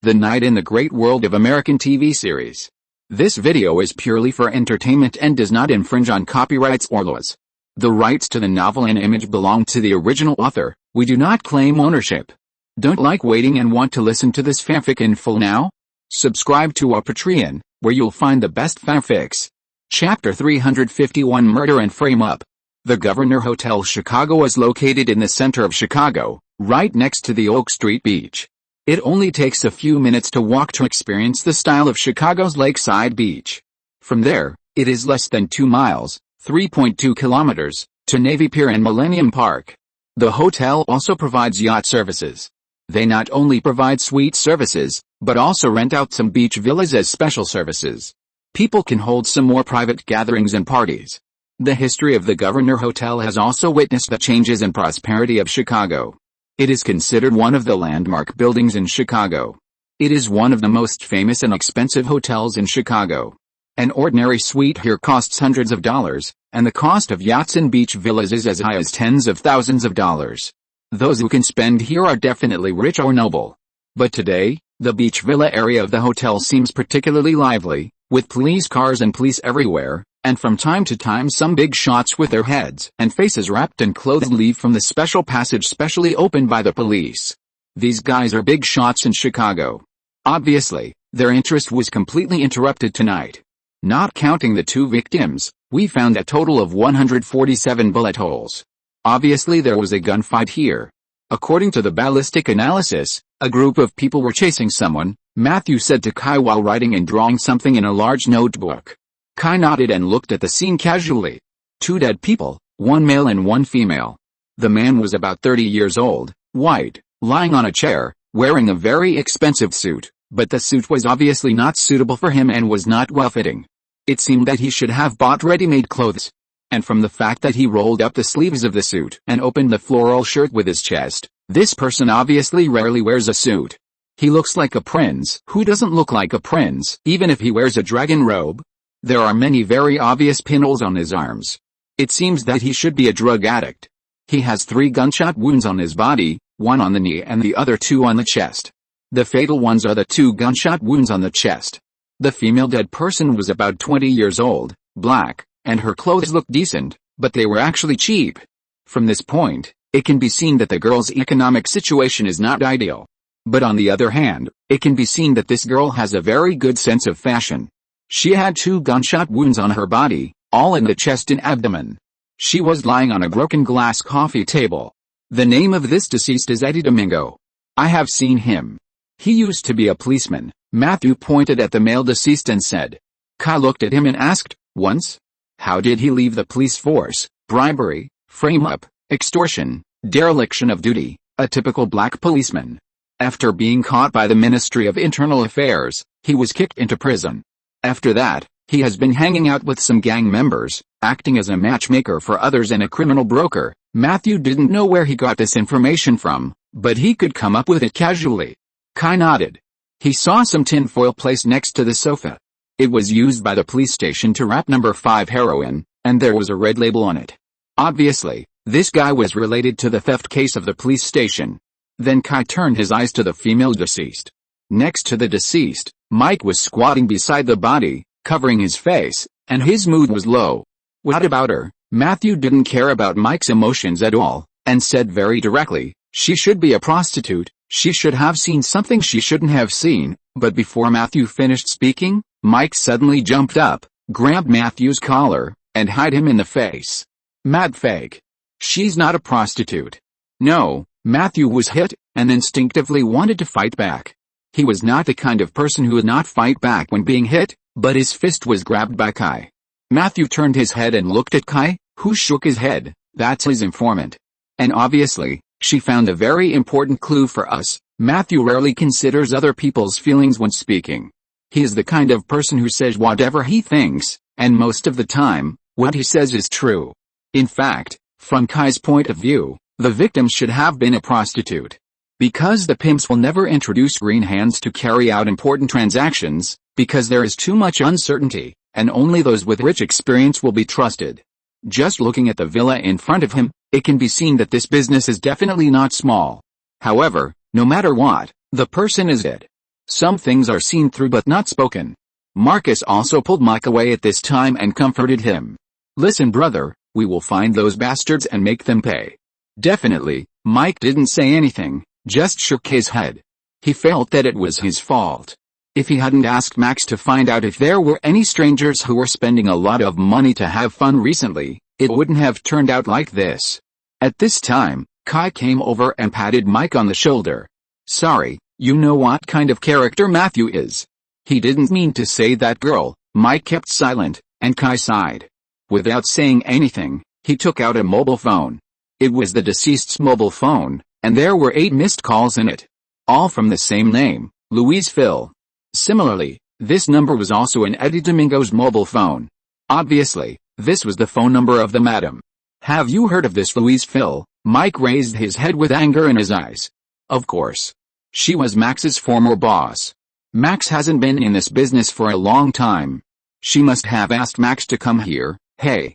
The night in the great world of American TV series. This video is purely for entertainment and does not infringe on copyrights or laws. The rights to the novel and image belong to the original author. We do not claim ownership. Don't like waiting and want to listen to this fanfic in full now? Subscribe to our Patreon, where you'll find the best fanfics. Chapter 351 Murder and Frame Up. The Governor Hotel Chicago is located in the center of Chicago, right next to the Oak Street Beach. It only takes a few minutes to walk to experience the style of Chicago's lakeside beach. From there, it is less than 2 miles, 3.2 kilometers, to Navy Pier and Millennium Park. The hotel also provides yacht services. They not only provide suite services, but also rent out some beach villas as special services. People can hold some more private gatherings and parties. The history of the Governor Hotel has also witnessed the changes and prosperity of Chicago. It is considered one of the landmark buildings in Chicago. It is one of the most famous and expensive hotels in Chicago. An ordinary suite here costs hundreds of dollars, and the cost of yachts and beach villas is as high as tens of thousands of dollars. Those who can spend here are definitely rich or noble. But today, the beach villa area of the hotel seems particularly lively, with police cars and police everywhere, and from time to time some big shots with their heads and faces wrapped in clothes leave from the special passage specially opened by the police. These guys are big shots in Chicago. Obviously, their interest was completely interrupted tonight. Not counting the 2 victims, we found a total of 147 bullet holes. Obviously there was a gunfight here. According to the ballistic analysis, a group of people were chasing someone, Matthew said to Kai while writing and drawing something in a large notebook. Kai nodded and looked at the scene casually. 2 dead people, 1 male and 1 female. The man was about 30 years old, white, lying on a chair, wearing a very expensive suit, but the suit was obviously not suitable for him and was not well-fitting. It seemed that he should have bought ready-made clothes. And from the fact that he rolled up the sleeves of the suit and opened the floral shirt with his chest, this person obviously rarely wears a suit. He looks like a prince. Who doesn't look like a prince, even if he wears a dragon robe? There are many very obvious pinholes on his arms. It seems that he should be a drug addict. He has 3 gunshot wounds on his body, 1 on the knee and the other 2 on the chest. The fatal ones are the 2 gunshot wounds on the chest. The female dead person was about 20 years old, black, and her clothes looked decent, but they were actually cheap. From this point, it can be seen that the girl's economic situation is not ideal. But on the other hand, it can be seen that this girl has a very good sense of fashion. She had 2 gunshot wounds on her body, all in the chest and abdomen. She was lying on a broken glass coffee table. The name of this deceased is Eddie Domingo. I have seen him. He used to be a policeman. Matthew pointed at the male deceased and said. Kai looked at him and asked, once? How did he leave the police force? Bribery, frame-up, extortion, dereliction of duty, a typical black policeman. After being caught by the Ministry of Internal Affairs, he was kicked into prison. After that, he has been hanging out with some gang members, acting as a matchmaker for others and a criminal broker. Matthew didn't know where he got this information from, but he could come up with it casually. Kai nodded. He saw some tinfoil placed next to the sofa. It was used by the police station to wrap number 5 heroin, and there was a red label on it. Obviously, this guy was related to the theft case of the police station. Then Kai turned his eyes to the female deceased. Next to the deceased, Mike was squatting beside the body, covering his face, and his mood was low. What about her? Matthew didn't care about Mike's emotions at all, and said very directly, she should be a prostitute, she should have seen something she shouldn't have seen. But before Matthew finished speaking, Mike suddenly jumped up, grabbed Matthew's collar, and hit him in the face. Mad fake. She's not a prostitute. No, Matthew was hit, and instinctively wanted to fight back. He was not the kind of person who would not fight back when being hit, but his fist was grabbed by Kai. Matthew turned his head and looked at Kai, who shook his head. That's his informant. And obviously, she found a very important clue for us. Matthew rarely considers other people's feelings when speaking. He is the kind of person who says whatever he thinks, and most of the time, what he says is true. In fact, from Kai's point of view, the victim should have been a prostitute. Because the pimps will never introduce green hands to carry out important transactions, because there is too much uncertainty, and only those with rich experience will be trusted. Just looking at the villa in front of him, it can be seen that this business is definitely not small. However, no matter what, the person is dead. Some things are seen through but not spoken. Marcus also pulled Mike away at this time and comforted him. Listen brother, we will find those bastards and make them pay. Definitely. Mike didn't say anything, just shook his head. He felt that it was his fault. If he hadn't asked Max to find out if there were any strangers who were spending a lot of money to have fun recently, it wouldn't have turned out like this. At this time, Kai came over and patted Mike on the shoulder. Sorry, you know what kind of character Matthew is. He didn't mean to say that girl. Mike kept silent, and Kai sighed. Without saying anything, he took out a mobile phone. It was the deceased's mobile phone, and there were 8 missed calls in it. All from the same name, Louise Phil. Similarly, this number was also in Eddie Domingo's mobile phone. Obviously, this was the phone number of the madam. Have you heard of this Louise Phil? Mike raised his head with anger in his eyes. Of course. She was Max's former boss. Max hasn't been in this business for a long time. She must have asked Max to come here. Hey.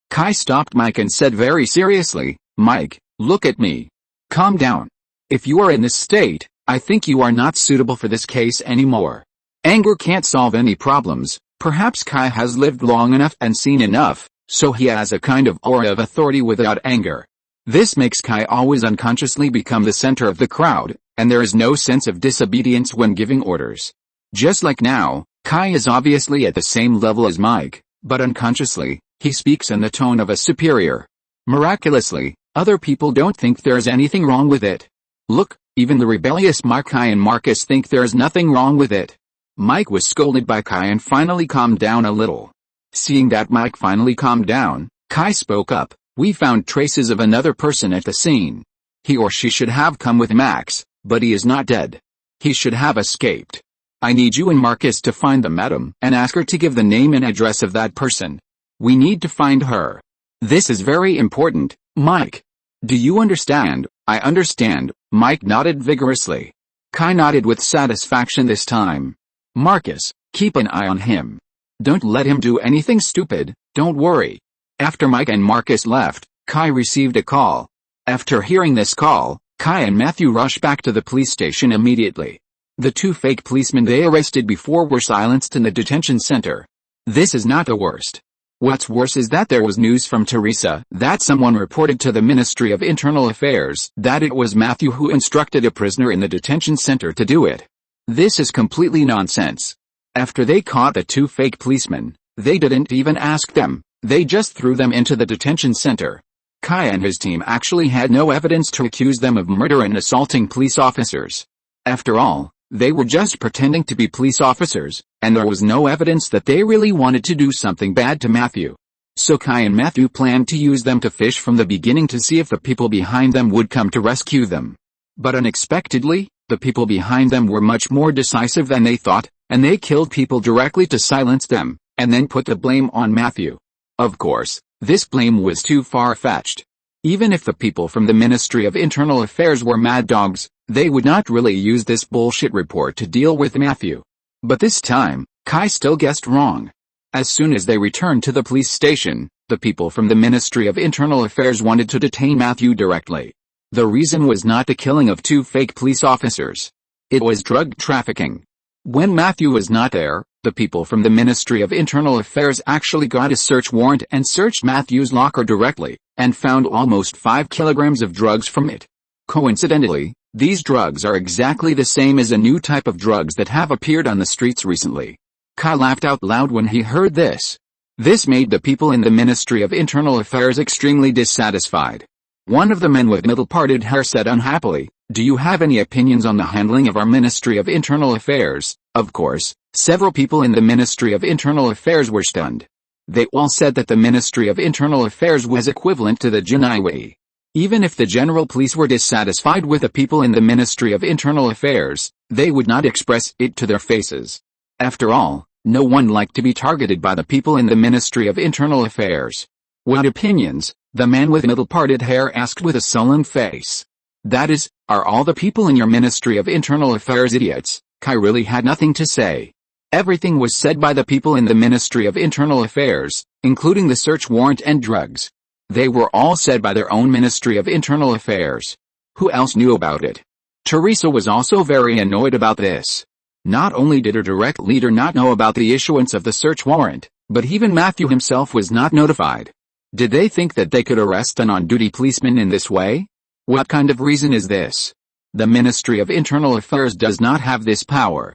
Kai stopped Mike and said very seriously, Mike, look at me. Calm down. If you are in this state, I think you are not suitable for this case anymore. Anger can't solve any problems. Perhaps Kai has lived long enough and seen enough, so he has a kind of aura of authority without anger. This makes Kai always unconsciously become the center of the crowd, and there is no sense of disobedience when giving orders. Just like now, Kai is obviously at the same level as Mike, but unconsciously, he speaks in the tone of a superior. Miraculously, other people don't think there's anything wrong with it. Look, even the rebellious Kai and Marcus think there's nothing wrong with it. Mike was scolded by Kai and finally calmed down a little. Seeing that Mike finally calmed down, Kai spoke up. We found traces of another person at the scene. He or she should have come with Max, but he is not dead. He should have escaped. I need you and Marcus to find the madam and ask her to give the name and address of that person. We need to find her. This is very important, Mike. Do you understand? I understand, Mike nodded vigorously. Kai nodded with satisfaction this time. Marcus, keep an eye on him. Don't let him do anything stupid, don't worry. After Mike and Marcus left, Kai received a call. After hearing this call, Kai and Matthew rushed back to the police station immediately. The 2 fake policemen they arrested before were silenced in the detention center. This is not the worst. What's worse is that there was news from Teresa that someone reported to the Ministry of Internal Affairs that it was Matthew who instructed a prisoner in the detention center to do it. This is completely nonsense. After they caught the 2 fake policemen, they didn't even ask them. They just threw them into the detention center. Kai and his team actually had no evidence to accuse them of murder and assaulting police officers. After all, they were just pretending to be police officers, and there was no evidence that they really wanted to do something bad to Matthew. So Kai and Matthew planned to use them to fish from the beginning to see if the people behind them would come to rescue them. But unexpectedly, the people behind them were much more decisive than they thought, and they killed people directly to silence them, and then put the blame on Matthew. Of course, this blame was too far-fetched. Even if the people from the Ministry of Internal Affairs were mad dogs, they would not really use this bullshit report to deal with Matthew. But this time, Kai still guessed wrong. As soon as they returned to the police station, the people from the Ministry of Internal Affairs wanted to detain Matthew directly. The reason was not the killing of 2 fake police officers. It was drug trafficking. When Matthew was not there, the people from the Ministry of Internal Affairs actually got a search warrant and searched Matthew's locker directly, and found almost 5 kilograms of drugs from it. Coincidentally, these drugs are exactly the same as a new type of drugs that have appeared on the streets recently. Kai laughed out loud when he heard this. This made the people in the Ministry of Internal Affairs extremely dissatisfied. One of the men with middle-parted hair said unhappily, "Do you have any opinions on the handling of our Ministry of Internal Affairs?" Of course, several people in the Ministry of Internal Affairs were stunned. They all said that the Ministry of Internal Affairs was equivalent to the Jinaiwei. Even if the general police were dissatisfied with the people in the Ministry of Internal Affairs, they would not express it to their faces. After all, no one liked to be targeted by the people in the Ministry of Internal Affairs. "What opinions?" the man with middle-parted hair asked with a sullen face. "That is, are all the people in your Ministry of Internal Affairs idiots?" Kai really had nothing to say. Everything was said by the people in the Ministry of Internal Affairs, including the search warrant and drugs. They were all said by their own Ministry of Internal Affairs. Who else knew about it? Teresa was also very annoyed about this. Not only did her direct leader not know about the issuance of the search warrant, but even Matthew himself was not notified. Did they think that they could arrest an on-duty policeman in this way? What kind of reason is this? The Ministry of Internal Affairs does not have this power.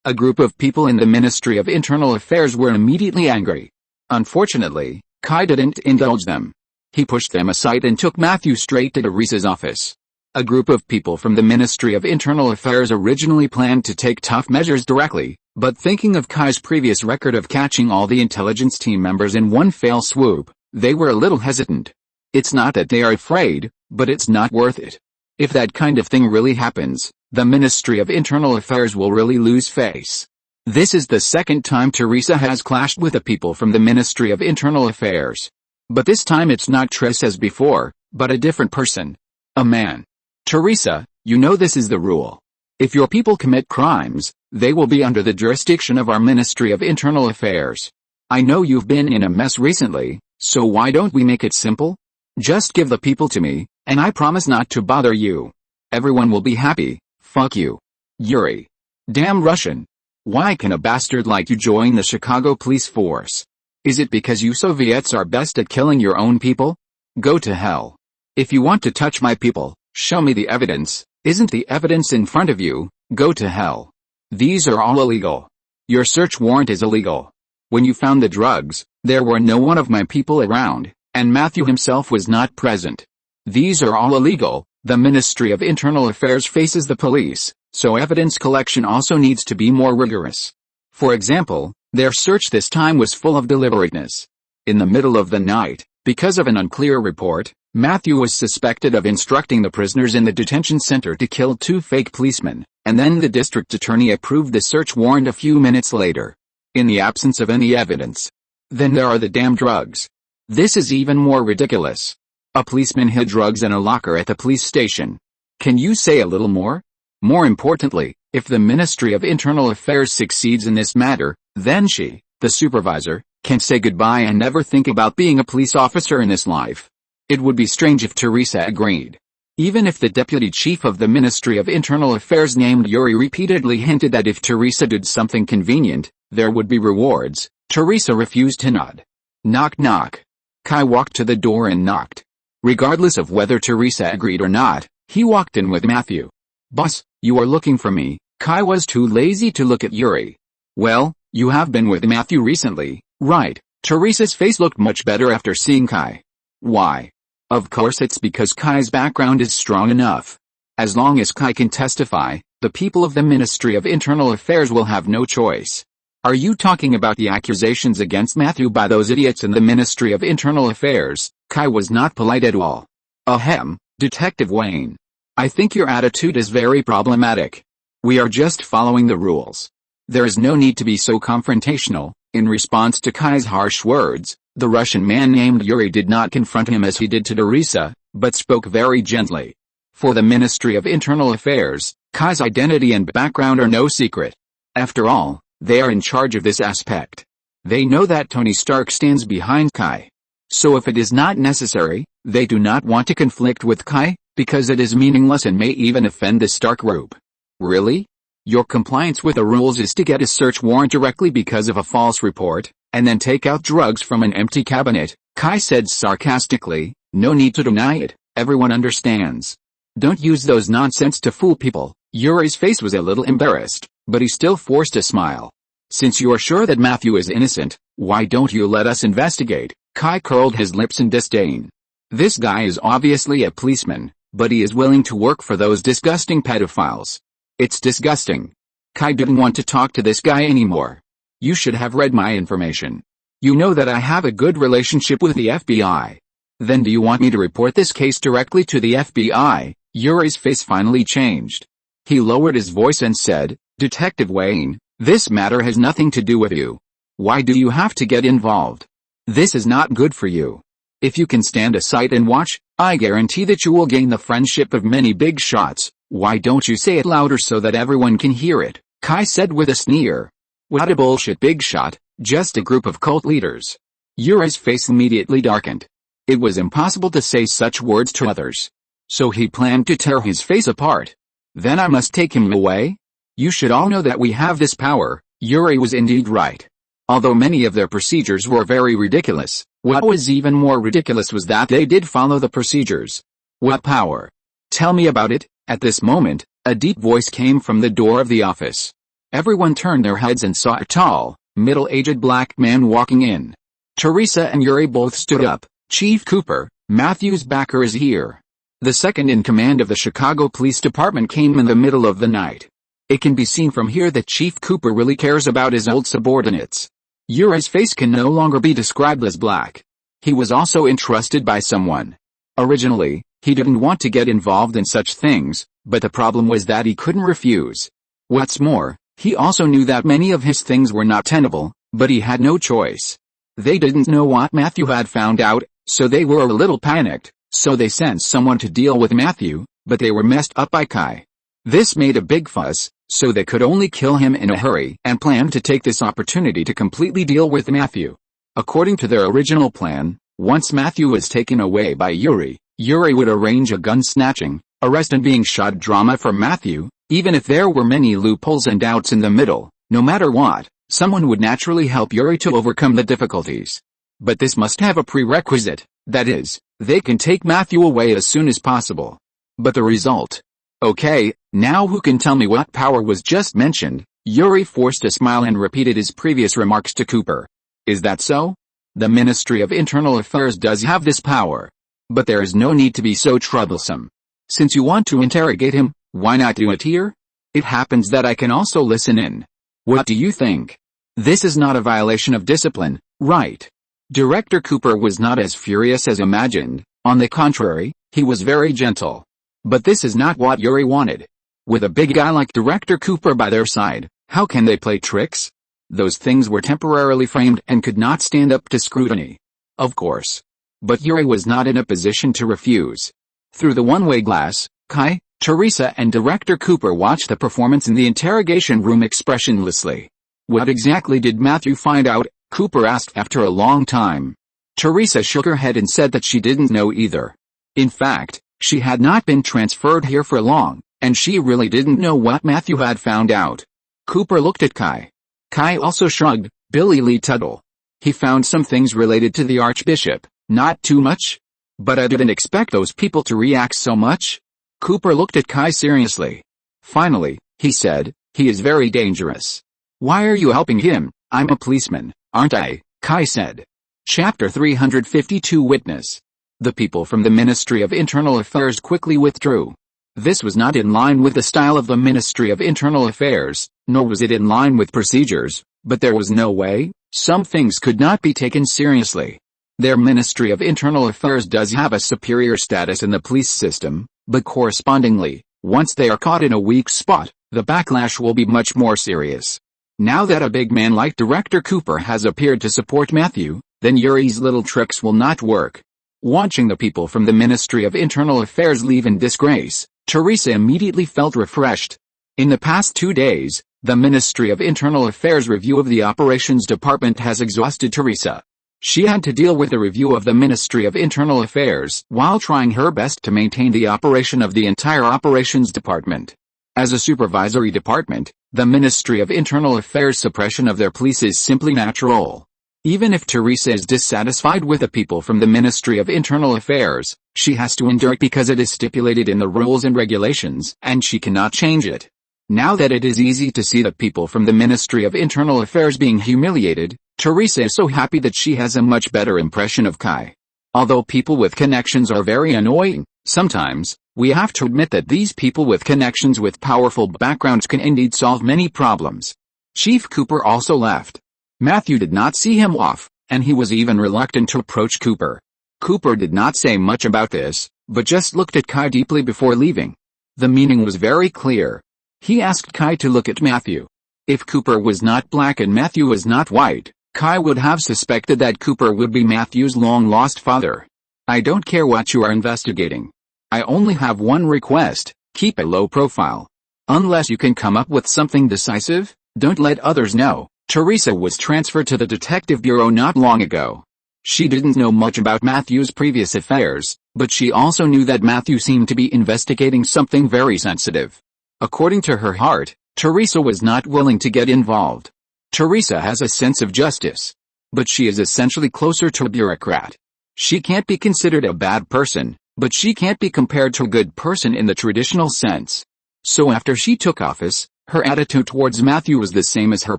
A group of people in the Ministry of Internal Affairs were immediately angry. Unfortunately, Kai didn't indulge them. He pushed them aside and took Matthew straight to Teresa's office. A group of people from the Ministry of Internal Affairs originally planned to take tough measures directly, but thinking of Kai's previous record of catching all the intelligence team members in one fell swoop, they were a little hesitant. It's not that they are afraid, but it's not worth it. If that kind of thing really happens, the Ministry of Internal Affairs will really lose face. This is the second time Teresa has clashed with the people from the Ministry of Internal Affairs. But this time it's not Triss as before, but a different person. A man. Teresa, you know this is the rule. If your people commit crimes, they will be under the jurisdiction of our Ministry of Internal Affairs. I know you've been in a mess recently, so why don't we make it simple? Just give the people to me, and I promise not to bother you. Everyone will be happy. Fuck you. Yuri. Damn Russian. Why can a bastard like you join the Chicago police force? Is it because you Soviets are best at killing your own people? Go to hell. If you want to touch my people, show me the evidence. Isn't the evidence in front of you? Go to hell. These are all illegal. Your search warrant is illegal. When you found the drugs, there were no one of my people around, and Matthew himself was not present. These are all illegal. The Ministry of Internal Affairs faces the police, so evidence collection also needs to be more rigorous. For example, their search this time was full of deliberateness. In the middle of the night, because of an unclear report, Matthew was suspected of instructing the prisoners in the detention center to kill 2 fake policemen, and then the district attorney approved the search warrant a few minutes later. In the absence of any evidence. Then there are the damn drugs. This is even more ridiculous. A policeman hid drugs in a locker at the police station. Can you say a little more? More importantly, if the Ministry of Internal Affairs succeeds in this matter, then she, the supervisor, can say goodbye and never think about being a police officer in this life. It would be strange if Teresa agreed. Even if the deputy chief of the Ministry of Internal Affairs named Yuri repeatedly hinted that if Teresa did something convenient, there would be rewards, Teresa refused to nod. Knock knock. Kai walked to the door and knocked. Regardless of whether Teresa agreed or not, he walked in with Matthew. Boss, you are looking for me. Kai was too lazy to look at Yuri. Well, you have been with Matthew recently, right? Teresa's face looked much better after seeing Kai. Why? Of course it's because Kai's background is strong enough. As long as Kai can testify, the people of the Ministry of Internal Affairs will have no choice. Are you talking about the accusations against Matthew by those idiots in the Ministry of Internal Affairs? Kai was not polite at all. Ahem, Detective Wayne. I think your attitude is very problematic. We are just following the rules. There is no need to be so confrontational. In response to Kai's harsh words, the Russian man named Yuri did not confront him as he did to Teresa, but spoke very gently. For the Ministry of Internal Affairs, Kai's identity and background are no secret. After all, they are in charge of this aspect. They know that Tony Stark stands behind Kai. So if it is not necessary, they do not want to conflict with Kai, because it is meaningless and may even offend the Stark group. Really? Your compliance with the rules is to get a search warrant directly because of a false report, and then take out drugs from an empty cabinet, Kai said sarcastically. No need to deny it, everyone understands. Don't use those nonsense to fool people. Yuri's face was a little embarrassed, but he still forced a smile. Since you are sure that Matthew is innocent, why don't you let us investigate? Kai curled his lips in disdain. This guy is obviously a policeman, but he is willing to work for those disgusting pedophiles. It's disgusting. Kai didn't want to talk to this guy anymore. You should have read my information. You know that I have a good relationship with the FBI. Then do you want me to report this case directly to the FBI? Yuri's face finally changed. He lowered his voice and said, Detective Wayne, this matter has nothing to do with you. Why do you have to get involved? This is not good for you. If you can stand aside and watch, I guarantee that you will gain the friendship of many big shots. Why don't you say it louder so that everyone can hear it? Kai said with a sneer. What a bullshit big shot, just a group of cult leaders. Yuri's face immediately darkened. It was impossible to say such words to others. So he planned to tear his face apart. Then I must take him away? You should all know that we have this power. Yuri was indeed right. Although many of their procedures were very ridiculous, what was even more ridiculous was that they did follow the procedures. What power? Tell me about it. At this moment, a deep voice came from the door of the office. Everyone turned their heads and saw a tall, middle-aged black man walking in. Teresa and Yuri both stood up. Chief Cooper, Matthew's backer is here. The second in command of the Chicago Police Department came in the middle of the night. It can be seen from here that Chief Cooper really cares about his old subordinates. Yuri's face can no longer be described as black. He was also entrusted by someone. Originally, he didn't want to get involved in such things, but the problem was that he couldn't refuse. What's more, he also knew that many of his things were not tenable, but he had no choice. They didn't know what Matthew had found out, so they were a little panicked, so they sent someone to deal with Matthew, but they were messed up by Kai. This made a big fuss, so they could only kill him in a hurry and planned to take this opportunity to completely deal with Matthew. According to their original plan, once Matthew was taken away by Yuri, Yuri would arrange a gun-snatching, arrest and being shot drama for Matthew. Even if there were many loopholes and doubts in the middle, no matter what, someone would naturally help Yuri to overcome the difficulties. But this must have a prerequisite, that is, they can take Matthew away as soon as possible. But the result? Okay, now who can tell me what power was just mentioned? Yuri forced a smile and repeated his previous remarks to Cooper. Is that so? The Ministry of Internal Affairs does have this power. But there is no need to be so troublesome. Since you want to interrogate him, why not do it here? It happens that I can also listen in. What do you think? This is not a violation of discipline, right? Director Cooper was not as furious as imagined. On the contrary, he was very gentle. But this is not what Yuri wanted. With a big guy like Director Cooper by their side, how can they play tricks? Those things were temporarily framed and could not stand up to scrutiny. Of course. But Yuri was not in a position to refuse. Through the one-way glass, Kai, Teresa and Director Cooper watched the performance in the interrogation room expressionlessly. What exactly did Matthew find out? Cooper asked after a long time. Teresa shook her head and said that she didn't know either. In fact, she had not been transferred here for long, and she really didn't know what Matthew had found out. Cooper looked at Kai. Kai also shrugged. Billy Lee Tuttle. He found some things related to the Archbishop, not too much. But I didn't expect those people to react so much. Cooper looked at Kai seriously. Finally, he said, he is very dangerous. Why are you helping him? I'm a policeman, aren't I? Kai said. Chapter 352 Witness. The people from the Ministry of Internal Affairs quickly withdrew. This was not in line with the style of the Ministry of Internal Affairs, nor was it in line with procedures, but there was no way. Some things could not be taken seriously. Their Ministry of Internal Affairs does have a superior status in the police system, but correspondingly, once they are caught in a weak spot, the backlash will be much more serious. Now that a big man like Director Cooper has appeared to support Matthew, then Yuri's little tricks will not work. Watching the people from the Ministry of Internal Affairs leave in disgrace, Teresa immediately felt refreshed. In the past 2 days, the Ministry of Internal Affairs review of the Operations Department has exhausted Teresa. She had to deal with the review of the Ministry of Internal Affairs while trying her best to maintain the operation of the entire Operations Department. As a supervisory department, the Ministry of Internal Affairs' suppression of their police is simply natural. Even if Teresa is dissatisfied with the people from the Ministry of Internal Affairs, she has to endure it because it is stipulated in the rules and regulations, and she cannot change it. Now that it is easy to see the people from the Ministry of Internal Affairs being humiliated, Teresa is so happy that she has a much better impression of Kai. Although people with connections are very annoying, sometimes, we have to admit that these people with connections with powerful backgrounds can indeed solve many problems. Chief Cooper also left. Matthew did not see him off, and he was even reluctant to approach Cooper. Cooper did not say much about this, but just looked at Kai deeply before leaving. The meaning was very clear. He asked Kai to look at Matthew. If Cooper was not black and Matthew was not white, Kai would have suspected that Cooper would be Matthew's long-lost father. I don't care what you are investigating. I only have one request, keep a low profile. Unless you can come up with something decisive, don't let others know. Teresa was transferred to the Detective Bureau not long ago. She didn't know much about Matthew's previous affairs, But she also knew that Matthew seemed to be investigating something very sensitive. According to her heart, Teresa was not willing to get involved. Teresa has a sense of justice. But she is essentially closer to a bureaucrat. She can't be considered a bad person, but she can't be compared to a good person in the traditional sense. So after she took office, her attitude towards Matthew was the same as her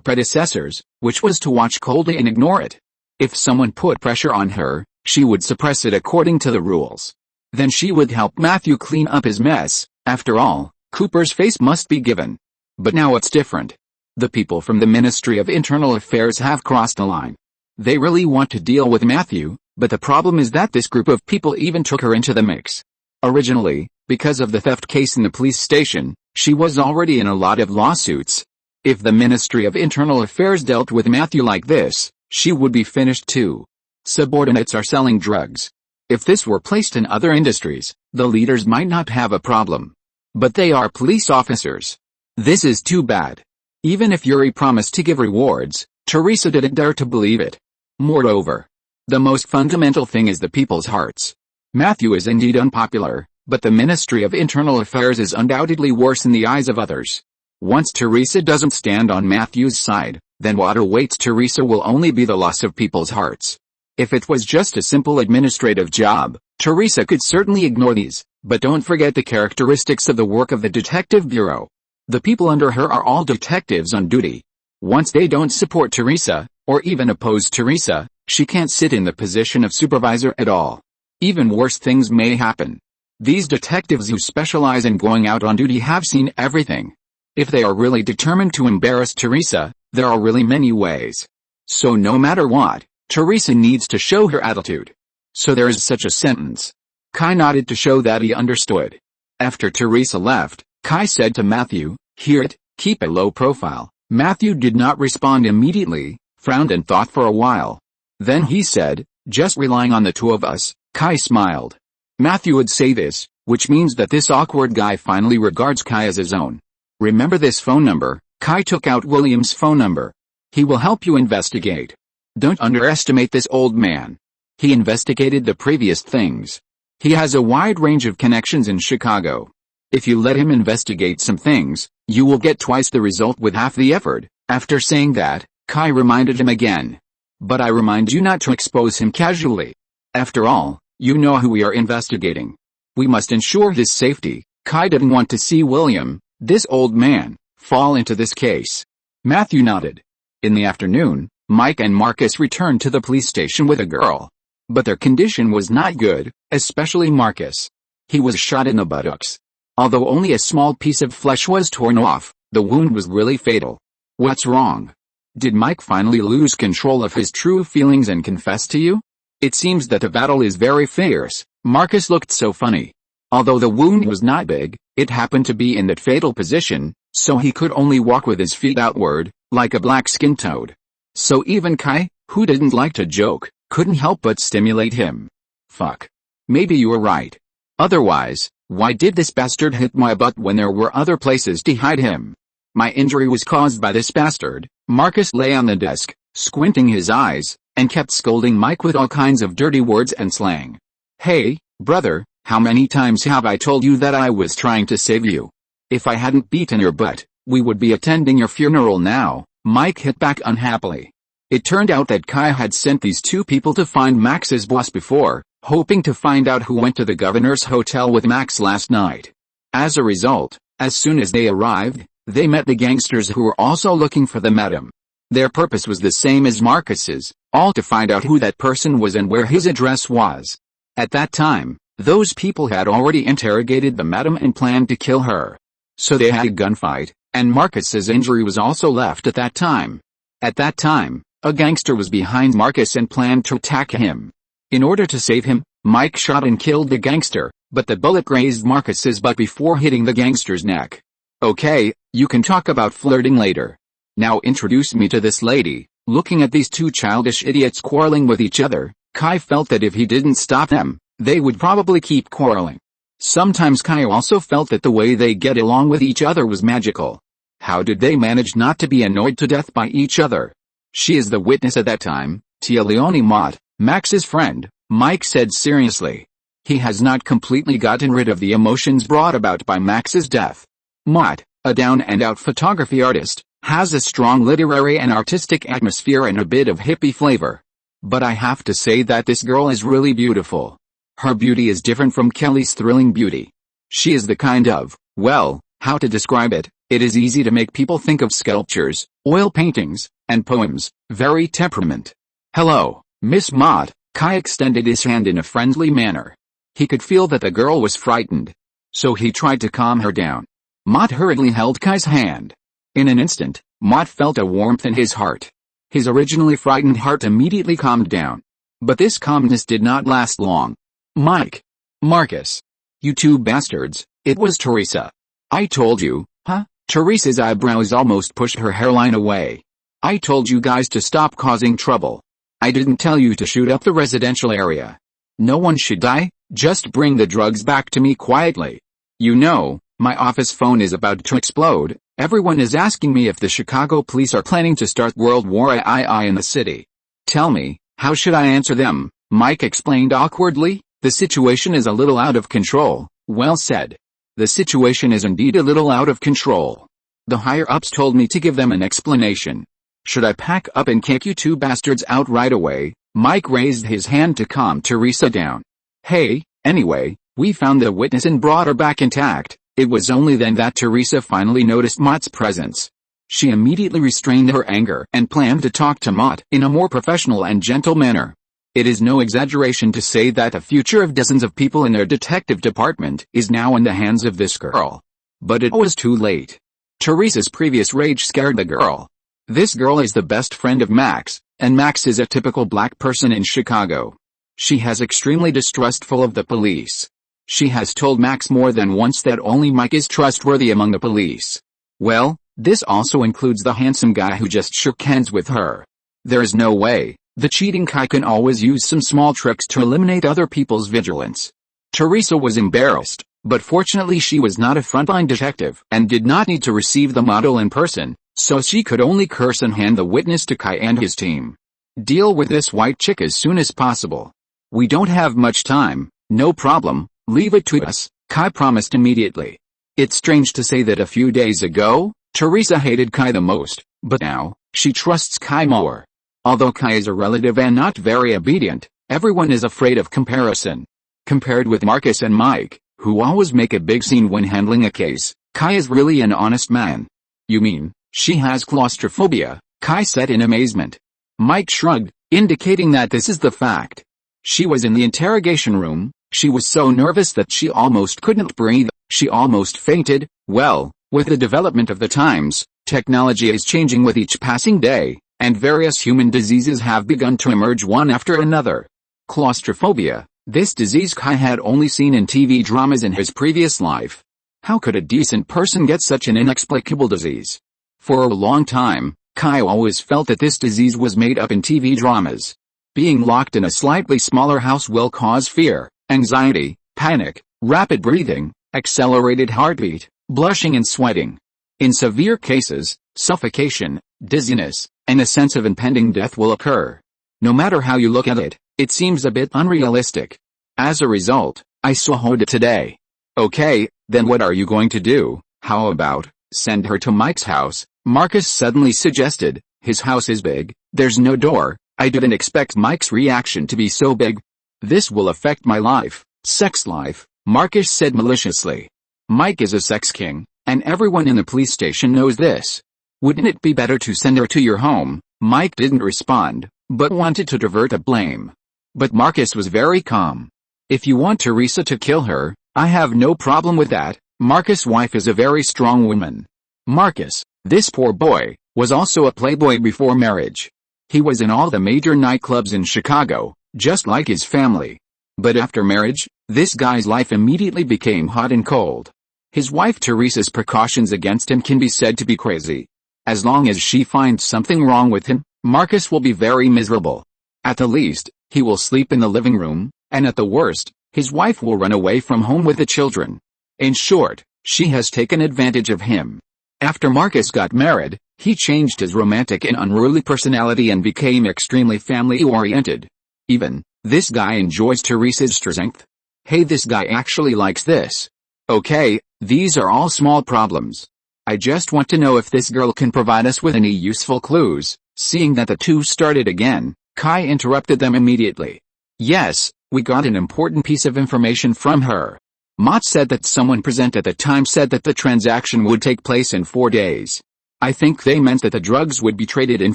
predecessors, which was to watch coldly and ignore it. If someone put pressure on her, she would suppress it according to the rules. Then she would help Matthew clean up his mess. After all, Cooper's face must be given. But now it's different. The people from the Ministry of Internal Affairs have crossed the line. They really want to deal with Matthew, but the problem is that this group of people even took her into the mix. Originally, because of the theft case in the police station, she was already in a lot of lawsuits. If the Ministry of Internal Affairs dealt with Matthew like this, she would be finished too. Subordinates are selling drugs. If this were placed in other industries, the leaders might not have a problem. But they are police officers. This is too bad. Even if Yuri promised to give rewards, Teresa didn't dare to believe it. Moreover, the most fundamental thing is the people's hearts. Matthew is indeed unpopular, but the Ministry of Internal Affairs is undoubtedly worse in the eyes of others. Once Teresa doesn't stand on Matthew's side, then what awaits Teresa will only be the loss of people's hearts. If it was just a simple administrative job, Teresa could certainly ignore these, but don't forget the characteristics of the work of the Detective Bureau. The people under her are all detectives on duty. Once they don't support Teresa, or even oppose Teresa, she can't sit in the position of supervisor at all. Even worse things may happen. These detectives who specialize in going out on duty have seen everything. If they are really determined to embarrass Teresa, there are really many ways. So no matter what, Teresa needs to show her attitude. So there is such a sentence. Kai nodded to show that he understood. After Teresa left, Kai said to Matthew, "Hear it, keep a low profile." Matthew did not respond immediately, frowned and thought for a while. Then he said, "Just relying on the two of us." Kai smiled. Matthew would say this, which means that this awkward guy finally regards Kai as his own. "Remember this phone number." Kai took out William's phone number. "He will help you investigate. Don't underestimate this old man. He investigated the previous things. He has a wide range of connections in Chicago. If you let him investigate some things, you will get twice the result with half the effort." After saying that, Kai reminded him again. "But I remind you not to expose him casually. After all, you know who we are investigating. We must ensure his safety." Kai didn't want to see William, this old man, fall into this case. Matthew nodded. In the afternoon, Mike and Marcus returned to the police station with a girl. But their condition was not good, especially Marcus. He was shot in the buttocks. Although only a small piece of flesh was torn off, the wound was really fatal. What's wrong? Did Mike finally lose control of his true feelings and confess to you? It seems that the battle is very fierce. Marcus looked so funny. Although the wound was not big, it happened to be in that fatal position, so he could only walk with his feet outward, like a black-skinned toad. So even Kai, who didn't like to joke, couldn't help but stimulate him. Fuck. Maybe you were right. Otherwise, why did this bastard hit my butt when there were other places to hide him? My injury was caused by this bastard. Marcus lay on the desk, squinting his eyes, and kept scolding Mike with all kinds of dirty words and slang. "Hey, brother, how many times have I told you that I was trying to save you? If I hadn't beaten your butt, we would be attending your funeral now." Mike hit back unhappily. It turned out that Kai had sent these two people to find Max's boss before, hoping to find out who went to the governor's hotel with Max last night. As a result, as soon as they arrived, they met the gangsters who were also looking for the madam. Their purpose was the same as Marcus's, all to find out who that person was and where his address was. At that time, those people had already interrogated the madam and planned to kill her. So they had a gunfight, and Marcus's injury was also left at that time. At that time, a gangster was behind Marcus and planned to attack him. In order to save him, Mike shot and killed the gangster, but the bullet grazed Marcus's butt before hitting the gangster's neck. "Okay, you can talk about flirting later. Now introduce me to this lady." Looking at these two childish idiots quarreling with each other, Kai felt that if he didn't stop them, they would probably keep quarreling. Sometimes Kai also felt that the way they get along with each other was magical. How did they manage not to be annoyed to death by each other? "She is the witness at that time, Tia Leone Mott, Max's friend," Mike said seriously. He has not completely gotten rid of the emotions brought about by Max's death. Mott, a down-and-out photography artist, has a strong literary and artistic atmosphere and a bit of hippie flavor. But I have to say that this girl is really beautiful. Her beauty is different from Kelly's thrilling beauty. She is the kind of, well, how to describe it? It is easy to make people think of sculptures, oil paintings, and poems. Very temperament. Hello, Miss Mott. Kai extended his hand in a friendly manner. He could feel that the girl was frightened. So he tried to calm her down. Mott hurriedly held Kai's hand. In an instant, Mott felt a warmth in his heart. His originally frightened heart immediately calmed down. But this calmness did not last long. Mike. Marcus. You two bastards, it was Teresa. I told you, huh? Teresa's eyebrows almost pushed her hairline away. I told you guys to stop causing trouble. I didn't tell you to shoot up the residential area. No one should die, just bring the drugs back to me quietly. You know, my office phone is about to explode. Everyone is asking me if the Chicago police are planning to start World War II in the city. Tell me, how should I answer them? Mike explained awkwardly. The situation is a little out of control. Well said. The situation is indeed a little out of control. The higher-ups told me to give them an explanation. Should I pack up and kick you two bastards out right away? Mike raised his hand to calm Teresa down. Hey, anyway, we found the witness and brought her back intact. It was only then that Teresa finally noticed Mott's presence. She immediately restrained her anger and planned to talk to Mott in a more professional and gentle manner. It is no exaggeration to say that the future of dozens of people in their detective department is now in the hands of this girl. But it was too late. Teresa's previous rage scared the girl. This girl is the best friend of Max, and Max is a typical black person in Chicago. She has extremely distrustful of the police. She has told Max more than once that only Mike is trustworthy among the police. Well, this also includes the handsome guy who just shook hands with her. There is no way. The cheating Kai can always use some small tricks to eliminate other people's vigilance. Teresa was embarrassed, but fortunately she was not a frontline detective and did not need to receive the model in person, so she could only curse and hand the witness to Kai and his team. Deal with this white chick as soon as possible. We don't have much time. No problem, leave it to us, Kai promised immediately. It's strange to say that a few days ago, Teresa hated Kai the most, but now, she trusts Kai more. Although Kai is a relative and not very obedient, everyone is afraid of comparison. Compared with Marcus and Mike, who always make a big scene when handling a case, Kai is really an honest man. You mean, she has claustrophobia? Kai said in amazement. Mike shrugged, indicating that this is the fact. She was in the interrogation room. She was so nervous that she almost couldn't breathe. She almost fainted. Well, with the development of the times, technology is changing with each passing day, and various human diseases have begun to emerge one after another. Claustrophobia, this disease Kai had only seen in TV dramas in his previous life. How could a decent person get such an inexplicable disease? For a long time, Kai always felt that this disease was made up in TV dramas. Being locked in a slightly smaller house will cause fear, anxiety, panic, rapid breathing, accelerated heartbeat, blushing and sweating. In severe cases, suffocation, dizziness, and a sense of impending death will occur. No matter how you look at it, it seems a bit unrealistic. As a result, I saw Hoda today. Okay, then what are you going to do? How about, send her to Mike's house? Marcus suddenly suggested. His house is big, there's no door. I didn't expect Mike's reaction to be so big. This will affect my life, sex life, Marcus said maliciously. Mike is a sex king, and everyone in the police station knows this. Wouldn't it be better to send her to your home? Mike didn't respond, but wanted to divert the blame. But Marcus was very calm. If you want Teresa to kill her, I have no problem with that. Marcus' wife is a very strong woman. Marcus, this poor boy, was also a playboy before marriage. He was in all the major nightclubs in Chicago, just like his family. But after marriage, this guy's life immediately became hot and cold. His wife Teresa's precautions against him can be said to be crazy. As long as she finds something wrong with him, Marcus will be very miserable. At the least, he will sleep in the living room, and at the worst, his wife will run away from home with the children. In short, she has taken advantage of him. After Marcus got married, he changed his romantic and unruly personality and became extremely family-oriented. Even, this guy enjoys Teresa's strength. Hey, this guy actually likes this. Okay, these are all small problems. I just want to know if this girl can provide us with any useful clues." Seeing that the two started again, Kai interrupted them immediately. "Yes, we got an important piece of information from her. Mott said that someone present at the time said that the transaction would take place in 4 days. I think they meant that the drugs would be traded in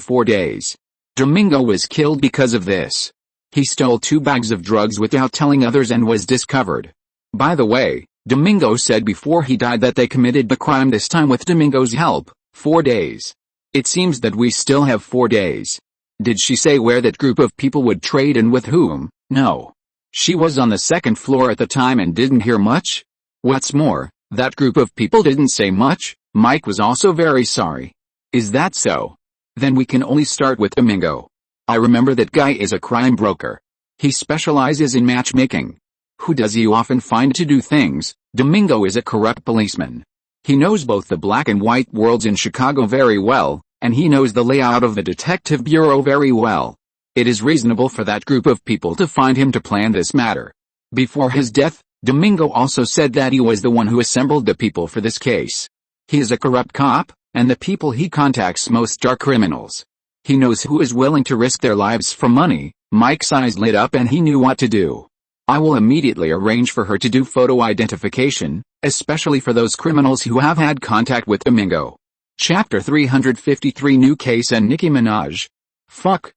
4 days. Domingo was killed because of this. He stole 2 bags of drugs without telling others and was discovered. By the way, Domingo said before he died that they committed the crime this time with Domingo's help. 4 days. It seems that we still have 4 days. Did she say where that group of people would trade and with whom? No. She was on the 2nd floor at the time and didn't hear much. What's more, that group of people didn't say much. Mike was also very sorry." "Is that so? Then we can only start with Domingo. I remember that guy is a crime broker. He specializes in matchmaking. Who does he often find to do things?" "Domingo is a corrupt policeman. He knows both the black and white worlds in Chicago very well, and he knows the layout of the detective bureau very well. It is reasonable for that group of people to find him to plan this matter. Before his death, Domingo also said that he was the one who assembled the people for this case. He is a corrupt cop, and the people he contacts most are criminals. He knows who is willing to risk their lives for money." Mike's eyes lit up and he knew what to do. "I will immediately arrange for her to do photo identification, especially for those criminals who have had contact with Domingo." Chapter 353 New Case and Nicki Minaj. Fuck.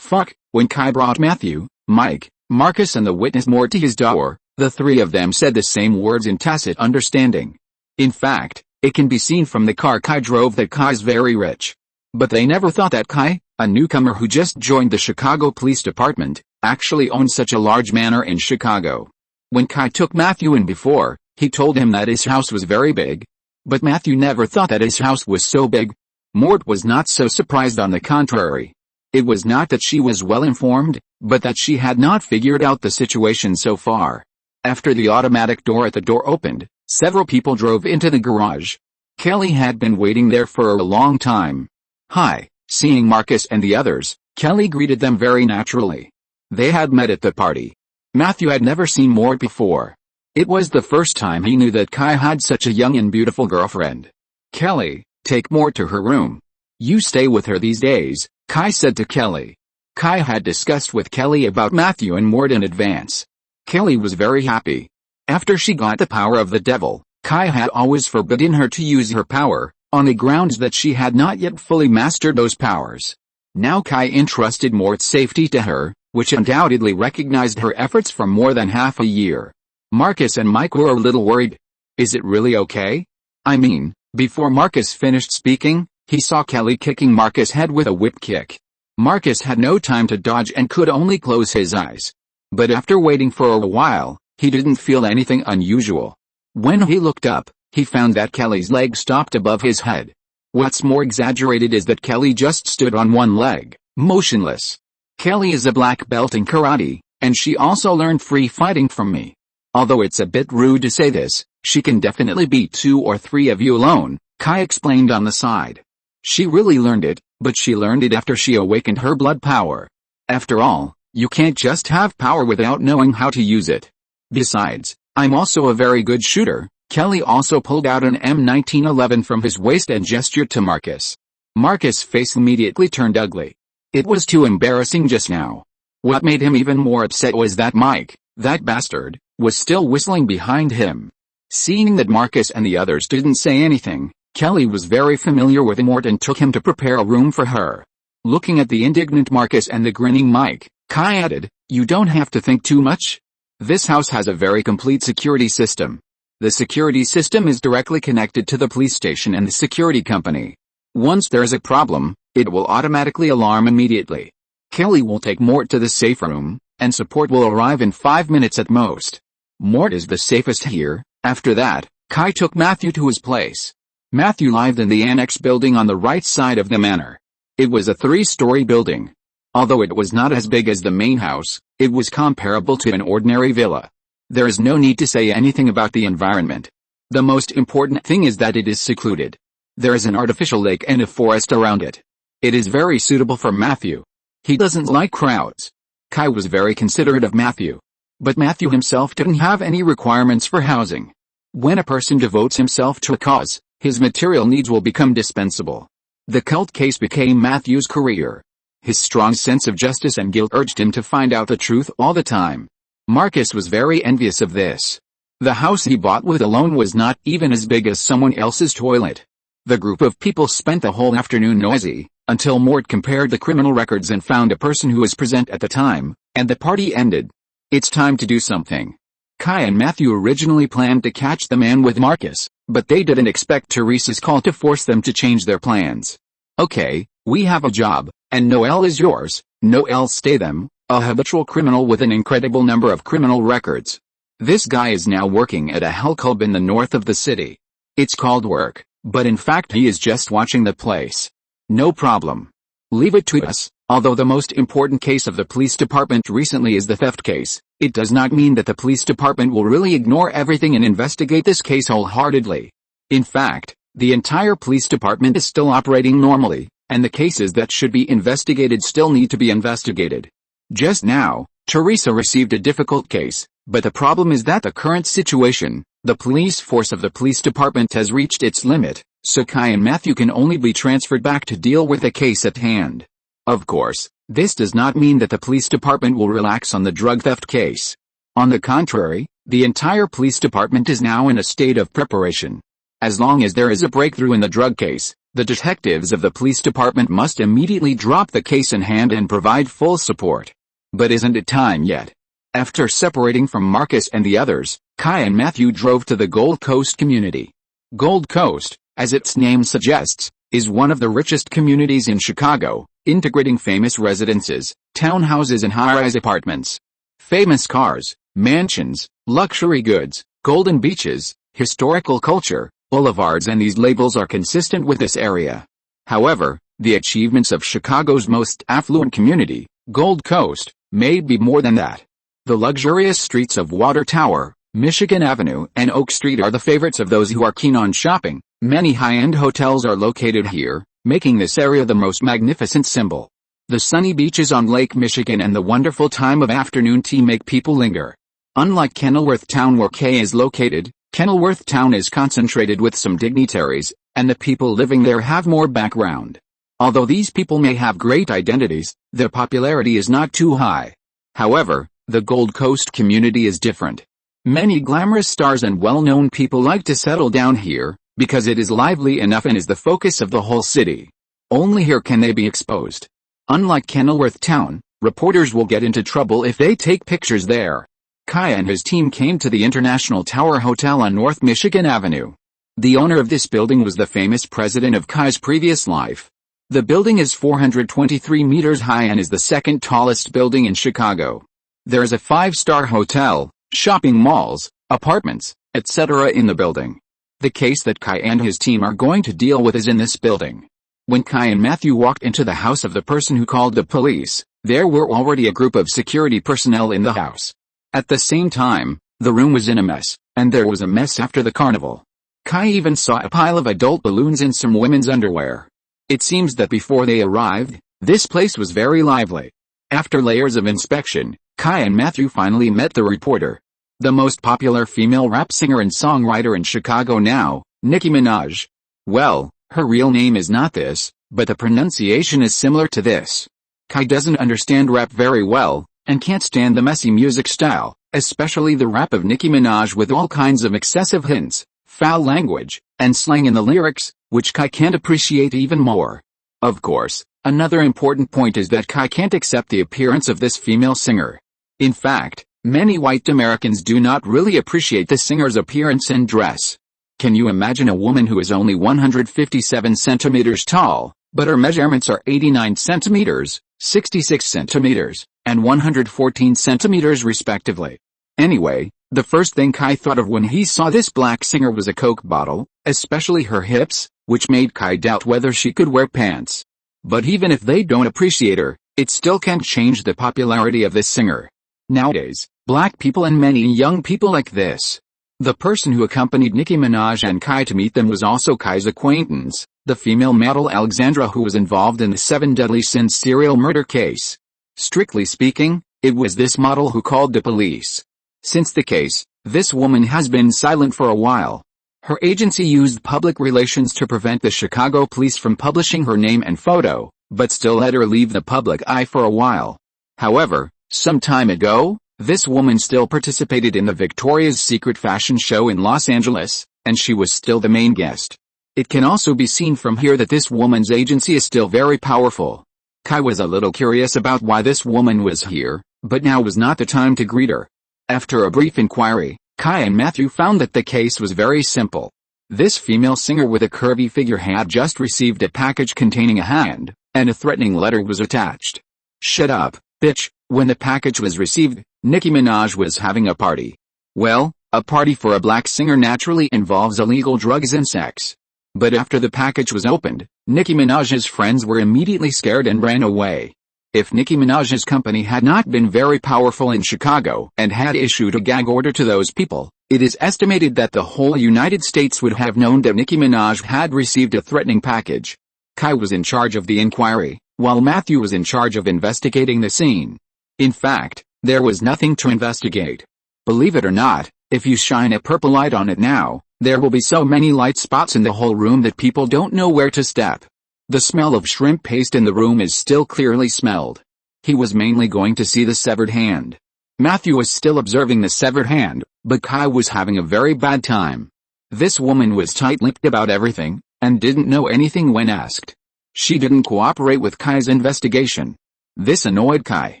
When Kai brought Matthew, Mike, Marcus and the witness Mort to his door, the 3 of them said the same words in tacit understanding. In fact, it can be seen from the car Kai drove that Kai's very rich. But they never thought that Kai, a newcomer who just joined the Chicago Police Department, actually owned such a large manor in Chicago. When Kai took Matthew in before, he told him that his house was very big. But Matthew never thought that his house was so big. Mort was not so surprised, on the contrary. It was not that she was well informed, but that she had not figured out the situation so far. After the automatic door at the door opened, several people drove into the garage. Kelly had been waiting there for a long time. "Hi." Seeing Marcus and the others, Kelly greeted them very naturally. They had met at the party. Matthew had never seen Mort before. It was the first time he knew that Kai had such a young and beautiful girlfriend. "Kelly, take Mort to her room. You stay with her these days," Kai said to Kelly. Kai had discussed with Kelly about Matthew and Mort in advance. Kelly was very happy. After she got the power of the devil, Kai had always forbidden her to use her power, on the grounds that she had not yet fully mastered those powers. Now Kai entrusted Mort's safety to her, which undoubtedly recognized her efforts for more than half a year. Marcus and Mike were a little worried. "Is it really okay?" I mean, before Marcus finished speaking, he saw Kelly kicking Marcus' head with a whip kick. Marcus had no time to dodge and could only close his eyes. But after waiting for a while, he didn't feel anything unusual. When he looked up, he found that Kelly's leg stopped above his head. What's more exaggerated is that Kelly just stood on one leg, motionless. Kelly is a black belt in karate, and she also learned free fighting from me. Although it's a bit rude to say this, she can definitely beat 2 or 3 of you alone, Kai explained on the side. She really learned it, but she learned it after she awakened her blood power. After all, you can't just have power without knowing how to use it. Besides, I'm also a very good shooter. Kelly also pulled out an M1911 from his waist and gestured to Marcus. Marcus' face immediately turned ugly. It was too embarrassing just now. What made him even more upset was that Mike, that bastard, was still whistling behind him. Seeing that Marcus and the others didn't say anything, Kelly was very familiar with Mort and took him to prepare a room for her. Looking at the indignant Marcus and the grinning Mike, Kai added, "You don't have to think too much. This house has a very complete security system. The security system is directly connected to the police station and the security company. Once there is a problem, it will automatically alarm immediately. Kelly will take Mort to the safe room, and support will arrive in 5 minutes at most. Mort is the safest here." After that, Kai took Matthew to his place. Matthew lived in the annex building on the right side of the manor. It was a 3-story building. Although it was not as big as the main house, it was comparable to an ordinary villa. There is no need to say anything about the environment. The most important thing is that it is secluded. There is an artificial lake and a forest around it. It is very suitable for Matthew. He doesn't like crowds. Kai was very considerate of Matthew. But Matthew himself didn't have any requirements for housing. When a person devotes himself to a cause, his material needs will become dispensable. The cult case became Matthew's career. His strong sense of justice and guilt urged him to find out the truth all the time. Marcus was very envious of this. The house he bought with a loan was not even as big as someone else's toilet. The group of people spent the whole afternoon noisy, until Mort compared the criminal records and found a person who was present at the time, and the party ended. It's time to do something. Kai and Matthew originally planned to catch the man with Marcus, but they didn't expect Teresa's call to force them to change their plans. Okay, we have a job, and Noel is yours. Noel Statham, a habitual criminal with an incredible number of criminal records. This guy is now working at a hell club in the north of the city. It's called work, but in fact he is just watching the place. No problem. Leave it to us. Although the most important case of the police department recently is the theft case, it does not mean that the police department will really ignore everything and investigate this case wholeheartedly. In fact, the entire police department is still operating normally, and the cases that should be investigated still need to be investigated. Just now, Teresa received a difficult case, but the problem is that the current situation, the police force of the police department has reached its limit, so Kai and Matthew can only be transferred back to deal with the case at hand. Of course, this does not mean that the police department will relax on the drug theft case. On the contrary, the entire police department is now in a state of preparation. As long as there is a breakthrough in the drug case, the detectives of the police department must immediately drop the case in hand and provide full support. But isn't it time yet? After separating from Marcus and the others, Kai and Matthew drove to the Gold Coast community. Gold Coast, as its name suggests, is one of the richest communities in Chicago, integrating famous residences, townhouses and high-rise apartments. Famous cars, mansions, luxury goods, golden beaches, historical culture, boulevards, and these labels are consistent with this area. However, the achievements of Chicago's most affluent community, Gold Coast, may be more than that. The luxurious streets of Water Tower, Michigan Avenue, and Oak Street are the favorites of those who are keen on shopping. Many high-end hotels are located here, making this area the most magnificent symbol. The sunny beaches on Lake Michigan and the wonderful time of afternoon tea make people linger. Unlike Kenilworth Town where Kay is located, Kenilworth Town is concentrated with some dignitaries, and the people living there have more background. Although these people may have great identities, their popularity is not too high. However, the Gold Coast community is different. Many glamorous stars and well-known people like to settle down here, because it is lively enough and is the focus of the whole city. Only here can they be exposed. Unlike Kenilworth Town, reporters will get into trouble if they take pictures there. Kai and his team came to the International Tower Hotel on North Michigan Avenue. The owner of this building was the famous president of Kai's previous life. The building is 423 meters high and is the second tallest building in Chicago. There is a 5-star hotel, shopping malls, apartments, etc. in the building. The case that Kai and his team are going to deal with is in this building. When Kai and Matthew walked into the house of the person who called the police, there were already a group of security personnel in the house. At the same time, the room was in a mess, and there was a mess after the carnival. Kai even saw a pile of adult balloons and some women's underwear. It seems that before they arrived, this place was very lively. After layers of inspection, Kai and Matthew finally met the reporter. The most popular female rap singer and songwriter in Chicago now, Nicki Minaj. Well, her real name is not this, but the pronunciation is similar to this. Kai doesn't understand rap very well, and can't stand the messy music style, especially the rap of Nicki Minaj with all kinds of excessive hints, foul language, and slang in the lyrics, which Kai can't appreciate even more. Of course, another important point is that Kai can't accept the appearance of this female singer. In fact, many white Americans do not really appreciate the singer's appearance and dress. Can you imagine a woman who is only 157 centimeters tall, but her measurements are 89 centimeters, 66 centimeters, and 114 centimeters respectively? Anyway, the first thing Kai thought of when he saw this black singer was a Coke bottle, especially her hips, which made Kai doubt whether she could wear pants. But even if they don't appreciate her, it still can't change the popularity of this singer. Nowadays, black people and many young people like this. The person who accompanied Nicki Minaj and Kai to meet them was also Kai's acquaintance, the female model Alexandra, who was involved in the 7 Deadly Sins serial murder case. Strictly speaking, It was this model who called the police. Since the case, this woman has been silent for a while. Her agency used public relations to prevent the Chicago police from publishing her name and photo, but still let her leave the public eye for a while. However, some time ago, this woman still participated in the Victoria's Secret fashion show in Los Angeles, and she was still the main guest. It can also be seen from here that this woman's agency is still very powerful. Kai was a little curious about why this woman was here, but now was not the time to greet her. After a brief inquiry, Kai and Matthew found that the case was very simple. This female singer with a curvy figure had just received a package containing a hand, and a threatening letter was attached. "Shut up, bitch." When the package was received, Nicki Minaj was having a party. Well, a party for a black singer naturally involves illegal drugs and sex. But after the package was opened, Nicki Minaj's friends were immediately scared and ran away. If Nicki Minaj's company had not been very powerful in Chicago and had issued a gag order to those people, it is estimated that the whole United States would have known that Nicki Minaj had received a threatening package. Kai was in charge of the inquiry, while Matthew was in charge of investigating the scene. In fact, there was nothing to investigate. Believe it or not, if you shine a purple light on it now, there will be so many light spots in the whole room that people don't know where to step. The smell of shrimp paste in the room is still clearly smelled. He was mainly going to see the severed hand. Matthew was still observing the severed hand, but Kai was having a very bad time. This woman was tight-lipped about everything, and didn't know anything when asked. She didn't cooperate with Kai's investigation. This annoyed Kai.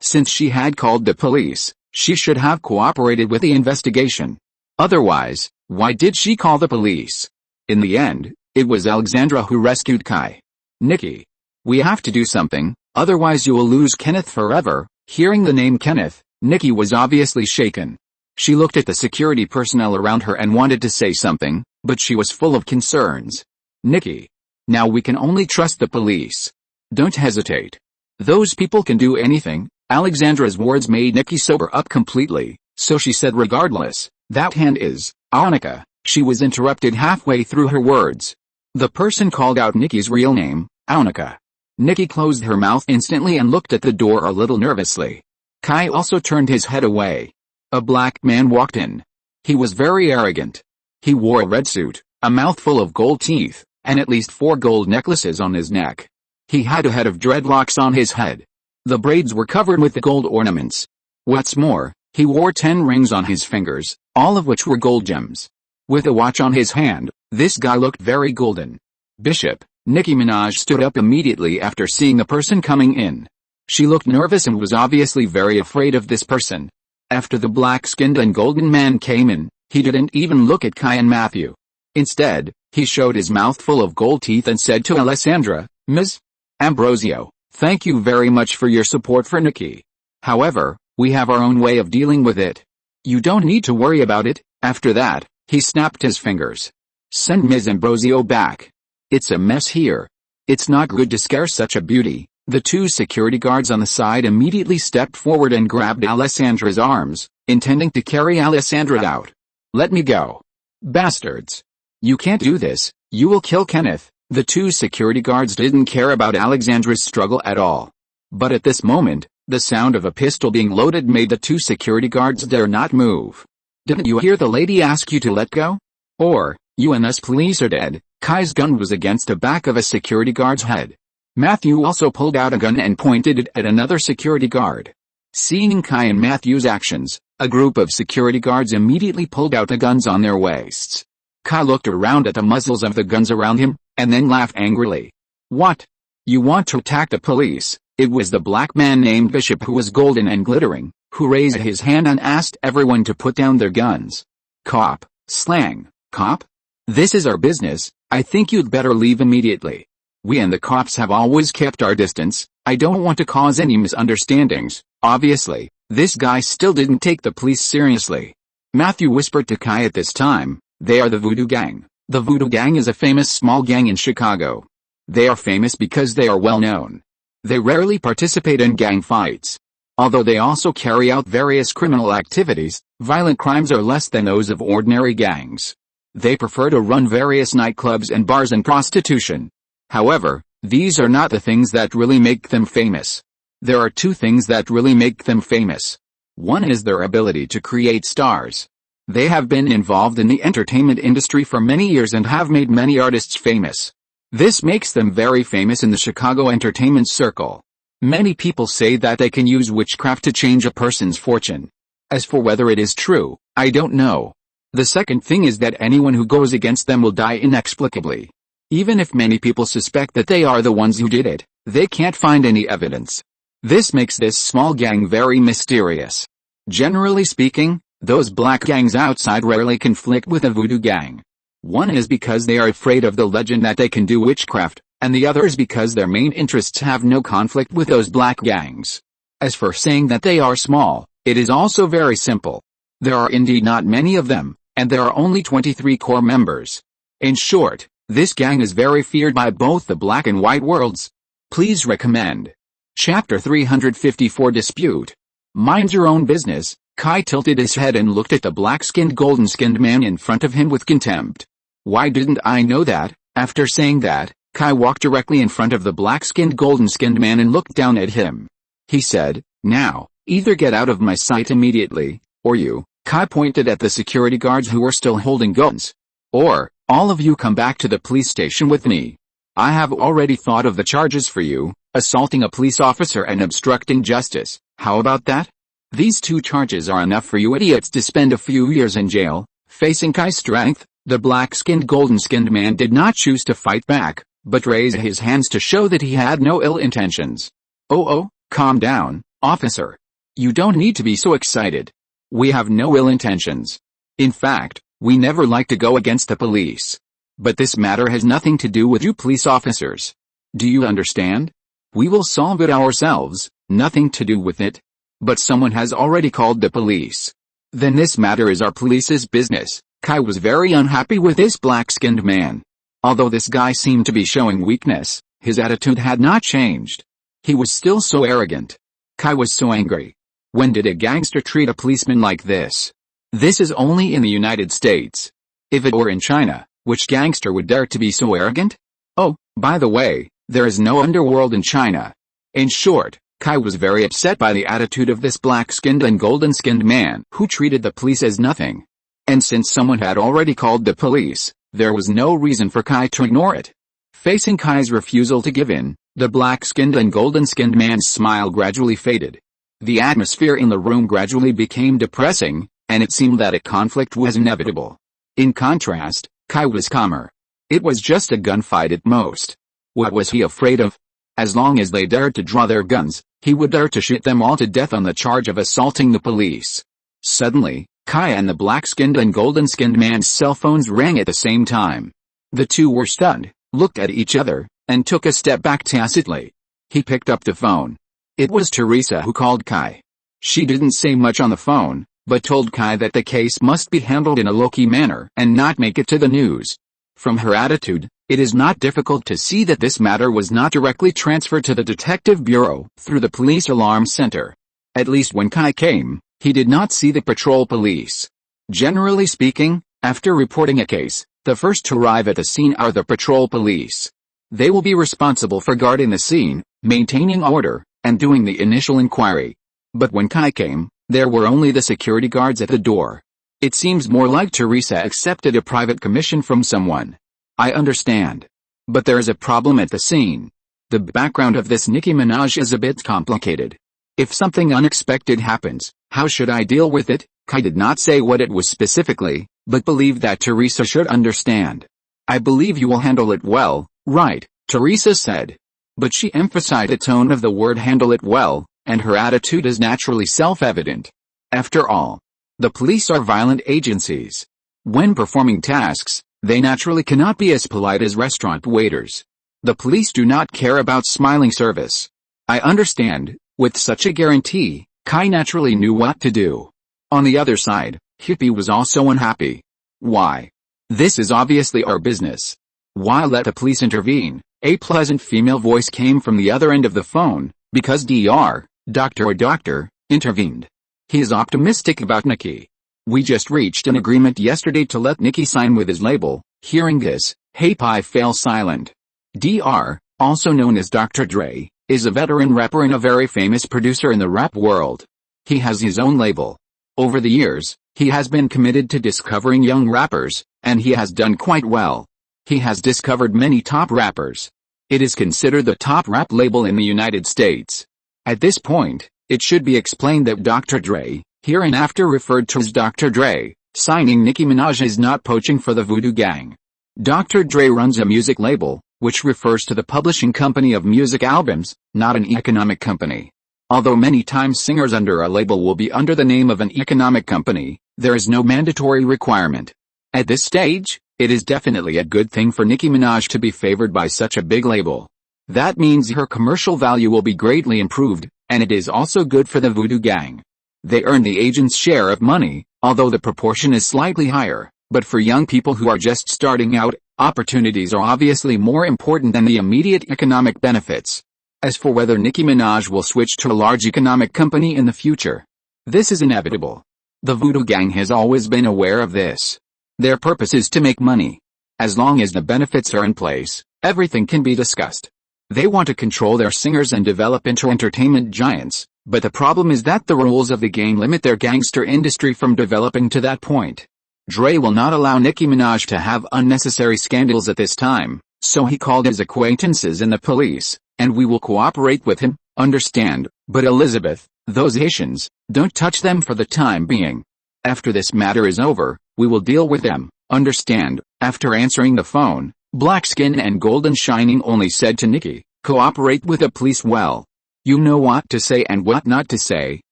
Since she had called the police, she should have cooperated with the investigation. Otherwise, why did she call the police? In the end, it was Alexandra who rescued Kai. "Nicki, we have to do something, otherwise you will lose Kenneth forever." Hearing the name Kenneth, Nicki was obviously shaken. She looked at the security personnel around her and wanted to say something, but she was full of concerns. "Nicki, now we can only trust the police. Don't hesitate. Those people can do anything." Alexandra's words made Nicki sober up completely, so she said, "Regardless, that hand is Annika." She was interrupted halfway through her words. The person called out Nicki's real name, Annika. Nicki closed her mouth instantly and looked at the door a little nervously. Kai also turned his head away. A black man walked in. He was very arrogant. He wore a red suit, a mouthful of gold teeth, and at least 4 gold necklaces on his neck. He had a head of dreadlocks on his head. The braids were covered with the gold ornaments. What's more, he wore 10 rings on his fingers, all of which were gold gems. With a watch on his hand, this guy looked very golden. "Bishop." Nicki Minaj stood up immediately after seeing the person coming in. She looked nervous and was obviously very afraid of this person. After the black-skinned and golden man came in, he didn't even look at Kai and Matthew. Instead, he showed his mouth full of gold teeth and said to Alessandra, "Ms. Ambrosio, thank you very much for your support for Nicki. However, we have our own way of dealing with it. You don't need to worry about it." After that, he snapped his fingers. "Send Ms. Ambrosio back. It's a mess here. It's not good to scare such a beauty." The 2 security guards on the side immediately stepped forward and grabbed Alessandra's arms, intending to carry Alessandra out. "Let me go. Bastards. You can't do this, you will kill Kenneth." The 2 security guards didn't care about Alexandra's struggle at all. But at this moment, the sound of a pistol being loaded made the 2 security guards dare not move. "Didn't you hear the lady ask you to let go? Or, you and us police are dead." Kai's gun was against the back of a security guard's head. Matthew also pulled out a gun and pointed it at another security guard. Seeing Kai and Matthew's actions, a group of security guards immediately pulled out the guns on their waists. Kai looked around at the muzzles of the guns around him, and then laughed angrily. "What? You want to attack the police?" It was the black man named Bishop, who was golden and glittering, who raised his hand and asked everyone to put down their guns. "Cop, slang, cop? This is our business, I think you'd better leave immediately. We and the cops have always kept our distance, I don't want to cause any misunderstandings." Obviously, this guy still didn't take the police seriously. Matthew whispered to Kai at this time, "They are the Voodoo Gang." The Voodoo Gang is a famous small gang in Chicago. They are famous because they are well known. They rarely participate in gang fights. Although they also carry out various criminal activities, violent crimes are less than those of ordinary gangs. They prefer to run various nightclubs and bars and prostitution. However, these are not the things that really make them famous. There are two things that really make them famous. One is their ability to create stars. They have been involved in the entertainment industry for many years and have made many artists famous. This makes them very famous in the Chicago entertainment circle. Many people say that they can use witchcraft to change a person's fortune. As for whether it is true, I don't know. The second thing is that anyone who goes against them will die inexplicably. Even if many people suspect that they are the ones who did it, they can't find any evidence. This makes this small gang very mysterious. Generally speaking, those black gangs outside rarely conflict with a voodoo gang. One is because they are afraid of the legend that they can do witchcraft, and the other is because their main interests have no conflict with those black gangs. As for saying that they are small, it is also very simple. There are indeed not many of them, and there are only 23 core members. In short, this gang is very feared by both the black and white worlds. Please recommend. Chapter 354 Dispute. Mind your own business. Kai tilted his head and looked at the black-skinned golden-skinned man in front of him with contempt. Why didn't I know that? After saying that, Kai walked directly in front of the black-skinned golden-skinned man and looked down at him. He said, "Now, either get out of my sight immediately, or you," Kai pointed at the security guards who were still holding guns, "or, all of you come back to the police station with me. I have already thought of the charges for you, assaulting a police officer and obstructing justice. How about that? These two charges are enough for you idiots to spend a few years in jail." Facing Kai's strength, the black-skinned golden-skinned man did not choose to fight back, but raised his hands to show that he had no ill intentions. Oh, calm down, officer. You don't need to be so excited. We have no ill intentions. In fact, we never like to go against the police. But this matter has nothing to do with you police officers. Do you understand? We will solve it ourselves, nothing to do with it. But someone has already called the police. Then this matter is our police's business. Kai was very unhappy with this black-skinned man. Although this guy seemed to be showing weakness, his attitude had not changed. He was still so arrogant. Kai was so angry. When did a gangster treat a policeman like this? This is only in the United States. If it were in China, which gangster would dare to be so arrogant? Oh, by the way, there is no underworld in China. In short, Kai was very upset by the attitude of this black-skinned and golden-skinned man who treated the police as nothing. And since someone had already called the police, there was no reason for Kai to ignore it. Facing Kai's refusal to give in, the black-skinned and golden-skinned man's smile gradually faded. The atmosphere in the room gradually became depressing, and it seemed that a conflict was inevitable. In contrast, Kai was calmer. It was just a gunfight at most. What was he afraid of? As long as they dared to draw their guns, he would dare to shoot them all to death on the charge of assaulting the police. Suddenly, Kai and the black-skinned and golden-skinned man's cell phones rang at the same time. The two were stunned, looked at each other, and took a step back tacitly. He picked up the phone. It was Teresa who called Kai. She didn't say much on the phone, but told Kai that the case must be handled in a low-key manner and not make it to the news. From her attitude, it is not difficult to see that this matter was not directly transferred to the Detective Bureau through the Police Alarm Center. At least when Kai came, he did not see the patrol police. Generally speaking, after reporting a case, the first to arrive at the scene are the patrol police. They will be responsible for guarding the scene, maintaining order, and doing the initial inquiry. But when Kai came, there were only the security guards at the door. It seems more like Teresa accepted a private commission from someone. I understand. But there is a problem at the scene. The background of this Nicki Minaj is a bit complicated. If something unexpected happens, how should I deal with it? Kai did not say what it was specifically, but believed that Teresa should understand. I believe you will handle it well, right? Teresa said. But she emphasized the tone of the word handle it well, and her attitude is naturally self-evident. After all, the police are violent agencies. When performing tasks, they naturally cannot be as polite as restaurant waiters. The police do not care about smiling service. I understand. With such a guarantee, Kai naturally knew what to do. On the other side, Hippie was also unhappy. Why? This is obviously our business. Why let the police intervene? A pleasant female voice came from the other end of the phone, because Doctor intervened. He is optimistic about Nikki. We just reached an agreement yesterday to let Nikki sign with his label. Hearing this, Hippie fell silent. Dr., also known as Dr. Dre, is a veteran rapper and a very famous producer in the rap world. He has his own label. Over the years, he has been committed to discovering young rappers, and he has done quite well. He has discovered many top rappers. It is considered the top rap label in the United States. At this point, it should be explained that Dr. Dre, hereinafter referred to as Dr. Dre, signing Nicki Minaj is not poaching for the Voodoo Gang. Dr. Dre runs a music label, which refers to the publishing company of music albums, not an economic company. Although many times singers under a label will be under the name of an economic company, there is no mandatory requirement. At this stage, it is definitely a good thing for Nicki Minaj to be favored by such a big label. That means her commercial value will be greatly improved, and it is also good for the Voodoo Gang. They earn the agent's share of money, although the proportion is slightly higher, but for young people who are just starting out, opportunities are obviously more important than the immediate economic benefits. As for whether Nicki Minaj will switch to a large economic company in the future, this is inevitable. The Voodoo Gang has always been aware of this. Their purpose is to make money. As long as the benefits are in place, everything can be discussed. They want to control their singers and develop into entertainment giants, but the problem is that the rules of the game limit their gangster industry from developing to that point. Dre will not allow Nicki Minaj to have unnecessary scandals at this time, so he called his acquaintances and the police, and we will cooperate with him, understand, but Elizabeth, those Haitians, don't touch them for the time being. After this matter is over, we will deal with them, understand. After answering the phone, Black Skin and Golden Shining only said to Nicki, cooperate with the police well. You know what to say and what not to say.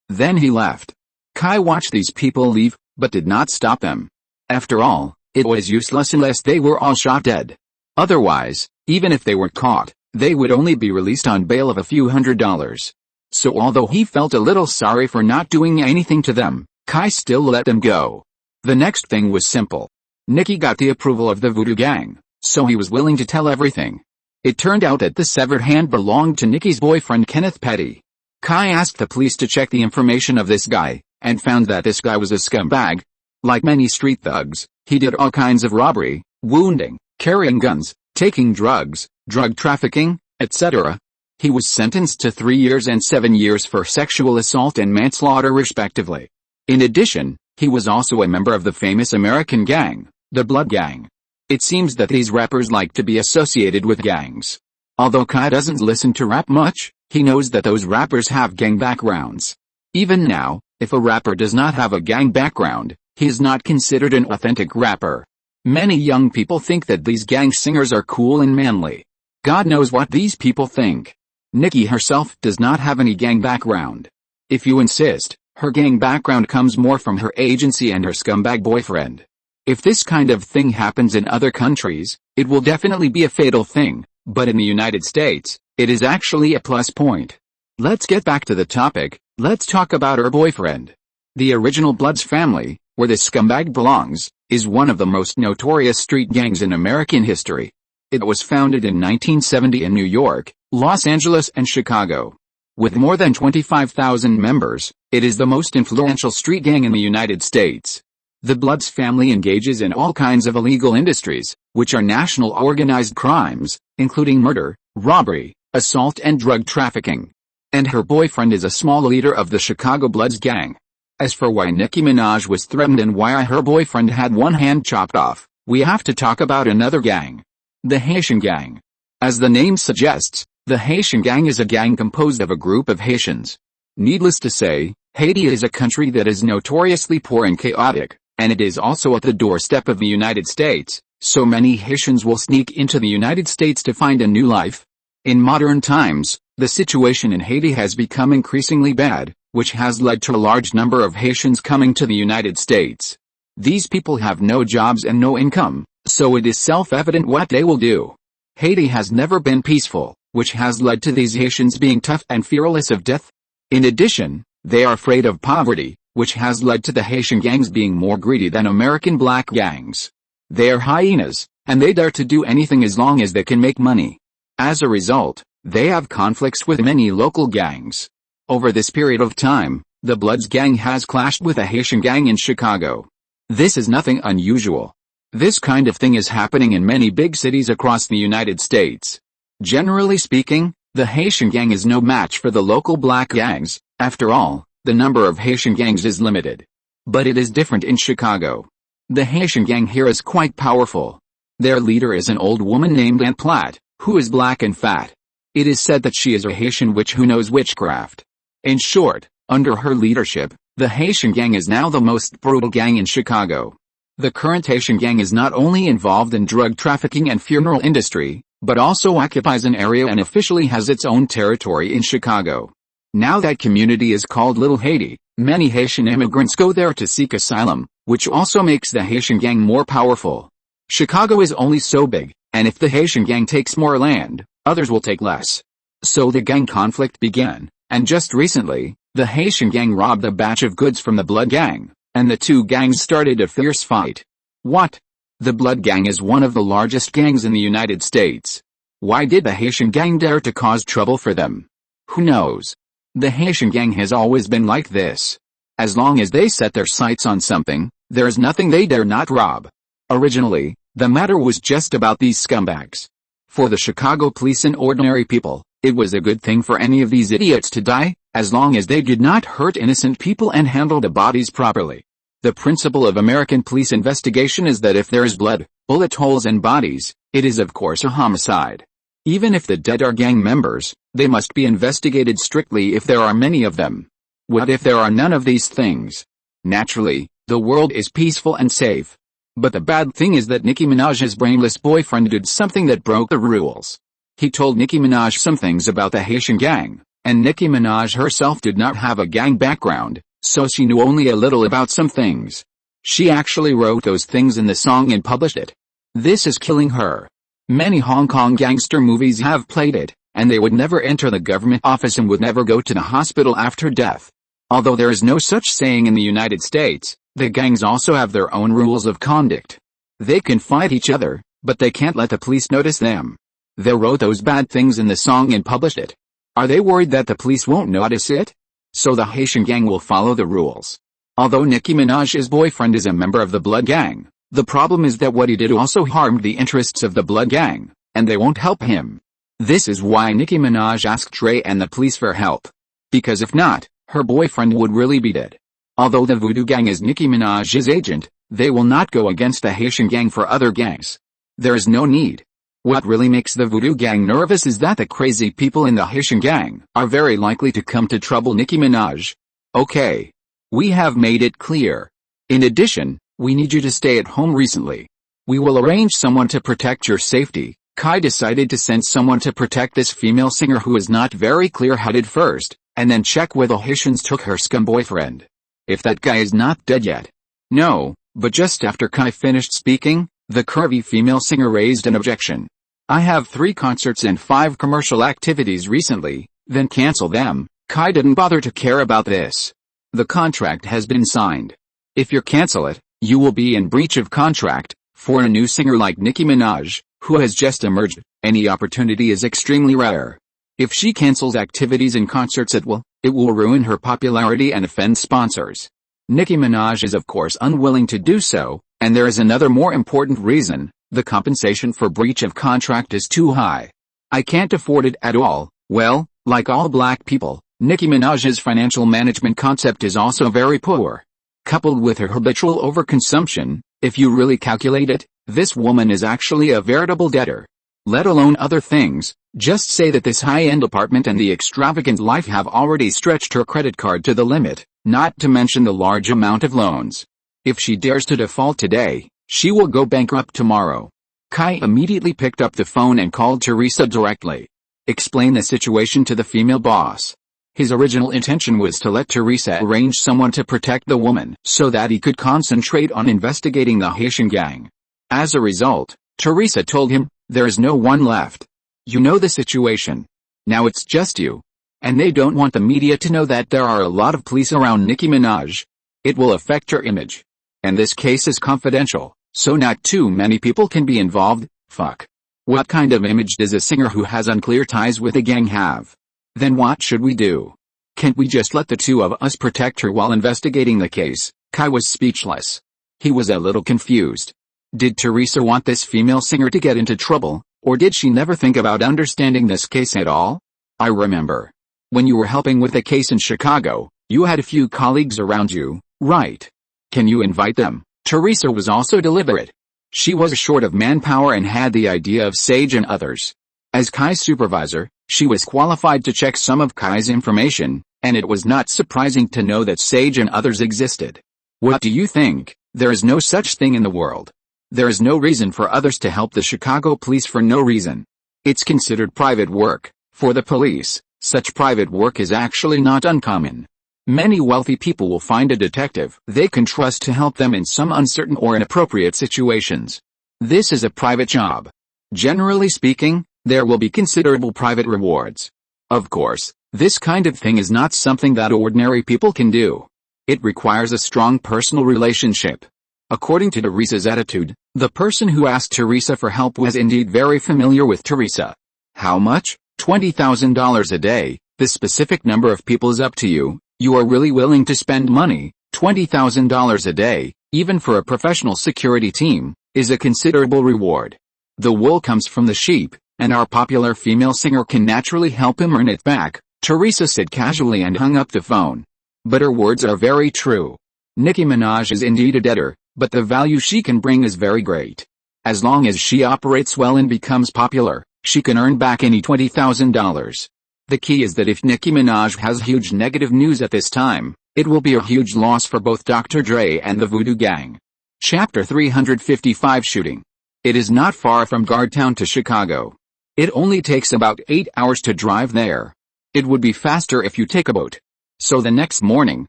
Then he left. Kai watched these people leave, but did not stop them. After all, it was useless unless they were all shot dead. Otherwise, even if they were caught, they would only be released on bail of a few $100s. So although he felt a little sorry for not doing anything to them, Kai still let them go. The next thing was simple. Nicki got the approval of the Voodoo Gang, so he was willing to tell everything. It turned out that the severed hand belonged to Nicki's boyfriend Kenneth Petty. Kai asked the police to check the information of this guy, and found that this guy was a scumbag. Like many street thugs, he did all kinds of robbery, wounding, carrying guns, taking drugs, drug trafficking, etc. He was sentenced to 3 years and 7 years for sexual assault and manslaughter respectively. In addition, he was also a member of the famous American gang, the Blood Gang. It seems that these rappers like to be associated with gangs. Although Kai doesn't listen to rap much, he knows that those rappers have gang backgrounds. Even now, if a rapper does not have a gang background, he is not considered an authentic rapper. Many young people think that these gang singers are cool and manly. God knows what these people think. Nicki herself does not have any gang background. If you insist, her gang background comes more from her agency and her scumbag boyfriend. If this kind of thing happens in other countries, it will definitely be a fatal thing, but in the United States, it is actually a plus point. Let's get back to the topic. Let's talk about her boyfriend. The original Bloods family, where this scumbag belongs, is one of the most notorious street gangs in American history. It was founded in 1970 in New York, Los Angeles and Chicago. With more than 25,000 members, it is the most influential street gang in the United States. The Bloods family engages in all kinds of illegal industries, which are national organized crimes, including murder, robbery, assault and drug trafficking. And her boyfriend is a small leader of the Chicago Bloods gang. As for why Nicki Minaj was threatened and why her boyfriend had one hand chopped off, we have to talk about another gang. The Haitian Gang. As the name suggests, the Haitian Gang is a gang composed of a group of Haitians. Needless to say, Haiti is a country that is notoriously poor and chaotic, and it is also at the doorstep of the United States, so many Haitians will sneak into the United States to find a new life. In modern times, the situation in Haiti has become increasingly bad, which has led to a large number of Haitians coming to the United States. These people have no jobs and no income, so it is self-evident what they will do. Haiti has never been peaceful, which has led to these Haitians being tough and fearless of death. In addition, they are afraid of poverty, which has led to the Haitian gangs being more greedy than American black gangs. They are hyenas, and they dare to do anything as long as they can make money. As a result, they have conflicts with many local gangs. Over this period of time, the Bloods gang has clashed with a Haitian gang in Chicago. This is nothing unusual. This kind of thing is happening in many big cities across the United States. Generally speaking, The Haitian gang is no match for the local black gangs. After all, the number of Haitian gangs is limited. But it is different in Chicago. The Haitian gang here is quite powerful. Their leader is an old woman named Aunt Platte, who is black and fat. It is said that she is a Haitian witch who knows witchcraft. In short, under her leadership, the Haitian gang is now the most brutal gang in Chicago. The current Haitian gang is not only involved in drug trafficking and funeral industry, but also occupies an area and officially has its own territory in Chicago. Now that community is called Little Haiti. Many Haitian immigrants go there to seek asylum, which also makes the Haitian gang more powerful. Chicago is only so big, and if the Haitian gang takes more land, others will take less. So the gang conflict began, and just recently, the Haitian gang robbed a batch of goods from the Blood Gang, and the two gangs started a fierce fight. What? The Blood Gang is one of the largest gangs in the United States. Why did the Haitian gang dare to cause trouble for them? Who knows? The Haitian gang has always been like this. As long as they set their sights on something, there is nothing they dare not rob. Originally, the matter was just about these scumbags. For the Chicago police and ordinary people, it was a good thing for any of these idiots to die, as long as they did not hurt innocent people and handle the bodies properly. The principle of American police investigation is that if there is blood, bullet holes and bodies, it is of course a homicide. Even if the dead are gang members, they must be investigated strictly if there are many of them. What if there are none of these things? Naturally, the world is peaceful and safe. But the bad thing is that Nicki Minaj's brainless boyfriend did something that broke the rules. He told Nicki Minaj some things about the Haitian gang, and Nicki Minaj herself did not have a gang background, so she knew only a little about some things. She actually wrote those things in the song and published it. This is killing her. Many Hong Kong gangster movies have played it, and they would never enter the government office and would never go to the hospital after death. Although there is no such saying in the United States, the gangs also have their own rules of conduct. They can fight each other, but they can't let the police notice them. They wrote those bad things in the song and published it. Are they worried that the police won't notice it? So the Haitian gang will follow the rules. Although Nicki Minaj's boyfriend is a member of the Blood Gang, the problem is that what he did also harmed the interests of the Blood Gang, and they won't help him. This is why Nicki Minaj asked Dre and the police for help. Because if not, her boyfriend would really be dead. Although the Voodoo Gang is Nicki Minaj's agent, they will not go against the Haitian gang for other gangs. There is no need. What really makes the Voodoo Gang nervous is that the crazy people in the Haitian gang are very likely to come to trouble Nicki Minaj. Okay. We have made it clear. In addition, we need you to stay at home recently. We will arrange someone to protect your safety. Kai decided to send someone to protect this female singer who is not very clear-headed first, and then check where the Haitians took her scum boyfriend. If that guy is not dead yet. No, but just after Kai finished speaking, the curvy female singer raised an objection. I have 3 concerts and 5 commercial activities recently, then cancel them. Kai didn't bother to care about this. The contract has been signed. If you cancel it, you will be in breach of contract. For a new singer like Nicki Minaj, who has just emerged, any opportunity is extremely rare. If she cancels activities and concerts it will ruin her popularity and offend sponsors. Nicki Minaj is of course unwilling to do so, and there is another more important reason. The compensation for breach of contract is too high. I can't afford it at all. Well, like all black people, Nicki Minaj's financial management concept is also very poor. Coupled with her habitual overconsumption, if you really calculate it, this woman is actually a veritable debtor. Let alone other things, just say that this high-end apartment and the extravagant life have already stretched her credit card to the limit, not to mention the large amount of loans. If she dares to default today, she will go bankrupt tomorrow. Kai immediately picked up the phone and called Teresa directly. Explain the situation to the female boss. His original intention was to let Teresa arrange someone to protect the woman so that he could concentrate on investigating the Haitian gang. As a result, Teresa told him, there is no one left. You know the situation. Now it's just you. And they don't want the media to know that there are a lot of police around Nicki Minaj. It will affect her image. And this case is confidential, so not too many people can be involved. Fuck. What kind of image does a singer who has unclear ties with a gang have? Then what should we do? Can't we just let the two of us protect her while investigating the case? Kai was speechless. He was a little confused. Did Teresa want this female singer to get into trouble, or did she never think about understanding this case at all? I remember. When you were helping with a case in Chicago, you had a few colleagues around you, right? Can you invite them? Teresa was also deliberate. She was short of manpower and had the idea of Sage and others. As Kai's supervisor, she was qualified to check some of Kai's information, and it was not surprising to know that Sage and others existed. What do you think? There is no such thing in the world. There is no reason for others to help the Chicago police for no reason. It's considered private work. For the police, such private work is actually not uncommon. Many wealthy people will find a detective they can trust to help them in some uncertain or inappropriate situations. This is a private job. Generally speaking, there will be considerable private rewards. Of course, this kind of thing is not something that ordinary people can do. It requires a strong personal relationship. According to Teresa's attitude, the person who asked Teresa for help was indeed very familiar with Teresa. How much? $20,000 a day. The specific number of people is up to you. You are really willing to spend money. $20,000 a day, even for a professional security team, is a considerable reward. The wool comes from the sheep, and our popular female singer can naturally help him earn it back, Teresa said casually and hung up the phone. But her words are very true. Nicki Minaj is indeed a debtor, but the value she can bring is very great. As long as she operates well and becomes popular, she can earn back any $20,000. The key is that if Nicki Minaj has huge negative news at this time, it will be a huge loss for both Dr. Dre and the Voodoo Gang. Chapter 355 Shooting. It is not far from Guardtown to Chicago. It only takes about 8 hours to drive there. It would be faster if you take a boat. So the next morning,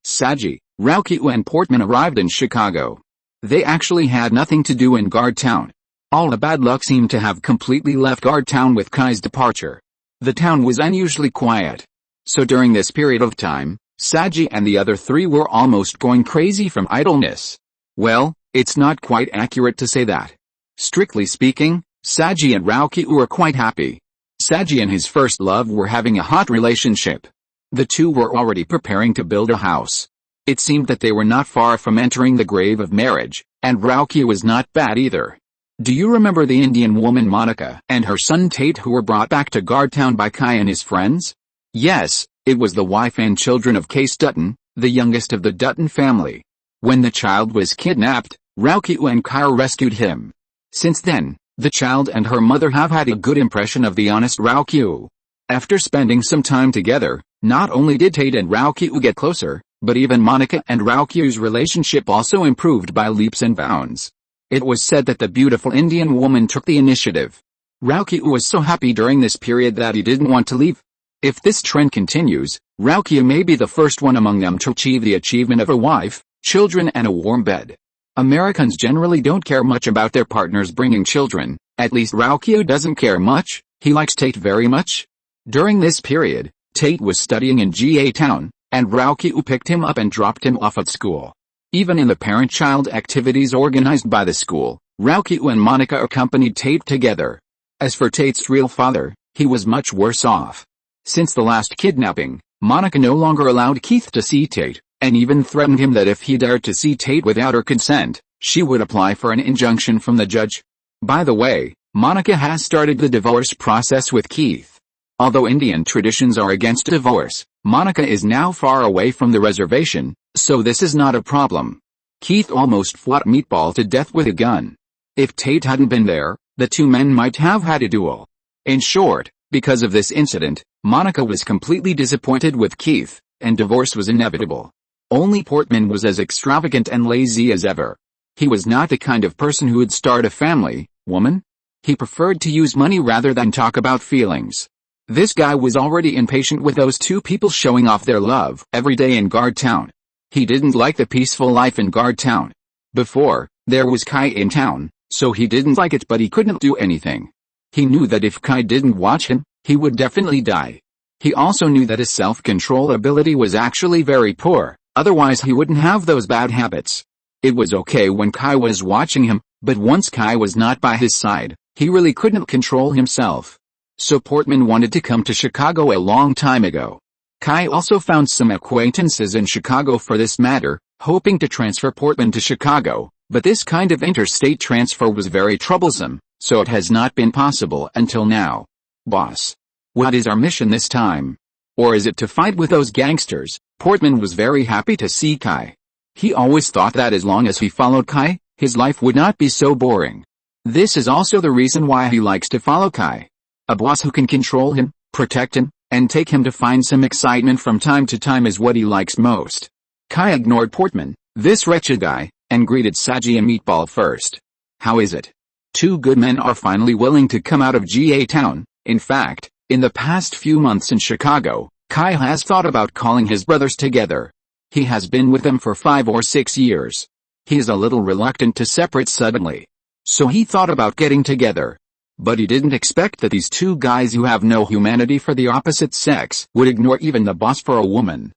Saji, Raukiu and Portman arrived in Chicago. They actually had nothing to do in Guardtown. All the bad luck seemed to have completely left Guardtown with Kai's departure. The town was unusually quiet. So during this period of time, Saji and the other three were almost going crazy from idleness. Well, it's not quite accurate to say that. Strictly speaking, Saji and Raukiu were quite happy. Saji and his first love were having a hot relationship. The two were already preparing to build a house. It seemed that they were not far from entering the grave of marriage, and Raukiu was not bad either. Do you remember the Indian woman Monica and her son Tate who were brought back to Guardtown by Kai and his friends? Yes, it was the wife and children of Case Dutton, the youngest of the Dutton family. When the child was kidnapped, Raukiu and Kai rescued him. Since then, the child and her mother have had a good impression of the honest Raukiu. After spending some time together, not only did Tate and Raukiu get closer, but even Monica and Raukiu's relationship also improved by leaps and bounds. It was said that the beautiful Indian woman took the initiative. Raukiu was so happy during this period that he didn't want to leave. If this trend continues, Raukiu may be the first one among them to achieve the achievement of a wife, children and a warm bed. Americans generally don't care much about their partners bringing children, at least Raukiu doesn't care much, he likes Tate very much. During this period, Tate was studying in GA Town, and Raukiu picked him up and dropped him off at school. Even in the parent-child activities organized by the school, Raukiu and Monica accompanied Tate together. As for Tate's real father, he was much worse off. Since the last kidnapping, Monica no longer allowed Keith to see Tate, and even threatened him that if he dared to see Tate without her consent, she would apply for an injunction from the judge. By the way, Monica has started the divorce process with Keith. Although Indian traditions are against divorce, Monica is now far away from the reservation, so this is not a problem. Keith almost fought Meatball to death with a gun. If Tate hadn't been there, the two men might have had a duel. In short, because of this incident, Monica was completely disappointed with Keith, and divorce was inevitable. Only Portman was as extravagant and lazy as ever. He was not the kind of person who would start a family, woman. He preferred to use money rather than talk about feelings. This guy was already impatient with those two people showing off their love every day in Guardtown. He didn't like the peaceful life in Guardtown. Before, there was Kai in town, so he didn't like it but he couldn't do anything. He knew that if Kai didn't watch him, he would definitely die. He also knew that his self-control ability was actually very poor, otherwise he wouldn't have those bad habits. It was okay when Kai was watching him, but once Kai was not by his side, he really couldn't control himself. So Portman wanted to come to Chicago a long time ago. Kai also found some acquaintances in Chicago for this matter, hoping to transfer Portman to Chicago, but this kind of interstate transfer was very troublesome, so it has not been possible until now. Boss. What is our mission this time? Or is it to fight with those gangsters? Portman was very happy to see Kai. He always thought that as long as he followed Kai, his life would not be so boring. This is also the reason why he likes to follow Kai. A boss who can control him, protect him, and take him to find some excitement from time to time is what he likes most. Kai ignored Portman, this wretched guy, and greeted Saji and Meatball first. How is it? Two good men are finally willing to come out of GA Town. In fact, in the past few months in Chicago, Kai has thought about calling his brothers together. He has been with them for 5 or 6 years. He is a little reluctant to separate suddenly. So he thought about getting together. But he didn't expect that these two guys who have no humanity for the opposite sex would ignore even the boss for a woman.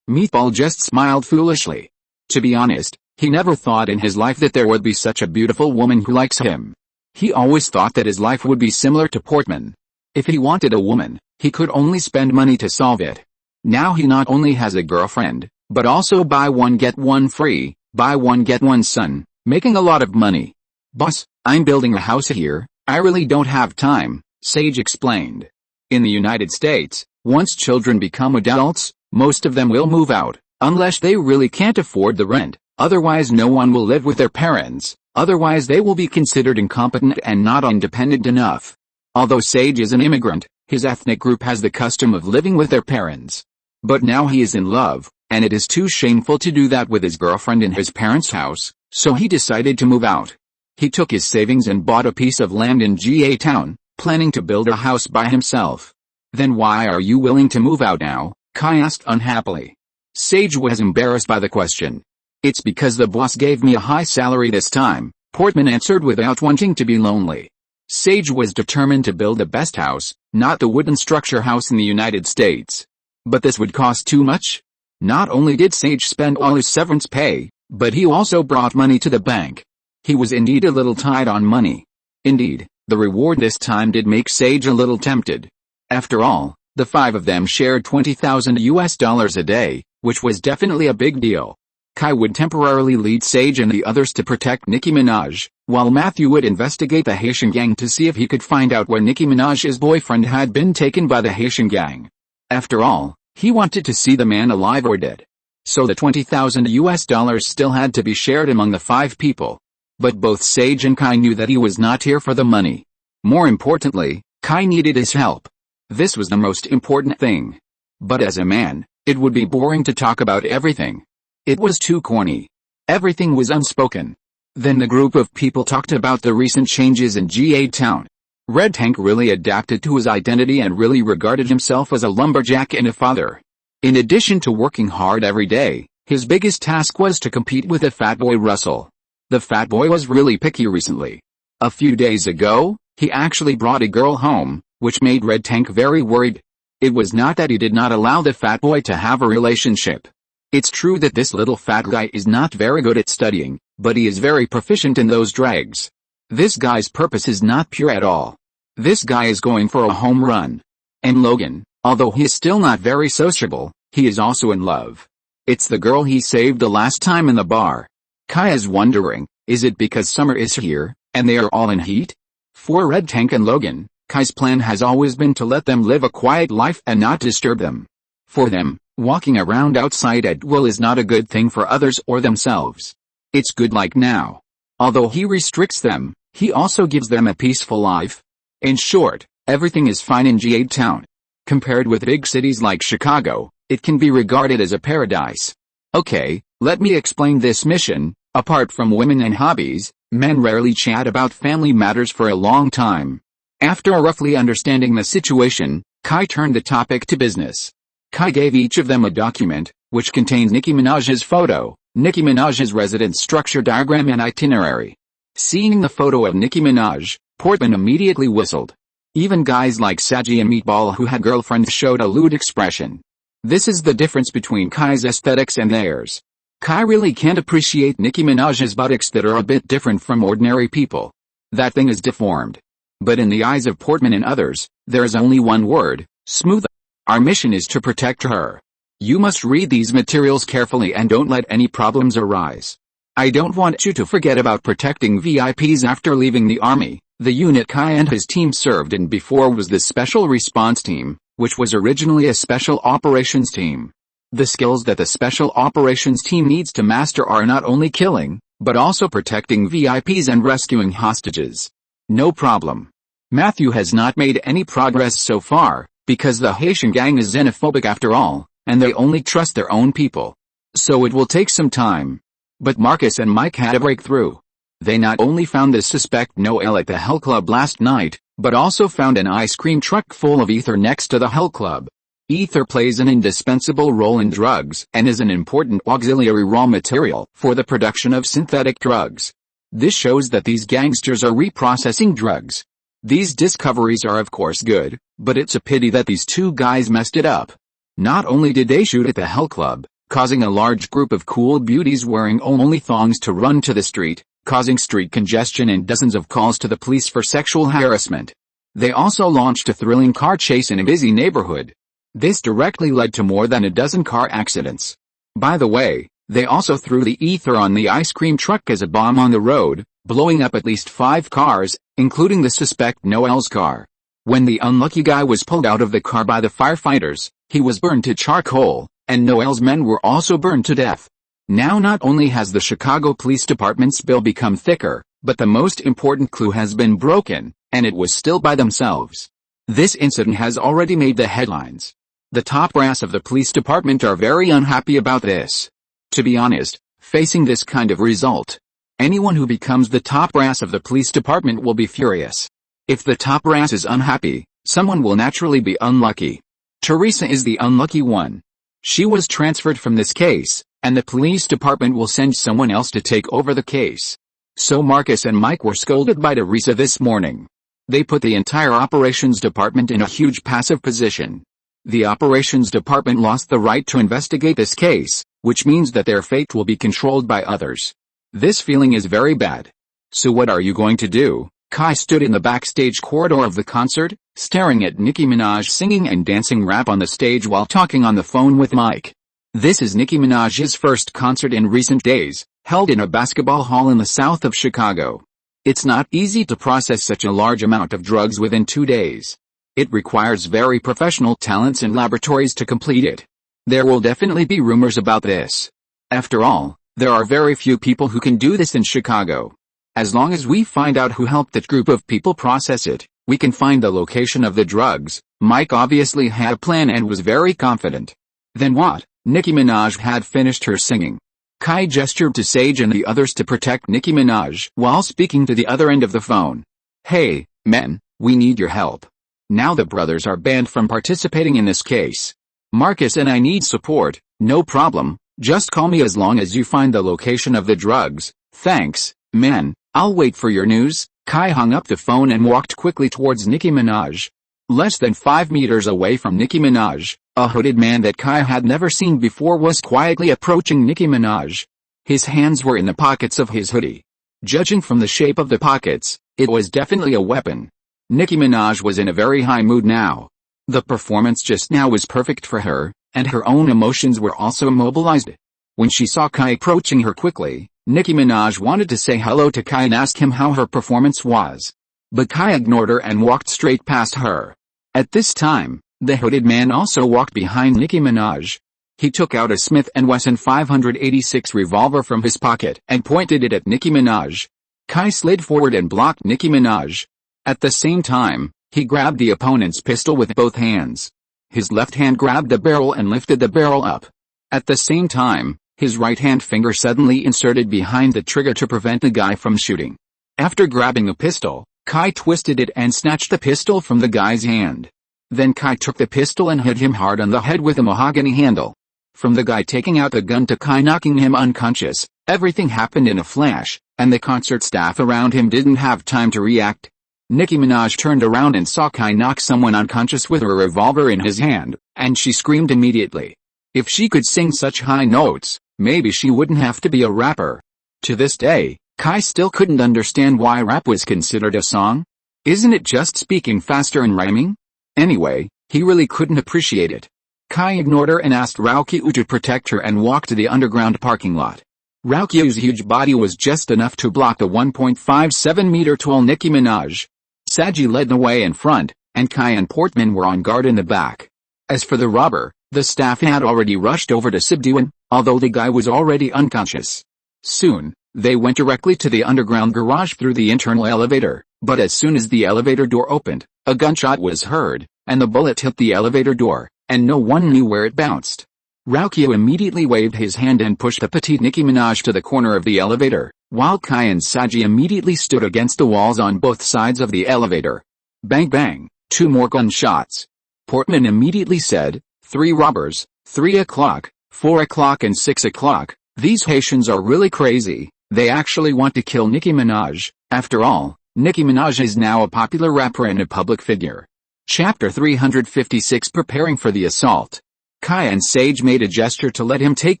Meatball just smiled foolishly. To be honest, he never thought in his life that there would be such a beautiful woman who likes him. He always thought that his life would be similar to Portman. If he wanted a woman, he could only spend money to solve it. Now he not only has a girlfriend, but also buy one get one free, buy one get one son, making a lot of money. Boss, I'm building a house here, I really don't have time, Sage explained. In the United States, once children become adults, most of them will move out, unless they really can't afford the rent, otherwise no one will live with their parents, otherwise they will be considered incompetent and not independent enough. Although Sage is an immigrant, his ethnic group has the custom of living with their parents. But now he is in love, and it is too shameful to do that with his girlfriend in his parents' house, so he decided to move out. He took his savings and bought a piece of land in GA Town, planning to build a house by himself. Then why are you willing to move out now? Kai asked unhappily. Sage was embarrassed by the question. It's because the boss gave me a high salary this time, Portman answered without wanting to be lonely. Sage was determined to build the best house, not the wooden structure house in the United States. But this would cost too much? Not only did Sage spend all his severance pay, but he also brought money to the bank. He was indeed a little tight on money. Indeed, the reward this time did make Sage a little tempted. After all, the 5 of them shared $20,000 a day, which was definitely a big deal. Kai would temporarily lead Sage and the others to protect Nicki Minaj, while Matthew would investigate the Haitian gang to see if he could find out where Nicki Minaj's boyfriend had been taken by the Haitian gang. After all, he wanted to see the man alive or dead. So the $20,000 still had to be shared among the 5 people. But both Sage and Kai knew that he was not here for the money. More importantly, Kai needed his help. This was the most important thing. But as a man, it would be boring to talk about everything. It was too corny. Everything was unspoken. Then the group of people talked about the recent changes in GA Town. Red Tank really adapted to his identity and really regarded himself as a lumberjack and a father. In addition to working hard every day, his biggest task was to compete with the fat boy Russell. The fat boy was really picky recently. A few days ago, he actually brought a girl home, which made Red Tank very worried. It was not that he did not allow the fat boy to have a relationship. It's true that this little fat guy is not very good at studying, but he is very proficient in those drags. This guy's purpose is not pure at all. This guy is going for a home run. And Logan, although he is still not very sociable, he is also in love. It's the girl he saved the last time in the bar. Kai is wondering, is it because summer is here, and they are all in heat? For Red Tank and Logan, Kai's plan has always been to let them live a quiet life and not disturb them. For them, walking around outside at will is not a good thing for others or themselves. It's good like now. Although he restricts them, he also gives them a peaceful life. In short, everything is fine in GA Town. Compared with big cities like Chicago, it can be regarded as a paradise. Okay, let me explain this mission. Apart from women and hobbies, men rarely chat about family matters for a long time. After roughly understanding the situation, Kai turned the topic to business. Kai gave each of them a document, which contains Nicki Minaj's photo, Nicki Minaj's residence structure diagram and itinerary. Seeing the photo of Nicki Minaj, Portman immediately whistled. Even guys like Saji and Meatball who had girlfriends showed a lewd expression. This is the difference between Kai's aesthetics and theirs. Kai really can't appreciate Nicki Minaj's buttocks that are a bit different from ordinary people. That thing is deformed. But in the eyes of Portman and others, there is only one word, smooth. Our mission is to protect her. You must read these materials carefully and don't let any problems arise. I don't want you to forget about protecting VIPs after leaving the army, The unit Kai and his team served in before was the Special Response Team, which was originally a Special Operations Team. The skills that the Special Operations Team needs to master are not only killing, but also protecting VIPs and rescuing hostages. No problem. Matthew has not made any progress so far, because the Haitian gang is xenophobic after all, and they only trust their own people. So it will take some time. But Marcus and Mike had a breakthrough. They not only found the suspect Noel at the Hell Club last night, but also found an ice cream truck full of ether next to the Hell Club. Ether plays an indispensable role in drugs and is an important auxiliary raw material for the production of synthetic drugs. This shows that these gangsters are reprocessing drugs. These discoveries are of course good, but it's a pity that these two guys messed it up. Not only did they shoot at the Hell Club, causing a large group of cool beauties wearing only thongs to run to the street, causing street congestion and dozens of calls to the police for sexual harassment. They also launched a thrilling car chase in a busy neighborhood. This directly led to more than a dozen car accidents. By the way, they also threw the ether on the ice cream truck as a bomb on the road, blowing up at least 5 cars, including the suspect Noel's car. When the unlucky guy was pulled out of the car by the firefighters, he was burned to charcoal, and Noel's men were also burned to death. Now not only has the Chicago Police Department's bill become thicker, but the most important clue has been broken, and it was still by themselves. This incident has already made the headlines. The top brass of the police department are very unhappy about this. To be honest, facing this kind of result, anyone who becomes the top brass of the police department will be furious. If the top brass is unhappy, someone will naturally be unlucky. Teresa is the unlucky one. She was transferred from this case, and the police department will send someone else to take over the case. So Marcus and Mike were scolded by Teresa this morning. They put the entire operations department in a huge passive position. The operations department lost the right to investigate this case, which means that their fate will be controlled by others. This feeling is very bad. So what are you going to do? Kai stood in the backstage corridor of the concert, staring at Nicki Minaj singing and dancing rap on the stage while talking on the phone with Mike. This is Nicki Minaj's first concert in recent days, held in a basketball hall in the south of Chicago. It's not easy to process such a large amount of drugs within 2 days. It requires very professional talents and laboratories to complete it. There will definitely be rumors about this. After all, there are very few people who can do this in Chicago. As long as we find out who helped that group of people process it, we can find the location of the drugs. Mike obviously had a plan and was very confident. Then what? Nicki Minaj had finished her singing. Kai gestured to Sage and the others to protect Nicki Minaj while speaking to the other end of the phone. Hey, men, we need your help. Now the brothers are banned from participating in this case. Marcus and I need support. No problem, just call me as long as you find the location of the drugs. Thanks, men, I'll wait for your news. Kai hung up the phone and walked quickly towards Nicki Minaj. Less than 5 meters away from Nicki Minaj, a hooded man that Kai had never seen before was quietly approaching Nicki Minaj. His hands were in the pockets of his hoodie. Judging from the shape of the pockets, it was definitely a weapon. Nicki Minaj was in a very high mood now. The performance just now was perfect for her, and her own emotions were also immobilized. When she saw Kai approaching her quickly, Nicki Minaj wanted to say hello to Kai and ask him how her performance was. But Kai ignored her and walked straight past her. At this time, the hooded man also walked behind Nicki Minaj. He took out a Smith & Wesson 586 revolver from his pocket and pointed it at Nicki Minaj. Kai slid forward and blocked Nicki Minaj. At the same time, he grabbed the opponent's pistol with both hands. His left hand grabbed the barrel and lifted the barrel up. At the same time, his right hand finger suddenly inserted behind the trigger to prevent the guy from shooting. After grabbing the pistol, Kai twisted it and snatched the pistol from the guy's hand. Then Kai took the pistol and hit him hard on the head with a mahogany handle. From the guy taking out the gun to Kai knocking him unconscious, everything happened in a flash, and the concert staff around him didn't have time to react. Nicki Minaj turned around and saw Kai knock someone unconscious with a revolver in his hand, and she screamed immediately. If she could sing such high notes, maybe she wouldn't have to be a rapper. To this day, Kai still couldn't understand why rap was considered a song. Isn't it just speaking faster and rhyming? Anyway, he really couldn't appreciate it. Kai ignored her and asked Rauki to protect her and walked to the underground parking lot. Raukyu's huge body was just enough to block the 1.57-meter-tall Nicki Minaj. Saji led the way in front, and Kai and Portman were on guard in the back. As for the robber, the staff had already rushed over to subdue him, although the guy was already unconscious. Soon, they went directly to the underground garage through the internal elevator, but as soon as the elevator door opened, a gunshot was heard, and the bullet hit the elevator door, and no one knew where it bounced. Raukyu immediately waved his hand and pushed the petite Nicki Minaj to the corner of the elevator, while Kai and Saji immediately stood against the walls on both sides of the elevator. Bang bang, 2 more gunshots. Portman immediately said, 3 robbers, 3 o'clock, 4 o'clock and 6 o'clock, these Haitians are really crazy, they actually want to kill Nicki Minaj. After all, Nicki Minaj is now a popular rapper and a public figure. Chapter 356 Preparing for the assault. Kai and Sage made a gesture to let him take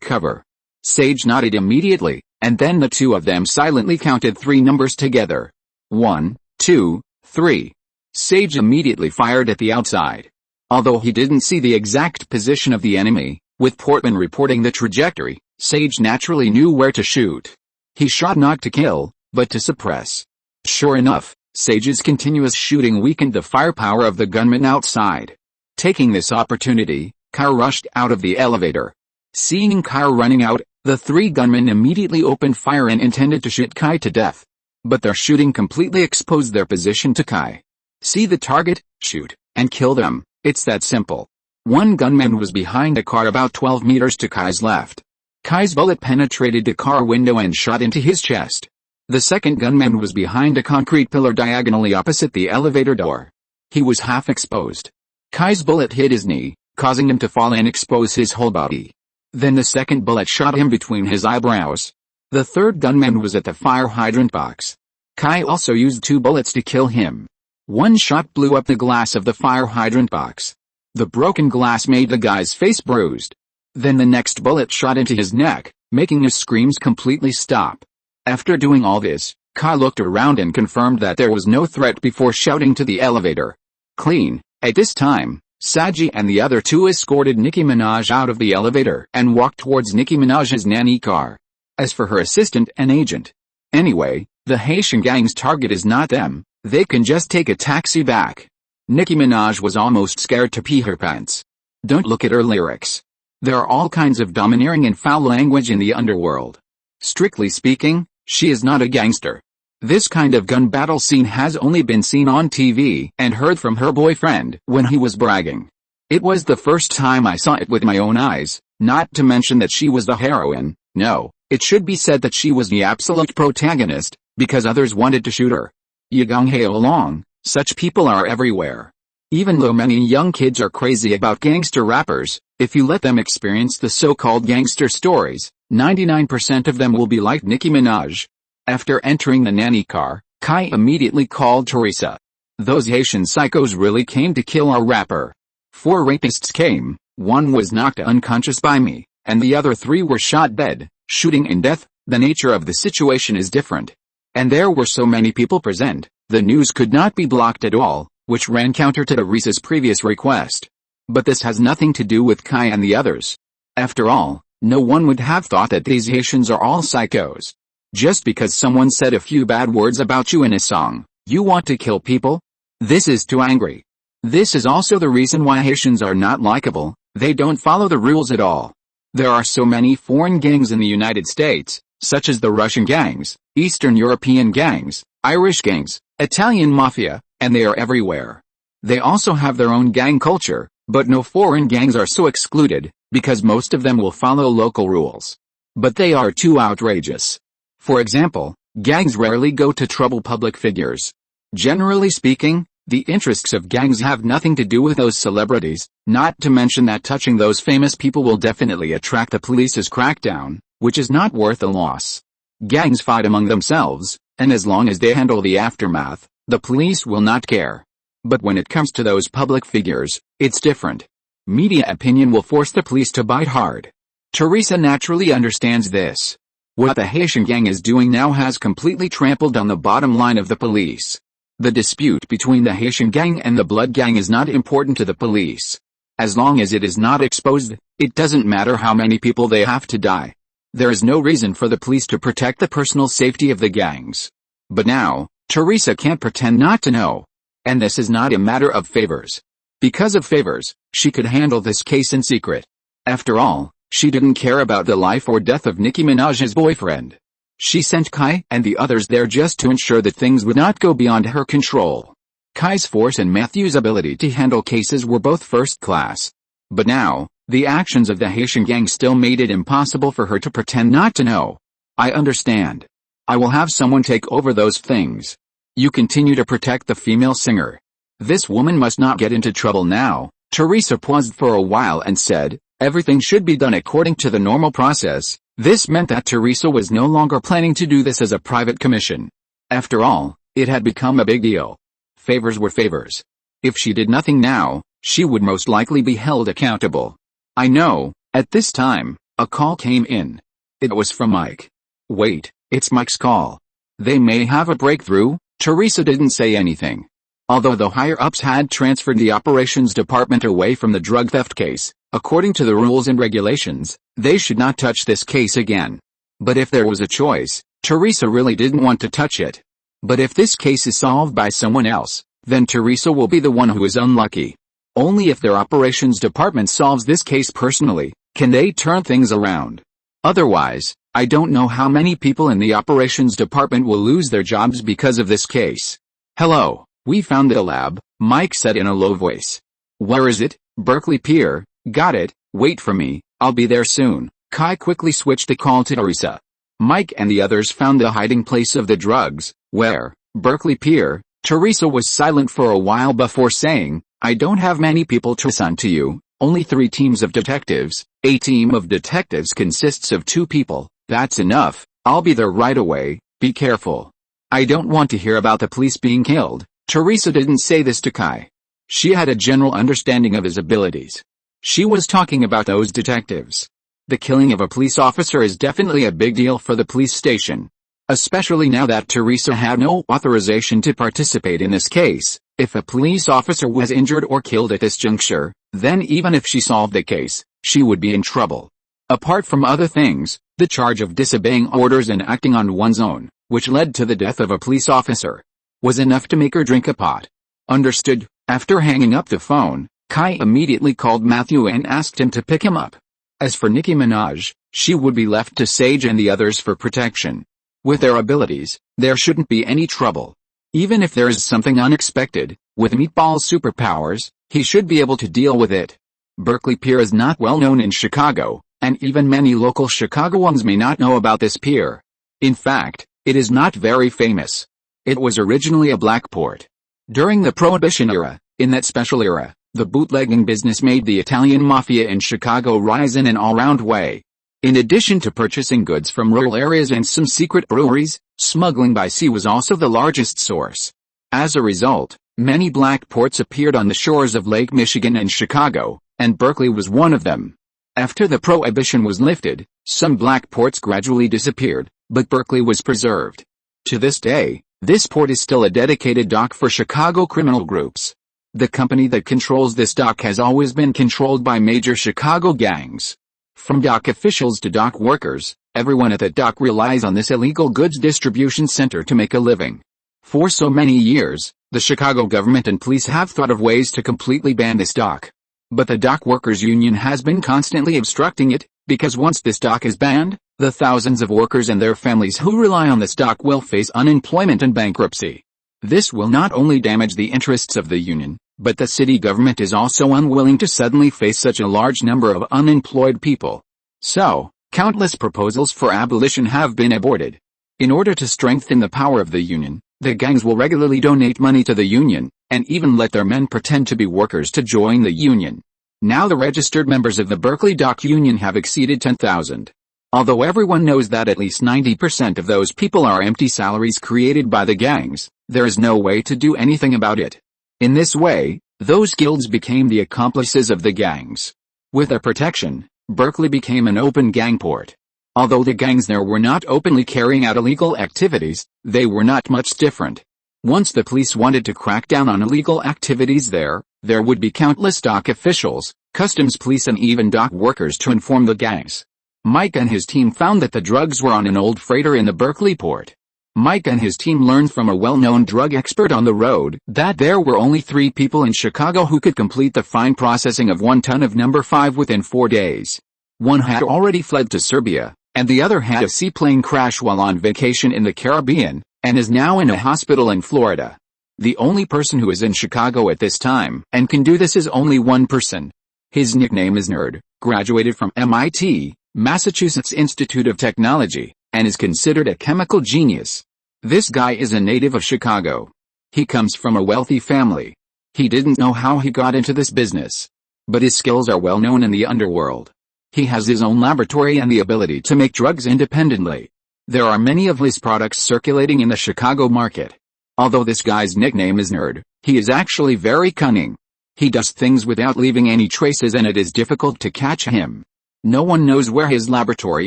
cover. Sage nodded immediately, and then the two of them silently counted 3 numbers together. 1, 2, 3. Sage immediately fired at the outside. Although he didn't see the exact position of the enemy, with Portman reporting the trajectory, Sage naturally knew where to shoot. He shot not to kill, but to suppress. Sure enough, Sage's continuous shooting weakened the firepower of the gunman outside. Taking this opportunity, Kai rushed out of the elevator. Seeing Kai running out, the 3 gunmen immediately opened fire and intended to shoot Kai to death. But their shooting completely exposed their position to Kai. See the target, shoot, and kill them, it's that simple. One gunman was behind a car about 12 meters to Kai's left. Kai's bullet penetrated the car window and shot into his chest. The second gunman was behind a concrete pillar diagonally opposite the elevator door. He was half exposed. Kai's bullet hit his knee, causing him to fall and expose his whole body. Then the second bullet shot him between his eyebrows. The third gunman was at the fire hydrant box. Kai also used 2 bullets to kill him. One shot blew up the glass of the fire hydrant box. The broken glass made the guy's face bruised. Then the next bullet shot into his neck, making his screams completely stop. After doing all this, Kai looked around and confirmed that there was no threat before shouting to the elevator. Clean. At this time, Saji and the other 2 escorted Nicki Minaj out of the elevator and walked towards Nicki Minaj's nanny car. As for her assistant and agent. Anyway, the Haitian gang's target is not them, they can just take a taxi back. Nicki Minaj was almost scared to pee her pants. Don't look at her lyrics. There are all kinds of domineering and foul language in the underworld. Strictly speaking, she is not a gangster. This kind of gun battle scene has only been seen on TV and heard from her boyfriend when he was bragging. It was the first time I saw it with my own eyes, not to mention that she was the heroine. No, it should be said that she was the absolute protagonist, because others wanted to shoot her. Yagung hail along, such people are everywhere. Even though many young kids are crazy about gangster rappers, if you let them experience the so-called gangster stories, 99% of them will be like Nicki Minaj. After entering the nanny car, Kai immediately called Teresa. Those Haitian psychos really came to kill our rapper. 4 rapists came, 1 was knocked unconscious by me, and the other 3 were shot dead. Shooting and death, the nature of the situation is different. And there were so many people present, the news could not be blocked at all, which ran counter to Teresa's previous request. But this has nothing to do with Kai and the others. After all, no one would have thought that these Haitians are all psychos. Just because someone said a few bad words about you in a song, you want to kill people? This is too angry. This is also the reason why Haitians are not likable, they don't follow the rules at all. There are so many foreign gangs in the United States, such as the Russian gangs, Eastern European gangs, Irish gangs, Italian mafia, and they are everywhere. They also have their own gang culture, but no foreign gangs are so excluded, because most of them will follow local rules. But they are too outrageous. For example, gangs rarely go to trouble public figures. Generally speaking, the interests of gangs have nothing to do with those celebrities, not to mention that touching those famous people will definitely attract the police's crackdown, which is not worth a loss. Gangs fight among themselves, and as long as they handle the aftermath, the police will not care. But when it comes to those public figures, it's different. Media opinion will force the police to bite hard. Teresa naturally understands this. What the Haitian gang is doing now has completely trampled on the bottom line of the police. The dispute between the Haitian gang and the Blood gang is not important to the police. As long as it is not exposed, it doesn't matter how many people they have to die. There is no reason for the police to protect the personal safety of the gangs. But now, Teresa can't pretend not to know. And this is not a matter of favors. Because of favors, she could handle this case in secret. After all, she didn't care about the life or death of Nicki Minaj's boyfriend. She sent Kai and the others there just to ensure that things would not go beyond her control. Kai's force and Matthew's ability to handle cases were both first class. But now, the actions of the Haitian gang still made it impossible for her to pretend not to know. I understand. I will have someone take over those things. You continue to protect the female singer. This woman must not get into trouble now. Teresa paused for a while and said, everything should be done according to the normal process. This meant that Teresa was no longer planning to do this as a private commission. After all, it had become a big deal. Favors were favors. If she did nothing now, she would most likely be held accountable. I know. At this time, a call came in. It was from Mike. Wait, it's Mike's call. They may have a breakthrough. Teresa didn't say anything. Although the higher-ups had transferred the operations department away from the drug theft case, according to the rules and regulations, they should not touch this case again. But if there was a choice, Teresa really didn't want to touch it. But if this case is solved by someone else, then Teresa will be the one who is unlucky. Only if their operations department solves this case personally, can they turn things around. Otherwise, I don't know how many people in the operations department will lose their jobs because of this case. Hello, we found the lab, Mike said in a low voice. Where is it? Berkeley Pier. Got it, wait for me, I'll be there soon. Kai quickly switched the call to Teresa. Mike and the others found the hiding place of the drugs. Where? Berkeley Pier. Teresa was silent for a while before saying, I don't have many people to assign to you, only 3 teams of detectives. A team of detectives consists of 2 people, that's enough. I'll be there right away, be careful. I don't want to hear about the police being killed. Teresa didn't say this to Kai. She had a general understanding of his abilities. She was talking about those detectives. The killing of a police officer is definitely a big deal for the police station. Especially now that Teresa had no authorization to participate in this case. If a police officer was injured or killed at this juncture, then even if she solved the case, she would be in trouble. Apart from other things, the charge of disobeying orders and acting on one's own, which led to the death of a police officer, was enough to make her drink a pot. Understood. After hanging up the phone, Kai immediately called Matthew and asked him to pick him up. As for Nicki Minaj, she would be left to Sage and the others for protection. With their abilities, there shouldn't be any trouble. Even if there is something unexpected, with Meatball's superpowers, he should be able to deal with it. Berkeley Pier is not well known in Chicago, and even many local Chicagoans may not know about this pier. In fact, it is not very famous. It was originally a black port. During the Prohibition era, in that special era, the bootlegging business made the Italian mafia in Chicago rise in an all-round way. In addition to purchasing goods from rural areas and some secret breweries, smuggling by sea was also the largest source. As a result, many black ports appeared on the shores of Lake Michigan and Chicago, and Berkeley was one of them. After the prohibition was lifted, some black ports gradually disappeared, but Berkeley was preserved. To this day, this port is still a dedicated dock for Chicago criminal groups. The company that controls this dock has always been controlled by major Chicago gangs. From dock officials to dock workers, everyone at the dock relies on this illegal goods distribution center to make a living. For so many years, the Chicago government and police have thought of ways to completely ban this dock. But the dock workers union has been constantly obstructing it, because once this dock is banned, the thousands of workers and their families who rely on this dock will face unemployment and bankruptcy. This will not only damage the interests of the union, but the city government is also unwilling to suddenly face such a large number of unemployed people. So, countless proposals for abolition have been aborted. In order to strengthen the power of the union, the gangs will regularly donate money to the union, and even let their men pretend to be workers to join the union. Now the registered members of the Berkeley Dock Union have exceeded 10,000. Although everyone knows that at least 90% of those people are empty salaries created by the gangs, there is no way to do anything about it. In this way, those guilds became the accomplices of the gangs. With their protection, Berkeley became an open gang port. Although the gangs there were not openly carrying out illegal activities, they were not much different. Once the police wanted to crack down on illegal activities there would be countless dock officials, customs police and even dock workers to inform the gangs. Mike and his team found that the drugs were on an old freighter in the Berkeley port. Mike and his team learned from a well-known drug expert on the road that there were only 3 people in Chicago who could complete the fine processing of 1 ton of number 5 within 4 days. One had already fled to Serbia, and the other had a seaplane crash while on vacation in the Caribbean, and is now in a hospital in Florida. The only person who is in Chicago at this time and can do this is only one person. His nickname is Nerd, graduated from MIT, Massachusetts Institute of Technology, and is considered a chemical genius. This guy is a native of Chicago. He comes from a wealthy family. He didn't know how he got into this business, but his skills are well known in the underworld. He has his own laboratory and the ability to make drugs independently. There are many of his products circulating in the Chicago market. Although this guy's nickname is Nerd, he is actually very cunning. He does things without leaving any traces, and it is difficult to catch him. No one knows where his laboratory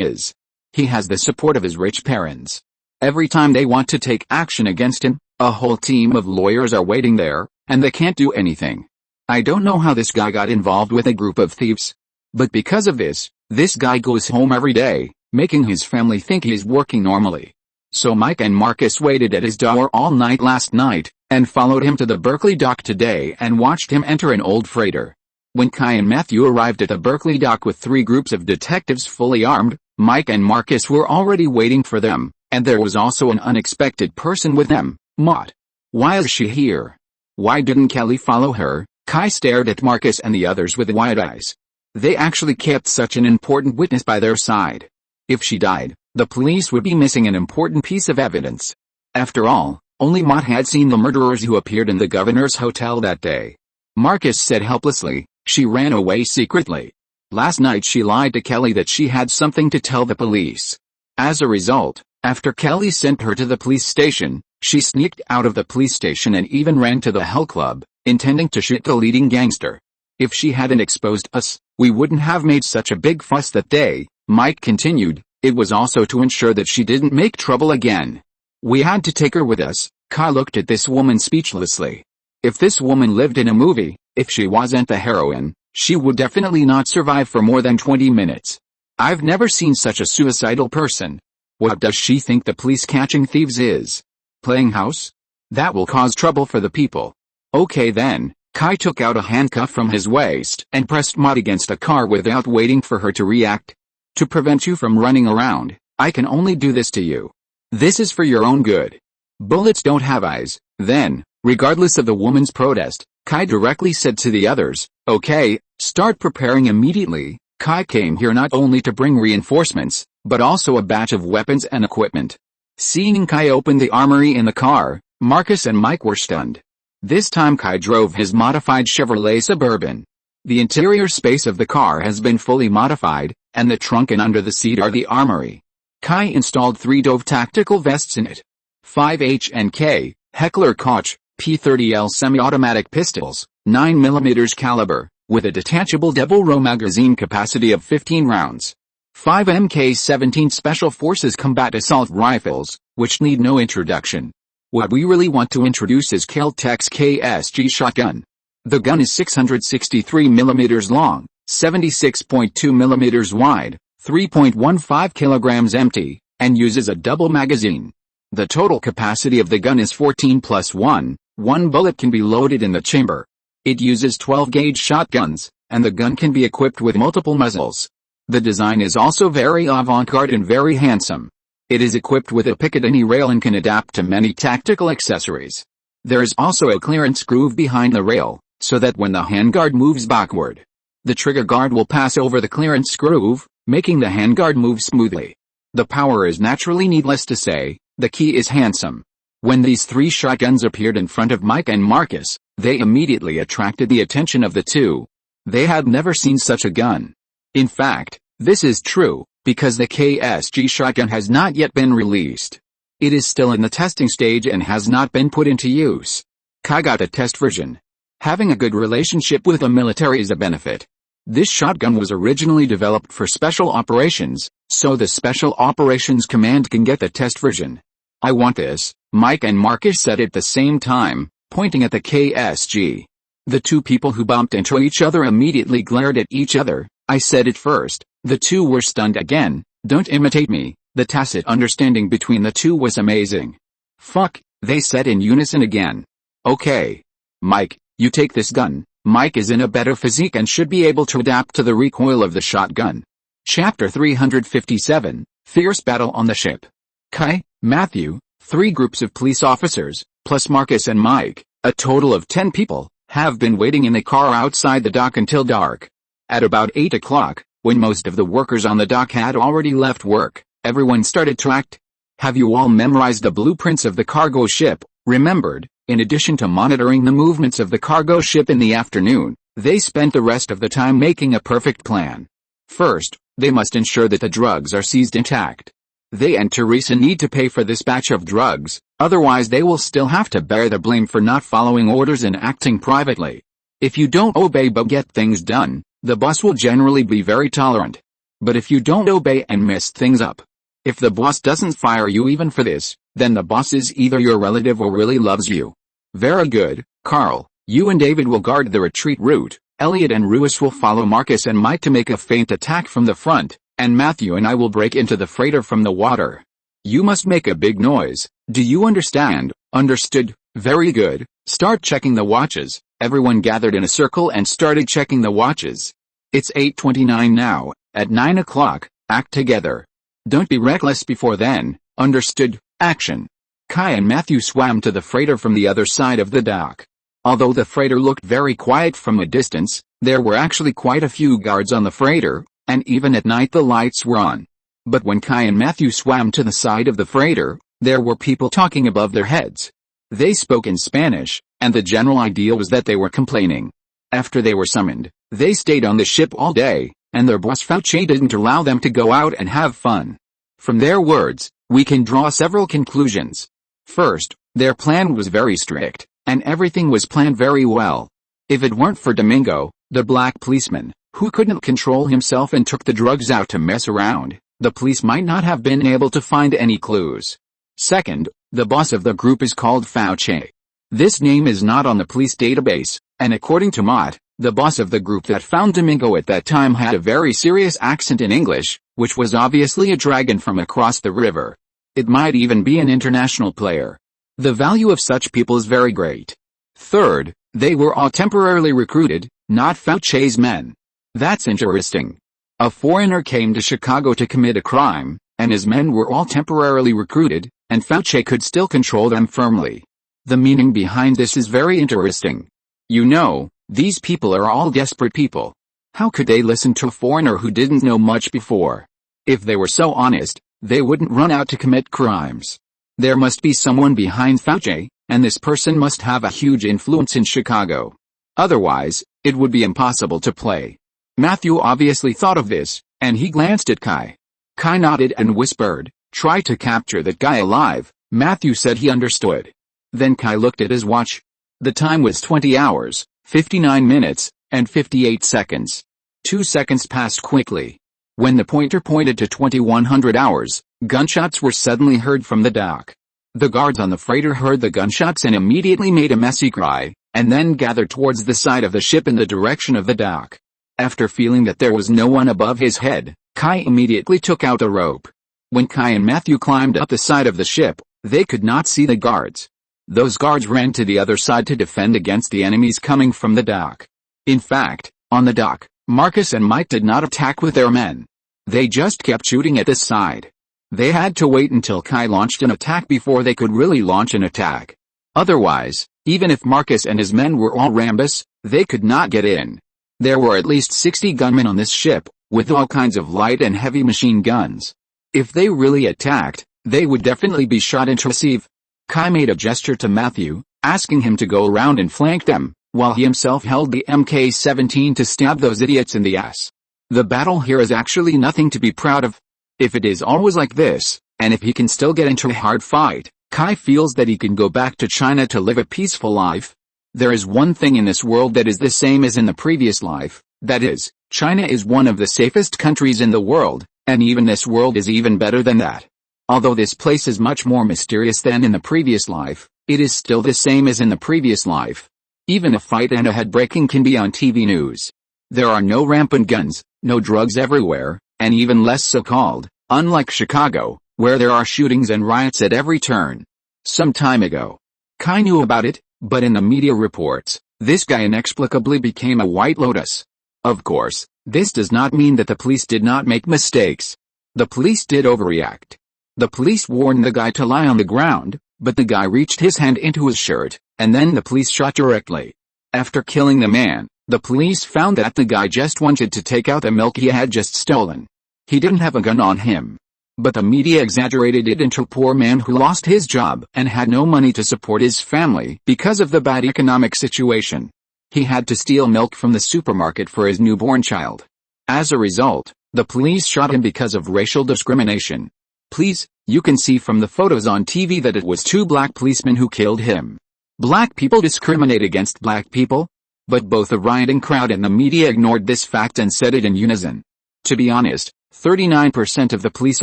is. He has the support of his rich parents. Every time they want to take action against him, a whole team of lawyers are waiting there, and they can't do anything. I don't know how this guy got involved with a group of thieves. But because of this guy goes home every day, making his family think he is working normally. So Mike and Marcus waited at his door all night last night, and followed him to the Berkeley dock today and watched him enter an old freighter. When Kai and Matthew arrived at the Berkeley dock with 3 groups of detectives fully armed, Mike and Marcus were already waiting for them, and there was also an unexpected person with them, Maud. Why is she here? Why didn't Kelly follow her? Kai stared at Marcus and the others with wide eyes. They actually kept such an important witness by their side. If she died, the police would be missing an important piece of evidence. After all, only Maud had seen the murderers who appeared in the governor's hotel that day. Marcus said helplessly, she ran away secretly. Last night she lied to Kelly that she had something to tell the police. As a result, after Kelly sent her to the police station, she sneaked out of the police station and even ran to the Hell Club, intending to shoot the leading gangster. If she hadn't exposed us, we wouldn't have made such a big fuss that day, Mike continued. It was also to ensure that she didn't make trouble again. We had to take her with us. Kai looked at this woman speechlessly. If this woman lived in a movie, if she wasn't the heroine, she would definitely not survive for more than 20 minutes. I've never seen such a suicidal person. What does she think the police catching thieves is? Playing house? That will cause trouble for the people. Okay then. Kai took out a handcuff from his waist and pressed Maud against a car without waiting for her to react. To prevent you from running around, I can only do this to you. This is for your own good. Bullets don't have eyes. Then, regardless of the woman's protest, Kai directly said to the others, okay, start preparing immediately. Kai came here not only to bring reinforcements, but also a batch of weapons and equipment. Seeing Kai open the armory in the car, Marcus and Mike were stunned. This time Kai drove his modified Chevrolet Suburban. The interior space of the car has been fully modified, and the trunk and under the seat are the armory. Kai installed 3 Dove tactical vests in it. 5 H&K, Heckler Koch, P30L semi-automatic pistols, 9mm caliber, with a detachable double-row magazine capacity of 15 rounds. 5 Mk17 Special Forces combat assault rifles, which need no introduction. What we really want to introduce is Kel-Tec's KSG shotgun. The gun is 663mm long, 76.2 mm wide, 3.15 kilograms empty, and uses a double magazine. The total capacity of the gun is 14 plus 1, 1 bullet can be loaded in the chamber. It uses 12-gauge shotguns, and the gun can be equipped with multiple muzzles. The design is also very avant-garde and very handsome. It is equipped with a Piccadilly rail and can adapt to many tactical accessories. There is also a clearance groove behind the rail, so that when the handguard moves backward, the trigger guard will pass over the clearance groove, making the handguard move smoothly. The power is naturally needless to say, the key is handsome. When these 3 shotguns appeared in front of Mike and Marcus, they immediately attracted the attention of the two. They had never seen such a gun. In fact, this is true, because the KSG shotgun has not yet been released. It is still in the testing stage and has not been put into use. Kai got a test version. Having a good relationship with the military is a benefit. This shotgun was originally developed for special operations, so the Special Operations Command can get the test version. I want this, Mike and Marcus said at the same time, pointing at the KSG. The 2 people who bumped into each other immediately glared at each other. I said it first, The two were stunned again. Don't imitate me. The tacit understanding between the two was amazing. Fuck, they said in unison again. Okay. Mike, you take this gun. Mike is in a better physique and should be able to adapt to the recoil of the shotgun. Chapter 357, Fierce Battle on the Ship. Kai, Matthew, 3 groups of police officers, plus Marcus and Mike, a total of 10 people, have been waiting in the car outside the dock until dark. At about 8 o'clock, when most of the workers on the dock had already left work, everyone started to act. Have you all memorized the blueprints of the cargo ship? Remembered, in addition to monitoring the movements of the cargo ship in the afternoon, they spent the rest of the time making a perfect plan. First, they must ensure that the drugs are seized intact. They and Teresa need to pay for this batch of drugs, otherwise they will still have to bear the blame for not following orders and acting privately. If you don't obey but get things done, the boss will generally be very tolerant. But if you don't obey and mess things up, if the boss doesn't fire you even for this, then the boss is either your relative or really loves you. Very good, Carl. You and David will guard the retreat route. Elliot and Ruiz will follow Marcus and Mike to make a feint attack from the front, and Matthew and I will break into the freighter from the water. You must make a big noise. Do you understand? Understood. Very good. Start checking the watches. Everyone gathered in a circle and started checking the watches. It's 8:29 now. At 9 o'clock, act together. Don't be reckless before then. Understood. Action. Kai and Matthew swam to the freighter from the other side of the dock. Although the freighter looked very quiet from a distance, there were actually quite a few guards on the freighter, and even at night the lights were on. But when Kai and Matthew swam to the side of the freighter, there were people talking above their heads. They spoke in Spanish, and the general idea was that they were complaining. After they were summoned, they stayed on the ship all day, and their boss Fauci didn't allow them to go out and have fun. From their words, we can draw several conclusions. First, their plan was very strict, and everything was planned very well. If it weren't for Domingo, the black policeman, who couldn't control himself and took the drugs out to mess around, the police might not have been able to find any clues. Second, the boss of the group is called Fauci. This name is not on the police database, and according to Mott, the boss of the group that found Domingo at that time had a very serious accent in English, which was obviously a dragon from across the river. It might even be an international player. The value of such people is very great. Third, they were all temporarily recruited, not Fauci's men. That's interesting. A foreigner came to Chicago to commit a crime, and his men were all temporarily recruited, and Fauci could still control them firmly. The meaning behind this is very interesting. You know, these people are all desperate people. How could they listen to a foreigner who didn't know much before? If they were so honest, they wouldn't run out to commit crimes. There must be someone behind Fauci, and this person must have a huge influence in Chicago. Otherwise, it would be impossible to play. Matthew obviously thought of this, and he glanced at Kai. Kai nodded and whispered, "Try to capture that guy alive." Matthew said he understood. Then Kai looked at his watch. The time was 20 hours, 59 minutes, and 58 seconds. 2 seconds passed quickly. When the pointer pointed to 2100 hours, gunshots were suddenly heard from the dock. The guards on the freighter heard the gunshots and immediately made a messy cry, and then gathered towards the side of the ship in the direction of the dock. After feeling that there was no one above his head, Kai immediately took out a rope. When Kai and Matthew climbed up the side of the ship, they could not see the guards. Those guards ran to the other side to defend against the enemies coming from the dock. In fact, on the dock, Marcus and Mike did not attack with their men. They just kept shooting at this side. They had to wait until Kai launched an attack before they could really launch an attack. Otherwise, even if Marcus and his men were all Rambus, they could not get in. There were at least 60 gunmen on this ship, with all kinds of light and heavy machine guns. If they really attacked, they would definitely be shot and receive. Kai made a gesture to Matthew, asking him to go around and flank them, while he himself held the MK-17 to stab those idiots in the ass. The battle here is actually nothing to be proud of. If it is always like this, and if he can still get into a hard fight, Kai feels that he can go back to China to live a peaceful life. There is one thing in this world that is the same as in the previous life, that is, China is one of the safest countries in the world, and even this world is even better than that. Although this place is much more mysterious than in the previous life, it is still the same as in the previous life. Even a fight and a head breaking can be on TV news. There are no rampant guns, no drugs everywhere, and even less so-called, unlike Chicago, where there are shootings and riots at every turn. Some time ago, Kai knew about it, but in the media reports, this guy inexplicably became a White Lotus. Of course, this does not mean that the police did not make mistakes. The police did overreact. The police warned the guy to lie on the ground, but the guy reached his hand into his shirt, and then the police shot directly. After killing the man, the police found that the guy just wanted to take out the milk he had just stolen. He didn't have a gun on him. But the media exaggerated it into a poor man who lost his job and had no money to support his family because of the bad economic situation. He had to steal milk from the supermarket for his newborn child. As a result, the police shot him because of racial discrimination. Please, you can see from the photos on TV that it was two black policemen who killed him. Black people discriminate against black people? But both the rioting crowd and the media ignored this fact and said it in unison. To be honest, 39% of the police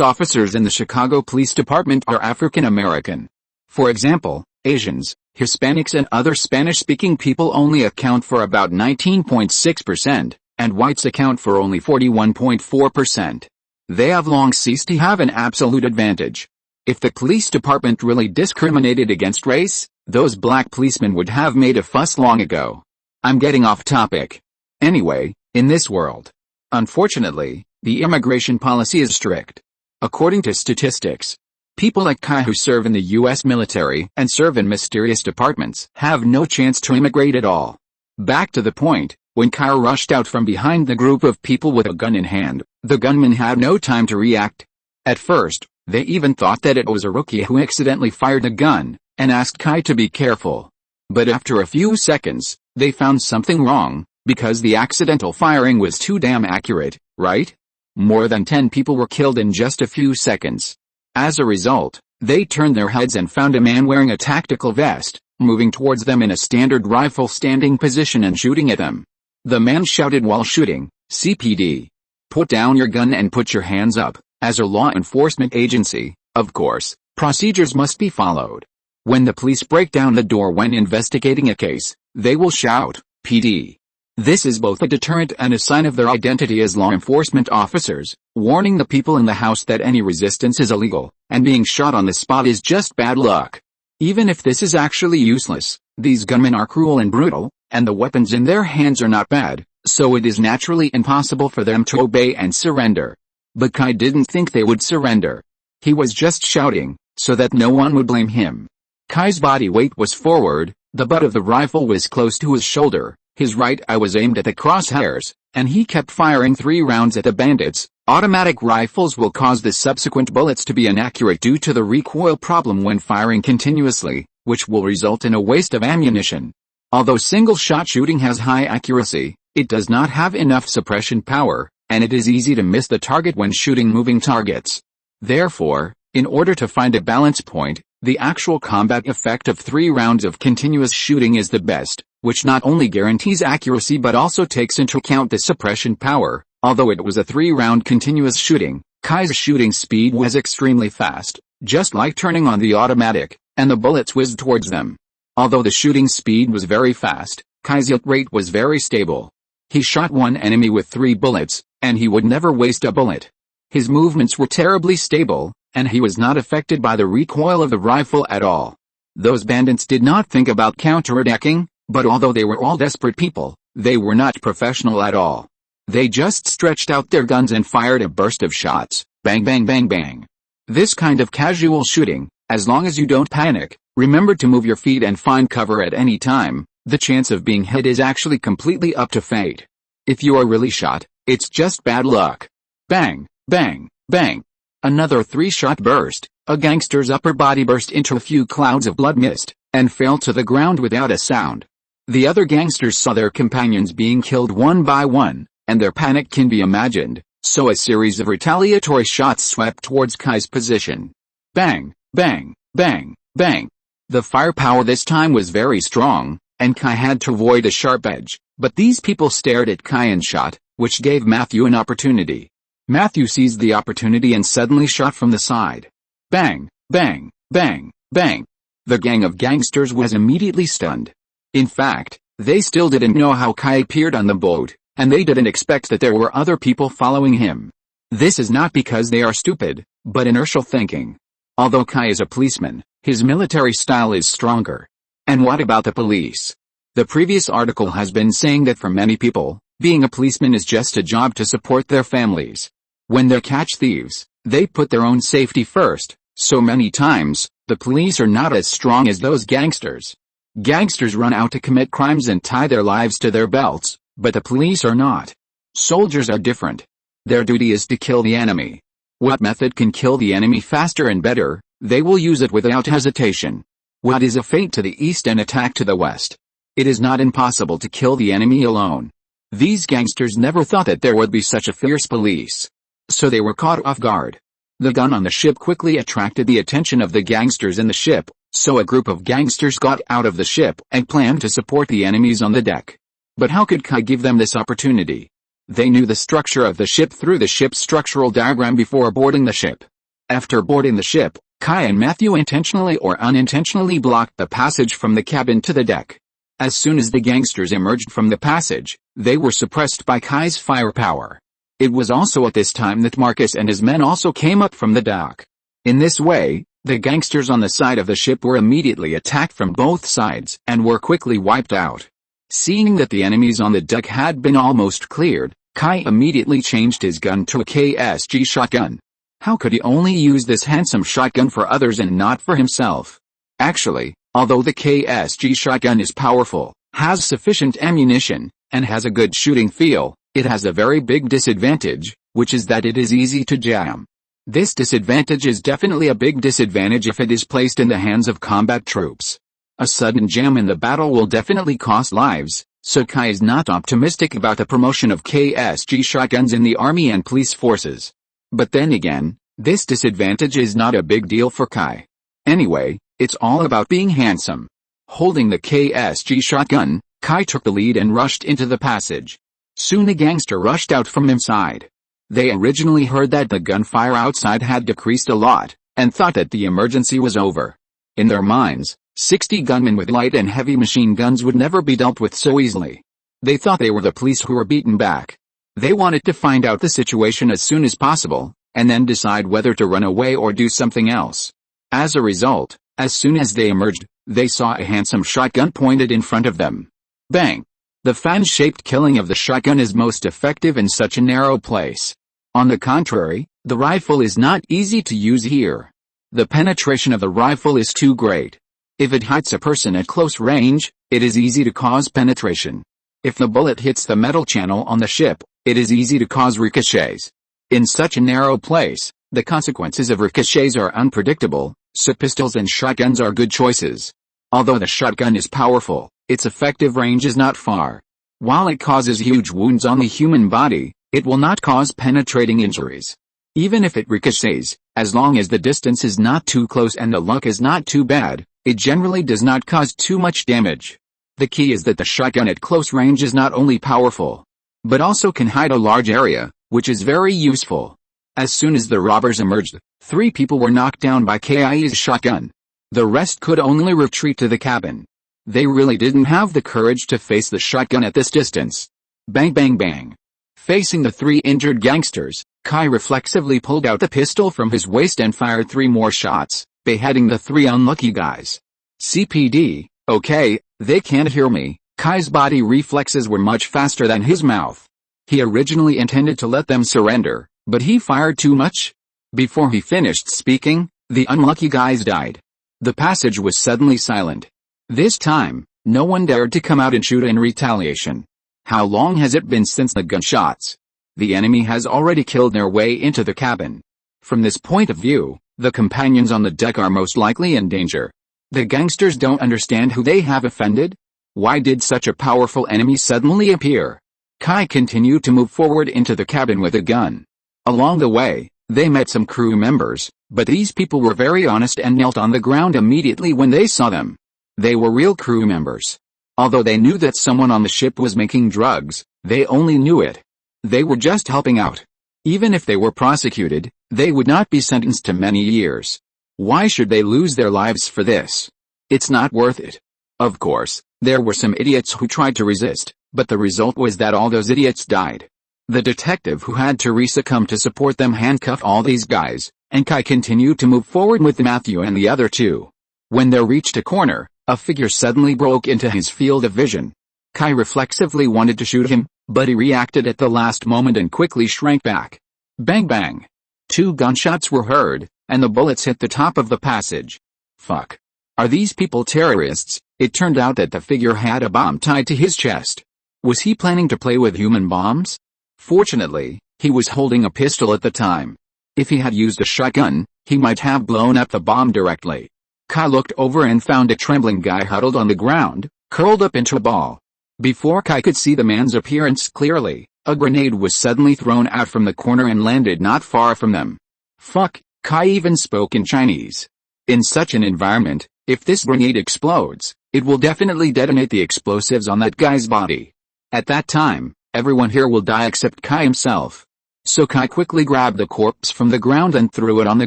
officers in the Chicago Police Department are African American. For example, Asians, Hispanics and other Spanish-speaking people only account for about 19.6%, and whites account for only 41.4%. They have long ceased to have an absolute advantage. If the police department really discriminated against race, those black policemen would have made a fuss long ago. I'm getting off topic. Anyway, in this world, unfortunately, the immigration policy is strict. According to statistics, people like Kai who serve in the U.S. military and serve in mysterious departments have no chance to immigrate at all. Back to the point, when Kai rushed out from behind the group of people with a gun in hand, the gunman had no time to react. At first, they even thought that it was a rookie who accidentally fired the gun, and asked Kai to be careful. But after a few seconds, they found something wrong, because the accidental firing was too damn accurate, right? More than 10 people were killed in just a few seconds. As a result, they turned their heads and found a man wearing a tactical vest, moving towards them in a standard rifle standing position and shooting at them. The man shouted while shooting, "CPD. Put down your gun and put your hands up." As a law enforcement agency, of course, procedures must be followed. When the police break down the door when investigating a case, they will shout, "PD." This is both a deterrent and a sign of their identity as law enforcement officers, warning the people in the house that any resistance is illegal, and being shot on the spot is just bad luck. Even if this is actually useless, these gunmen are cruel and brutal, and the weapons in their hands are not bad, so it is naturally impossible for them to obey and surrender. But Kai didn't think they would surrender. He was just shouting, so that no one would blame him. Kai's body weight was forward, the butt of the rifle was close to his shoulder, his right eye was aimed at the crosshairs, and he kept firing 3 rounds at the bandits. Automatic rifles will cause the subsequent bullets to be inaccurate due to the recoil problem when firing continuously, which will result in a waste of ammunition. Although single-shot shooting has high accuracy, it does not have enough suppression power, and it is easy to miss the target when shooting moving targets. Therefore, in order to find a balance point, the actual combat effect of 3 rounds of continuous shooting is the best, which not only guarantees accuracy but also takes into account the suppression power. Although it was a 3-round continuous shooting, Kai's shooting speed was extremely fast, just like turning on the automatic, and the bullets whizzed towards them. Although the shooting speed was very fast, Kai's hit rate was very stable. He shot one enemy with 3 bullets, and he would never waste a bullet. His movements were terribly stable, and he was not affected by the recoil of the rifle at all. Those bandits did not think about counterattacking, but although they were all desperate people, they were not professional at all. They just stretched out their guns and fired a burst of shots, bang bang bang bang. This kind of casual shooting, as long as you don't panic, remember to move your feet and find cover at any time, the chance of being hit is actually completely up to fate. If you are really shot, it's just bad luck. Bang, bang, bang. Another 3-shot burst, a gangster's upper body burst into a few clouds of blood mist, and fell to the ground without a sound. The other gangsters saw their companions being killed one by one, and their panic can be imagined, so a series of retaliatory shots swept towards Kai's position. Bang, bang, bang, bang. The firepower this time was very strong, and Kai had to avoid a sharp edge, but these people stared at Kai and shot, which gave Matthew an opportunity. Matthew seized the opportunity and suddenly shot from the side. Bang, bang, bang, bang. The gang of gangsters was immediately stunned. In fact, they still didn't know how Kai appeared on the boat, and they didn't expect that there were other people following him. This is not because they are stupid, but inertial thinking. Although Kai is a policeman, his military style is stronger. And what about the police? The previous article has been saying that for many people, being a policeman is just a job to support their families. When they catch thieves, they put their own safety first, so many times, the police are not as strong as those gangsters. Gangsters run out to commit crimes and tie their lives to their belts, but the police are not. Soldiers are different. Their duty is to kill the enemy. What method can kill the enemy faster and better, they will use it without hesitation. What is a feint to the east and attack to the west? It is not impossible to kill the enemy alone. These gangsters never thought that there would be such a fierce police. So they were caught off guard. The gun on the ship quickly attracted the attention of the gangsters in the ship, so a group of gangsters got out of the ship and planned to support the enemies on the deck. But how could Kai give them this opportunity? They knew the structure of the ship through the ship's structural diagram before boarding the ship. After boarding the ship, Kai and Matthew intentionally or unintentionally blocked the passage from the cabin to the deck. As soon as the gangsters emerged from the passage, they were suppressed by Kai's firepower. It was also at this time that Marcus and his men also came up from the dock. In this way, the gangsters on the side of the ship were immediately attacked from both sides and were quickly wiped out. Seeing that the enemies on the deck had been almost cleared, Kai immediately changed his gun to a KSG shotgun. How could he only use this handsome shotgun for others and not for himself? Actually, although the KSG shotgun is powerful, has sufficient ammunition, and has a good shooting feel, it has a very big disadvantage, which is that it is easy to jam. This disadvantage is definitely a big disadvantage if it is placed in the hands of combat troops. A sudden jam in the battle will definitely cost lives, so Kai is not optimistic about the promotion of KSG shotguns in the army and police forces. But then again, this disadvantage is not a big deal for Kai. Anyway, it's all about being handsome. Holding the KSG shotgun, Kai took the lead and rushed into the passage. Soon a gangster rushed out from inside. They originally heard that the gunfire outside had decreased a lot, and thought that the emergency was over. In their minds, 60 gunmen with light and heavy machine guns would never be dealt with so easily. They thought they were the police who were beaten back. They wanted to find out the situation as soon as possible, and then decide whether to run away or do something else. As a result, as soon as they emerged, they saw a handsome shotgun pointed in front of them. Bang! The fan-shaped killing of the shotgun is most effective in such a narrow place. On the contrary, the rifle is not easy to use here. The penetration of the rifle is too great. If it hits a person at close range, it is easy to cause penetration. If the bullet hits the metal channel on the ship, it is easy to cause ricochets. In such a narrow place, the consequences of ricochets are unpredictable, so pistols and shotguns are good choices. Although the shotgun is powerful, its effective range is not far. While it causes huge wounds on the human body, it will not cause penetrating injuries. Even if it ricochets, as long as the distance is not too close and the luck is not too bad, it generally does not cause too much damage. The key is that the shotgun at close range is not only powerful, but also can hide a large area, which is very useful. As soon as the robbers emerged, 3 people were knocked down by Kai's shotgun. The rest could only retreat to the cabin. They really didn't have the courage to face the shotgun at this distance. Bang bang bang. Facing the 3 injured gangsters, Kai reflexively pulled out the pistol from his waist and fired 3 more shots, beheading the 3 unlucky guys. CPD, okay, they can't hear me. Kai's body reflexes were much faster than his mouth. He originally intended to let them surrender, but he fired too much. Before he finished speaking, the unlucky guys died. The passage was suddenly silent. This time, no one dared to come out and shoot in retaliation. How long has it been since the gunshots? The enemy has already killed their way into the cabin. From this point of view, the companions on the deck are most likely in danger. The gangsters don't understand who they have offended. Why did such a powerful enemy suddenly appear? Kai continued to move forward into the cabin with a gun. Along the way, they met some crew members, but these people were very honest and knelt on the ground immediately when they saw them. They were real crew members. Although they knew that someone on the ship was making drugs, they only knew it. They were just helping out. Even if they were prosecuted, they would not be sentenced to many years. Why should they lose their lives for this? It's not worth it. Of course, there were some idiots who tried to resist, but the result was that all those idiots died. The detective who had Teresa come to support them handcuffed all these guys, and Kai continued to move forward with Matthew and the other two. When they reached a corner, a figure suddenly broke into his field of vision. Kai reflexively wanted to shoot him, but he reacted at the last moment and quickly shrank back. Bang bang. 2 gunshots were heard, and the bullets hit the top of the passage. Fuck. Are these people terrorists? It turned out that the figure had a bomb tied to his chest. Was he planning to play with human bombs? Fortunately, he was holding a pistol at the time. If he had used a shotgun, he might have blown up the bomb directly. Kai looked over and found a trembling guy huddled on the ground, curled up into a ball. Before Kai could see the man's appearance clearly, a grenade was suddenly thrown out from the corner and landed not far from them. Fuck, Kai even spoke in Chinese. In such an environment, if this grenade explodes, it will definitely detonate the explosives on that guy's body. At that time, everyone here will die except Kai himself. So Kai quickly grabbed the corpse from the ground and threw it on the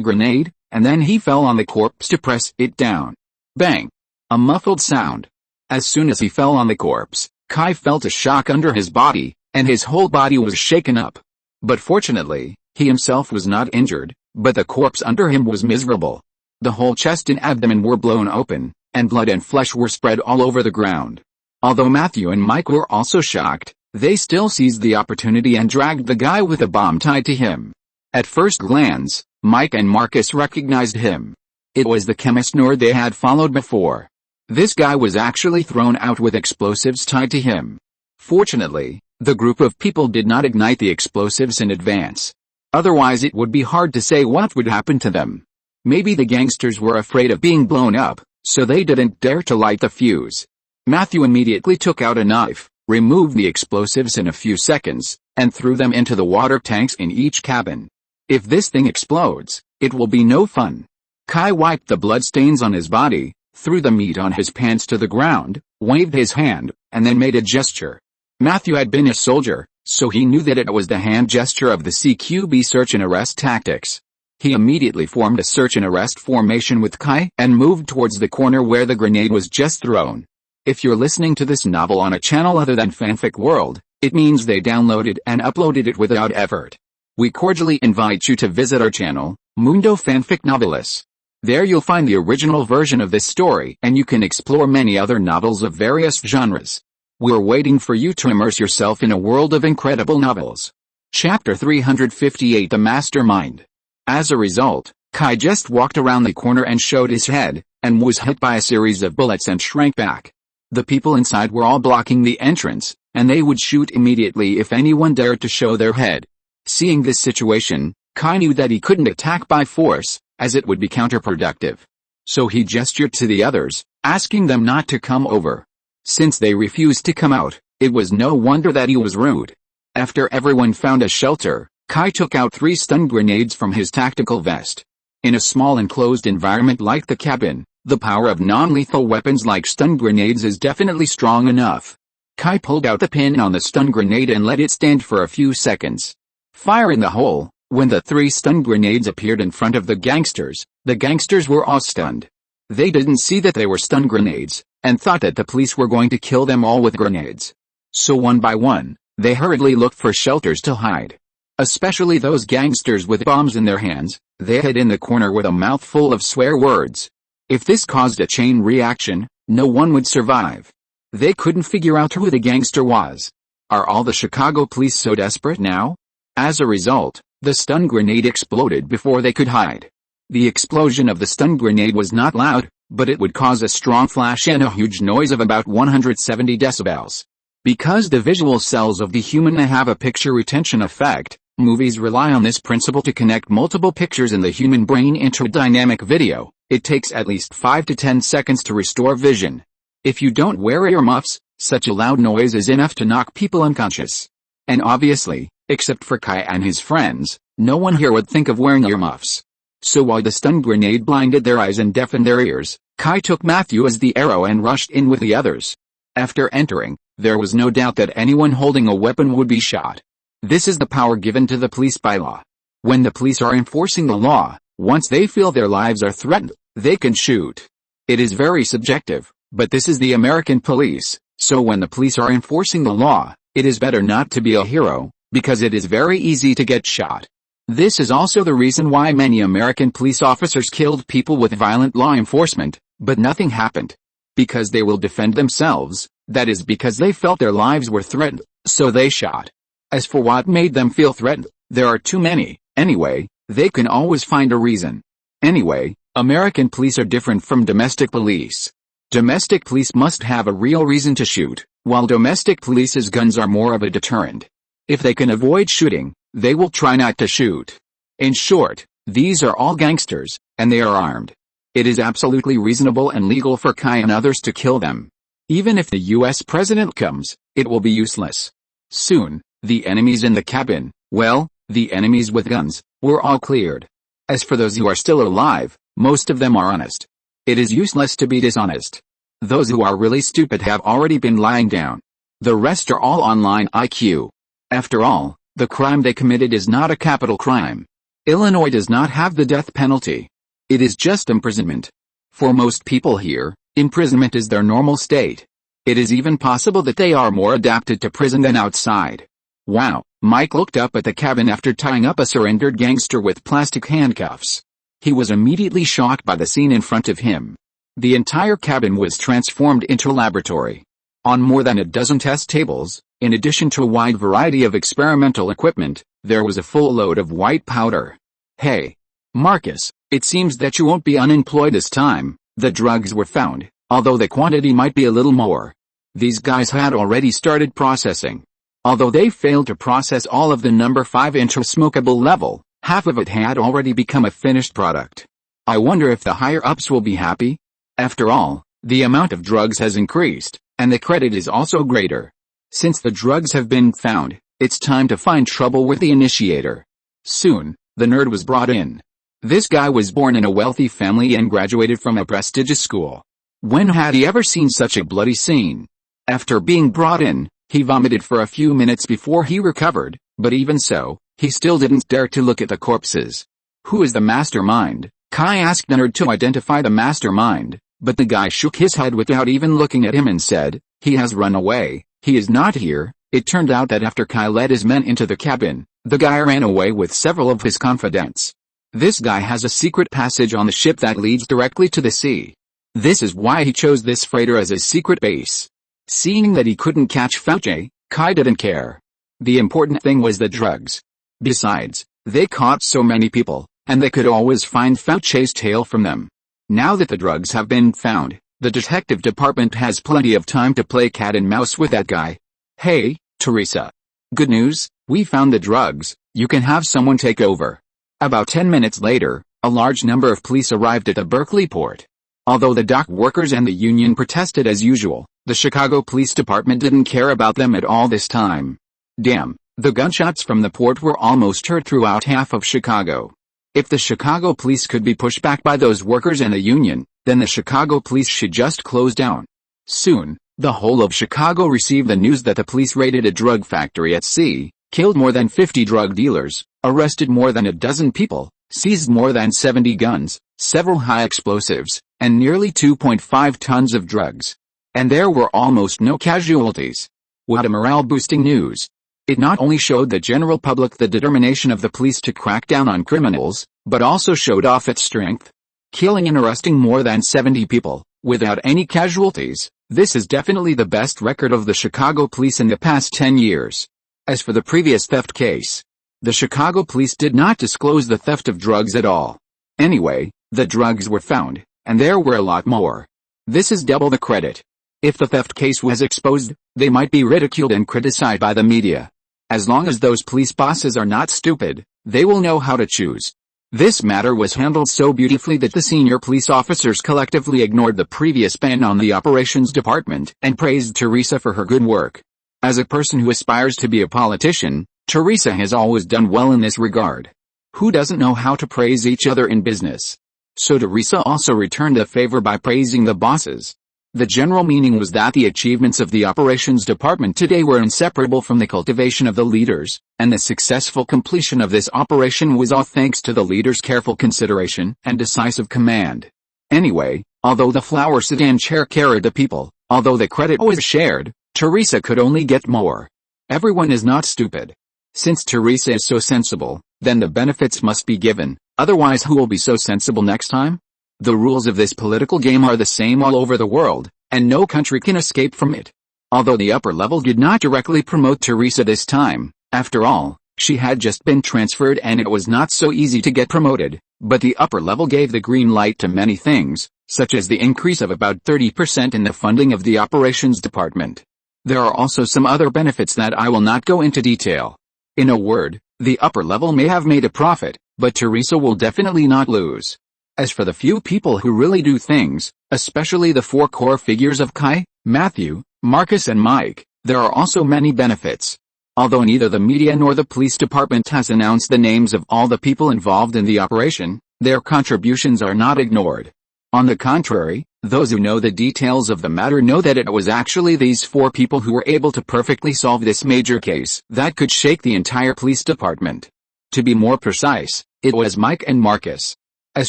grenade, and then he fell on the corpse to press it down. Bang! A muffled sound. As soon as he fell on the corpse, Kai felt a shock under his body, and his whole body was shaken up. But fortunately, he himself was not injured, but the corpse under him was miserable. The whole chest and abdomen were blown open, and blood and flesh were spread all over the ground. Although Matthew and Mike were also shocked, they still seized the opportunity and dragged the guy with a bomb tied to him. At first glance, Mike and Marcus recognized him. It was the chemist Nord they had followed before. This guy was actually thrown out with explosives tied to him. Fortunately, the group of people did not ignite the explosives in advance. Otherwise it would be hard to say what would happen to them. Maybe the gangsters were afraid of being blown up, so they didn't dare to light the fuse. Matthew immediately took out a knife, removed the explosives in a few seconds, and threw them into the water tanks in each cabin. If this thing explodes, it will be no fun. Kai wiped the bloodstains on his body, threw the meat on his pants to the ground, waved his hand, and then made a gesture. Matthew had been a soldier, so he knew that it was the hand gesture of the CQB search and arrest tactics. He immediately formed a search and arrest formation with Kai and moved towards the corner where the grenade was just thrown. If you're listening to this novel on a channel other than Fanfic World, it means they downloaded and uploaded it without effort. We cordially invite you to visit our channel, Mundo Fanfic Novelis. There you'll find the original version of this story and you can explore many other novels of various genres. We're waiting for you to immerse yourself in a world of incredible novels. Chapter 358 The Mastermind. As a result, Kai just walked around the corner and showed his head, and was hit by a series of bullets and shrank back. The people inside were all blocking the entrance, and they would shoot immediately if anyone dared to show their head. Seeing this situation, Kai knew that he couldn't attack by force, as it would be counterproductive. So he gestured to the others, asking them not to come over. Since they refused to come out, it was no wonder that he was rude. After everyone found a shelter, Kai took out 3 stun grenades from his tactical vest. In a small enclosed environment like the cabin, the power of non-lethal weapons like stun grenades is definitely strong enough. Kai pulled out the pin on the stun grenade and let it stand for a few seconds. Fire in the hole. When the 3 stun grenades appeared in front of the gangsters were all stunned. They didn't see that they were stun grenades, and thought that the police were going to kill them all with grenades. So one by one, they hurriedly looked for shelters to hide. Especially those gangsters with bombs in their hands, they hid in the corner with a mouthful of swear words. If this caused a chain reaction, no one would survive. They couldn't figure out who the gangster was. Are all the Chicago police so desperate now? As a result, the stun grenade exploded before they could hide. The explosion of the stun grenade was not loud, but it would cause a strong flash and a huge noise of about 170 decibels. Because the visual cells of the human eye have a picture retention effect, movies rely on this principle to connect multiple pictures in the human brain into a dynamic video. It takes at least 5 to 10 seconds to restore vision. If you don't wear earmuffs, such a loud noise is enough to knock people unconscious. And obviously, except for Kai and his friends, no one here would think of wearing earmuffs. So while the stun grenade blinded their eyes and deafened their ears, Kai took Matthew as the arrow and rushed in with the others. After entering, there was no doubt that anyone holding a weapon would be shot. This is the power given to the police by law. When the police are enforcing the law, once they feel their lives are threatened, they can shoot. It is very subjective, but this is the American police, so when the police are enforcing the law, it is better not to be a hero, Because it is very easy to get shot. This is also the reason why many American police officers killed people with violent law enforcement, but nothing happened. Because they will defend themselves, that is because they felt their lives were threatened, so they shot. As for what made them feel threatened, there are too many. Anyway, they can always find a reason. Anyway, American police are different from domestic police. Domestic police must have a real reason to shoot, while domestic police's guns are more of a deterrent. If they can avoid shooting, they will try not to shoot. In short, these are all gangsters, and they are armed. It is absolutely reasonable and legal for Kai and others to kill them. Even if the US president comes, it will be useless. Soon, the enemies in the cabin, well, the enemies with guns, were all cleared. As for those who are still alive, most of them are honest. It is useless to be dishonest. Those who are really stupid have already been lying down. The rest are all online IQ. After all, the crime they committed is not a capital crime. Illinois does not have the death penalty. It is just imprisonment. For most people here, imprisonment is their normal state. It is even possible that they are more adapted to prison than outside. Wow, Mike looked up at the cabin after tying up a surrendered gangster with plastic handcuffs. He was immediately shocked by the scene in front of him. The entire cabin was transformed into a laboratory. On more than a dozen test tables, in addition to a wide variety of experimental equipment, there was a full load of white powder. Hey, Marcus, it seems that you won't be unemployed this time. The drugs were found, although the quantity might be a little more. These guys had already started processing. Although they failed to process all of the number 5 into smokable level, half of it had already become a finished product. I wonder if the higher-ups will be happy? After all, the amount of drugs has increased, and the credit is also greater. Since the drugs have been found, it's time to find trouble with the initiator. Soon, the nerd was brought in. This guy was born in a wealthy family and graduated from a prestigious school. When had he ever seen such a bloody scene? After being brought in, he vomited for a few minutes before he recovered, but even so, he still didn't dare to look at the corpses. Who is the mastermind? Kai asked the nerd to identify the mastermind, but the guy shook his head without even looking at him and said, "He has run away, he is not here." It turned out that after Kai led his men into the cabin, the guy ran away with several of his confidants. This guy has a secret passage on the ship that leads directly to the sea. This is why he chose this freighter as his secret base. Seeing that he couldn't catch Fauci, Kai didn't care. The important thing was the drugs. Besides, they caught so many people, and they could always find Fauci's tail from them. Now that the drugs have been found, the detective department has plenty of time to play cat and mouse with that guy. Hey, Teresa. Good news, we found the drugs, you can have someone take over. About 10 minutes later, a large number of police arrived at the Berkeley port. Although the dock workers and the union protested as usual, the Chicago Police Department didn't care about them at all this time. Damn, the gunshots from the port were almost heard throughout half of Chicago. If the Chicago police could be pushed back by those workers and the union, then the Chicago police should just close down. Soon, the whole of Chicago received the news that the police raided a drug factory at sea, killed more than 50 drug dealers, arrested more than a dozen people, seized more than 70 guns, several high explosives, and nearly 2.5 tons of drugs. And there were almost no casualties. What a morale-boosting news. It not only showed the general public the determination of the police to crack down on criminals, but also showed off its strength. Killing and arresting more than 70 people, without any casualties, this is definitely the best record of the Chicago police in the past 10 years. As for the previous theft case, the Chicago police did not disclose the theft of drugs at all. Anyway, the drugs were found, and there were a lot more. This is double the credit. If the theft case was exposed, they might be ridiculed and criticized by the media. As long as those police bosses are not stupid, they will know how to choose. This matter was handled so beautifully that the senior police officers collectively ignored the previous ban on the operations department and praised Teresa for her good work. As a person who aspires to be a politician, Teresa has always done well in this regard. Who doesn't know how to praise each other in business? So Teresa also returned the favor by praising the bosses. The general meaning was that the achievements of the operations department today were inseparable from the cultivation of the leaders, and the successful completion of this operation was all thanks to the leaders' careful consideration and decisive command. Anyway, although the flower sedan chair carried the people, although the credit was shared, Teresa could only get more. Everyone is not stupid. Since Teresa is so sensible, then the benefits must be given, otherwise who will be so sensible next time? The rules of this political game are the same all over the world, and no country can escape from it. Although the upper level did not directly promote Teresa this time, after all, she had just been transferred and it was not so easy to get promoted, but the upper level gave the green light to many things, such as the increase of about 30% in the funding of the operations department. There are also some other benefits that I will not go into detail. In a word, the upper level may have made a profit, but Teresa will definitely not lose. As for the few people who really do things, especially the four core figures of Kai, Matthew, Marcus and Mike, there are also many benefits. Although neither the media nor the police department has announced the names of all the people involved in the operation, their contributions are not ignored. On the contrary, those who know the details of the matter know that it was actually these four people who were able to perfectly solve this major case that could shake the entire police department. To be more precise, it was Mike and Marcus. As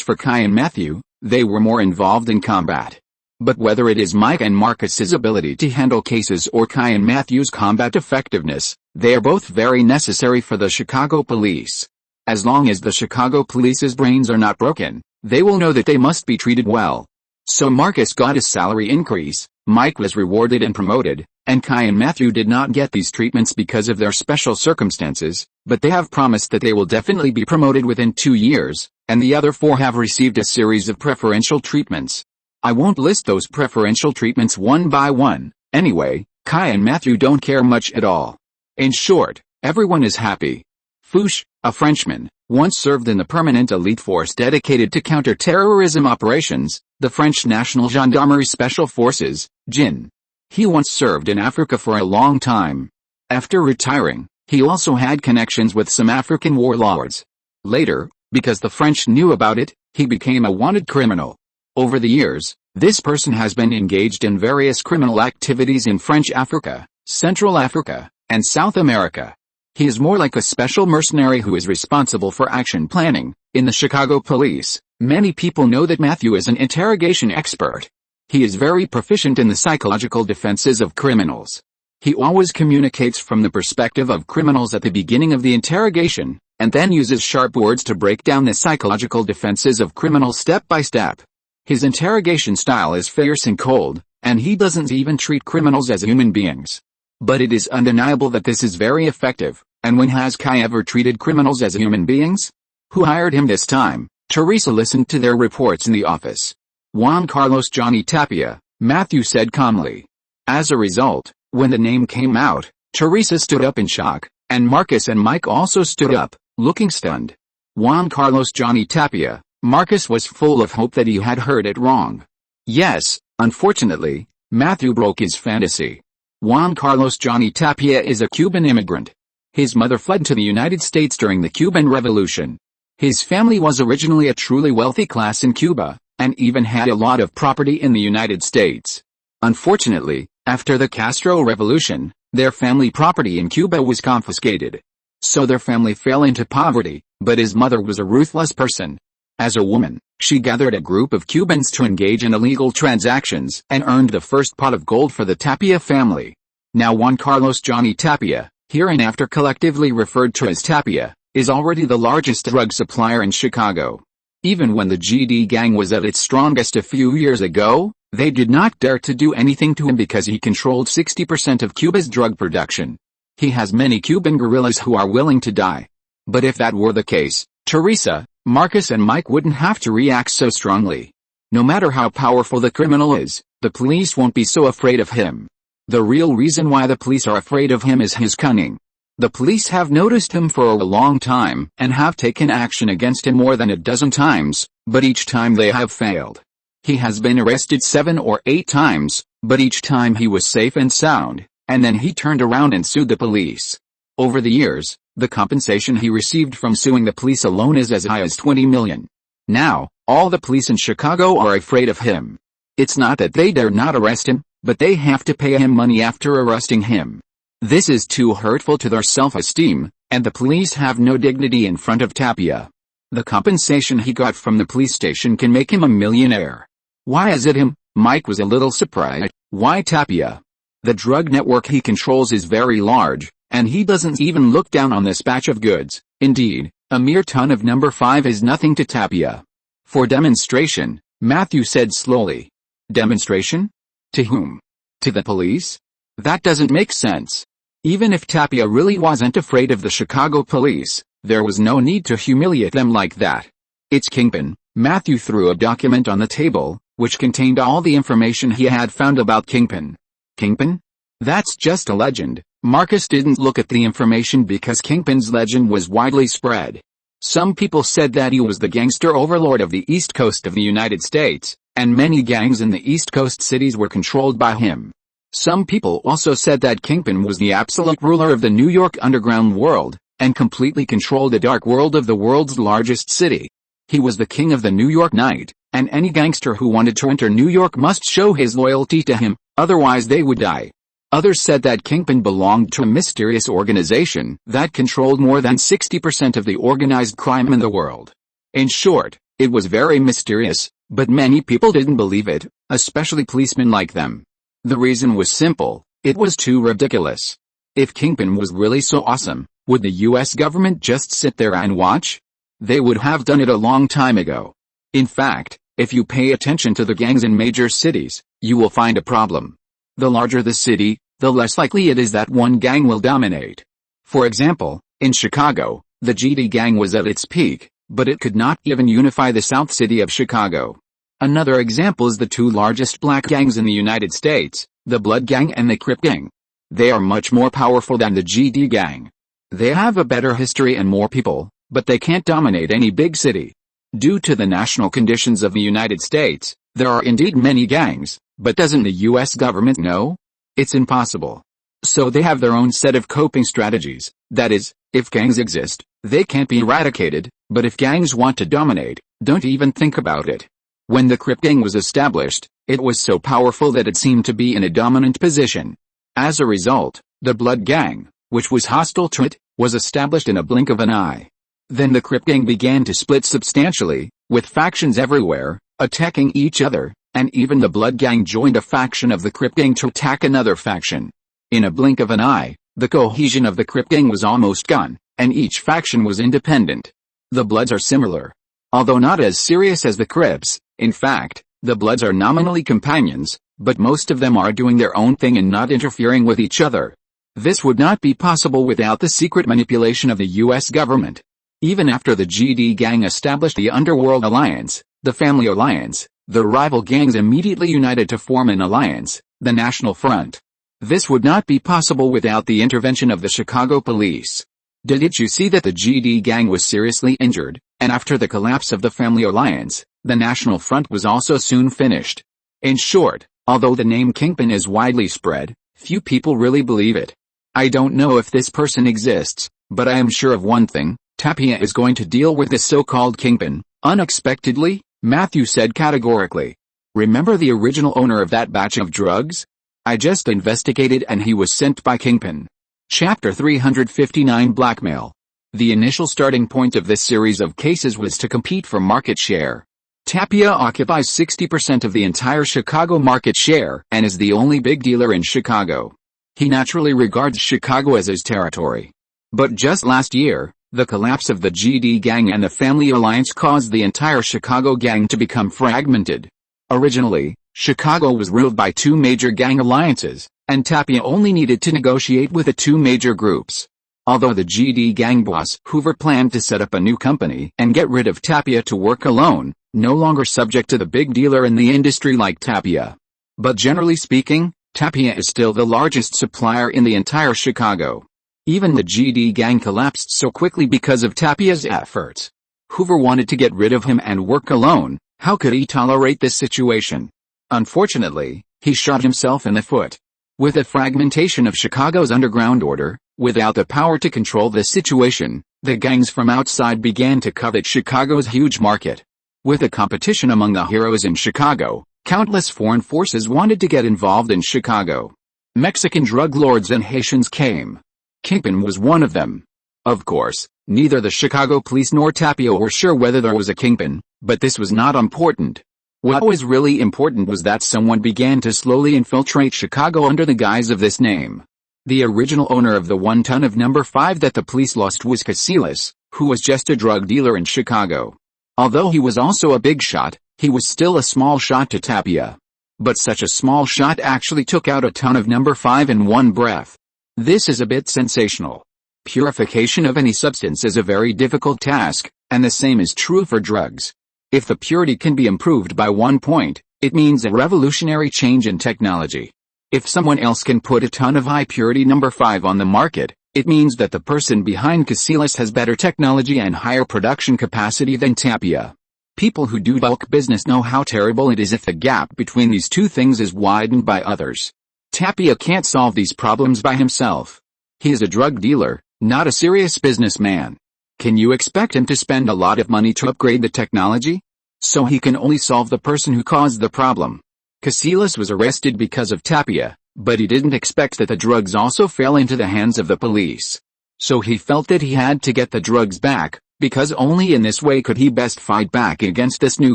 for Kai and Matthew, they were more involved in combat. But whether it is Mike and Marcus's ability to handle cases or Kai and Matthew's combat effectiveness, they are both very necessary for the Chicago police. As long as the Chicago police's brains are not broken, they will know that they must be treated well. So Marcus got a salary increase, Mike was rewarded and promoted, and Kai and Matthew did not get these treatments because of their special circumstances, but they have promised that they will definitely be promoted within 2 years, and the other four have received a series of preferential treatments. I won't list those preferential treatments one by one. Anyway, Kai and Matthew don't care much at all. In short, everyone is happy. Fouche, a Frenchman, once served in the permanent elite force dedicated to counter-terrorism operations, the French National Gendarmerie Special Forces, GIN. He once served in Africa for a long time. After retiring, he also had connections with some African warlords. Later, because the French knew about it, he became a wanted criminal. Over the years, this person has been engaged in various criminal activities in French Africa, Central Africa, and South America. He is more like a special mercenary who is responsible for action planning. In the Chicago police, many people know that Matthew is an interrogation expert. He is very proficient in the psychological defenses of criminals. He always communicates from the perspective of criminals at the beginning of the interrogation, and then uses sharp words to break down the psychological defenses of criminals step by step. His interrogation style is fierce and cold, and he doesn't even treat criminals as human beings. But it is undeniable that this is very effective, and when has Kai ever treated criminals as human beings? Who hired him this time? Teresa listened to their reports in the office. Juan Carlos Johnny Tapia, Matthew said calmly. As a result, when the name came out, Teresa stood up in shock, and Marcus and Mike also stood up, looking stunned. Juan Carlos Johnny Tapia, Marcus was full of hope that he had heard it wrong. Yes, unfortunately, Matthew broke his fantasy. Juan Carlos Johnny Tapia is a Cuban immigrant. His mother fled to the United States during the Cuban Revolution. His family was originally a truly wealthy class in Cuba, and even had a lot of property in the United States. Unfortunately, after the Castro Revolution, their family property in Cuba was confiscated. So their family fell into poverty, but his mother was a ruthless person. As a woman, she gathered a group of Cubans to engage in illegal transactions and earned the first pot of gold for the Tapia family. Now Juan Carlos Johnny Tapia, hereinafter collectively referred to as Tapia, is already the largest drug supplier in Chicago. Even when the GD gang was at its strongest a few years ago, they did not dare to do anything to him because he controlled 60% of Cuba's drug production. He has many Cuban guerrillas who are willing to die. But if that were the case, Teresa, Marcus and Mike wouldn't have to react so strongly. No matter how powerful the criminal is, the police won't be so afraid of him. The real reason why the police are afraid of him is his cunning. The police have noticed him for a long time and have taken action against him more than a dozen times, but each time they have failed. He has been arrested 7 or 8 times, but each time he was safe and sound, and then he turned around and sued the police. Over the years, the compensation he received from suing the police alone is as high as $20 million. Now, all the police in Chicago are afraid of him. It's not that they dare not arrest him, but they have to pay him money after arresting him. This is too hurtful to their self-esteem, and the police have no dignity in front of Tapia. The compensation he got from the police station can make him a millionaire. Why is it him? Mike was a little surprised. Why Tapia? The drug network he controls is very large, and he doesn't even look down on this batch of goods. Indeed, a mere ton of number 5 is nothing to Tapia. For demonstration, Matthew said slowly. Demonstration? To whom? To the police? That doesn't make sense. Even if Tapia really wasn't afraid of the Chicago police, there was no need to humiliate them like that. It's Kingpin. Matthew threw a document on the table, which contained all the information he had found about Kingpin. Kingpin? That's just a legend. Marcus didn't look at the information because Kingpin's legend was widely spread. Some people said that he was the gangster overlord of the East Coast of the United States, and many gangs in the East Coast cities were controlled by him. Some people also said that Kingpin was the absolute ruler of the New York underground world, and completely controlled the dark world of the world's largest city. He was the king of the New York night, and any gangster who wanted to enter New York must show his loyalty to him, otherwise they would die. Others said that Kingpin belonged to a mysterious organization that controlled more than 60% of the organized crime in the world. In short, it was very mysterious, but many people didn't believe it, especially policemen like them. The reason was simple: it was too ridiculous. If Kingpin was really so awesome, would the US government just sit there and watch? They would have done it a long time ago. In fact, if you pay attention to the gangs in major cities, you will find a problem. The larger the city, the less likely it is that one gang will dominate. For example, in Chicago, the GD gang was at its peak, but it could not even unify the South City of Chicago. Another example is the two largest black gangs in the United States, the Blood Gang and the Crip Gang. They are much more powerful than the GD gang. They have a better history and more people, but they can't dominate any big city. Due to the national conditions of the United States, there are indeed many gangs, but doesn't the US government know? It's impossible. So they have their own set of coping strategies. That is, if gangs exist, they can't be eradicated, but if gangs want to dominate, don't even think about it. When the Crip Gang was established, it was so powerful that it seemed to be in a dominant position. As a result, the Blood Gang, which was hostile to it, was established in a blink of an eye. Then the Crip Gang began to split substantially, with factions everywhere, attacking each other, and even the Blood Gang joined a faction of the Crip Gang to attack another faction. In a blink of an eye, the cohesion of the Crip Gang was almost gone, and each faction was independent. The Bloods are similar. Although not as serious as the Crips, in fact, the Bloods are nominally companions, but most of them are doing their own thing and not interfering with each other. This would not be possible without the secret manipulation of the US government. Even after the GD gang established the Underworld Alliance, the Family Alliance, the rival gangs immediately united to form an alliance, the National Front. This would not be possible without the intervention of the Chicago police. Did you see that the GD gang was seriously injured, and after the collapse of the Family Alliance, the National Front was also soon finished? In short, although the name Kingpin is widely spread, few people really believe it. I don't know if this person exists, but I am sure of one thing: Tapia is going to deal with this so-called Kingpin, unexpectedly, Matthew said categorically. Remember the original owner of that batch of drugs? I just investigated and he was sent by Kingpin. Chapter 359: Blackmail. The initial starting point of this series of cases was to compete for market share. Tapia occupies 60% of the entire Chicago market share and is the only big dealer in Chicago. He naturally regards Chicago as his territory. But just last year, the collapse of the GD gang and the Family Alliance caused the entire Chicago gang to become fragmented. Originally, Chicago was ruled by two major gang alliances, and Tapia only needed to negotiate with the two major groups. Although the GD gang boss Hoover planned to set up a new company and get rid of Tapia to work alone, no longer subject to the big dealer in the industry like Tapia. But generally speaking, Tapia is still the largest supplier in the entire Chicago. Even the GD gang collapsed so quickly because of Tapia's efforts. Hoover wanted to get rid of him and work alone. How could he tolerate this situation? Unfortunately, he shot himself in the foot. With the fragmentation of Chicago's underground order, without the power to control the situation, the gangs from outside began to covet Chicago's huge market. With the competition among the heroes in Chicago, countless foreign forces wanted to get involved in Chicago. Mexican drug lords and Haitians came. Kingpin was one of them. Of course, neither the Chicago police nor Tapia were sure whether there was a Kingpin, but this was not important. What was really important was that someone began to slowly infiltrate Chicago under the guise of this name. The original owner of the 1 ton of number 5 that the police lost was Camelot, who was just a drug dealer in Chicago. Although he was also a big shot, he was still a small shot to Tapia. But such a small shot actually took out a ton of number 5 in one breath. This is a bit sensational. Purification of any substance is a very difficult task, and the same is true for drugs. If the purity can be improved by 1 point, it means a revolutionary change in technology. If someone else can put a ton of high purity number 5 on the market, it means that the person behind Camelot has better technology and higher production capacity than Tapia. People who do bulk business know how terrible it is if the gap between these two things is widened by others. Tapia can't solve these problems by himself. He is a drug dealer, not a serious businessman. Can you expect him to spend a lot of money to upgrade the technology? So he can only solve the person who caused the problem. Camelot was arrested because of Tapia, but he didn't expect that the drugs also fell into the hands of the police. So he felt that he had to get the drugs back, because only in this way could he best fight back against this new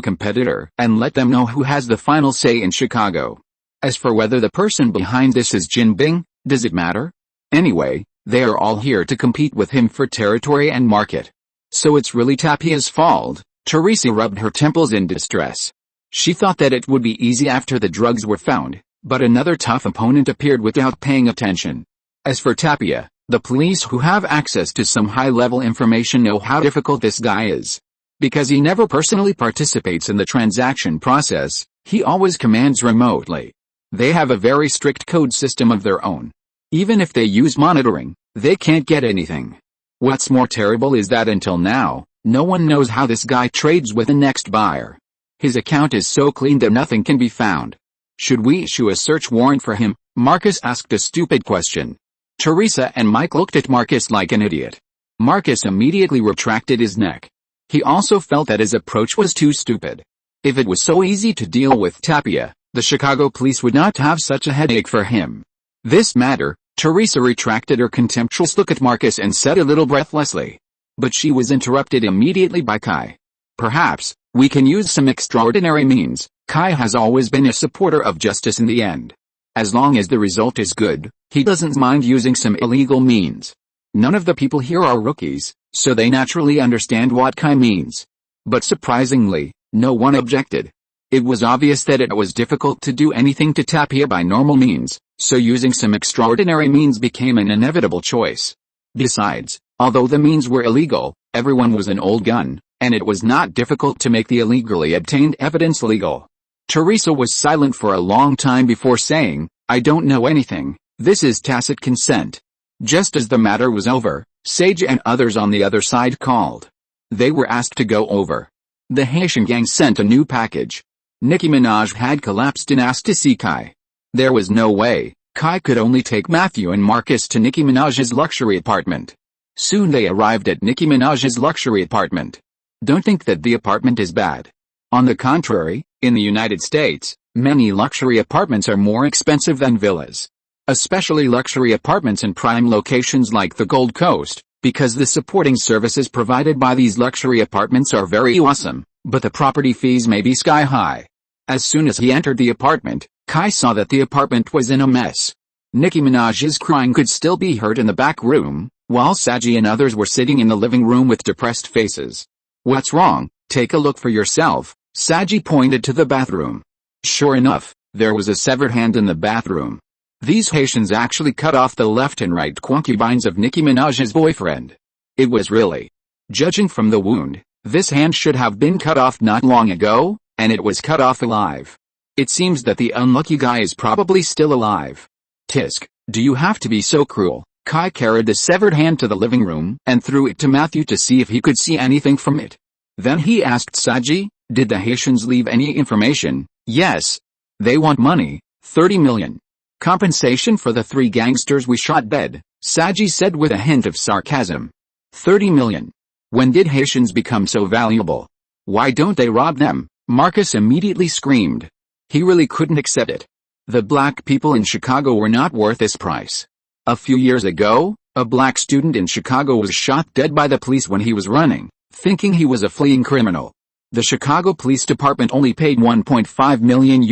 competitor and let them know who has the final say in Chicago. As for whether the person behind this is Jin Bing, does it matter? Anyway, they are all here to compete with him for territory and market. So it's really Tapia's fault. Teresa rubbed her temples in distress. She thought that it would be easy after the drugs were found, but another tough opponent appeared without paying attention. As for Tapia, the police who have access to some high-level information know how difficult this guy is. Because he never personally participates in the transaction process, he always commands remotely. They have a very strict code system of their own. Even if they use monitoring, they can't get anything. What's more terrible is that until now, no one knows how this guy trades with the next buyer. His account is so clean that nothing can be found. Should we issue a search warrant for him? Marcus asked a stupid question. Teresa and Mike looked at Marcus like an idiot. Marcus immediately retracted his neck. He also felt that his approach was too stupid. If it was so easy to deal with Tapia, the Chicago police would not have such a headache for him. This matter, Teresa retracted her contemptuous look at Marcus and said a little breathlessly. But she was interrupted immediately by Kai. Perhaps, we can use some extraordinary means. Kai has always been a supporter of justice in the end. As long as the result is good, he doesn't mind using some illegal means. None of the people here are rookies, so they naturally understand what Kai means. But surprisingly, no one objected. It was obvious that it was difficult to do anything to Tapia by normal means, so using some extraordinary means became an inevitable choice. Besides, although the means were illegal, everyone was an old gun, and it was not difficult to make the illegally obtained evidence legal. Teresa was silent for a long time before saying, "I don't know anything, this is tacit consent." Just as the matter was over, Sage and others on the other side called. They were asked to go over. The Haitian gang sent a new package. Nicki Minaj had collapsed and asked to see Kai. There was no way, Kai could only take Matthew and Marcus to Nicki Minaj's luxury apartment. Soon they arrived at Nicki Minaj's luxury apartment. Don't think that the apartment is bad. On the contrary, in the United States, many luxury apartments are more expensive than villas. Especially luxury apartments in prime locations like the Gold Coast, because the supporting services provided by these luxury apartments are very awesome, but the property fees may be sky high. As soon as he entered the apartment, Kai saw that the apartment was in a mess. Nicki Minaj's crying could still be heard in the back room, while Saji and others were sitting in the living room with depressed faces. "What's wrong? Take a look for yourself." Saji pointed to the bathroom. Sure enough, there was a severed hand in the bathroom. These Haitians actually cut off the left and right concubines of Nicki Minaj's boyfriend. It was really. Judging from the wound, this hand should have been cut off not long ago, and it was cut off alive. It seems that the unlucky guy is probably still alive. Tisk, do you have to be so cruel? Kai carried the severed hand to the living room and threw it to Matthew to see if he could see anything from it. Then he asked Saji, "Did the Haitians leave any information?" "Yes. They want money, 30 million. Compensation for the 3 gangsters we shot dead," Saji said with a hint of sarcasm. 30 million. When did Haitians become so valuable? Why don't they rob them? Marcus immediately screamed. He really couldn't accept it. The black people in Chicago were not worth this price. A few years ago, a black student in Chicago was shot dead by the police when he was running, thinking he was a fleeing criminal. The Chicago Police Department only paid $1.5 million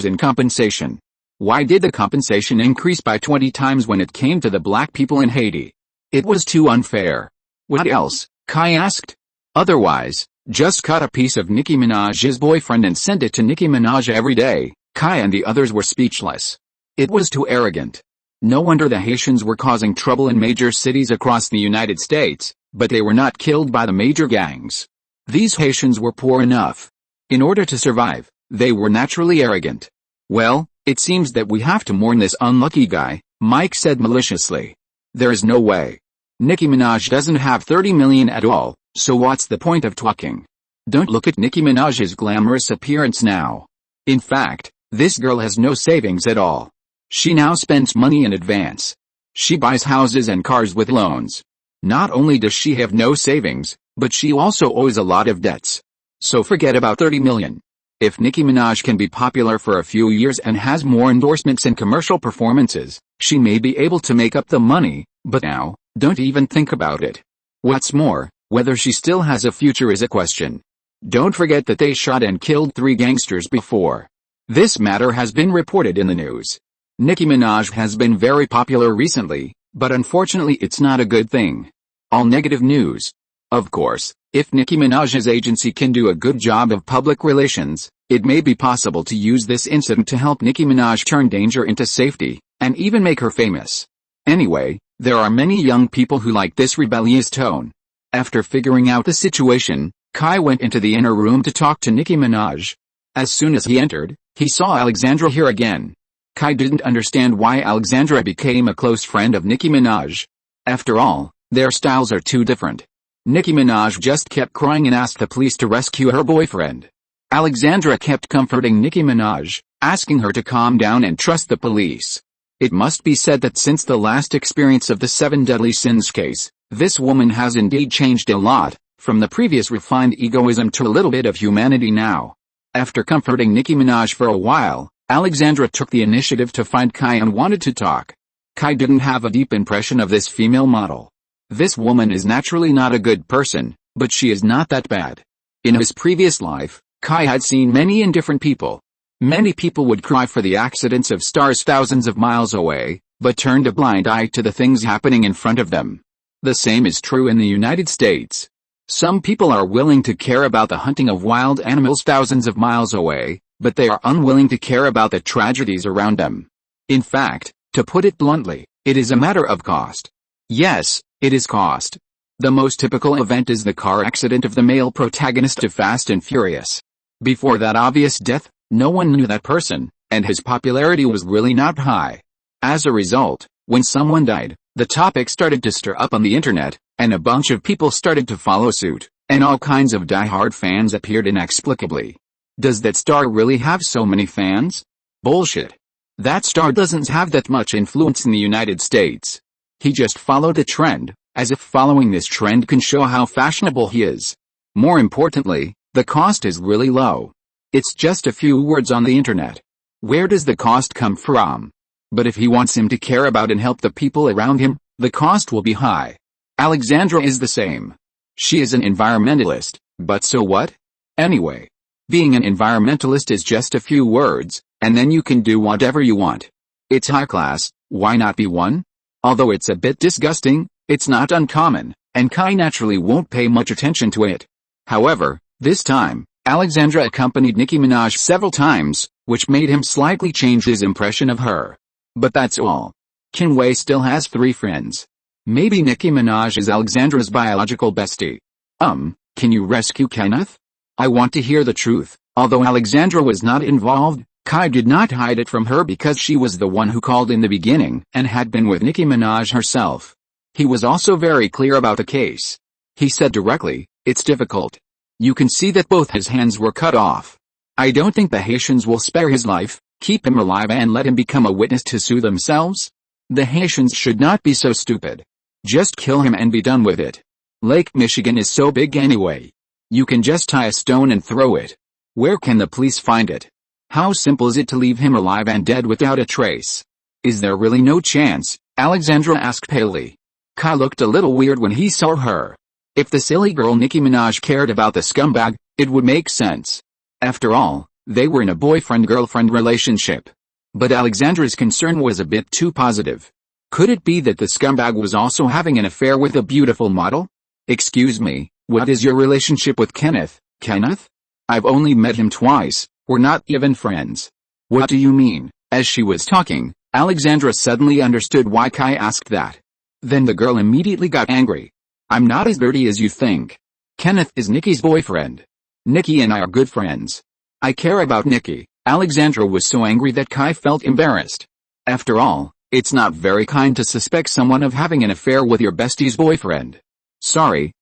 in compensation. Why did the compensation increase by 20 times when it came to the black people in Haiti? It was too unfair. What else? Kai asked. Otherwise, just cut a piece of Nicki Minaj's boyfriend and send it to Nicki Minaj every day. Kai and the others were speechless. It was too arrogant. No wonder the Haitians were causing trouble in major cities across the United States, but they were not killed by the major gangs. These Haitians were poor enough. In order to survive, they were naturally arrogant. Well, it seems that we have to mourn this unlucky guy, Mike said maliciously. There is no way. Nicki Minaj doesn't have 30 million at all, so what's the point of talking? Don't look at Nicki Minaj's glamorous appearance now. In fact, this girl has no savings at all. She now spends money in advance. She buys houses and cars with loans. Not only does she have no savings, but she also owes a lot of debts. So forget about 30 million. If Nicki Minaj can be popular for a few years and has more endorsements and commercial performances, she may be able to make up the money, but now, don't even think about it. What's more, whether she still has a future is a question. Don't forget that they shot and killed 3 gangsters before. This matter has been reported in the news. Nicki Minaj has been very popular recently, but unfortunately it's not a good thing. All negative news. Of course, if Nicki Minaj's agency can do a good job of public relations, it may be possible to use this incident to help Nicki Minaj turn danger into safety, and even make her famous. Anyway, there are many young people who like this rebellious tone. After figuring out the situation, Kai went into the inner room to talk to Nicki Minaj. As soon as he entered, he saw Alexandra here again. Kai didn't understand why Alexandra became a close friend of Nicki Minaj. After all, their styles are too different. Nicki Minaj just kept crying and asked the police to rescue her boyfriend. Alexandra kept comforting Nicki Minaj, asking her to calm down and trust the police. It must be said that since the last experience of the 7 Deadly Sins case, this woman has indeed changed a lot, from the previous refined egoism to a little bit of humanity now. After comforting Nicki Minaj for a while, Alexandra took the initiative to find Kai and wanted to talk. Kai didn't have a deep impression of this female model. This woman is naturally not a good person, but she is not that bad. In his previous life, Kai had seen many indifferent people. Many people would cry for the accidents of stars thousands of miles away, but turned a blind eye to the things happening in front of them. The same is true in the United States. Some people are willing to care about the hunting of wild animals thousands of miles away, but they are unwilling to care about the tragedies around them. In fact, to put it bluntly, it is a matter of cost. Yes, it is cost. The most typical event is the car accident of the male protagonist of Fast and Furious. Before that obvious death, no one knew that person, and his popularity was really not high. As a result, when someone died, the topic started to stir up on the internet, and a bunch of people started to follow suit, and all kinds of die-hard fans appeared inexplicably. Does that star really have so many fans? Bullshit. That star doesn't have that much influence in the United States. He just followed a trend, as if following this trend can show how fashionable he is. More importantly, the cost is really low. It's just a few words on the internet. Where does the cost come from? But if he wants him to care about and help the people around him, the cost will be high. Alexandra is the same. She is an environmentalist, but so what? Anyway, being an environmentalist is just a few words, and then you can do whatever you want. It's high class, why not be one? Although it's a bit disgusting, it's not uncommon, and Kai naturally won't pay much attention to it. However, this time, Alexandra accompanied Nicki Minaj several times, which made him slightly change his impression of her. But that's all. Kinway still has 3 friends. Maybe Nicki Minaj is Alexandra's biological bestie. Can you rescue Kenneth? I want to hear the truth. Although Alexandra was not involved, Kai did not hide it from her because she was the one who called in the beginning and had been with Nicki Minaj herself. He was also very clear about the case. He said directly, it's difficult. You can see that both his hands were cut off. I don't think the Haitians will spare his life, keep him alive and let him become a witness to sue themselves. The Haitians should not be so stupid. Just kill him and be done with it. Lake Michigan is so big anyway. You can just tie a stone and throw it. Where can the police find it? How simple is it to leave him alive and dead without a trace? Is there really no chance? Alexandra asked palely. Kai looked a little weird when he saw her. If the silly girl Nicki Minaj cared about the scumbag, It would make sense. After all, they were in a boyfriend-girlfriend relationship. But Alexandra's concern was a bit too positive. Could it be that the scumbag was also having an affair with a beautiful model? Excuse me, what is your relationship with Kenneth, Kenneth? I've only met him twice, we're not even friends. What do you mean? As she was talking, Alexandra suddenly understood why Kai asked that. Then the girl immediately got angry. I'm not as dirty as you think. Kenneth is Nikki's boyfriend. Nikki and I are good friends. I care about Nikki. Alexandra was so angry that Kai felt embarrassed. After all, it's not very kind to suspect someone of having an affair with your bestie's boyfriend. Sorry,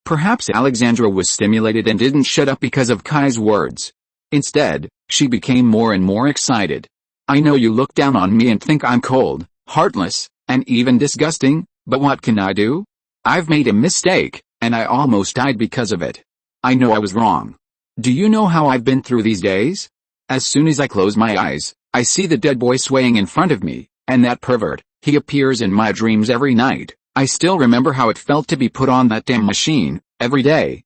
perhaps Alexandra was stimulated and didn't shut up because of Kai's words. Instead, she became more and more excited. I know you look down on me and think I'm cold, heartless, and even disgusting, but what can I do? I've made a mistake, and I almost died because of it. I know I was wrong. Do you know how I've been through these days? As soon as I close my eyes, I see the dead boy swaying in front of me, and that pervert, he appears in my dreams every night. I still remember how it felt to be put on that damn machine, every day,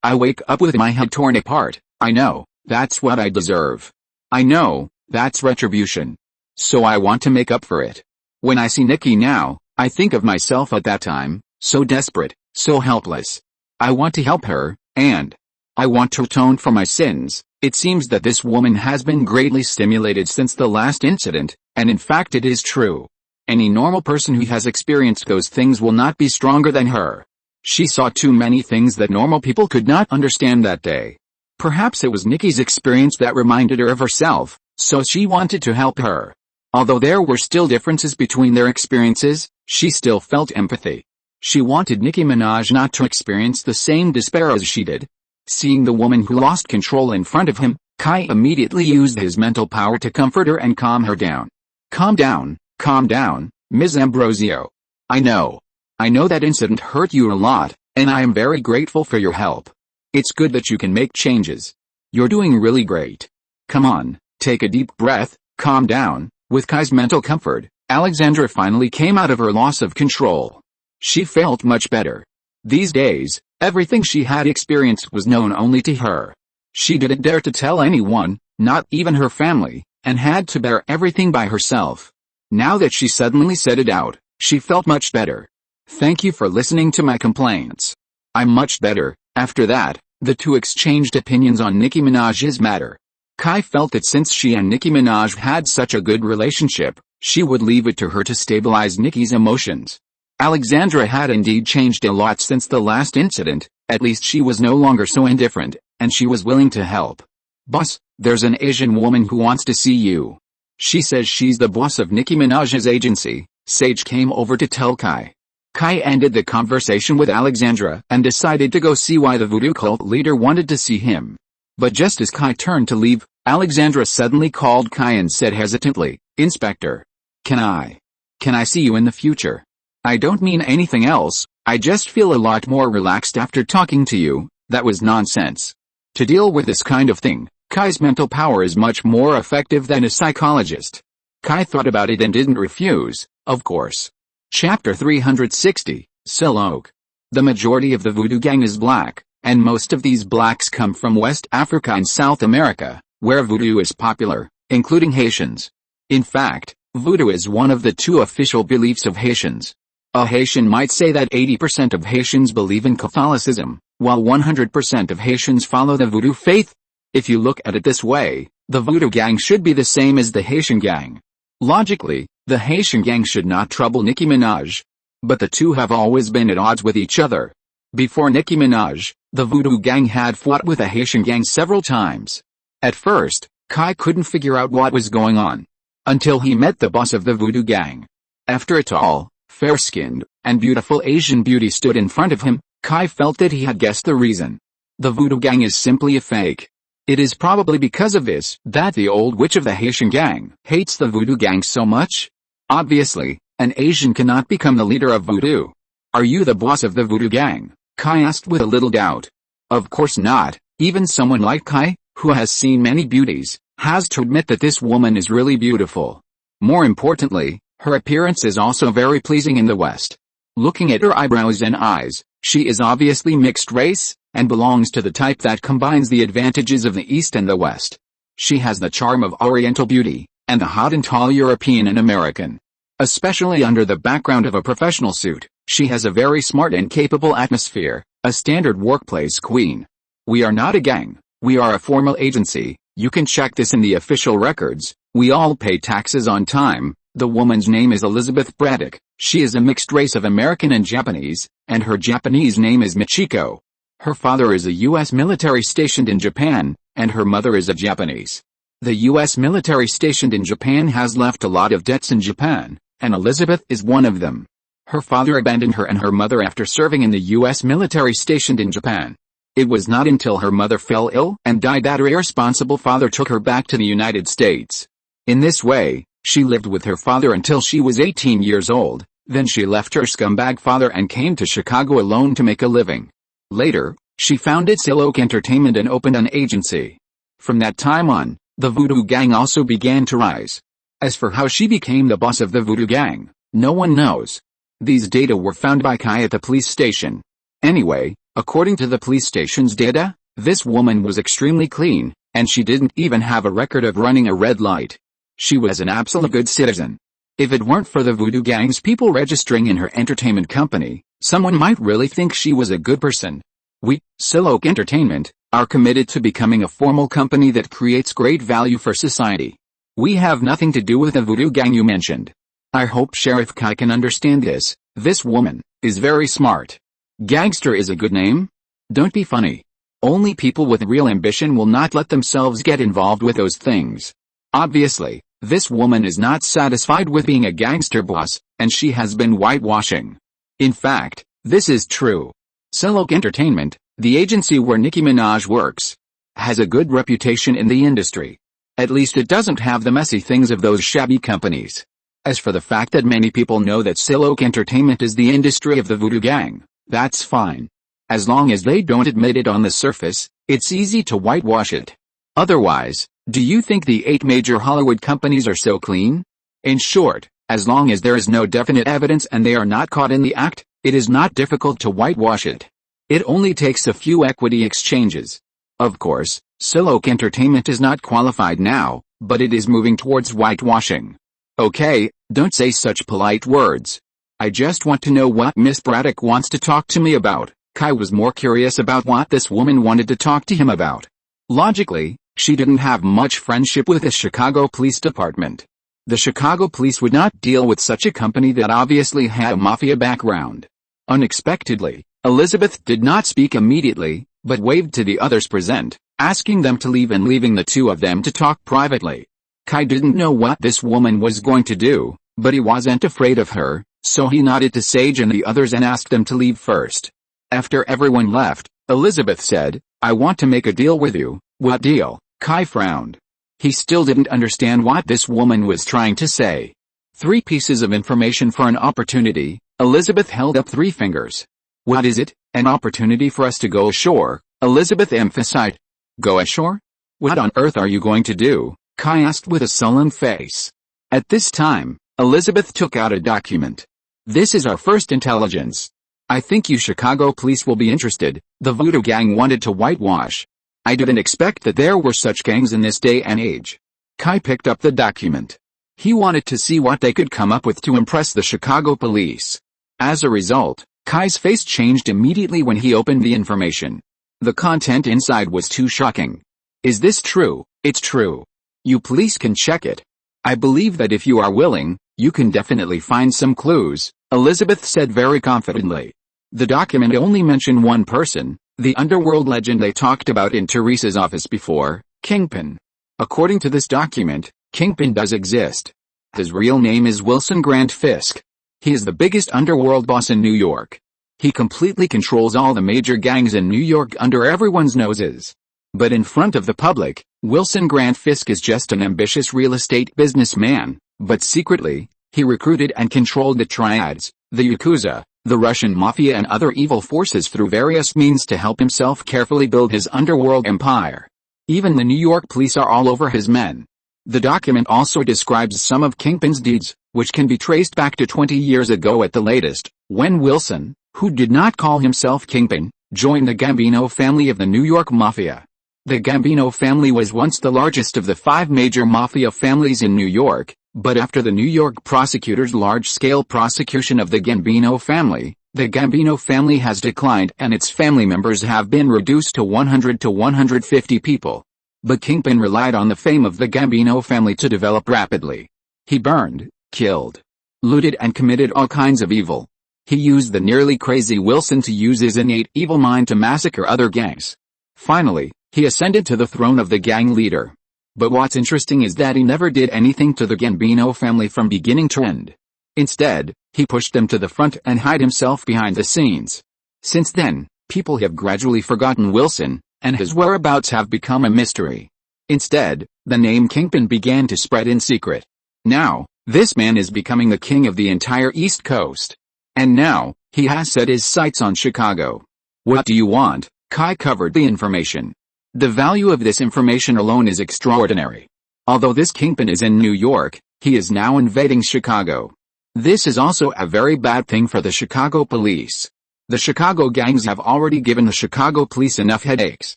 I wake up with my head torn apart. I know, that's what I deserve. I know, that's retribution. So I want to make up for it. When I see Nikki now, I think of myself at that time, so desperate, so helpless. I want to help her, and I want to atone for my sins. It seems that this woman has been greatly stimulated since the last incident, and in fact it is true. Any normal person who has experienced those things will not be stronger than her. She saw too many things that normal people could not understand that day. Perhaps it was Nikki's experience that reminded her of herself, so she wanted to help her. Although there were still differences between their experiences, she still felt empathy. She wanted Nicki Minaj not to experience the same despair as she did. Seeing the woman who lost control in front of him, Kai immediately used his mental power to comfort her and calm her down. Calm down, Ms. Ambrosio. I know that incident hurt you a lot, and I am very grateful for your help. It's good that you can make changes. You're doing really great. Come on, take a deep breath, calm down. With Kai's mental comfort, Alexandra finally came out of her loss of control. She felt much better. These days, everything she had experienced was known only to her. She didn't dare to tell anyone, not even her family, and had to bear everything by herself. Now that she suddenly said it out, she felt much better. Thank you for listening to my complaints. I'm much better. After that, the two exchanged opinions on Nicki Minaj's matter. Kai felt that since she and Nicki Minaj had such a good relationship, she would leave it to her to stabilize Nicki's emotions. Alexandra had indeed changed a lot since the last incident, at least she was no longer so indifferent, and she was willing to help. Boss, there's an Asian woman who wants to see you. She says she's the boss of Nicki Minaj's agency. Sage came over to tell Kai. Kai ended the conversation with Alexandra and decided to go see why the voodoo cult leader wanted to see him. But just as Kai turned to leave, Alexandra suddenly called Kai and said hesitantly, Inspector. Can I see you in the future? I don't mean anything else, I just feel a lot more relaxed after talking to you. That was nonsense. To deal with this kind of thing, Kai's mental power is much more effective than a psychologist. Kai thought about it and didn't refuse, of course. Chapter 360, Silok. The majority of the voodoo gang is black, and most of these blacks come from West Africa and South America, where voodoo is popular, including Haitians. In fact, voodoo is one of the two official beliefs of Haitians. A Haitian might say that 80% of Haitians believe in Catholicism, while 100% of Haitians follow the voodoo faith. If you look at it this way, the voodoo gang should be the same as the Haitian gang. Logically, the Haitian gang should not trouble Nicki Minaj. But the two have always been at odds with each other. Before Nicki Minaj, the voodoo gang had fought with the Haitian gang several times. At first, Kai couldn't figure out what was going on. Until he met the boss of the voodoo gang. After a tall, fair-skinned, and beautiful Asian beauty stood in front of him, Kai felt that he had guessed the reason. The voodoo gang is simply a fake. It is probably because of this that the old witch of the Haitian gang hates the voodoo gang so much. Obviously, an Asian cannot become the leader of voodoo. Are you the boss of the voodoo gang? Kai asked with a little doubt. Of course not. Even someone like Kai, who has seen many beauties, has to admit that this woman is really beautiful. More importantly, her appearance is also very pleasing in the West. Looking at her eyebrows and eyes, she is obviously mixed race, and belongs to the type that combines the advantages of the East and the West. She has the charm of Oriental beauty, and the hot and tall European and American. Especially under the background of a professional suit, she has a very smart and capable atmosphere, a standard workplace queen. We are not a gang, we are a formal agency, you can check this in the official records, we all pay taxes on time. The woman's name is Elizabeth Braddock, she is a mixed race of American and Japanese, and her Japanese name is Michiko. Her father is a U.S. military stationed in Japan, and her mother is a Japanese. The U.S. military stationed in Japan has left a lot of debts in Japan, and Elizabeth is one of them. Her father abandoned her and her mother after serving in the U.S. military stationed in Japan. It was not until her mother fell ill and died that her irresponsible father took her back to the United States. In this way, she lived with her father until she was 18 years old, then she left her scumbag father and came to Chicago alone to make a living. Later, she founded Silk Entertainment and opened an agency. From that time on, the Voodoo Gang also began to rise. As for how she became the boss of the Voodoo Gang, no one knows. These data were found by Kai at the police station. Anyway, according to the police station's data, this woman was extremely clean, and she didn't even have a record of running a red light. She was an absolute good citizen. If it weren't for the Voodoo Gang's people registering in her entertainment company, someone might really think she was a good person. We, Silk Entertainment, are committed to becoming a formal company that creates great value for society. We have nothing to do with the Voodoo Gang you mentioned. I hope Sheriff Kai can understand this. This woman is very smart. Gangster is a good name? Don't be funny. Only people with real ambition will not let themselves get involved with those things. Obviously, this woman is not satisfied with being a gangster boss, and she has been whitewashing. In fact, this is true. Silk Entertainment, the agency where Nicki Minaj works, has a good reputation in the industry. At least it doesn't have the messy things of those shabby companies. As for the fact that many people know that Silk Entertainment is the industry of the Voodoo Gang, that's fine. As long as they don't admit it on the surface, it's easy to whitewash it. Otherwise, do you think the 8 major Hollywood companies are so clean? In short, as long as there is no definite evidence and they are not caught in the act, it is not difficult to whitewash it. It only takes a few equity exchanges. Of course, Silk Entertainment is not qualified now, but it is moving towards whitewashing. Okay, don't say such polite words. I just want to know what Miss Braddock wants to talk to me about. Kai was more curious about what this woman wanted to talk to him about. Logically, she didn't have much friendship with the Chicago Police Department. The Chicago Police would not deal with such a company that obviously had a mafia background. Unexpectedly, Elizabeth did not speak immediately, but waved to the others present, asking them to leave and leaving the two of them to talk privately. Kai didn't know what this woman was going to do, but he wasn't afraid of her, so he nodded to Sage and the others and asked them to leave first. After everyone left, Elizabeth said, "I want to make a deal with you." "What deal?" Kai frowned. He still didn't understand what this woman was trying to say. 3 pieces of information for an opportunity. Elizabeth held up 3 fingers. "What is it?" "An opportunity for us to go ashore," Elizabeth emphasized. "Go ashore? What on earth are you going to do?" Kai asked with a sullen face. At this time, Elizabeth took out a document. "This is our first intelligence. I think you Chicago police will be interested. The Voodoo Gang wanted to whitewash. I didn't expect that there were such gangs in this day and age." Kai picked up the document. He wanted to see what they could come up with to impress the Chicago police. As a result, Kai's face changed immediately when he opened the information. The content inside was too shocking. "Is this true?" "It's true. You police can check it. I believe that if you are willing, you can definitely find some clues," Elizabeth said very confidently. The document only mentioned one person, the underworld legend they talked about in Teresa's office before, Kingpin. According to this document, Kingpin does exist. His real name is Wilson Grant Fisk. He is the biggest underworld boss in New York. He completely controls all the major gangs in New York under everyone's noses. But in front of the public, Wilson Grant Fisk is just an ambitious real estate businessman, but secretly, he recruited and controlled the triads, the Yakuza, the Russian mafia and other evil forces through various means to help himself carefully build his underworld empire. Even the New York police are all over his men. The document also describes some of Kingpin's deeds, which can be traced back to 20 years ago at the latest, when Wilson, who did not call himself Kingpin, Join the Gambino family of the New York Mafia. The Gambino family was once the largest of the 5 major mafia families in New York, but after the New York prosecutors' large-scale prosecution of the Gambino family, the Gambino family has declined and its family members have been reduced to 100 to 150 people. The Kingpin relied on the fame of the Gambino family to develop rapidly. He burned, killed, looted and committed all kinds of evil. He used the nearly crazy Wilson to use his innate evil mind to massacre other gangs. Finally, he ascended to the throne of the gang leader. But what's interesting is that he never did anything to the Gambino family from beginning to end. Instead, he pushed them to the front and hid himself behind the scenes. Since then, people have gradually forgotten Wilson, and his whereabouts have become a mystery. Instead, the name Kingpin began to spread in secret. Now, this man is becoming the king of the entire East Coast. And now, he has set his sights on Chicago. What do you want? Kai covered the information. The value of this information alone is extraordinary. Although this Kingpin is in New York, he is now invading Chicago. This is also a very bad thing for the Chicago police. The Chicago gangs have already given the Chicago police enough headaches.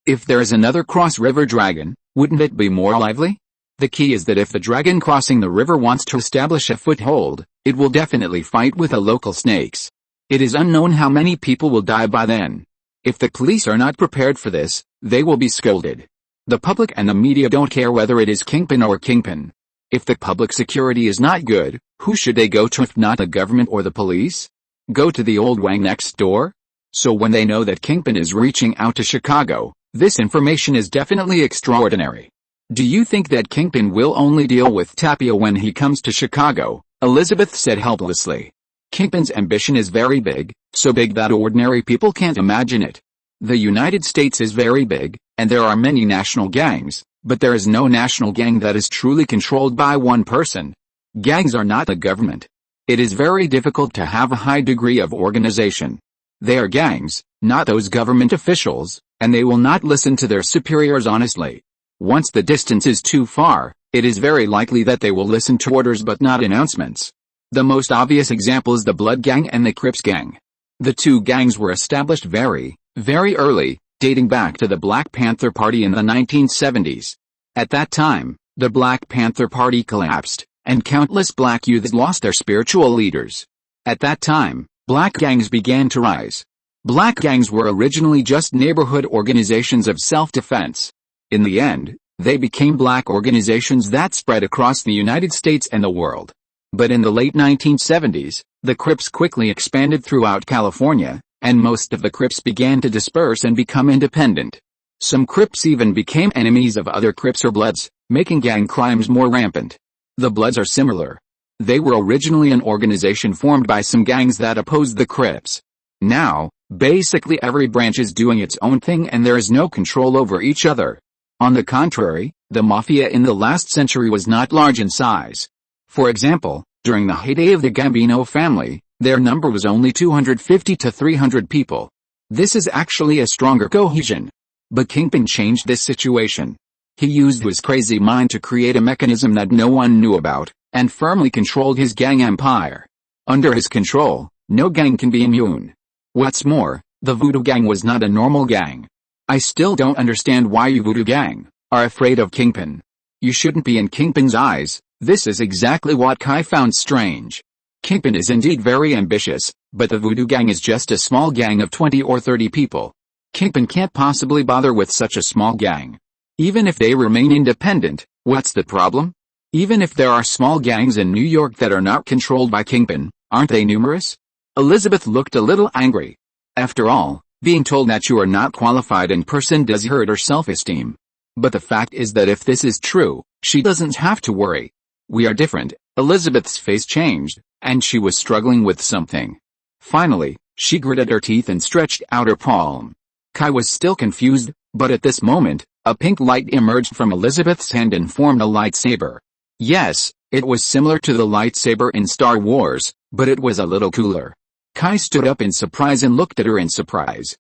If there is another cross-river dragon, wouldn't it be more lively? The key is that if the dragon crossing the river wants to establish a foothold, it will definitely fight with the local snakes. It is unknown how many people will die by then. If the police are not prepared for this, they will be scolded. The public and the media don't care whether it is Kingpin or Kingpin. If the public security is not good, who should they go to if not the government or the police? Go to the old Wang next door? So when they know that Kingpin is reaching out to Chicago, this information is definitely extraordinary. Do you think that Kingpin will only deal with Tapia when he comes to Chicago? Elizabeth said helplessly. Kingpin's ambition is very big, so big that ordinary people can't imagine it. The United States is very big, and there are many national gangs, but there is no national gang that is truly controlled by one person. Gangs are not the government. It is very difficult to have a high degree of organization. They are gangs, not those government officials, and they will not listen to their superiors honestly. Once the distance is too far, it is very likely that they will listen to orders but not announcements. The most obvious example is the Blood Gang and the Crips Gang. The two gangs were established very early, dating back to the Black Panther Party in the 1970s. At that time, the Black Panther Party collapsed, and countless black youths lost their spiritual leaders. At that time, black gangs began to rise. Black gangs were originally just neighborhood organizations of self-defense. In the end, they became black organizations that spread across the United States and the world. But in the late 1970s, the Crips quickly expanded throughout California, and most of the Crips began to disperse and become independent. Some Crips even became enemies of other Crips or Bloods, making gang crimes more rampant. The Bloods are similar. They were originally an organization formed by some gangs that opposed the Crips. Now, basically every branch is doing its own thing and there is no control over each other. On the contrary, the Mafia in the last century was not large in size. For example, during the heyday of the Gambino family, their number was only 250 to 300 people. This is actually a stronger cohesion. But Kingpin changed this situation. He used his crazy mind to create a mechanism that no one knew about, and firmly controlled his gang empire. Under his control, no gang can be immune. What's more, the Voodoo Gang was not a normal gang. I still don't understand why you Voodoo Gang are afraid of Kingpin. You shouldn't be in Kingpin's eyes. This is exactly what Kai found strange. Kingpin is indeed very ambitious, but the Voodoo Gang is just a small gang of 20 or 30 people. Kingpin can't possibly bother with such a small gang. Even if they remain independent, what's the problem? Even if there are small gangs in New York that are not controlled by Kingpin, aren't they numerous? Elizabeth looked a little angry. After all, being told that you are not qualified in person does hurt her self-esteem. But the fact is that if this is true, she doesn't have to worry. We are different. Elizabeth's face changed, and she was struggling with something. Finally, she gritted her teeth and stretched out her palm. Kai was still confused, but at this moment, a pink light emerged from Elizabeth's hand and formed a lightsaber. Yes, it was similar to the lightsaber in Star Wars, but it was a little cooler. Kai stood up in surprise and looked at her in surprise.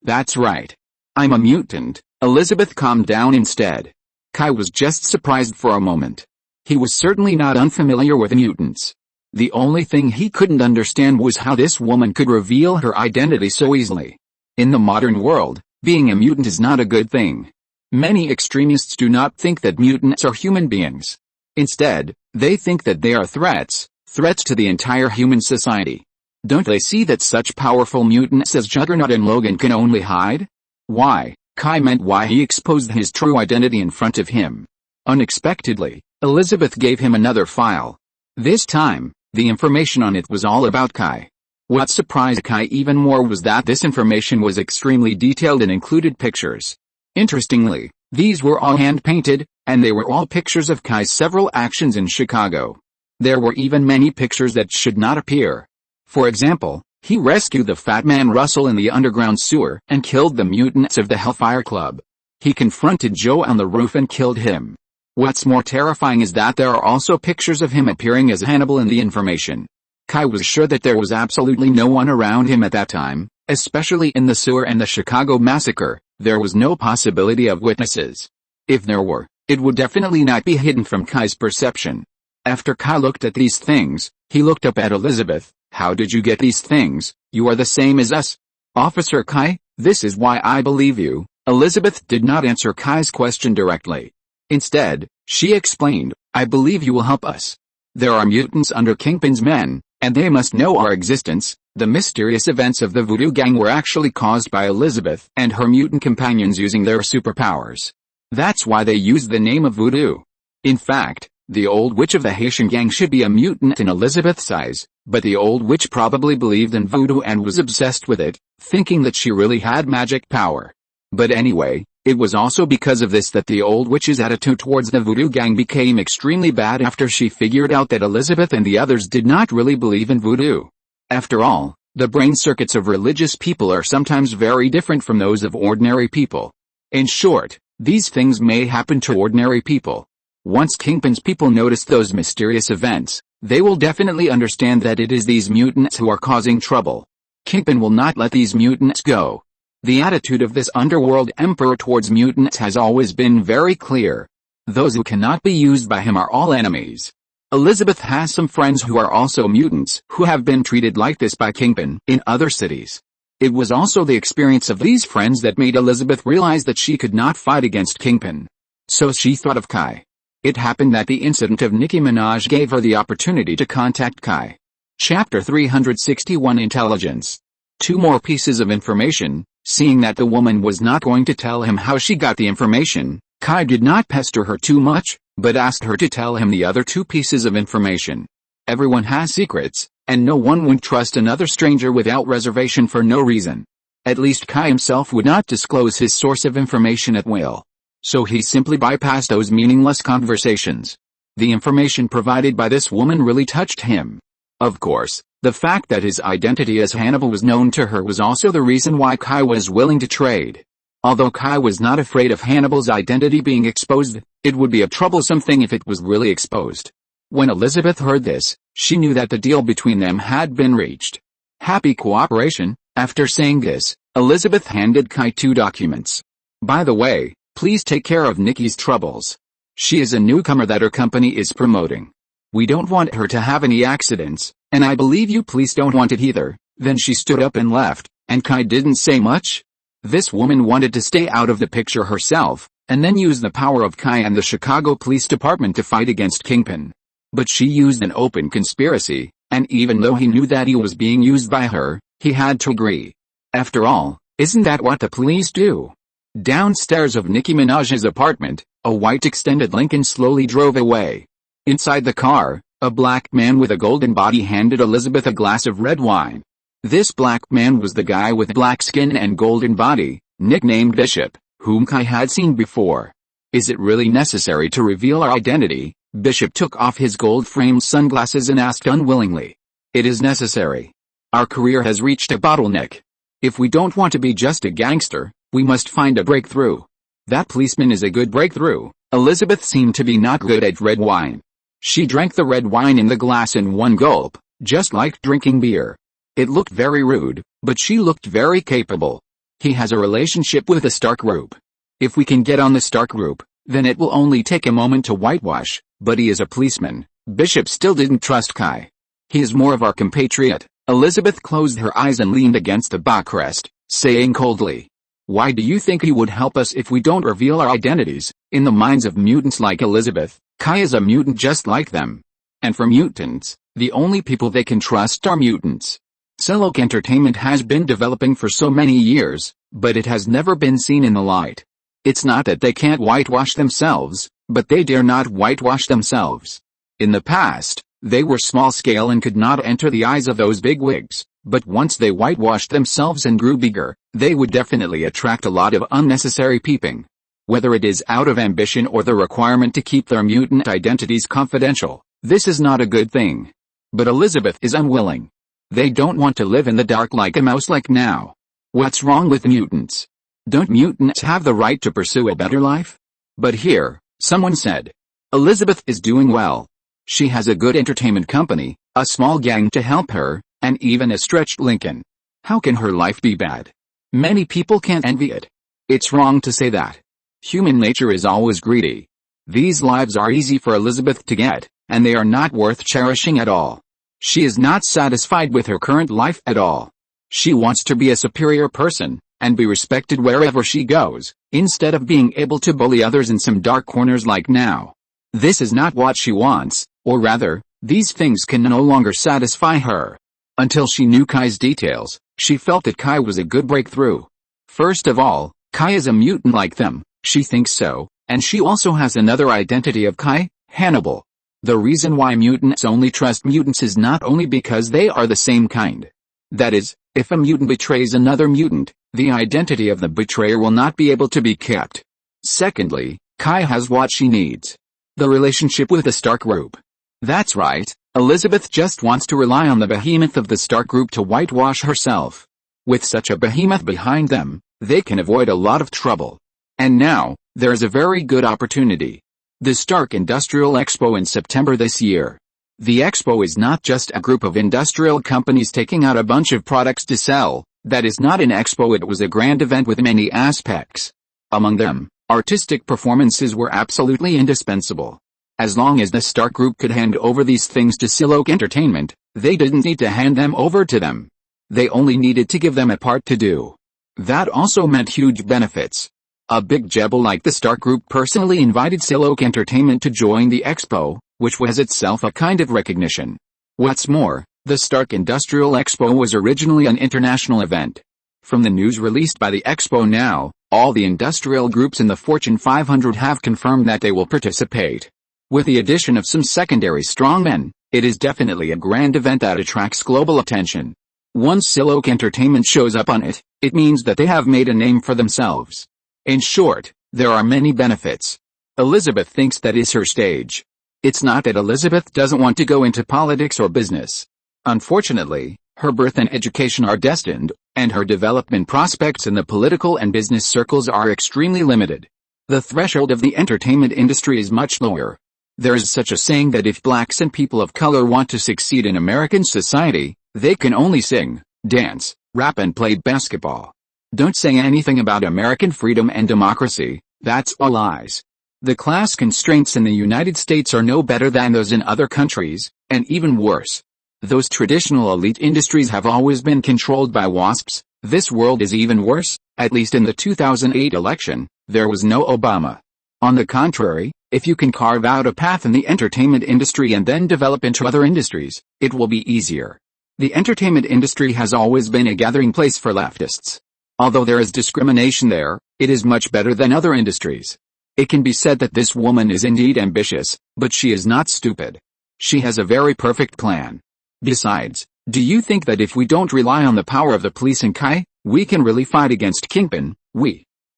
That's right. I'm a mutant. Elizabeth calmed down instead. Kai was just surprised for a moment. He was certainly not unfamiliar with mutants. The only thing he couldn't understand was how this woman could reveal her identity so easily. In the modern world, being a mutant is not a good thing. Many extremists do not think that mutants are human beings. Instead, they think that they are threats to the entire human society. Don't they see that such powerful mutants as Juggernaut and Logan can only hide? Why? Kai meant why he exposed his true identity in front of him. Unexpectedly, Elizabeth gave him another file. This time, the information on it was all about Kai. What surprised Kai even more was that this information was extremely detailed and included pictures. Interestingly, these were all hand-painted, and they were all pictures of Kai's several actions in Chicago. There were even many pictures that should not appear. For example, he rescued the fat man Russell in the underground sewer and killed the mutants of the Hellfire Club. He confronted Joe on the roof and killed him. What's more terrifying is that there are also pictures of him appearing as Hannibal in the information. Kai was sure that there was absolutely no one around him at that time, especially in the sewer and the Chicago massacre. There was no possibility of witnesses. If there were, it would definitely not be hidden from Kai's perception. After Kai looked at these things, he looked up at Elizabeth. How did you get these things? You are the same as us. Officer Kai, this is why I believe you. Elizabeth did not answer Kai's question directly. Instead, she explained, I believe you will help us. There are mutants under Kingpin's men, and they must know our existence. The mysterious events of the Voodoo Gang were actually caused by Elizabeth and her mutant companions using their superpowers. That's why they used the name of Voodoo. In fact, the old witch of the Haitian gang should be a mutant in Elizabeth's eyes, but the old witch probably believed in voodoo and was obsessed with it, thinking that she really had magic power. But anyway, it was also because of this that the old witch's attitude towards the Voodoo Gang became extremely bad after she figured out that Elizabeth and the others did not really believe in voodoo. After all, the brain circuits of religious people are sometimes very different from those of ordinary people. In short, these things may happen to ordinary people. Once Kingpin's people notice those mysterious events, they will definitely understand that it is these mutants who are causing trouble. Kingpin will not let these mutants go. The attitude of this underworld emperor towards mutants has always been very clear. Those who cannot be used by him are all enemies. Elizabeth has some friends who are also mutants who have been treated like this by Kingpin in other cities. It was also the experience of these friends that made Elizabeth realize that she could not fight against Kingpin. So she thought of Kai. It happened that the incident of Nicki Minaj gave her the opportunity to contact Kai. Chapter 361 Intelligence. Two more pieces of information. Seeing that the woman was not going to tell him how she got the information, Kai did not pester her too much, but asked her to tell him the other two pieces of information. Everyone has secrets, and no one would trust another stranger without reservation for no reason. At least Kai himself would not disclose his source of information at will. So he simply bypassed those meaningless conversations. The information provided by this woman really touched him. Of course, the fact that his identity as Hannibal was known to her was also the reason why Kai was willing to trade. Although Kai was not afraid of Hannibal's identity being exposed, it would be a troublesome thing if it was really exposed. When Elizabeth heard this, she knew that the deal between them had been reached. Happy cooperation. After saying this, Elizabeth handed Kai two documents. By the way, please take care of Nikki's troubles. She is a newcomer that her company is promoting. We don't want her to have any accidents, and I believe you police don't want it either. Then she stood up and left, and Kai didn't say much. This woman wanted to stay out of the picture herself, and then use the power of Kai and the Chicago Police Department to fight against Kingpin. But she used an open conspiracy, and even though he knew that he was being used by her, he had to agree. After all, isn't that what the police do? Downstairs of Nicki Minaj's apartment, a white extended Lincoln slowly drove away. Inside the car, a black man with a golden body handed Elizabeth a glass of red wine. This black man was the guy with black skin and golden body, nicknamed Bishop, whom Kai had seen before. Is it really necessary to reveal our identity? Bishop took off his gold-framed sunglasses and asked unwillingly. It is necessary. Our career has reached a bottleneck. If we don't want to be just a gangster, we must find a breakthrough. That policeman is a good breakthrough. Elizabeth seemed to be not good at red wine. She drank the red wine in the glass in one gulp, just like drinking beer. It looked very rude, but she looked very capable. He has a relationship with the Stark Group. If we can get on the Stark Group, then it will only take a moment to whitewash, but he is a policeman. Bishop still didn't trust Kai. He is more of our compatriot. Elizabeth closed her eyes and leaned against the backrest, saying coldly, "Why do you think he would help us if we don't reveal our identities?" In the minds of mutants like Elizabeth, Kai is a mutant just like them. And for mutants, the only people they can trust are mutants. Silok Entertainment has been developing for so many years, but it has never been seen in the light. It's not that they can't whitewash themselves, but they dare not whitewash themselves. In the past, they were small scale and could not enter the eyes of those bigwigs, but once they whitewashed themselves and grew bigger, they would definitely attract a lot of unnecessary peeping. Whether it is out of ambition or the requirement to keep their mutant identities confidential, this is not a good thing. But Elizabeth is unwilling. They don't want to live in the dark like a mouse like now. What's wrong with mutants? Don't mutants have the right to pursue a better life? But here, someone said, Elizabeth is doing well. She has a good entertainment company, a small gang to help her, and even a stretched Lincoln. How can her life be bad? Many people can't envy it. It's wrong to say that. Human nature is always greedy. These lives are easy for Elizabeth to get, and they are not worth cherishing at all. She is not satisfied with her current life at all. She wants to be a superior person, and be respected wherever she goes, instead of being able to bully others in some dark corners like now. This is not what she wants, or rather, these things can no longer satisfy her. Until she knew Kai's details, she felt that Kai was a good breakthrough. First of all, Kai is a mutant like them, she thinks so, and she also has another identity of Kai, Hannibal. The reason why mutants only trust mutants is not only because they are the same kind. That is, if a mutant betrays another mutant, the identity of the betrayer will not be able to be kept. Secondly, Kai has what she needs. The relationship with the Stark group. That's right, Elizabeth just wants to rely on the behemoth of the Stark group to whitewash herself. With such a behemoth behind them, they can avoid a lot of trouble. And now, there is a very good opportunity. The Stark Industrial Expo in September this year. The expo is not just a group of industrial companies taking out a bunch of products to sell. That is not an expo, it was a grand event with many aspects. Among them, artistic performances were absolutely indispensable. As long as the Stark group could hand over these things to Silok Entertainment, they didn't need to hand them over to them. They only needed to give them a part to do. That also meant huge benefits. A big jebel like the Stark group personally invited Silok Entertainment to join the expo, which was itself a kind of recognition. What's more, the Stark Industrial Expo was originally an international event. From the news released by the Expo Now, all the industrial groups in the Fortune 500 have confirmed that they will participate. With the addition of some secondary strongmen, it is definitely a grand event that attracts global attention. Once Silok Entertainment shows up on it, it means that they have made a name for themselves. In short, there are many benefits. Elizabeth thinks that is her stage. It's not that Elizabeth doesn't want to go into politics or business. Unfortunately, her birth and education are destined, and her development prospects in the political and business circles are extremely limited. The threshold of the entertainment industry is much lower. There is such a saying that if blacks and people of color want to succeed in American society, they can only sing, dance, rap and play basketball. Don't say anything about American freedom and democracy, that's all lies. The class constraints in the United States are no better than those in other countries, and even worse. Those traditional elite industries have always been controlled by WASPs. This world is even worse. At least in the 2008 election, there was no Obama. On the contrary, if you can carve out a path in the entertainment industry and then develop into other industries, it will be easier. The entertainment industry has always been a gathering place for leftists. Although there is discrimination there, it is much better than other industries. It can be said that this woman is indeed ambitious, but she is not stupid. She has a very perfect plan. Besides, do you think that if we don't rely on the power of the police and Kai, we can really fight against Kingpin?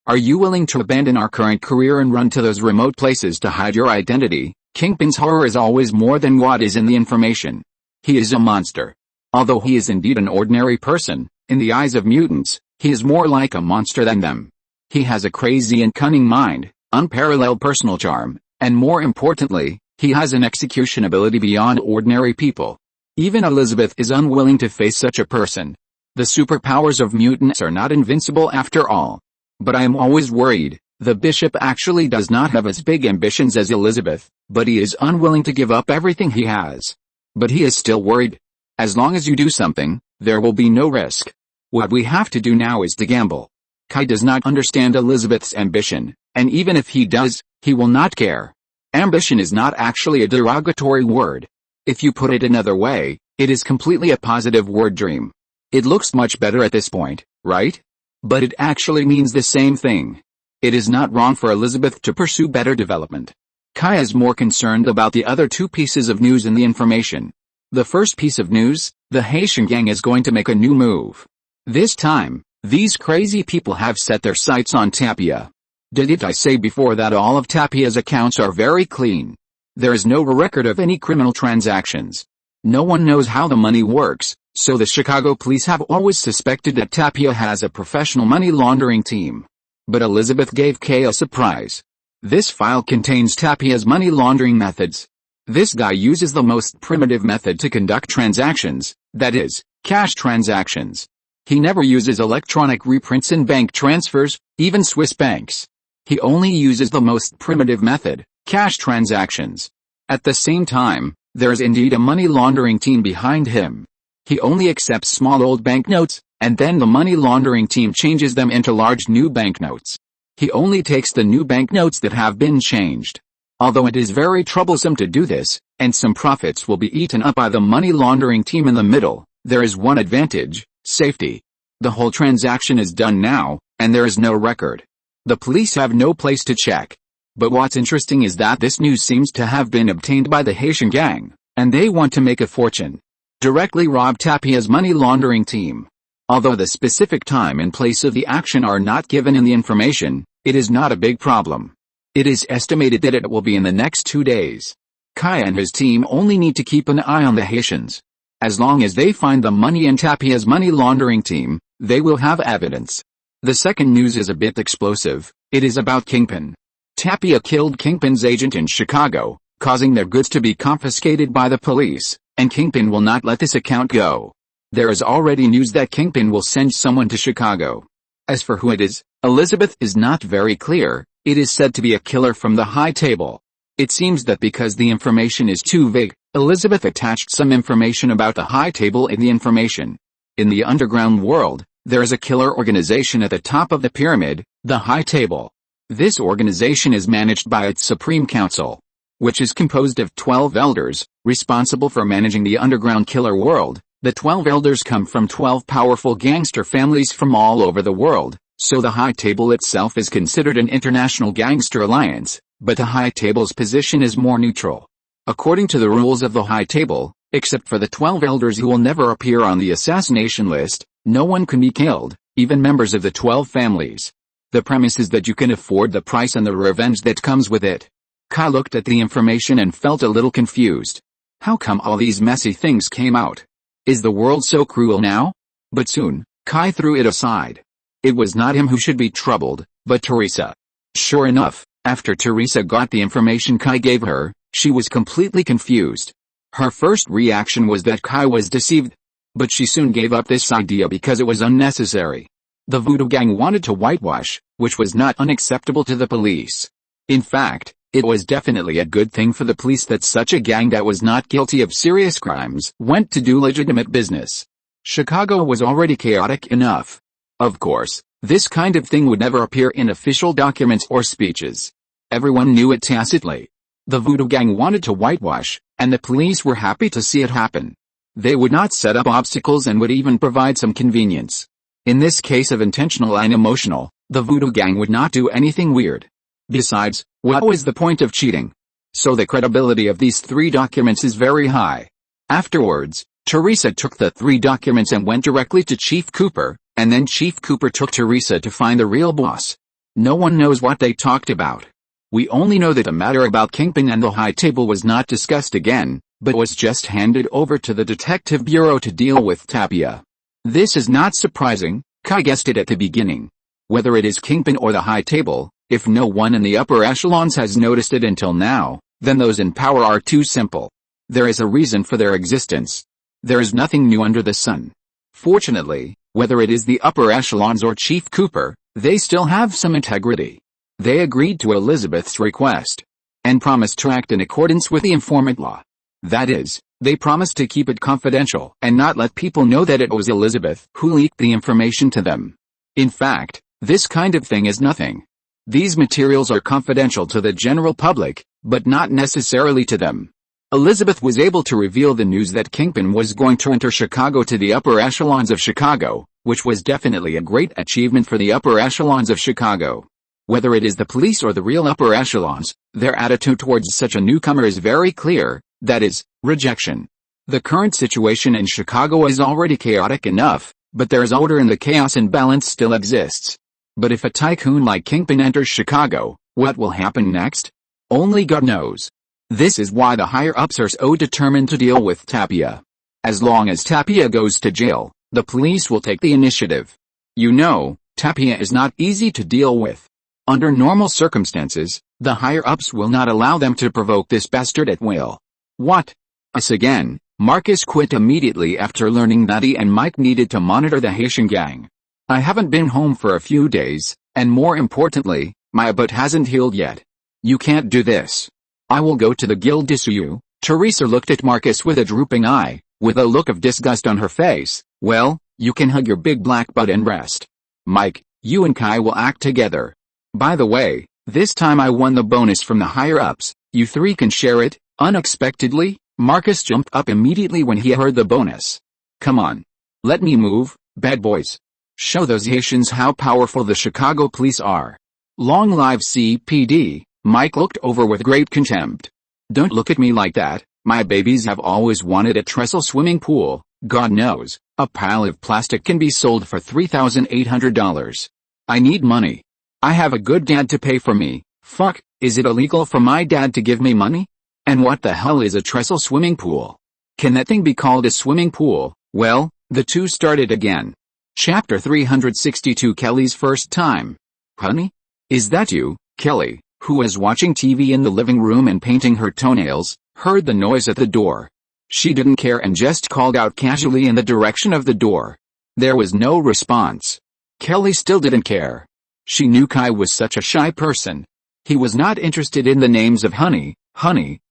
Are you willing to abandon our current career and run to those remote places to hide your identity? Kingpin's horror is always more than what is in the information. He is a monster. Although he is indeed an ordinary person, in the eyes of mutants, he is more like a monster than them. He has a crazy and cunning mind, unparalleled personal charm, and more importantly, he has an execution ability beyond ordinary people. Even Elizabeth is unwilling to face such a person. The superpowers of mutants are not invincible after all. But I am always worried. The bishop actually does not have as big ambitions as Elizabeth, but he is unwilling to give up everything he has. But he is still worried. As long as you do something, there will be no risk. What we have to do now is to gamble. Kai does not understand Elizabeth's ambition, and even if he does, he will not care. Ambition is not actually a derogatory word. If you put it another way, it is completely a positive word. Dream. It looks much better at this point, right? But it actually means the same thing. It is not wrong for Elizabeth to pursue better development. Kai is more concerned about the other two pieces of news in the information. The first piece of news, the Haitian gang is going to make a new move. This time, these crazy people have set their sights on Tapia. Didn't I say before that all of Tapia's accounts are very clean? There is no record of any criminal transactions. No one knows how the money works, so the Chicago police have always suspected that Tapia has a professional money laundering team. But Elizabeth gave Kay a surprise. This file contains Tapia's money laundering methods. This guy uses the most primitive method to conduct transactions, that is, cash transactions. He never uses electronic reprints and bank transfers, even Swiss banks. He only uses the most primitive method, cash transactions. At the same time, there is indeed a money laundering team behind him. He only accepts small old banknotes, and then the money laundering team changes them into large new banknotes. He only takes the new banknotes that have been changed. Although it is very troublesome to do this, and some profits will be eaten up by the money laundering team in the middle, there is one advantage: safety. The whole transaction is done now, and there is no record. The police have no place to check. But what's interesting is that this news seems to have been obtained by the Haitian gang, and they want to make a fortune. Directly rob Tapia's money laundering team. Although the specific time and place of the action are not given in the information, it is not a big problem. It is estimated that it will be in the next 2 days. Kai and his team only need to keep an eye on the Haitians. As long as they find the money in Tapia's money laundering team, they will have evidence. The second news is a bit explosive. It is about Kingpin. Tapia killed Kingpin's agent in Chicago, causing their goods to be confiscated by the police, and Kingpin will not let this account go. There is already news that Kingpin will send someone to Chicago. As for who it is, Elizabeth is not very clear. It is said to be a killer from the high table. It seems that because the information is too vague, Elizabeth attached some information about the high table in the information. In the underground world, there is a killer organization at the top of the pyramid, the high table. This organization is managed by its Supreme Council, which is composed of 12 elders, responsible for managing the underground killer world. The 12 elders come from 12 powerful gangster families from all over the world, so the High Table itself is considered an international gangster alliance, but the High Table's position is more neutral. According to the rules of the High Table, except for the 12 elders who will never appear on the assassination list, no one can be killed, even members of the 12 families. The premise is that you can afford the price and the revenge that comes with it. Kai looked at the information and felt a little confused. How come all these messy things came out? Is the world so cruel now? But soon, Kai threw it aside. It was not him who should be troubled, but Teresa. Sure enough, after Teresa got the information Kai gave her, she was completely confused. Her first reaction was that Kai was deceived. But she soon gave up this idea because it was unnecessary. The Voodoo Gang wanted to whitewash, which was not unacceptable to the police. In fact, it was definitely a good thing for the police that such a gang that was not guilty of serious crimes went to do legitimate business. Chicago was already chaotic enough. Of course, this kind of thing would never appear in official documents or speeches. Everyone knew it tacitly. The Voodoo Gang wanted to whitewash, and the police were happy to see it happen. They would not set up obstacles and would even provide some convenience. In this case of intentional and emotional, the Voodoo Gang would not do anything weird. Besides, what was the point of cheating? So the credibility of these 3 documents is very high. Afterwards, Teresa took the 3 documents and went directly to Chief Cooper, and then Chief Cooper took Teresa to find the real boss. No one knows what they talked about. We only know that the matter about Kingpin and the High Table was not discussed again, but was just handed over to the Detective Bureau to deal with Tapia. This is not surprising. Kai guessed it at the beginning. Whether it is Kingpin or the High Table, if no one in the upper echelons has noticed it until now, then those in power are too simple. There is a reason for their existence. There is nothing new under the sun. Fortunately, whether it is the upper echelons or Chief Cooper, they still have some integrity. They agreed to Elizabeth's request, and promised to act in accordance with the informant law. That is, They promised to keep it confidential and not let people know that it was Elizabeth who leaked the information to them. In fact, this kind of thing is nothing. These materials are confidential to the general public, but not necessarily to them. Elizabeth was able to reveal the news that Kingpin was going to enter Chicago to the upper echelons of Chicago, which was definitely a great achievement for the upper echelons of Chicago. Whether it is the police or the real upper echelons, their attitude towards such a newcomer is very clear, that is, rejection. The current situation in Chicago is already chaotic enough, but there is order and the chaos and balance still exists. But if a tycoon like Kingpin enters Chicago, what will happen next? Only God knows. This is why the higher-ups are so determined to deal with Tapia. As long as Tapia goes to jail, the police will take the initiative. You know, Tapia is not easy to deal with. Under normal circumstances, the higher-ups will not allow them to provoke this bastard at will. What? Us again? Marcus quit immediately after learning that he and Mike needed to monitor the Haitian gang. I haven't been home for a few days, and more importantly, my butt hasn't healed yet. You can't do this. I will go to the guild to sue you. Teresa looked at Marcus with a drooping eye, with a look of disgust on her face. Well, you can hug your big black butt and rest. Mike, you and Kai will act together. By the way, this time I won the bonus from the higher-ups. You three can share it. Unexpectedly, Marcus jumped up immediately when he heard the bonus. Come on. Let me move, bad boys. Show those Haitians how powerful the Chicago police are. Long live CPD, Mike looked over with great contempt. Don't look at me like that, my babies have always wanted a trestle swimming pool. God knows, a pile of plastic can be sold for $3,800. I need money. I have a good dad to pay for me. Fuck, is it illegal for my dad to give me money? And what the hell is a trestle swimming pool? Can that thing be called a swimming pool? Well, the two started again. Chapter 362 Kelly's first time. Honey? Is that you, Kelly, who was watching TV in the living room and painting her toenails, heard the noise at the door. She didn't care and just called out casually in the direction of the door. There was no response. Kelly still didn't care. She knew Kai was such a shy person. He was not interested in the names of honey,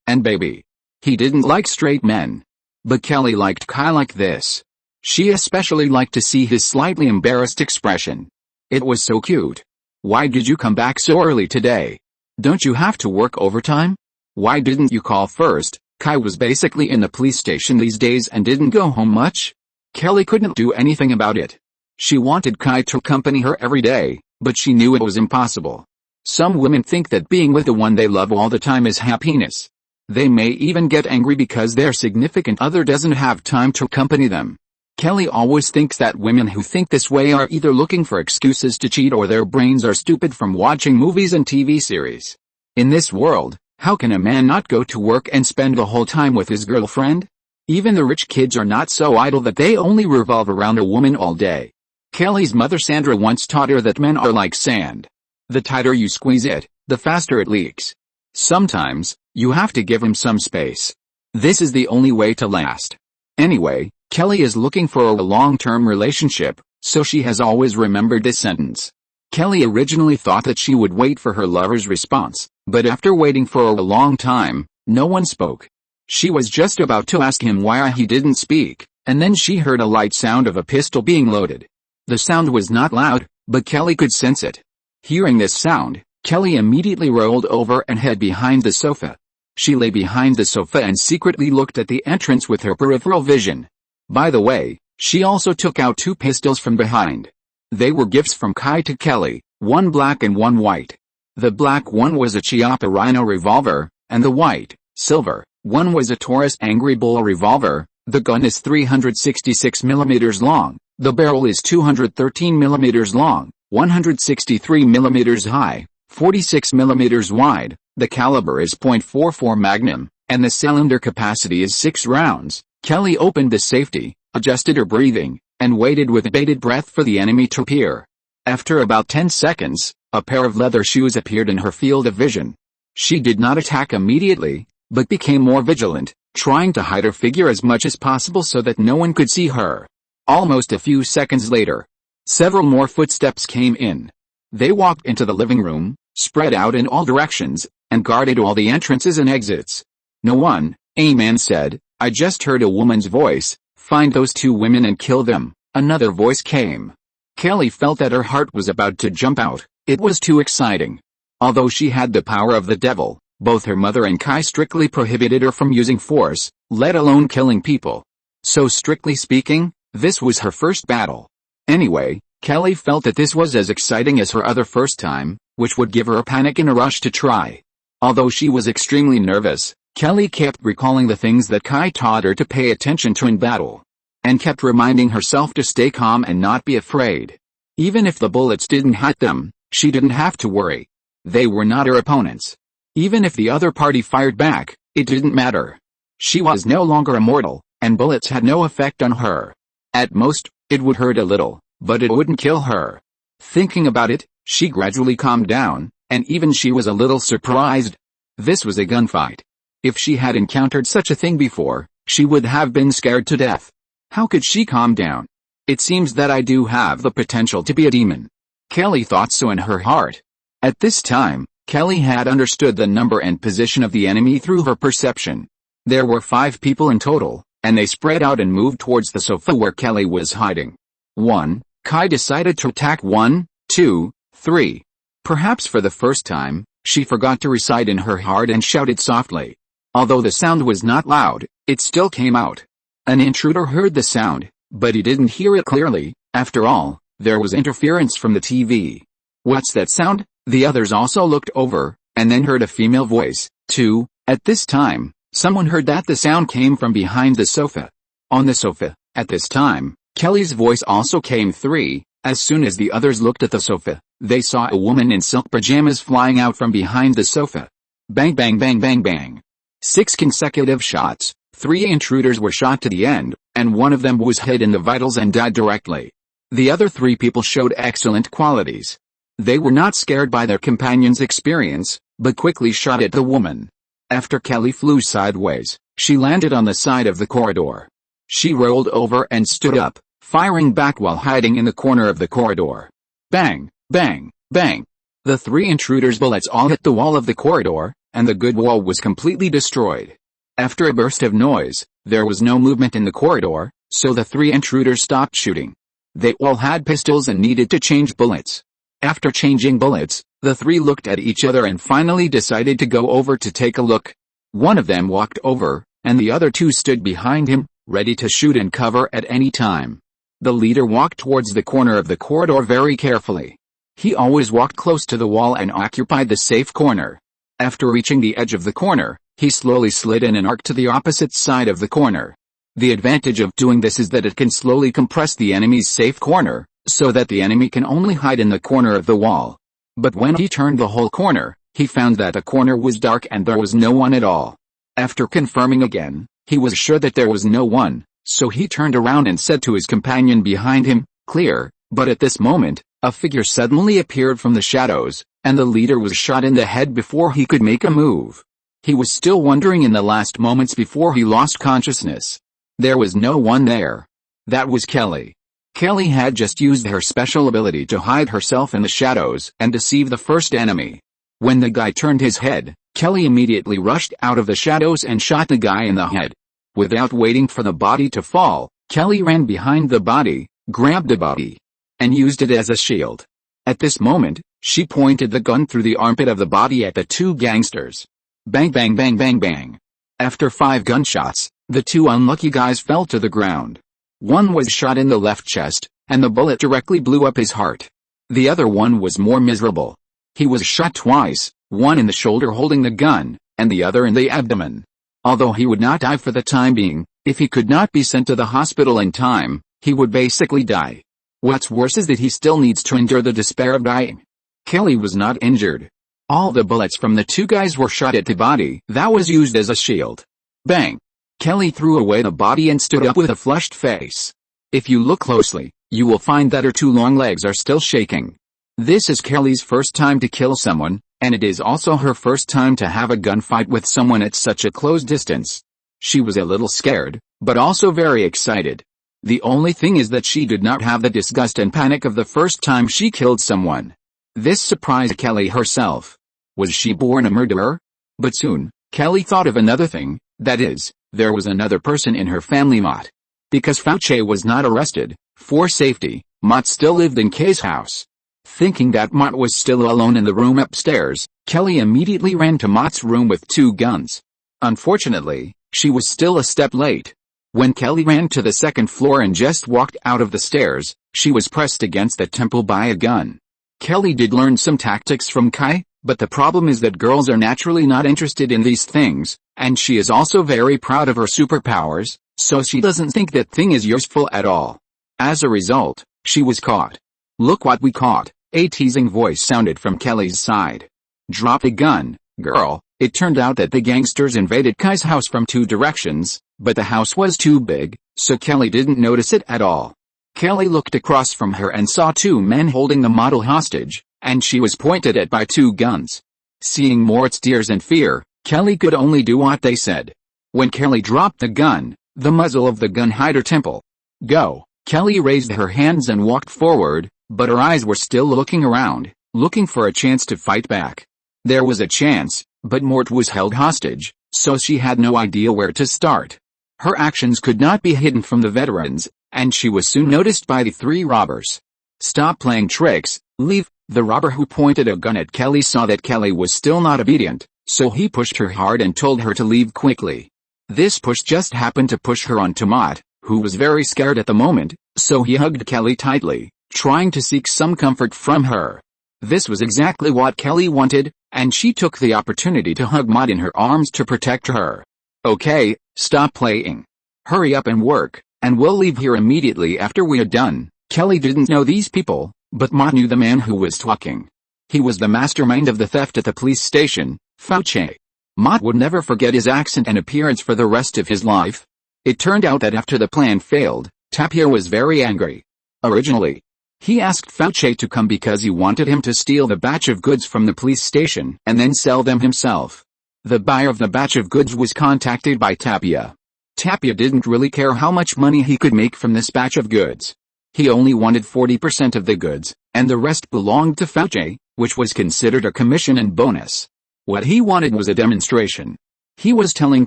and baby. He didn't like straight men. But Kelly liked Kai like this. She especially liked to see his slightly embarrassed expression. It was so cute. Why did you come back so early today? Don't you have to work overtime? Why didn't you call first? Kai was basically in the police station these days and didn't go home much. Kelly couldn't do anything about it. She wanted Kai to accompany her every day, but she knew it was impossible. Some women think that being with the one they love all the time is happiness. They may even get angry because their significant other doesn't have time to accompany them. Kelly always thinks that women who think this way are either looking for excuses to cheat or their brains are stupid from watching movies and TV series. In this world, how can a man not go to work and spend the whole time with his girlfriend? Even the rich kids are not so idle that they only revolve around a woman all day. Kelly's mother Sandra once taught her that men are like sand. The tighter you squeeze it, the faster it leaks. Sometimes, you have to give him some space. This is the only way to last. Anyway, Kelly is looking for a long-term relationship, so she has always remembered this sentence. Kelly originally thought that she would wait for her lover's response, but after waiting for a long time, no one spoke. She was just about to ask him why he didn't speak, and then she heard a light sound of a pistol being loaded. The sound was not loud, but Kelly could sense it. Hearing this sound, Kelly immediately rolled over and hid behind the sofa. She lay behind the sofa and secretly looked at the entrance with her peripheral vision. By the way, she also took out two pistols from behind. They were gifts from Kai to Kelly, one black and one white. The black one was a Chiappa Rhino revolver, and the white, silver, one was a Taurus Angry Bull revolver. The gun is 366 mm long, the barrel is 213 mm long, 163 mm high, 46 mm wide, the caliber is .44 Magnum, and the cylinder capacity is 6 rounds. Kelly opened the safety, adjusted her breathing, and waited with bated breath for the enemy to appear. After about 10 seconds, a pair of leather shoes appeared in her field of vision. She did not attack immediately, but became more vigilant, trying to hide her figure as much as possible so that no one could see her. Almost a few seconds later, several more footsteps came in. They walked into the living room, spread out in all directions, and guarded all the entrances and exits. No one, a man said. I just heard a woman's voice. Find those two women and kill them. Another voice came. Kelly felt that her heart was about to jump out. It was too exciting. Although she had the power of the devil, both her mother and Kai strictly prohibited her from using force, let alone killing people. So strictly speaking, this was her first battle. Anyway, Kelly felt that this was as exciting as her other first time, which would give her a panic and a rush to try. Although she was extremely nervous, Kelly kept recalling the things that Kai taught her to pay attention to in battle. And kept reminding herself to stay calm and not be afraid. Even if the bullets didn't hit them, she didn't have to worry. They were not her opponents. Even if the other party fired back, it didn't matter. She was no longer immortal, and bullets had no effect on her. At most, it would hurt a little, but it wouldn't kill her. Thinking about it, she gradually calmed down, and even she was a little surprised. This was a gunfight. If she had encountered such a thing before, she would have been scared to death. How could she calm down? It seems that I do have the potential to be a demon. Kelly thought so in her heart. At this time, Kelly had understood the number and position of the enemy through her perception. There were 5 people in total, and they spread out and moved towards the sofa where Kelly was hiding. 1. Kai decided to attack 1, 2, 3. Perhaps for the first time, she forgot to recite in her heart and shouted softly. Although the sound was not loud, it still came out. An intruder heard the sound, but he didn't hear it clearly. After all, there was interference from the TV. What's that sound? The others also looked over, and then heard a female voice, too. At this time, someone heard that the sound came from behind the sofa. On the sofa, at this time, Kelly's voice also came. 3. As soon as the others looked at the sofa, they saw a woman in silk pajamas flying out from behind the sofa. Bang bang bang bang bang. 6 consecutive shots. 3 intruders were shot to the end, and one of them was hit in the vitals and died directly. The other 3 people showed excellent qualities. They were not scared by their companion's experience, but quickly shot at the woman. After Kelly flew sideways, she landed on the side of the corridor. She rolled over and stood up, firing back while hiding in the corner of the corridor. Bang, bang, bang. The 3 intruders' bullets all hit the wall of the corridor, and the good wall was completely destroyed. After a burst of noise, there was no movement in the corridor, so the 3 intruders stopped shooting. They all had pistols and needed to change bullets. After changing bullets, the 3 looked at each other and finally decided to go over to take a look. One of them walked over, and the other 2 stood behind him, ready to shoot and cover at any time. The leader walked towards the corner of the corridor very carefully. He always walked close to the wall and occupied the safe corner. After reaching the edge of the corner, he slowly slid in an arc to the opposite side of the corner. The advantage of doing this is that it can slowly compress the enemy's safe corner, so that the enemy can only hide in the corner of the wall. But when he turned the whole corner, he found that the corner was dark and there was no one at all. After confirming again, he was sure that there was no one, so he turned around and said to his companion behind him, "Clear," but at this moment, a figure suddenly appeared from the shadows, and the leader was shot in the head before he could make a move. He was still wondering in the last moments before he lost consciousness. There was no one there. That was Kelly. Kelly had just used her special ability to hide herself in the shadows and deceive the first enemy. When the guy turned his head, Kelly immediately rushed out of the shadows and shot the guy in the head. Without waiting for the body to fall, Kelly ran behind the body, grabbed the body, and used it as a shield. At this moment, she pointed the gun through the armpit of the body at the 2 gangsters. Bang bang bang bang bang. After 5 gunshots, the 2 unlucky guys fell to the ground. One was shot in the left chest, and the bullet directly blew up his heart. The other one was more miserable. He was shot twice, one in the shoulder holding the gun, and the other in the abdomen. Although he would not die for the time being, if he could not be sent to the hospital in time, he would basically die. What's worse is that he still needs to endure the despair of dying. Kelly was not injured. All the bullets from the 2 guys were shot at the body that was used as a shield. Bang! Kelly threw away the body and stood up with a flushed face. If you look closely, you will find that her 2 long legs are still shaking. This is Kelly's first time to kill someone, and it is also her first time to have a gunfight with someone at such a close distance. She was a little scared, but also very excited. The only thing is that she did not have the disgust and panic of the first time she killed someone. This surprised Kelly herself. Was she born a murderer? But soon, Kelly thought of another thing, that is, There was another person in her family, Mott. Because Fauci was not arrested, for safety, Mott still lived in Kay's house. Thinking that Mott was still alone in the room upstairs, Kelly immediately ran to Mott's room with 2 guns. Unfortunately, she was still a step late. When Kelly ran to the second floor and just walked out of the stairs, she was pressed against the temple by a gun. Kelly did learn some tactics from Kai, but the problem is that girls are naturally not interested in these things, and she is also very proud of her superpowers, so she doesn't think that thing is useful at all. As a result, she was caught. "Look what we caught," a teasing voice sounded from Kelly's side. "Drop the gun, girl." It turned out that the gangsters invaded Kai's house from 2 directions, but the house was too big, so Kelly didn't notice it at all. Kelly looked across from her and saw 2 men holding the model hostage, and she was pointed at by 2 guns. Seeing Mort's tears and fear, Kelly could only do what they said. When Kelly dropped the gun, the muzzle of the gun hit her temple. "Go." Kelly raised her hands and walked forward, but her eyes were still looking around, looking for a chance to fight back. There was a chance, but Mort was held hostage, so she had no idea where to start. Her actions could not be hidden from the veterans, and she was soon noticed by the 3 robbers. "Stop playing tricks, leave." The robber who pointed a gun at Kelly saw that Kelly was still not obedient, so he pushed her hard and told her to leave quickly. This push just happened to push her onto Mott, who was very scared at the moment, so he hugged Kelly tightly, trying to seek some comfort from her. This was exactly what Kelly wanted, and she took the opportunity to hug Mott in her arms to protect her. "Okay, stop playing. Hurry up and work, and we'll leave here immediately after we are done." Kelly didn't know these people, but Mott knew the man who was talking. He was the mastermind of the theft at the police station, Fauci. Mott would never forget his accent and appearance for the rest of his life. It turned out that after the plan failed, Tapia was very angry. Originally, he asked Fauci to come because he wanted him to steal the batch of goods from the police station and then sell them himself. The buyer of the batch of goods was contacted by Tapia. Tapia didn't really care how much money he could make from this batch of goods. He only wanted 40% of the goods, and the rest belonged to Fauci, which was considered a commission and bonus. What he wanted was a demonstration. He was telling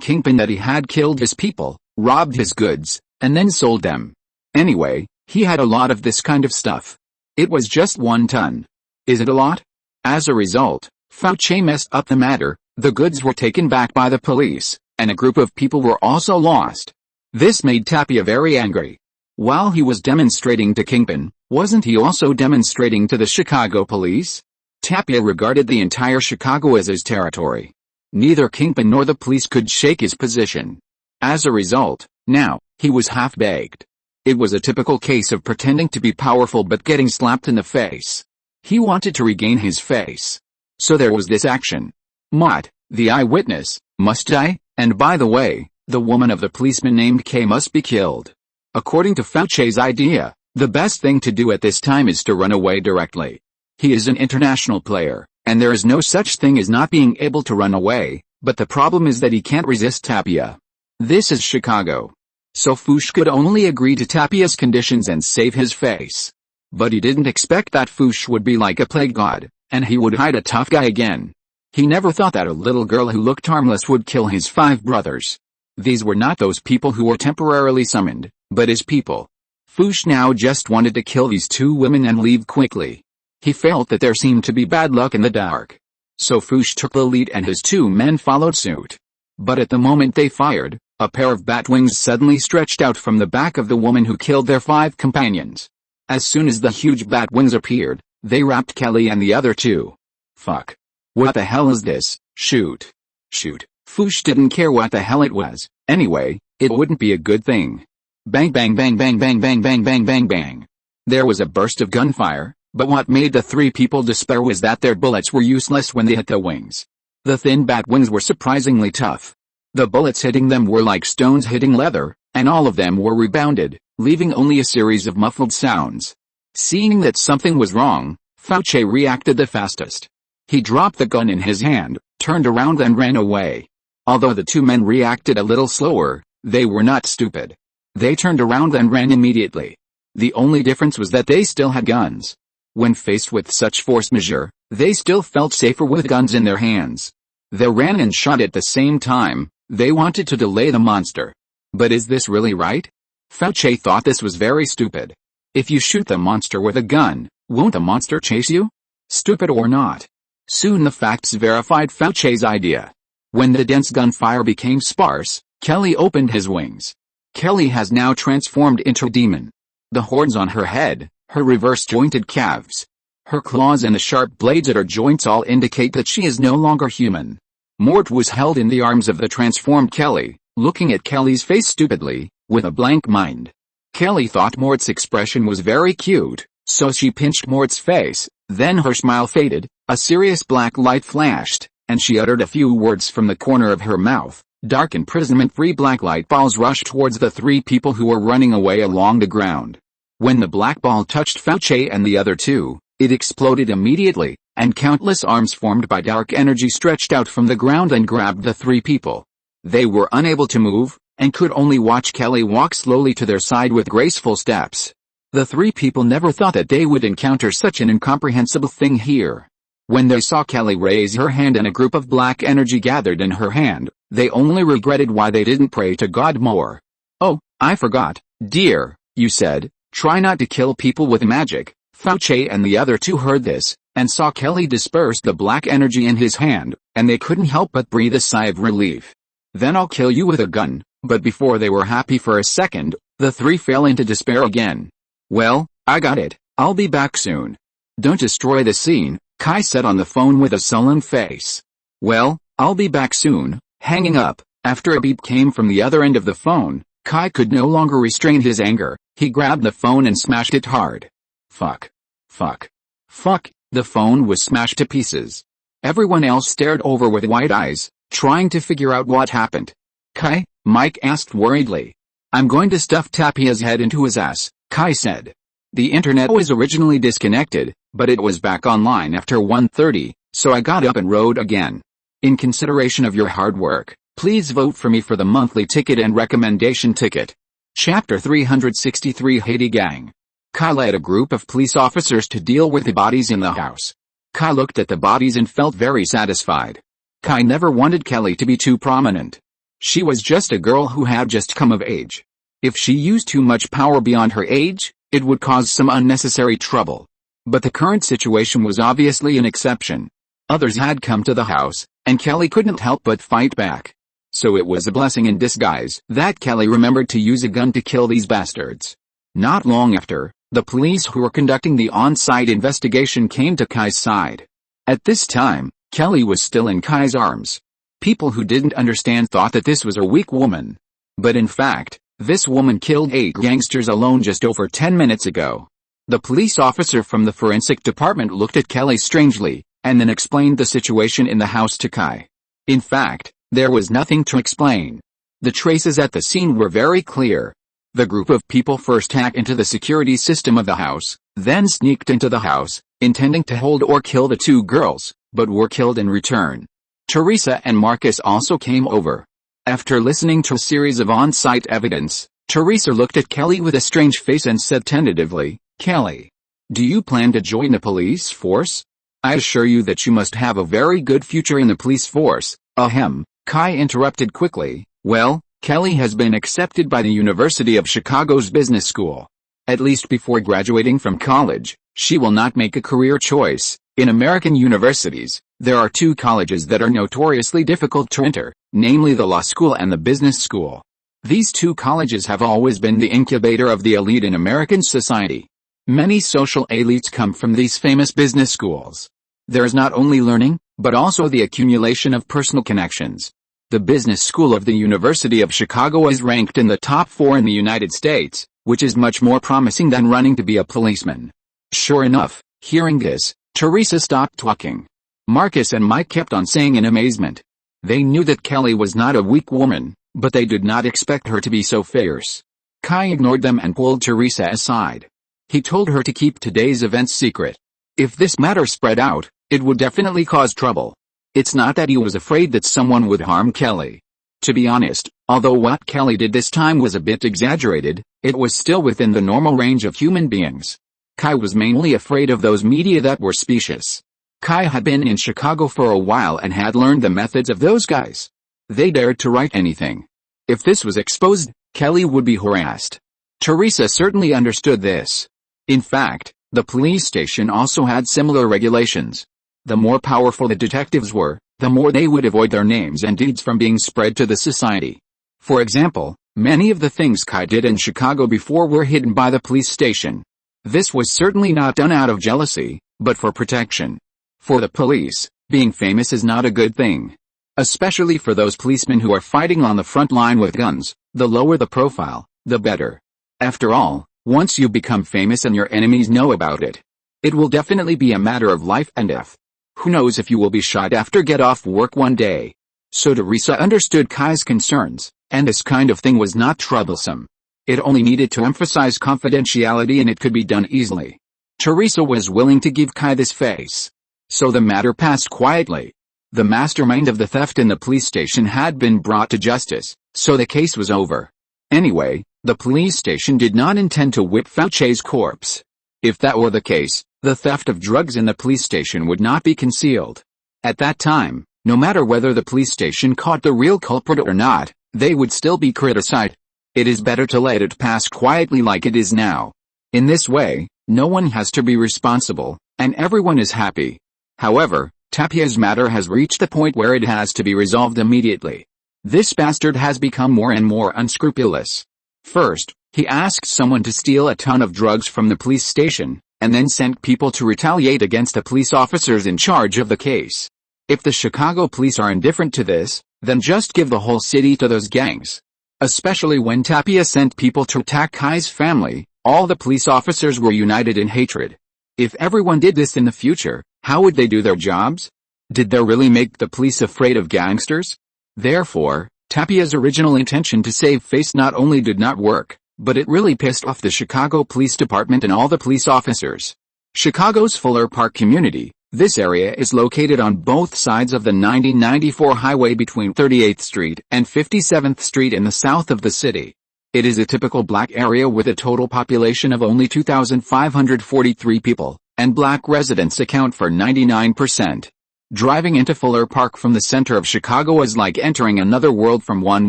Kingpin that he had killed his people, robbed his goods, and then sold them. Anyway, he had a lot of this kind of stuff. It was just 1 ton. Is it a lot? As a result, Fauci messed up the matter. The goods were taken back by the police, and a group of people were also lost. This made Tapia very angry. While he was demonstrating to Kingpin, wasn't he also demonstrating to the Chicago police? Tapia regarded the entire Chicago as his territory. Neither Kingpin nor the police could shake his position. As a result, now, he was half-baked. It was a typical case of pretending to be powerful but getting slapped in the face. He wanted to regain his face. So there was this action. Mott, the eyewitness, must die, and by the way, the woman of the policeman named Kay must be killed. According to Fauci's idea, the best thing to do at this time is to run away directly. He is an international player, and there is no such thing as not being able to run away, but the problem is that he can't resist Tapia. This is Chicago. So Fouche could only agree to Tapia's conditions and save his face. But he didn't expect that Fouche would be like a plague god, and he would hide a tough guy again. He never thought that a little girl who looked harmless would kill his 5 brothers. These were not those people who were temporarily summoned, but his people. Fouche now just wanted to kill these 2 women and leave quickly. He felt that there seemed to be bad luck in the dark. So Fouche took the lead and his 2 men followed suit. But at the moment they fired, a pair of bat wings suddenly stretched out from the back of the woman who killed their 5 companions. As soon as the huge bat wings appeared, they wrapped Kelly and the other 2. Fuck. What the hell is this? Shoot. Shoot. Fouche didn't care what the hell it was. Anyway, it wouldn't be a good thing. Bang bang bang bang bang bang bang bang bang bang. There was a burst of gunfire, but what made the 3 people despair was that their bullets were useless when they hit the wings. The thin bat wings were surprisingly tough. The bullets hitting them were like stones hitting leather, and all of them were rebounded, leaving only a series of muffled sounds. Seeing that something was wrong, Fauci reacted the fastest. He dropped the gun in his hand, turned around and ran away. Although the 2 men reacted a little slower, they were not stupid. They turned around and ran immediately. The only difference was that they still had guns. When faced with such force majeure, they still felt safer with guns in their hands. They ran and shot at the same time, They wanted to delay the monster. But is this really right? Fauci thought this was very stupid. If you shoot the monster with a gun, won't the monster chase you? Stupid or not. Soon the facts verified Fauci's idea. When the dense gunfire became sparse, Kelly opened his wings. Kelly has now transformed into a demon. The horns on her head, her reverse-jointed calves, her claws and the sharp blades at her joints all indicate that she is no longer human. Mort was held in the arms of the transformed Kelly, looking at Kelly's face stupidly, with a blank mind. Kelly thought Mort's expression was very cute, so she pinched Mort's face, then her smile faded, a serious black light flashed, and she uttered a few words from the corner of her mouth. Dark imprisonment-free black light balls rushed towards the three people who were running away along the ground. When the black ball touched Fauci and the other two, it exploded immediately, and countless arms formed by dark energy stretched out from the ground and grabbed the three people. They were unable to move, and could only watch Kelly walk slowly to their side with graceful steps. The three people never thought that they would encounter such an incomprehensible thing here. When they saw Kelly raise her hand and a group of black energy gathered in her hand, they only regretted why they didn't pray to God more. "Oh, I forgot, dear," you said, "try not to kill people with magic." Fauci and the other two heard this, and saw Kelly disperse the black energy in his hand, and they couldn't help but breathe a sigh of relief. "Then I'll kill you with a gun." But before they were happy for a second, the three fell into despair again. "Well, I got it, I'll be back soon." "Don't destroy the scene," Kai said on the phone with a sullen face. "Well, I'll be back soon." Hanging up, after a beep came from the other end of the phone, Kai could no longer restrain his anger. He grabbed the phone and smashed it hard. Fuck. Fuck. Fuck. The phone was smashed to pieces. Everyone else stared over with wide eyes, trying to figure out what happened. "Kai?" Mike asked worriedly. "I'm going to stuff Tapia's head into his ass," Kai said. "The internet was originally disconnected, but it was back online after 1:30, so I got up and rode again. In consideration of your hard work, please vote for me for the monthly ticket and recommendation ticket." Chapter 363 Haiti Gang. Kai led a group of police officers to deal with the bodies in the house. Kai looked at the bodies and felt very satisfied. Kai never wanted Kelly to be too prominent. She was just a girl who had just come of age. If she used too much power beyond her age, it would cause some unnecessary trouble. But the current situation was obviously an exception. Others had come to the house, and Kelly couldn't help but fight back. So it was a blessing in disguise that Kelly remembered to use a gun to kill these bastards. Not long after, the police who were conducting the on-site investigation came to Kai's side. At this time, Kelly was still in Kai's arms. People who didn't understand thought that this was a weak woman. But in fact, this woman killed 8 gangsters alone just over 10 minutes ago. The police officer from the forensic department looked at Kelly strangely, and then explained the situation in the house to Kai. In fact, there was nothing to explain. The traces at the scene were very clear. The group of people first hacked into the security system of the house, then sneaked into the house, intending to hold or kill the 2 girls, but were killed in return. Teresa and Marcus also came over. After listening to a series of on-site evidence, Teresa looked at Kelly with a strange face and said tentatively, "Kelly, do you plan to join the police force? I assure you that you must have a very good future in the police force." Ahem, Kai interrupted quickly. "Well, Kelly has been accepted by the University of Chicago's business school. At least before graduating from college, she will not make a career choice. In American universities, there are 2 colleges that are notoriously difficult to enter, namely the law school and the business school. These 2 colleges have always been the incubator of the elite in American society. Many social elites come from these famous business schools. There is not only learning, but also the accumulation of personal connections. The business school of the University of Chicago is ranked in the top 4 in the United States, which is much more promising than running to be a policeman." Sure enough, hearing this, Teresa stopped talking. Marcus and Mike kept on saying in amazement. They knew that Kelly was not a weak woman, but they did not expect her to be so fierce. Kai ignored them and pulled Teresa aside. He told her to keep today's events secret. If this matter spread out, it would definitely cause trouble. It's not that he was afraid that someone would harm Kelly. To be honest, although what Kelly did this time was a bit exaggerated, it was still within the normal range of human beings. Kai was mainly afraid of those media that were specious. Kai had been in Chicago for a while and had learned the methods of those guys. They dared to write anything. If this was exposed, Kelly would be harassed. Teresa certainly understood this. In fact, the police station also had similar regulations. The more powerful the detectives were, the more they would avoid their names and deeds from being spread to the society. For example, many of the things Kai did in Chicago before were hidden by the police station. This was certainly not done out of jealousy, but for protection. For the police, being famous is not a good thing. Especially for those policemen who are fighting on the front line with guns, the lower the profile, the better. After all, once you become famous and your enemies know about it, it will definitely be a matter of life and death. Who knows if you will be shot after get off work one day. So Teresa understood Kai's concerns, and this kind of thing was not troublesome. It only needed to emphasize confidentiality and it could be done easily. Teresa was willing to give Kai this face. So the matter passed quietly. The mastermind of the theft in the police station had been brought to justice, so the case was over. Anyway, the police station did not intend to whip Fauci's corpse. If that were the case, the theft of drugs in the police station would not be concealed. At that time, no matter whether the police station caught the real culprit or not, they would still be criticized. It is better to let it pass quietly like it is now. In this way, no one has to be responsible, and everyone is happy. However, Tapia's matter has reached the point where it has to be resolved immediately. This bastard has become more and more unscrupulous. First, he asked someone to steal a ton of drugs from the police station, and then sent people to retaliate against the police officers in charge of the case. If the Chicago police are indifferent to this, then just give the whole city to those gangs. Especially when Tapia sent people to attack Kai's family, all the police officers were united in hatred. If everyone did this in the future, how would they do their jobs? Did they really make the police afraid of gangsters? Therefore, Tapia's original intention to save face not only did not work, but it really pissed off the Chicago Police Department and all the police officers. Chicago's Fuller Park community, this area is located on both sides of the 1994 highway between 38th Street and 57th Street in the south of the city. It is a typical black area with a total population of only 2,543 people, and black residents account for 99%. Driving into Fuller Park from the center of Chicago is like entering another world from one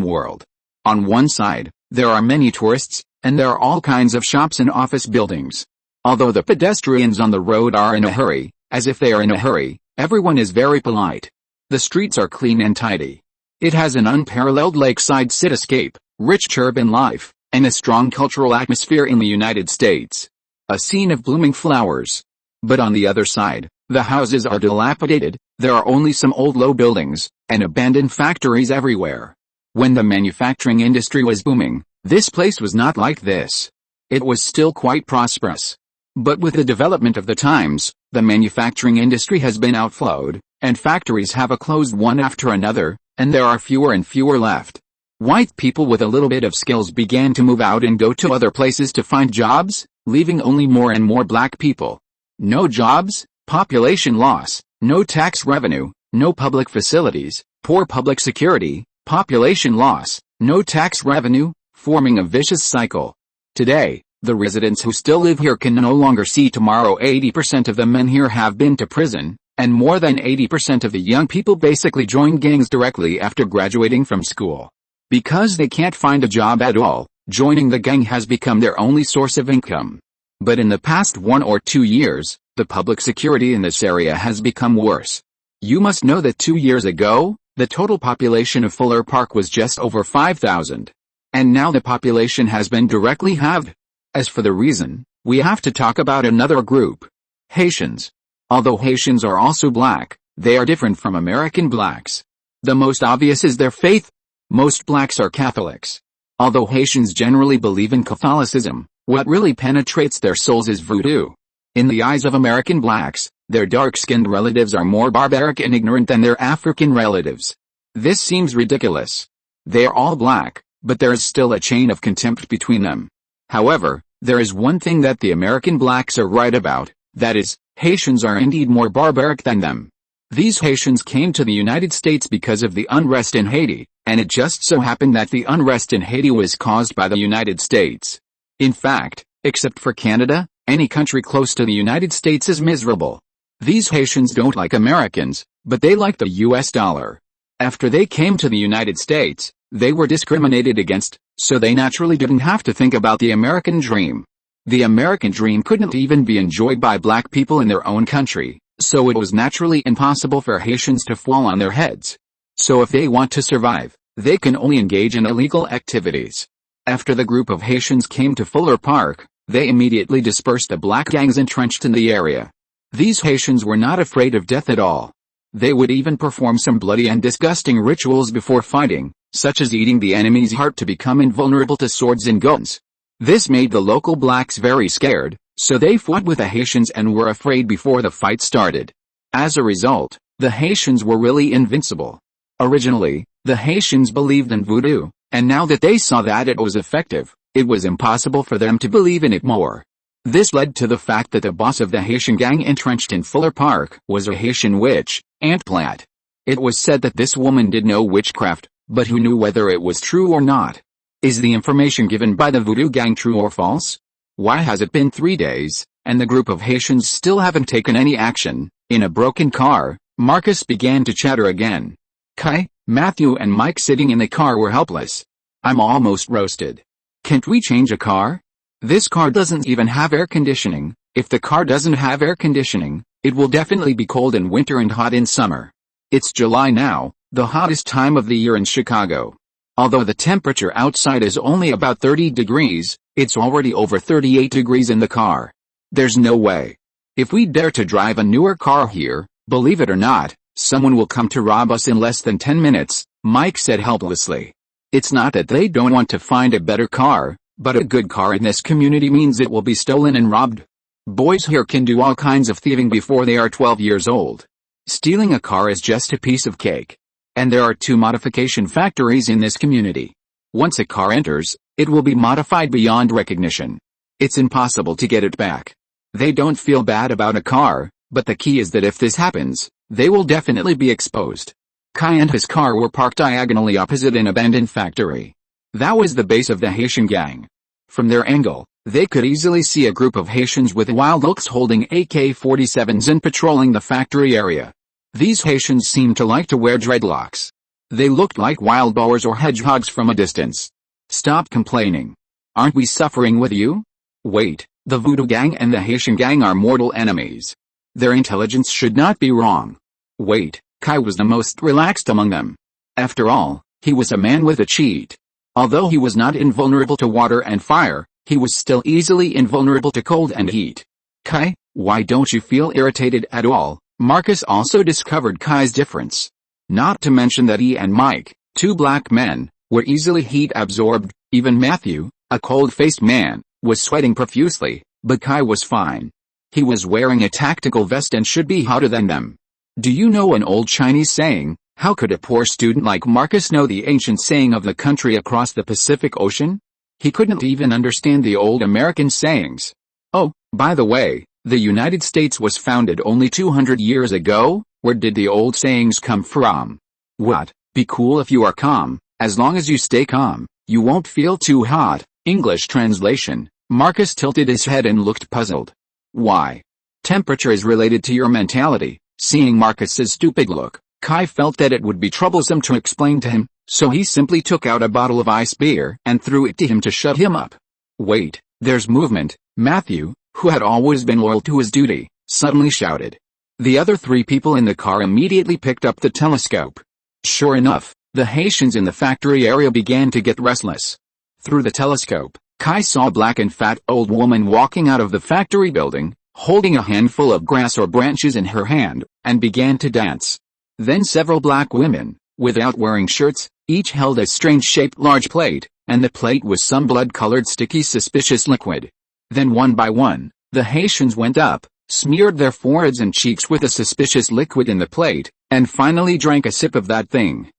world. On one side, there are many tourists, and there are all kinds of shops and office buildings. Although the pedestrians on the road are in a hurry, as if they are in a hurry, everyone is very polite. The streets are clean and tidy. It has an unparalleled lakeside cityscape, rich urban life, and a strong cultural atmosphere in the United States. A scene of blooming flowers. But on the other side, the houses are dilapidated, there are only some old low buildings, and abandoned factories everywhere. When the manufacturing industry was booming, this place was not like this. It was still quite prosperous. But with the development of the times, the manufacturing industry has been outflowed, and factories have closed one after another, and there are fewer and fewer left. White people with a little bit of skills began to move out and go to other places to find jobs, leaving only more and more black people. No jobs, population loss, no tax revenue, no public facilities, poor public security, population loss, no tax revenue, forming a vicious cycle. Today, the residents who still live here can no longer see tomorrow. 80% of the men here have been to prison, and more than 80% of the young people basically join gangs directly after graduating from school. Because they can't find a job at all, joining the gang has become their only source of income. But in the past 1 or 2 years, the public security in this area has become worse. You must know that 2 years ago, the total population of Fuller Park was just over 5,000. And now the population has been directly halved. As for the reason, we have to talk about another group. Haitians. Although Haitians are also black, they are different from American blacks. The most obvious is their faith. Most blacks are Catholics. Although Haitians generally believe in Catholicism, what really penetrates their souls is voodoo. In the eyes of American blacks, their dark-skinned relatives are more barbaric and ignorant than their African relatives. This seems ridiculous. They are all black, but there is still a chain of contempt between them. However, there is one thing that the American blacks are right about, that is, Haitians are indeed more barbaric than them. These Haitians came to the United States because of the unrest in Haiti, and it just so happened that the unrest in Haiti was caused by the United States. In fact, except for Canada, any country close to the United States is miserable. These Haitians don't like Americans, but they like the US dollar. After they came to the United States, they were discriminated against, so they naturally didn't have to think about the American dream. The American dream couldn't even be enjoyed by black people in their own country, so it was naturally impossible for Haitians to fall on their heads. So if they want to survive, they can only engage in illegal activities. After the group of Haitians came to Fuller Park, they immediately dispersed the black gangs entrenched in the area. These Haitians were not afraid of death at all. They would even perform some bloody and disgusting rituals before fighting, such as eating the enemy's heart to become invulnerable to swords and guns. This made the local blacks very scared, so they fought with the Haitians and were afraid before the fight started. As a result, the Haitians were really invincible. Originally, the Haitians believed in voodoo, and now that they saw that it was effective, it was impossible for them to believe in it more. This led to the fact that the boss of the Haitian gang entrenched in Fuller Park was a Haitian witch, Aunt Platt. It was said that this woman did know witchcraft, but who knew whether it was true or not? Is the information given by the voodoo gang true or false? Why has it been 3 days, and the group of Haitians still haven't taken any action? In a broken car, Marcus began to chatter again. Kai, Matthew and Mike sitting in the car were helpless. I'm almost roasted. Can't we change a car? This car doesn't even have air conditioning. If the car doesn't have air conditioning, it will definitely be cold in winter and hot in summer. It's July now, the hottest time of the year in Chicago. Although the temperature outside is only about 30 degrees, it's already over 38 degrees in the car. There's no way. If we dare to drive a newer car here, believe it or not, someone will come to rob us in less than 10 minutes, Mike said helplessly. It's not that they don't want to find a better car, but a good car in this community means it will be stolen and robbed. Boys here can do all kinds of thieving before they are 12 years old. Stealing a car is just a piece of cake. And there are 2 modification factories in this community. Once a car enters, it will be modified beyond recognition. It's impossible to get it back. They don't feel bad about a car, but the key is that if this happens, they will definitely be exposed. Kai and his car were parked diagonally opposite an abandoned factory. That was the base of the Haitian gang. From their angle, they could easily see a group of Haitians with wild looks holding AK-47s and patrolling the factory area. These Haitians seemed to like to wear dreadlocks. They looked like wild boars or hedgehogs from a distance. Stop complaining. Aren't we suffering with you? Wait, the voodoo gang and the Haitian gang are mortal enemies. Their intelligence should not be wrong. Wait, Kai was the most relaxed among them. After all, he was a man with a cheat. Although he was not invulnerable to water and fire, he was still easily invulnerable to cold and heat. Kai, why don't you feel irritated at all? Marcus also discovered Kai's difference. Not to mention that he and Mike, 2 black men, were easily heat absorbed. Even Matthew, a cold-faced man, was sweating profusely, but Kai was fine. He was wearing a tactical vest and should be hotter than them. Do you know an old Chinese saying? How could a poor student like Marcus know the ancient saying of the country across the Pacific Ocean? He couldn't even understand the old American sayings. Oh, by the way, the United States was founded only 200 years ago. Where did the old sayings come from? What? Be cool if you are calm. As long as you stay calm, you won't feel too hot. English translation. Marcus tilted his head and looked puzzled. Why? Temperature is related to your mentality. Seeing Marcus's stupid look, Kai felt that it would be troublesome to explain to him, so he simply took out a bottle of ice beer and threw it to him to shut him up. Wait, there's movement. Matthew, who had always been loyal to his duty, suddenly shouted. The other 3 people in the car immediately picked up the telescope. Sure enough, the Haitians in the factory area began to get restless. Through the telescope, Kai saw a black and fat old woman walking out of the factory building, holding a handful of grass or branches in her hand, and began to dance. Then several black women, without wearing shirts, each held a strange-shaped large plate, and the plate was some blood-colored sticky suspicious liquid. Then one by one, the Haitians went up, smeared their foreheads and cheeks with the suspicious liquid in the plate, and finally drank a sip of that thing.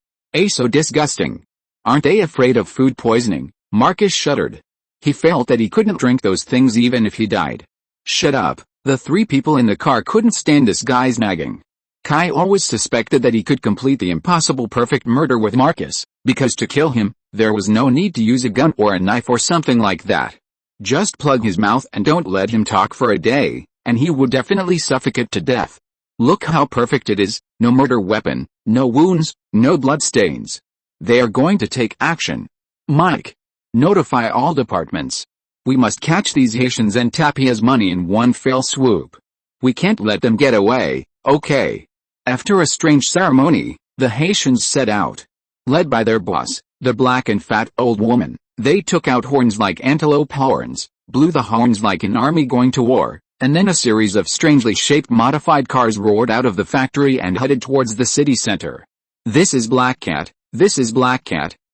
So disgusting. Aren't they afraid of food poisoning? Marcus shuddered. He felt that he couldn't drink those things even if he died. Shut up. The 3 people in the car couldn't stand this guy's nagging. Kai always suspected that he could complete the impossible perfect murder with Marcus, because to kill him, there was no need to use a gun or a knife or something like that. Just plug his mouth and don't let him talk for a day, and he would definitely suffocate to death. Look how perfect it is, no murder weapon, no wounds, no bloodstains. They are going to take action. Mike, notify all departments. We must catch these Haitians and Tapia's money in one fell swoop. We can't let them get away, okay? After a strange ceremony, the Haitians set out. Led by their boss, the black and fat old woman, they took out horns like antelope horns, blew the horns like an army going to war, and then a series of strangely shaped modified cars roared out of the factory and headed towards the city center. This is Black Cat,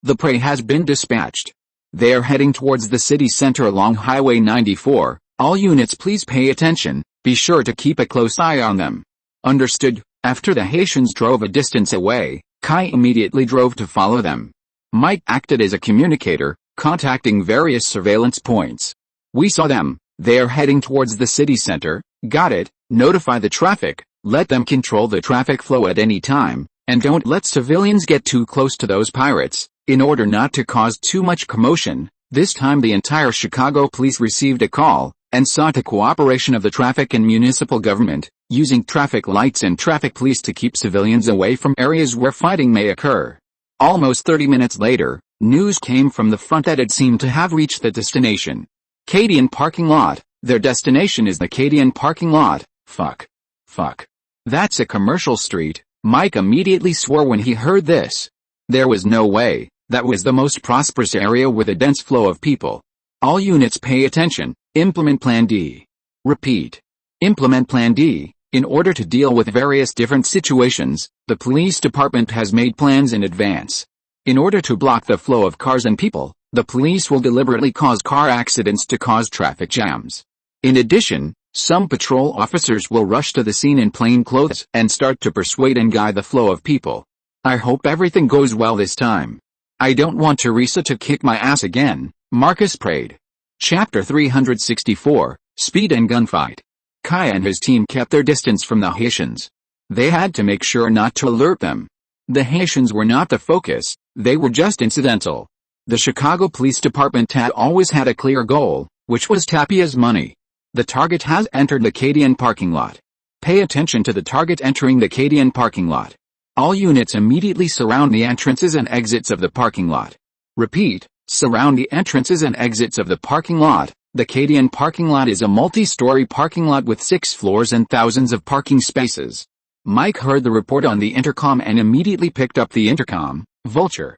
the prey has been dispatched. They are heading towards the city center along Highway 94, all units please pay attention, be sure to keep a close eye on them. Understood. After the Haitians drove a distance away, Kai immediately drove to follow them. Mike acted as a communicator, contacting various surveillance points. We saw them, they are heading towards the city center, got it, notify the traffic, let them control the traffic flow at any time, and don't let civilians get too close to those pirates, in order not to cause too much commotion. This time the entire Chicago police received a call, and sought the cooperation of the traffic and municipal government, using traffic lights and traffic police to keep civilians away from areas where fighting may occur. Almost 30 minutes later, news came from the front that it seemed to have reached the destination. Cadian parking lot. Their destination is the Cadian parking lot. Fuck. That's a commercial street. Mike immediately swore when he heard this. There was no way. That was the most prosperous area with a dense flow of people. All units pay attention. Implement Plan D. Repeat. Implement Plan D. In order to deal with various different situations, the police department has made plans in advance. In order to block the flow of cars and people, the police will deliberately cause car accidents to cause traffic jams. In addition, some patrol officers will rush to the scene in plain clothes and start to persuade and guide the flow of people. I hope everything goes well this time. I don't want Teresa to kick my ass again, Marcus prayed. Chapter 364, Speed and Gunfight. Kai and his team kept their distance from the Haitians. They had to make sure not to alert them. The Haitians were not the focus, they were just incidental. The Chicago Police Department had always had a clear goal, which was Tapia's money. The target has entered the Cadian parking lot. Pay attention to the target entering the Cadian parking lot. All units immediately surround the entrances and exits of the parking lot. Repeat, surround the entrances and exits of the parking lot. The Cadian parking lot is a multi-story parking lot with 6 floors and thousands of parking spaces. Mike heard the report on the intercom and immediately picked up the intercom. Vulture.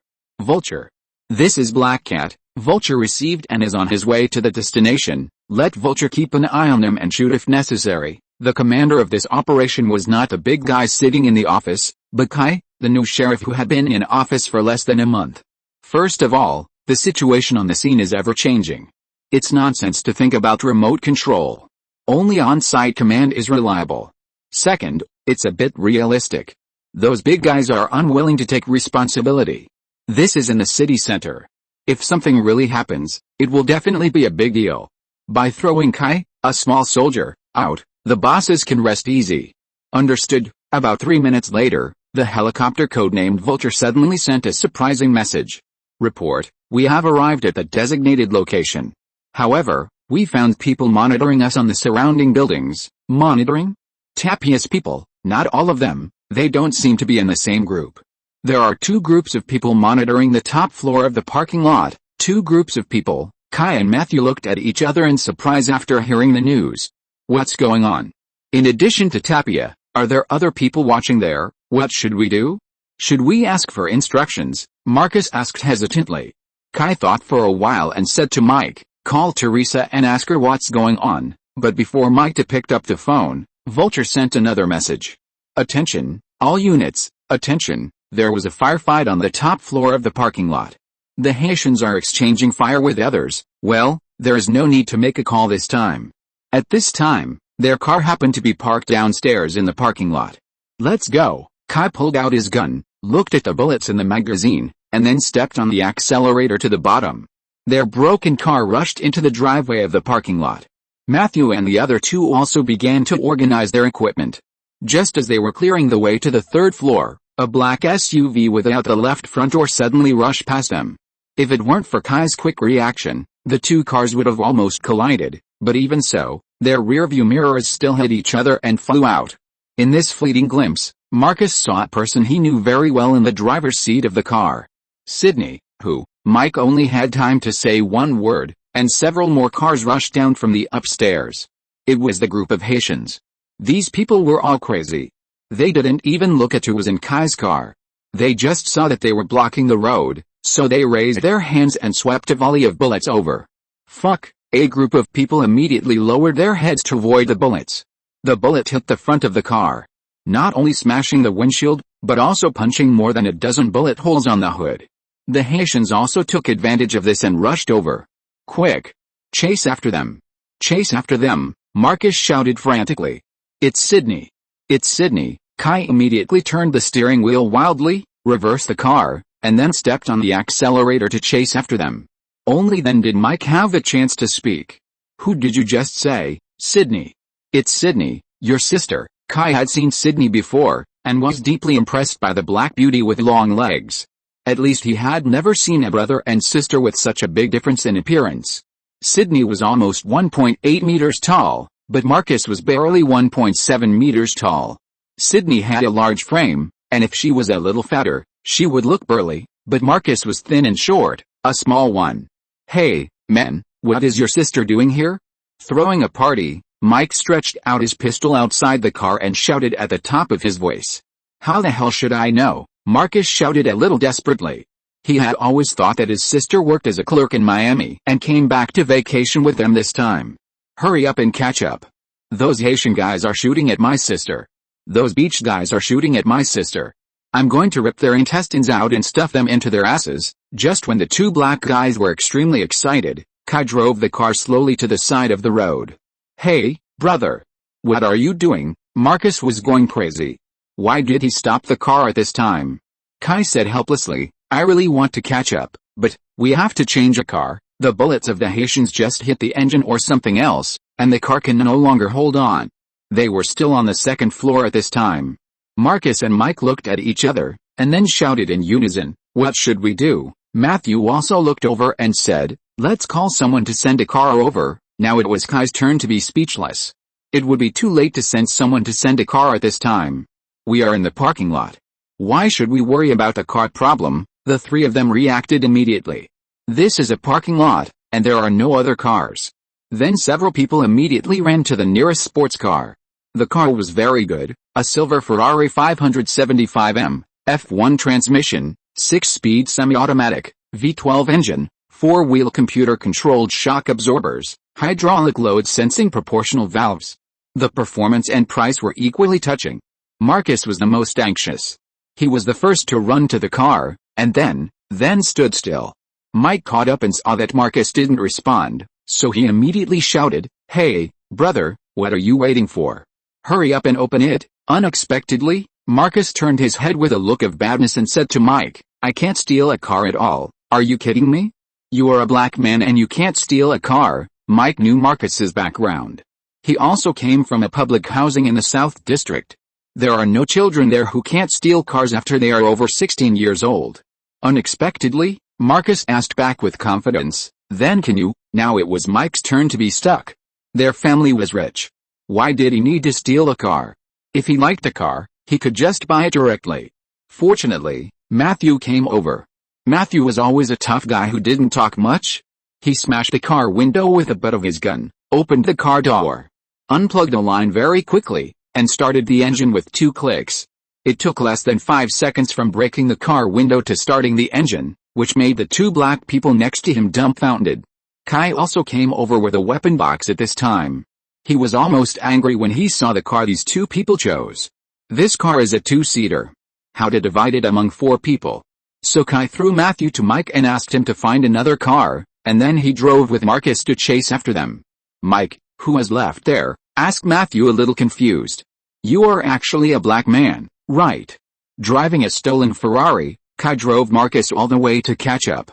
This is Black Cat. Vulture received and is on his way to the destination. Let Vulture keep an eye on them and shoot if necessary. The commander of this operation was not the big guy sitting in the office, but Kai, the new sheriff who had been in office for less than a month. First of all, the situation on the scene is ever-changing. It's nonsense to think about remote control. Only on-site command is reliable. Second, it's a bit realistic. Those big guys are unwilling to take responsibility. This is in the city center. If something really happens, it will definitely be a big deal. By throwing Kai, a small soldier, out, the bosses can rest easy. Understood. About 3 minutes later, the helicopter codenamed Vulture suddenly sent a surprising message. Report, we have arrived at the designated location. However, we found people monitoring us on the surrounding buildings. Monitoring? Tapia's people, not all of them, they don't seem to be in the same group. There are 2 groups of people monitoring the top floor of the parking lot. 2 groups of people. Kai and Matthew looked at each other in surprise after hearing the news. What's going on? In addition to Tapia, are there other people watching there? What should we do? Should we ask for instructions? Marcus asked hesitantly. Kai thought for a while and said to Mike, call Teresa and ask her what's going on, but before Mike picked up the phone, Vulture sent another message. Attention, all units, attention, there was a firefight on the top floor of the parking lot. The Haitians are exchanging fire with others. Well, there is no need to make a call this time. At this time, their car happened to be parked downstairs in the parking lot. Let's go. Kai pulled out his gun, looked at the bullets in the magazine, and then stepped on the accelerator to the bottom. Their broken car rushed into the driveway of the parking lot. Matthew and the other 2 also began to organize their equipment. Just as they were clearing the way to the 3rd floor, a black SUV without the left front door suddenly rushed past them. If it weren't for Kai's quick reaction, the 2 cars would have almost collided, but even so, their rearview mirrors still hit each other and flew out. In this fleeting glimpse, Marcus saw a person he knew very well in the driver's seat of the car. Sydney, who, Mike only had time to say one word, and several more cars rushed down from the upstairs. It was the group of Haitians. These people were all crazy. They didn't even look at who was in Kai's car. They just saw that they were blocking the road, so they raised their hands and swept a volley of bullets over. Fuck, a group of people immediately lowered their heads to avoid the bullets. The bullet hit the front of the car, not only smashing the windshield, but also punching more than a dozen bullet holes on the hood. The Haitians also took advantage of this and rushed over. Quick! Chase after them! Chase after them! Marcus shouted frantically. It's Sydney! It's Sydney! Kai immediately turned the steering wheel wildly, reversed the car, and then stepped on the accelerator to chase after them. Only then did Mike have a chance to speak. Who did you just say, Sydney? It's Sydney, your sister. Kai had seen Sydney before, and was deeply impressed by the black beauty with long legs. At least he had never seen a brother and sister with such a big difference in appearance. Sydney was almost 1.8 meters tall, but Marcus was barely 1.7 meters tall. Sydney had a large frame, and if she was a little fatter, she would look burly, but Marcus was thin and short, a small one. Hey, men, what is your sister doing here? Throwing a party, Mike stretched out his pistol outside the car and shouted at the top of his voice. How the hell should I know? Marcus shouted a little desperately. He had always thought that his sister worked as a clerk in Miami and came back to vacation with them this time. Hurry up and catch up. Those Haitian guys are shooting at my sister. Those beach guys are shooting at my sister. I'm going to rip their intestines out and stuff them into their asses. Just when the two black guys were extremely excited, Kai drove the car slowly to the side of the road. Hey, brother. What are you doing? Marcus was going crazy. Why did he stop the car at this time? Kai said helplessly, I really want to catch up, but we have to change a car. The bullets of the Haitians just hit the engine or something else, and the car can no longer hold on. They were still on the second floor at this time. Marcus and Mike looked at each other, and then shouted in unison, what should we do? Matthew also looked over and said, let's call someone to send a car over. Now it was Kai's turn to be speechless. It would be too late to send someone to send a car at this time. We are in the parking lot. Why should we worry about the car problem? The three of them reacted immediately. This is a parking lot, and there are no other cars. Then several people immediately ran to the nearest sports car. The car was very good, a silver Ferrari 575M, F1 transmission, 6-speed semi-automatic, V12 engine, 4-wheel computer-controlled shock absorbers, hydraulic load-sensing proportional valves. The performance and price were equally touching. Marcus was the most anxious. He was the first to run to the car, and then stood still. Mike caught up and saw that Marcus didn't respond, so he immediately shouted, Hey, brother, what are you waiting for? Hurry up and open it. Unexpectedly, Marcus turned his head with a look of badness and said to Mike, I can't steal a car at all. Are you kidding me? You are a black man and you can't steal a car. Mike knew Marcus's background. He also came from a public housing in the South District. There are no children there who can't steal cars after they are over 16 years old. Unexpectedly, Marcus asked back with confidence, then can you? Now it was Mike's turn to be stuck. Their family was rich. Why did he need to steal a car? If he liked the car, he could just buy it directly. Fortunately, Matthew came over. Matthew was always a tough guy who didn't talk much. He smashed the car window with the butt of his gun, opened the car door, unplugged a line very quickly, and started the engine with 2 clicks. It took less than 5 seconds from breaking the car window to starting the engine, which made the 2 black people next to him dumbfounded. Kai also came over with a weapon box at this time. He was almost angry when he saw the car these 2 people chose. This car is a 2-seater. How to divide it among 4 people? So Kai threw Matthew to Mike and asked him to find another car, and then he drove with Marcus to chase after them. Mike, who was left there, asked Matthew a little confused. You are actually a black man, right? Driving a stolen Ferrari, Kai drove Marcus all the way to catch up.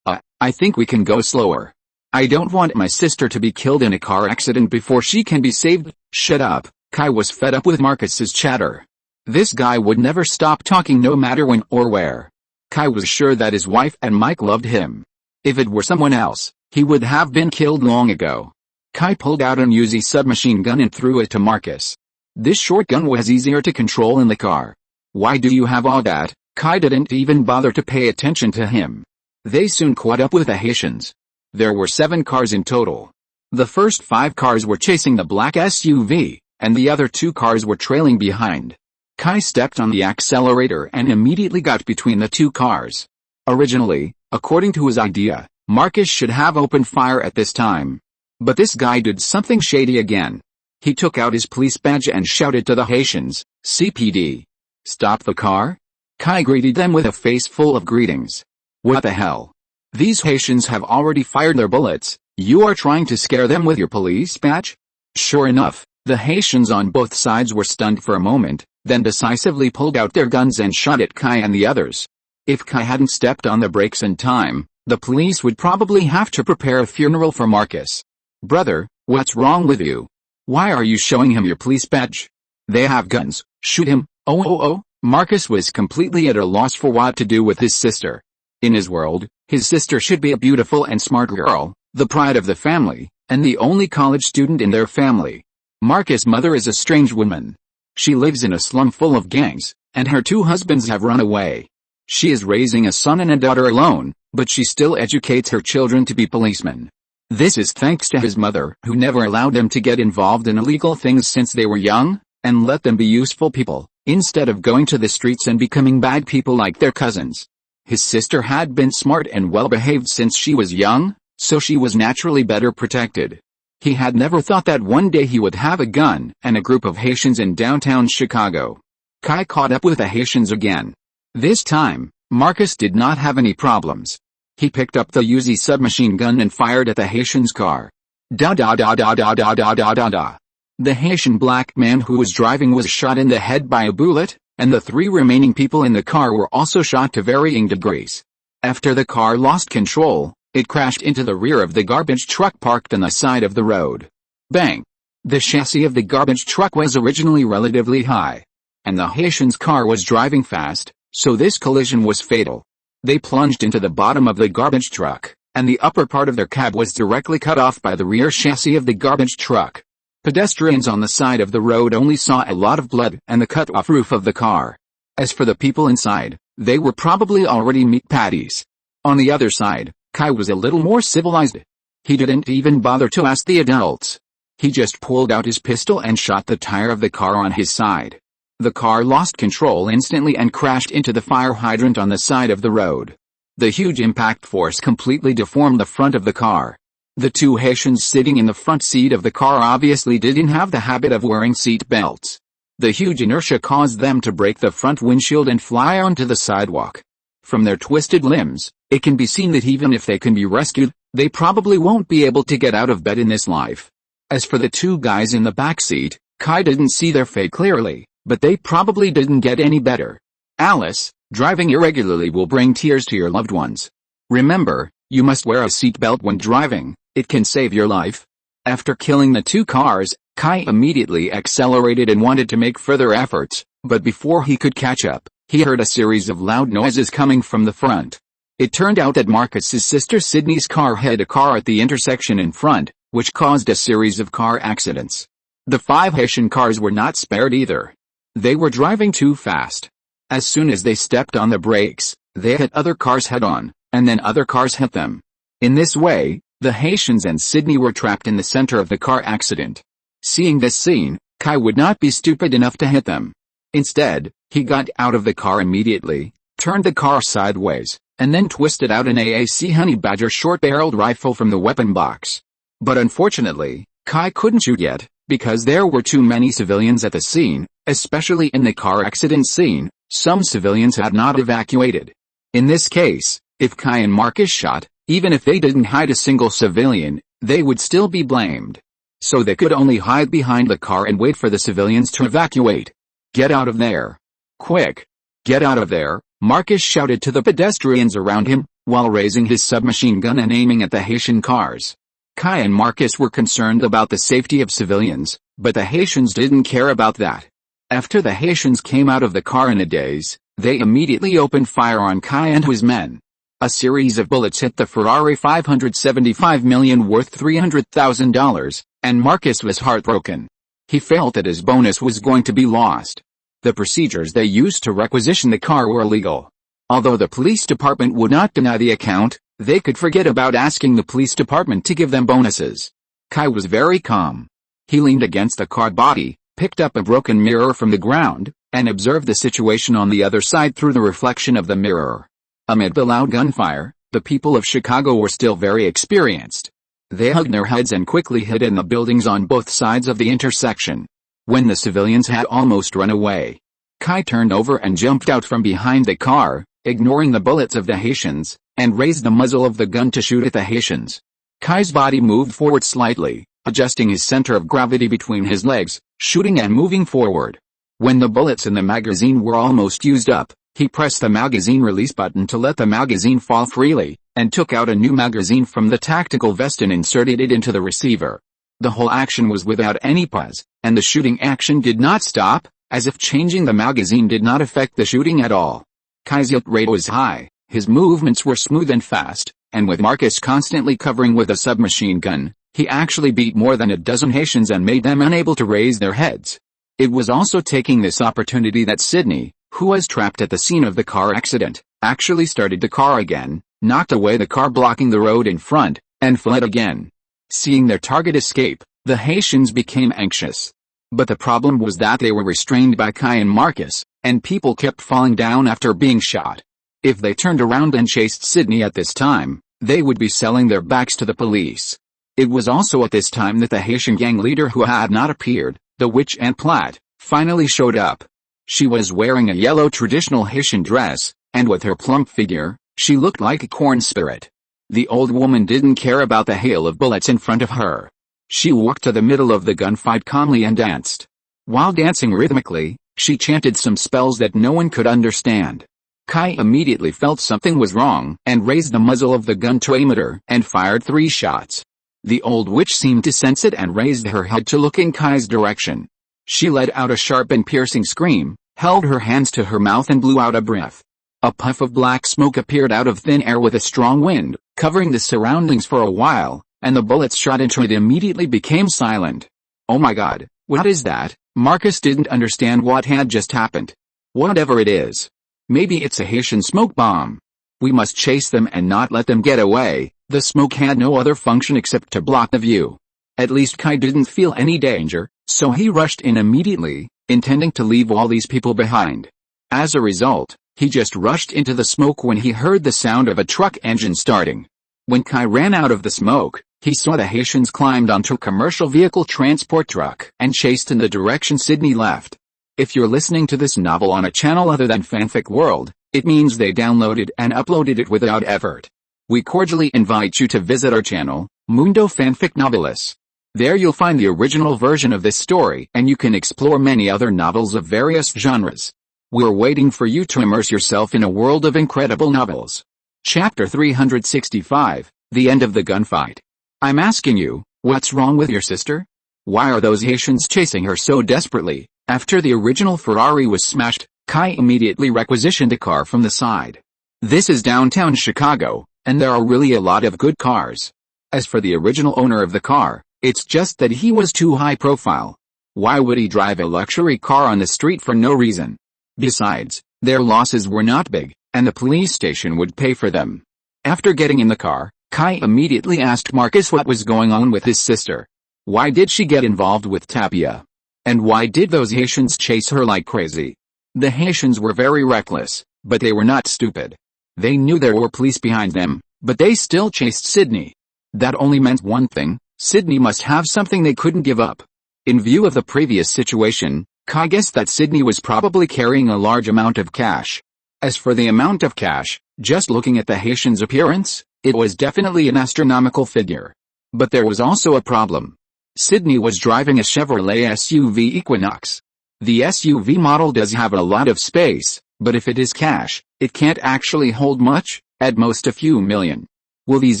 I think we can go slower. I don't want my sister to be killed in a car accident before she can be saved. Shut up. Kai was fed up with Marcus's chatter. This guy would never stop talking no matter when or where. Kai was sure that his wife and Mike loved him. If it were someone else, he would have been killed long ago. Kai pulled out an Uzi submachine gun and threw it to Marcus. This shotgun was easier to control in the car. Why do you have all that? Kai didn't even bother to pay attention to him. They soon caught up with the Haitians. There were 7 cars in total. The first 5 cars were chasing the black SUV, and the other 2 cars were trailing behind. Kai stepped on the accelerator and immediately got between the 2 cars. Originally, according to his idea, Marcus should have opened fire at this time. But this guy did something shady again. He took out his police badge and shouted to the Haitians, "CPD. Stop the car?" Kai greeted them with a face full of greetings. What the hell? These Haitians have already fired their bullets. You are trying to scare them with your police badge? Sure enough, the Haitians on both sides were stunned for a moment, then decisively pulled out their guns and shot at Kai and the others. If Kai hadn't stepped on the brakes in time, the police would probably have to prepare a funeral for Marcus. Brother, what's wrong with you? Why are you showing him your police badge? They have guns, shoot him. Oh. Marcus was completely at a loss for what to do with his sister. In his world, his sister should be a beautiful and smart girl, the pride of the family, and the only college student in their family. Marcus' mother is a strange woman. She lives in a slum full of gangs, and her 2 husbands have run away. She is raising a son and a daughter alone, but she still educates her children to be policemen. This is thanks to his mother, who never allowed them to get involved in illegal things since they were young, and let them be useful people, instead of going to the streets and becoming bad people like their cousins. His sister had been smart and well-behaved since she was young, so she was naturally better protected. He had never thought that one day he would have a gun and a group of Haitians in downtown Chicago. Kai caught up with the Haitians again. This time, Marcus did not have any problems. He picked up the Uzi submachine gun and fired at the Haitian's car. Da da da da da da da da da da. The Haitian black man who was driving was shot in the head by a bullet, and the 3 remaining people in the car were also shot to varying degrees. After the car lost control, it crashed into the rear of the garbage truck parked on the side of the road. Bang! The chassis of the garbage truck was originally relatively high, and the Haitian's car was driving fast, so this collision was fatal. They plunged into the bottom of the garbage truck, and the upper part of their cab was directly cut off by the rear chassis of the garbage truck. Pedestrians on the side of the road only saw a lot of blood and the cut-off roof of the car. As for the people inside, they were probably already meat patties. On the other side, Kai was a little more civilized. He didn't even bother to ask the adults. He just pulled out his pistol and shot the tire of the car on his side. The car lost control instantly and crashed into the fire hydrant on the side of the road. The huge impact force completely deformed the front of the car. The 2 Haitians sitting in the front seat of the car obviously didn't have the habit of wearing seat belts. The huge inertia caused them to break the front windshield and fly onto the sidewalk. From their twisted limbs, it can be seen that even if they can be rescued, they probably won't be able to get out of bed in this life. As for the 2 guys in the back seat, Kai didn't see their fate clearly, but they probably didn't get any better. Alice, driving irregularly will bring tears to your loved ones. Remember, you must wear a seatbelt when driving. It can save your life. After killing the 2 cars, Kai immediately accelerated and wanted to make further efforts, but before he could catch up, he heard a series of loud noises coming from the front. It turned out that Marcus's sister Sydney's car hit a car at the intersection in front, which caused a series of car accidents. The 5 Haitian cars were not spared either. They were driving too fast. As soon as they stepped on the brakes, they hit other cars head-on, and then other cars hit them. In this way, the Haitians and Sydney were trapped in the center of the car accident. Seeing this scene, Kai would not be stupid enough to hit them. Instead, he got out of the car immediately, turned the car sideways, and then twisted out an AAC Honey Badger short-barreled rifle from the weapon box. But unfortunately, Kai couldn't shoot yet, because there were too many civilians at the scene, especially in the car accident scene. Some civilians had not evacuated. In this case, if Kai and Marcus shot, even if they didn't hide a single civilian, they would still be blamed. So they could only hide behind the car and wait for the civilians to evacuate. Get out of there. Quick. Get out of there, Marcus shouted to the pedestrians around him, while raising his submachine gun and aiming at the Haitian cars. Kai and Marcus were concerned about the safety of civilians, but the Haitians didn't care about that. After the Haitians came out of the car in a daze, they immediately opened fire on Kai and his men. A series of bullets hit the Ferrari 575 million worth $300,000, and Marcus was heartbroken. He felt that his bonus was going to be lost. The procedures they used to requisition the car were illegal. Although the police department would not deny the account, they could forget about asking the police department to give them bonuses. Kai was very calm. He leaned against the car body, picked up a broken mirror from the ground, and observed the situation on the other side through the reflection of the mirror. Amid the loud gunfire, the people of Chicago were still very experienced. They hugged their heads and quickly hid in the buildings on both sides of the intersection. When the civilians had almost run away, Kai turned over and jumped out from behind the car, ignoring the bullets of the Haitians, and raised the muzzle of the gun to shoot at the Haitians. Kai's body moved forward slightly, adjusting his center of gravity between his legs, shooting and moving forward. When the bullets in the magazine were almost used up, he pressed the magazine release button to let the magazine fall freely, and took out a new magazine from the tactical vest and inserted it into the receiver. The whole action was without any pause, and the shooting action did not stop, as if changing the magazine did not affect the shooting at all. Kai's heart rate was high, his movements were smooth and fast, and with Marcus constantly covering with a submachine gun, he actually beat more than a dozen Haitians and made them unable to raise their heads. It was also taking this opportunity that Sydney, who was trapped at the scene of the car accident, actually started the car again, knocked away the car blocking the road in front, and fled again. Seeing their target escape, the Haitians became anxious. But the problem was that they were restrained by Kai and Marcus, and people kept falling down after being shot. If they turned around and chased Sydney at this time, they would be selling their backs to the police. It was also at this time that the Haitian gang leader who had not appeared, the witch Aunt Platte, finally showed up. She was wearing a yellow traditional Haitian dress, and with her plump figure, she looked like a corn spirit. The old woman didn't care about the hail of bullets in front of her. She walked to the middle of the gunfight calmly and danced. While dancing rhythmically, she chanted some spells that no one could understand. Kai immediately felt something was wrong and raised the muzzle of the gun to aim at her and fired 3 shots. The old witch seemed to sense it and raised her head to look in Kai's direction. She let out a sharp and piercing scream, held her hands to her mouth and blew out a breath. A puff of black smoke appeared out of thin air with a strong wind, covering the surroundings for a while, and the bullets shot into it immediately became silent. Oh my God, what is that? Marcus didn't understand what had just happened. Whatever it is. Maybe it's a Haitian smoke bomb. We must chase them and not let them get away. The smoke had no other function except to block the view. At least Kai didn't feel any danger, so he rushed in immediately, intending to leave all these people behind. As a result, he just rushed into the smoke when he heard the sound of a truck engine starting. When Kai ran out of the smoke, he saw the Haitians climbed onto a commercial vehicle transport truck and chased in the direction Sydney left. If you're listening to this novel on a channel other than Fanfic World, it means they downloaded and uploaded it without effort. We cordially invite you to visit our channel, Mundo Fanfic Novelis. There you'll find the original version of this story and you can explore many other novels of various genres. We're waiting for you to immerse yourself in a world of incredible novels. Chapter 365, The End of the Gunfight. I'm asking you, what's wrong with your sister? Why are those Haitians chasing her so desperately? After the original Ferrari was smashed, Kai immediately requisitioned a car from the side. This is downtown Chicago, and there are really a lot of good cars. As for the original owner of the car, it's just that he was too high profile. Why would he drive a luxury car on the street for no reason? Besides, their losses were not big, and the police station would pay for them. After getting in the car, Kai immediately asked Marcus what was going on with his sister. Why did she get involved with Tapia? And why did those Haitians chase her like crazy? The Haitians were very reckless, but they were not stupid. They knew there were police behind them, but they still chased Sydney. That only meant one thing: Sydney must have something they couldn't give up. In view of the previous situation, Kai guessed that Sydney was probably carrying a large amount of cash. As for the amount of cash, just looking at the Haitians' appearance, it was definitely an astronomical figure. But there was also a problem. Sydney was driving a Chevrolet SUV Equinox. The SUV model does have a lot of space, but if it is cash, it can't actually hold much, at most a few million. Will these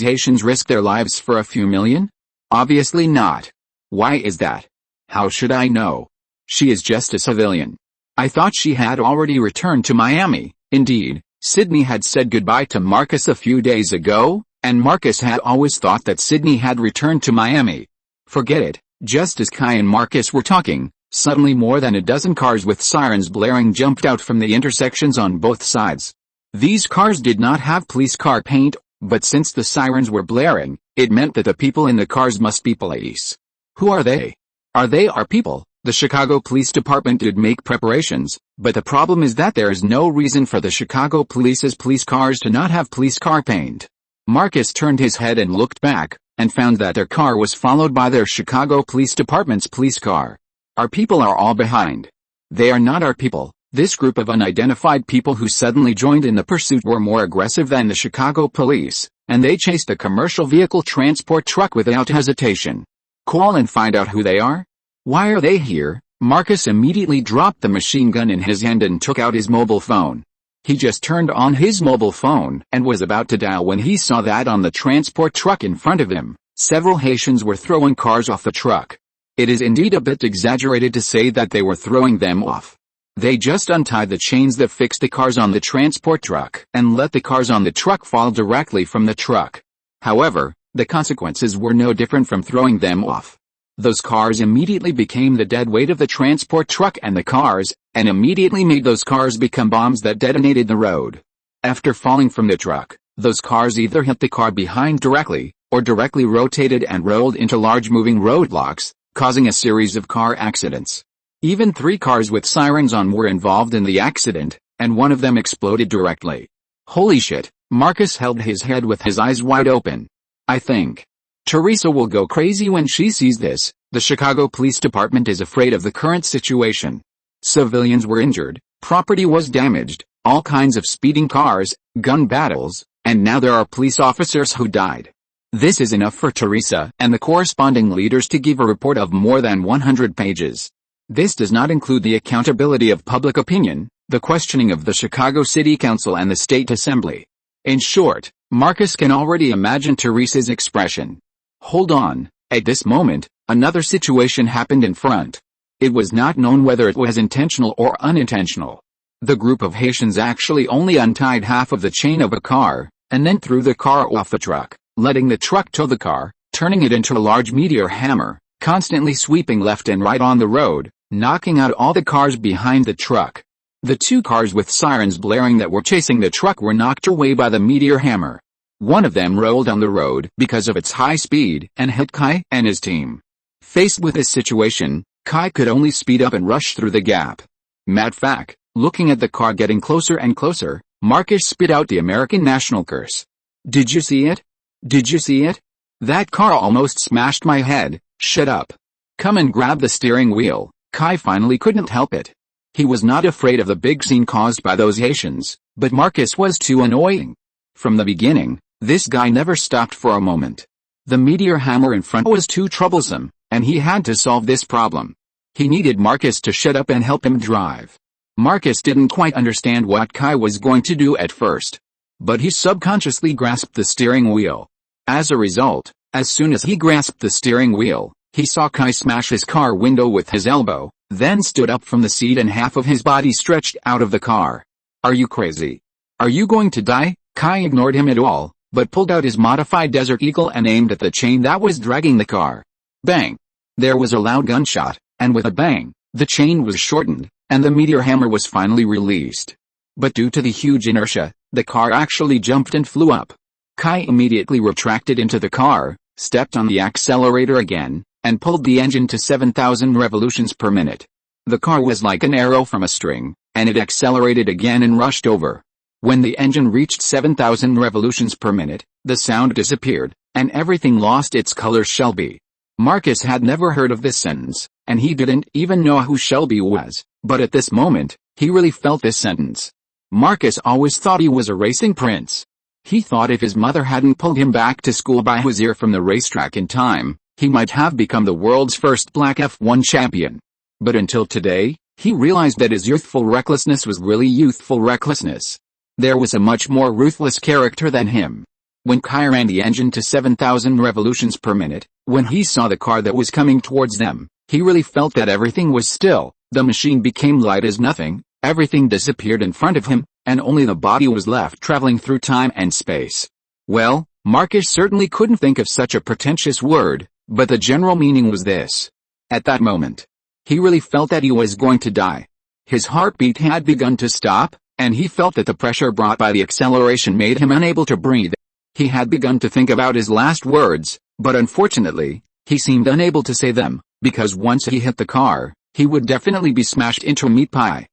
Haitians risk their lives for a few million? Obviously not. Why is that? How should I know? She is just a civilian. I thought she had already returned to Miami. Indeed, Sydney had said goodbye to Marcus a few days ago, and Marcus had always thought that Sydney had returned to Miami. Forget it, Just as Kai and Marcus were talking, suddenly more than a dozen cars with sirens blaring jumped out from the intersections on both sides. These cars did not have police car paint, but since the sirens were blaring, it meant that the people in the cars must be police. Who are they? Are they our people? The Chicago Police Department did make preparations, but the problem is that there is no reason for the Chicago Police's police cars to not have police car paint. Marcus turned his head and looked back, and found that their car was followed by their Chicago Police Department's police car. Our people are all behind. They are not our people. This group of unidentified people who suddenly joined in the pursuit were more aggressive than the Chicago police, and they chased the commercial vehicle transport truck without hesitation. Call and find out who they are? Why are they here? Marcus immediately dropped the machine gun in his hand and took out his mobile phone. He just turned on his mobile phone and was about to dial when he saw that on the transport truck in front of him, several Haitians were throwing cars off the truck. It is indeed a bit exaggerated to say that they were throwing them off. They just untied the chains that fixed the cars on the transport truck and let the cars on the truck fall directly from the truck. However, the consequences were no different from throwing them off. Those cars immediately became the dead weight of the transport truck and the cars, and immediately made those cars become bombs that detonated the road. After falling from the truck, those cars either hit the car behind directly, or directly rotated and rolled into large moving roadblocks, causing a series of car accidents. Even 3 cars with sirens on were involved in the accident, and one of them exploded directly. Holy shit, Marcus held his head with his eyes wide open. I think Teresa will go crazy when she sees this. The Chicago Police Department is afraid of the current situation. Civilians were injured, property was damaged, all kinds of speeding cars, gun battles, and now there are police officers who died. This is enough for Teresa and the corresponding leaders to give a report of more than 100 pages. This does not include the accountability of public opinion, the questioning of the Chicago City Council and the State Assembly. In short, Marcus can already imagine Teresa's expression. Hold on, at this moment, another situation happened in front. It was not known whether it was intentional or unintentional. The group of Haitians actually only untied half of the chain of a car, and then threw the car off the truck, letting the truck tow the car, turning it into a large meteor hammer, constantly sweeping left and right on the road, knocking out all the cars behind the truck. The 2 cars with sirens blaring that were chasing the truck were knocked away by the meteor hammer. One of them rolled on the road because of its high speed and hit Kai and his team. Faced with this situation, Kai could only speed up and rush through the gap. Matter of fact, looking at the car getting closer and closer, Marcus spit out the American national curse. Did you see it? Did you see it? That car almost smashed my head. Shut up. Come and grab the steering wheel. Kai finally couldn't help it. He was not afraid of the big scene caused by those Haitians, but Marcus was too annoying. From the beginning, this guy never stopped for a moment. The meteor hammer in front was too troublesome, and he had to solve this problem. He needed Marcus to shut up and help him drive. Marcus didn't quite understand what Kai was going to do at first, but he subconsciously grasped the steering wheel. As a result, as soon as he grasped the steering wheel, he saw Kai smash his car window with his elbow, then stood up from the seat and half of his body stretched out of the car. Are you crazy? Are you going to die? Kai ignored him at all, but pulled out his modified Desert Eagle and aimed at the chain that was dragging the car. Bang! There was a loud gunshot, and with a bang, the chain was shortened, and the meteor hammer was finally released. But due to the huge inertia, the car actually jumped and flew up. Kai immediately retracted into the car, stepped on the accelerator again, and pulled the engine to 7,000 revolutions per minute. The car was like an arrow from a string, and it accelerated again and rushed over. When the engine reached 7,000 revolutions per minute, the sound disappeared, and everything lost its color. Shelby. Marcus had never heard of this sentence, and he didn't even know who Shelby was, but at this moment, he really felt this sentence. Marcus always thought he was a racing prince. He thought if his mother hadn't pulled him back to school by his ear from the racetrack in time, he might have become the world's first black F1 champion. But until today, he realized that his youthful recklessness was really youthful recklessness. There was a much more ruthless character than him. When Kai ran the engine to 7,000 revolutions per minute, when he saw the car that was coming towards them, he really felt that everything was still. The machine became light as nothing, everything disappeared in front of him, and only the body was left traveling through time and space. Well, Marcus certainly couldn't think of such a pretentious word, But the general meaning was this. At that moment, he really felt that he was going to die. His heartbeat had begun to stop, and he felt that the pressure brought by the acceleration made him unable to breathe. He had begun to think about his last words, but unfortunately, he seemed unable to say them, because once he hit the car, he would definitely be smashed into a meat pie.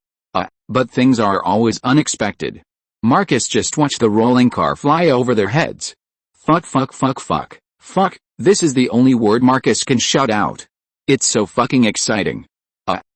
But things are always unexpected. Marcus just watched the rolling car fly over their heads. Fuck, fuck, fuck, fuck, fuck, this is the only word Marcus can shout out. It's so fucking exciting.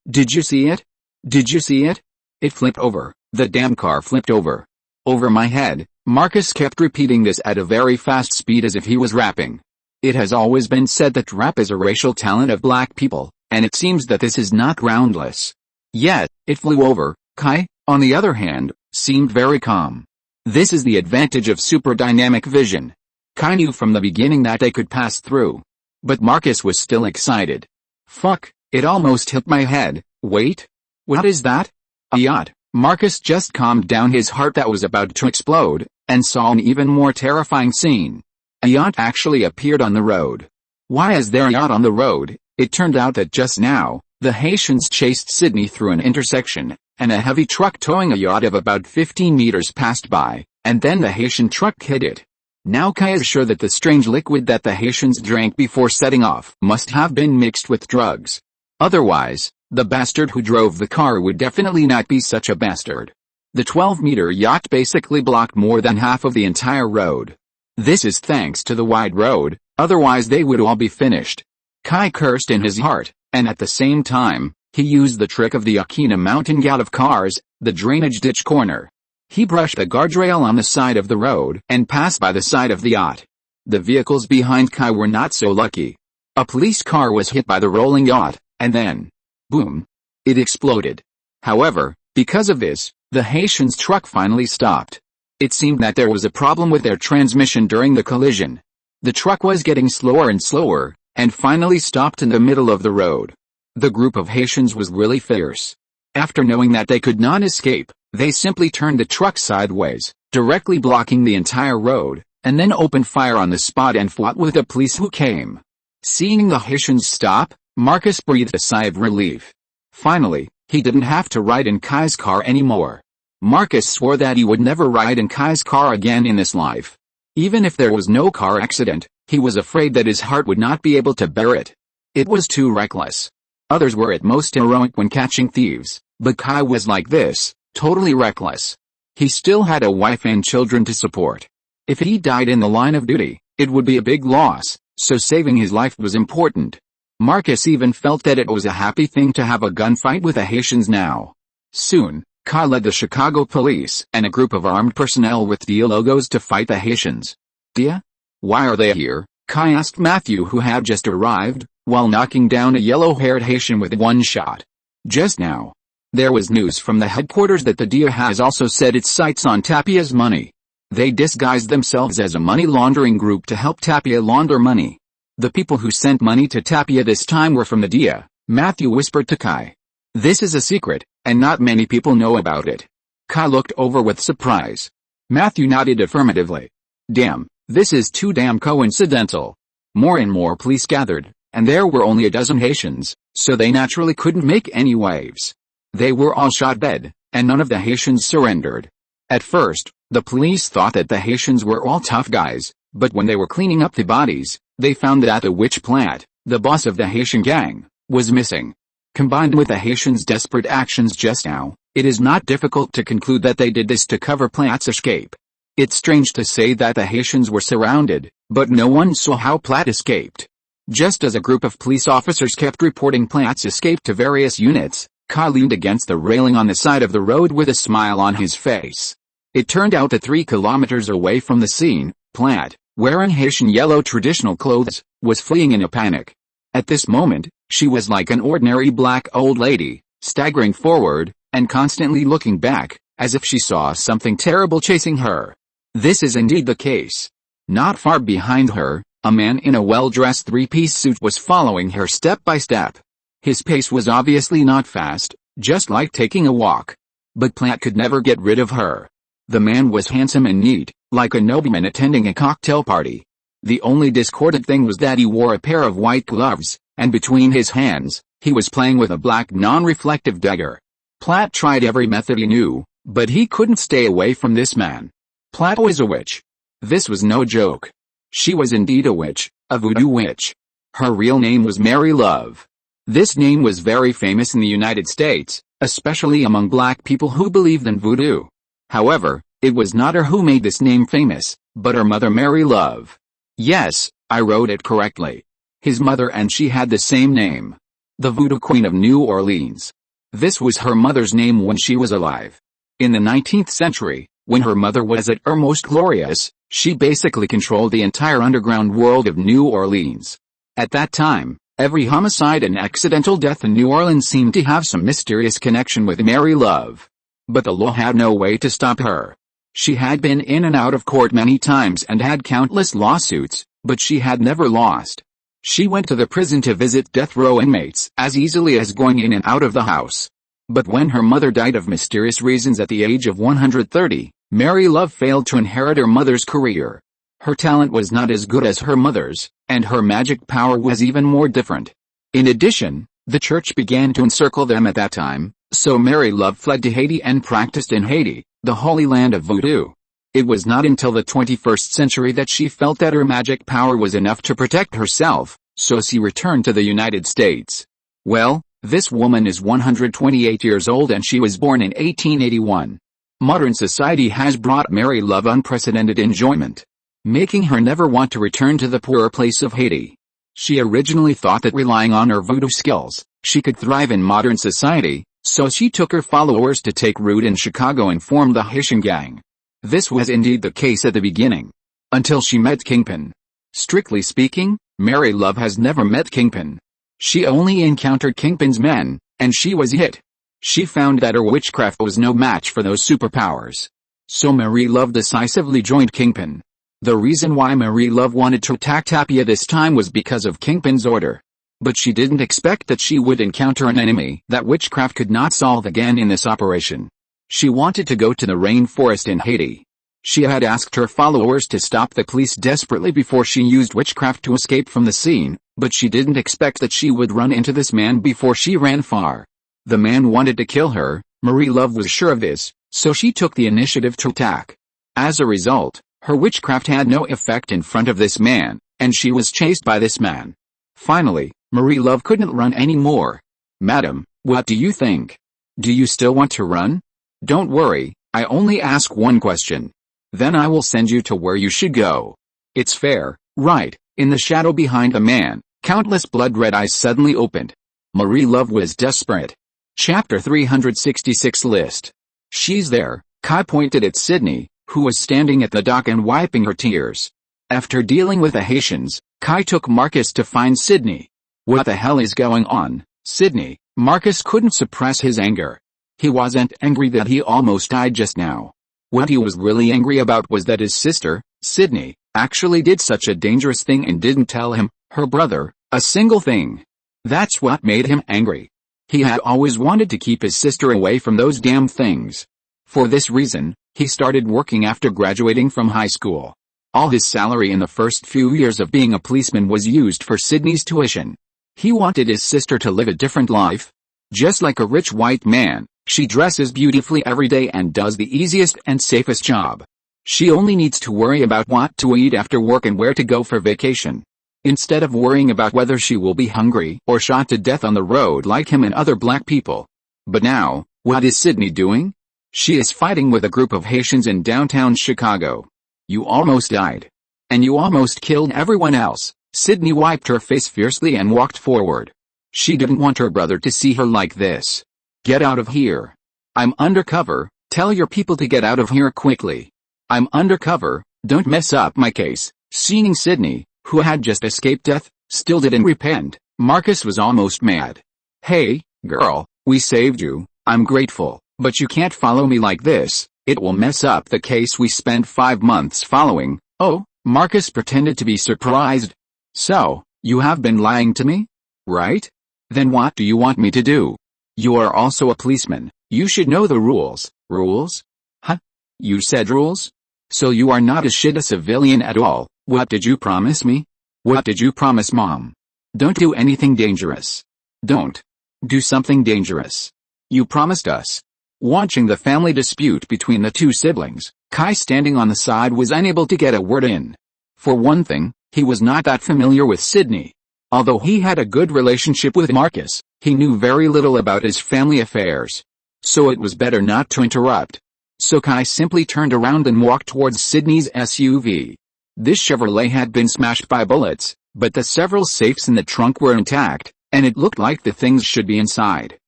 Did you see it? Did you see it? It flipped over. The damn car flipped over. Over my head. Marcus kept repeating this at a very fast speed as if he was rapping. It has always been said that rap is a racial talent of black people, and it seems that this is not groundless. Yet, it flew over. Kai, on the other hand, seemed very calm. This is the advantage of super dynamic vision. Kai knew from the beginning that they could pass through. But Marcus was still excited. Fuck, it almost hit my head. Wait. What is that? A yacht. Marcus just calmed down his heart that was about to explode, and saw an even more terrifying scene. A yacht actually appeared on the road. Why is there a yacht on the road? It turned out that just now, the Haitians chased Sydney through an intersection, and a heavy truck towing a yacht of about 15 meters passed by, and then the Haitian truck hit it. Now Kai is sure that the strange liquid that the Haitians drank before setting off must have been mixed with drugs. Otherwise, the bastard who drove the car would definitely not be such a bastard. The 12-meter yacht basically blocked more than half of the entire road. This is thanks to the wide road, otherwise they would all be finished. Kai cursed in his heart, and at the same time, he used the trick of the Akina mounting out of cars, the drainage ditch corner. He brushed the guardrail on the side of the road and passed by the side of the yacht. The vehicles behind Kai were not so lucky. A police car was hit by the rolling yacht, and then, boom, it exploded. However, because of this, the Haitians' truck finally stopped. It seemed that there was a problem with their transmission during the collision. The truck was getting slower and slower, and finally stopped in the middle of the road. The group of Haitians was really fierce. After knowing that they could not escape, they simply turned the truck sideways, directly blocking the entire road, and then opened fire on the spot and fought with the police who came. Seeing the Haitians stop, Marcus breathed a sigh of relief. Finally, he didn't have to ride in Kai's car anymore. Marcus swore that he would never ride in Kai's car again in this life. Even if there was no car accident, he was afraid that his heart would not be able to bear it. It was too reckless. Others were at most heroic when catching thieves, but Kai was like this, totally reckless. He still had a wife and children to support. If he died in the line of duty, it would be a big loss, so saving his life was important. Marcus even felt that it was a happy thing to have a gunfight with the Haitians now. Soon, Kai led the Chicago police and a group of armed personnel with DIA logos to fight the Haitians. DIA? Why are they here? Kai asked Matthew, who had just arrived, while knocking down a yellow-haired Haitian with one shot. Just now, there was news from the headquarters that the DIA has also set its sights on Tapia's money. They disguised themselves as a money laundering group to help Tapia launder money. The people who sent money to Tapia this time were from the DIA, Matthew whispered to Kai. This is a secret, and not many people know about it. Kai looked over with surprise. Matthew nodded affirmatively. Damn, this is too damn coincidental. More and more police gathered, and there were only a dozen Haitians, so they naturally couldn't make any waves. They were all shot dead, and none of the Haitians surrendered. At first, the police thought that the Haitians were all tough guys, but when they were cleaning up the bodies, they found that the witch Platt, the boss of the Haitian gang, was missing. Combined with the Haitians' desperate actions just now, it is not difficult to conclude that they did this to cover Platt's escape. It's strange to say that the Haitians were surrounded, but no one saw how Platt escaped. Just as a group of police officers kept reporting Platt's escape to various units, Kai leaned against the railing on the side of the road with a smile on his face. It turned out that 3 kilometers away from the scene, Platt, wearing Haitian yellow traditional clothes, was fleeing in a panic. At this moment, she was like an ordinary black old lady, staggering forward, and constantly looking back, as if she saw something terrible chasing her. This is indeed the case. Not far behind her, a man in a well-dressed three-piece suit was following her step by step. His pace was obviously not fast, just like taking a walk. But Platt could never get rid of her. The man was handsome and neat, like a nobleman attending a cocktail party. The only discordant thing was that he wore a pair of white gloves, and between his hands, he was playing with a black non-reflective dagger. Platt tried every method he knew, but he couldn't stay away from this man. Platt was a witch. This was no joke. She was indeed a witch, a voodoo witch. Her real name was Mary Love. This name was very famous in the United States, especially among black people who believed in voodoo. However, it was not her who made this name famous, but her mother Mary Love. Yes, I wrote it correctly. His mother and she had the same name. The Voodoo Queen of New Orleans. This was her mother's name when she was alive. In the 19th century, when her mother was at her most glorious, she basically controlled the entire underground world of New Orleans. At that time, every homicide and accidental death in New Orleans seemed to have some mysterious connection with Mary Love. But the law had no way to stop her. She had been in and out of court many times and had countless lawsuits, but she had never lost. She went to the prison to visit death row inmates as easily as going in and out of the house. But when her mother died of mysterious reasons at the age of 130, Mary Love failed to inherit her mother's career. Her talent was not as good as her mother's, and her magic power was even more different. In addition, the church began to encircle them at that time, so Mary Love fled to Haiti and practiced in Haiti, the holy land of voodoo. It was not until the 21st century that she felt that her magic power was enough to protect herself, so she returned to the United States. Well, this woman is 128 years old and she was born in 1881. Modern society has brought Mary Love unprecedented enjoyment, making her never want to return to the poorer place of Haiti. She originally thought that relying on her voodoo skills, she could thrive in modern society, so she took her followers to take root in Chicago and formed the Haitian Gang. This was indeed the case at the beginning, until she met Kingpin. Strictly speaking, Mary Love has never met Kingpin. She only encountered Kingpin's men, and she was hit. She found that her witchcraft was no match for those superpowers. So Mary Love decisively joined Kingpin. The reason why Mary Love wanted to attack Tapia this time was because of Kingpin's order. But she didn't expect that she would encounter an enemy that witchcraft could not solve again in this operation. She wanted to go to the rainforest in Haiti. She had asked her followers to stop the police desperately before she used witchcraft to escape from the scene, but she didn't expect that she would run into this man before she ran far. The man wanted to kill her, Mary Love was sure of this, so she took the initiative to attack. As a result, her witchcraft had no effect in front of this man, and she was chased by this man. Finally, Mary Love couldn't run anymore. "Madam, what do you think? Do you still want to run? Don't worry, I only ask one question. Then I will send you to where you should go. It's fair, right?" In the shadow behind the man, countless blood-red eyes suddenly opened. Mary Love was desperate. Chapter 366 List. "She's there," Kai pointed at Sydney, who was standing at the dock and wiping her tears. After dealing with the Haitians, Kai took Marcus to find Sydney. "What the hell is going on, Sydney?" Marcus couldn't suppress his anger. He wasn't angry that he almost died just now. What he was really angry about was that his sister, Sydney, actually did such a dangerous thing and didn't tell him, her brother, a single thing. That's what made him angry. He had always wanted to keep his sister away from those damn things. For this reason, he started working after graduating from high school. All his salary in the first few years of being a policeman was used for Sydney's tuition. He wanted his sister to live a different life. Just like a rich white man, she dresses beautifully every day and does the easiest and safest job. She only needs to worry about what to eat after work and where to go for vacation, instead of worrying about whether she will be hungry or shot to death on the road like him and other black people. But now, what is Sydney doing? She is fighting with a group of Haitians in downtown Chicago. "You almost died. And you almost killed everyone else." Sydney wiped her face fiercely and walked forward. She didn't want her brother to see her like this. "Get out of here. I'm undercover, tell your people to get out of here quickly. I'm undercover, don't mess up my case." Seeing Sydney, who had just escaped death, still didn't repent, Marcus was almost mad. "Hey, girl, we saved you, I'm grateful, but you can't follow me like this, it will mess up the case we spent 5 months following." "Oh," Marcus pretended to be surprised. "So, you have been lying to me? Right? Then what do you want me to do? You are also a policeman, you should know the rules." "Rules? Huh? You said rules? So you are not a shit a civilian at all, What did you promise me? What did you promise, Mom? Don't do anything dangerous. Don't do something dangerous. You promised us. Watching the family dispute between the two siblings, Kai, standing on the side, was unable to get a word in. For one thing, he was not that familiar with Sydney. Although he had a good relationship with Marcus, he knew very little about his family affairs. So it was better not to interrupt. So Kai simply turned around and walked towards Sydney's SUV. This Chevrolet had been smashed by bullets, but the several safes in the trunk were intact, and it looked like the things should be inside.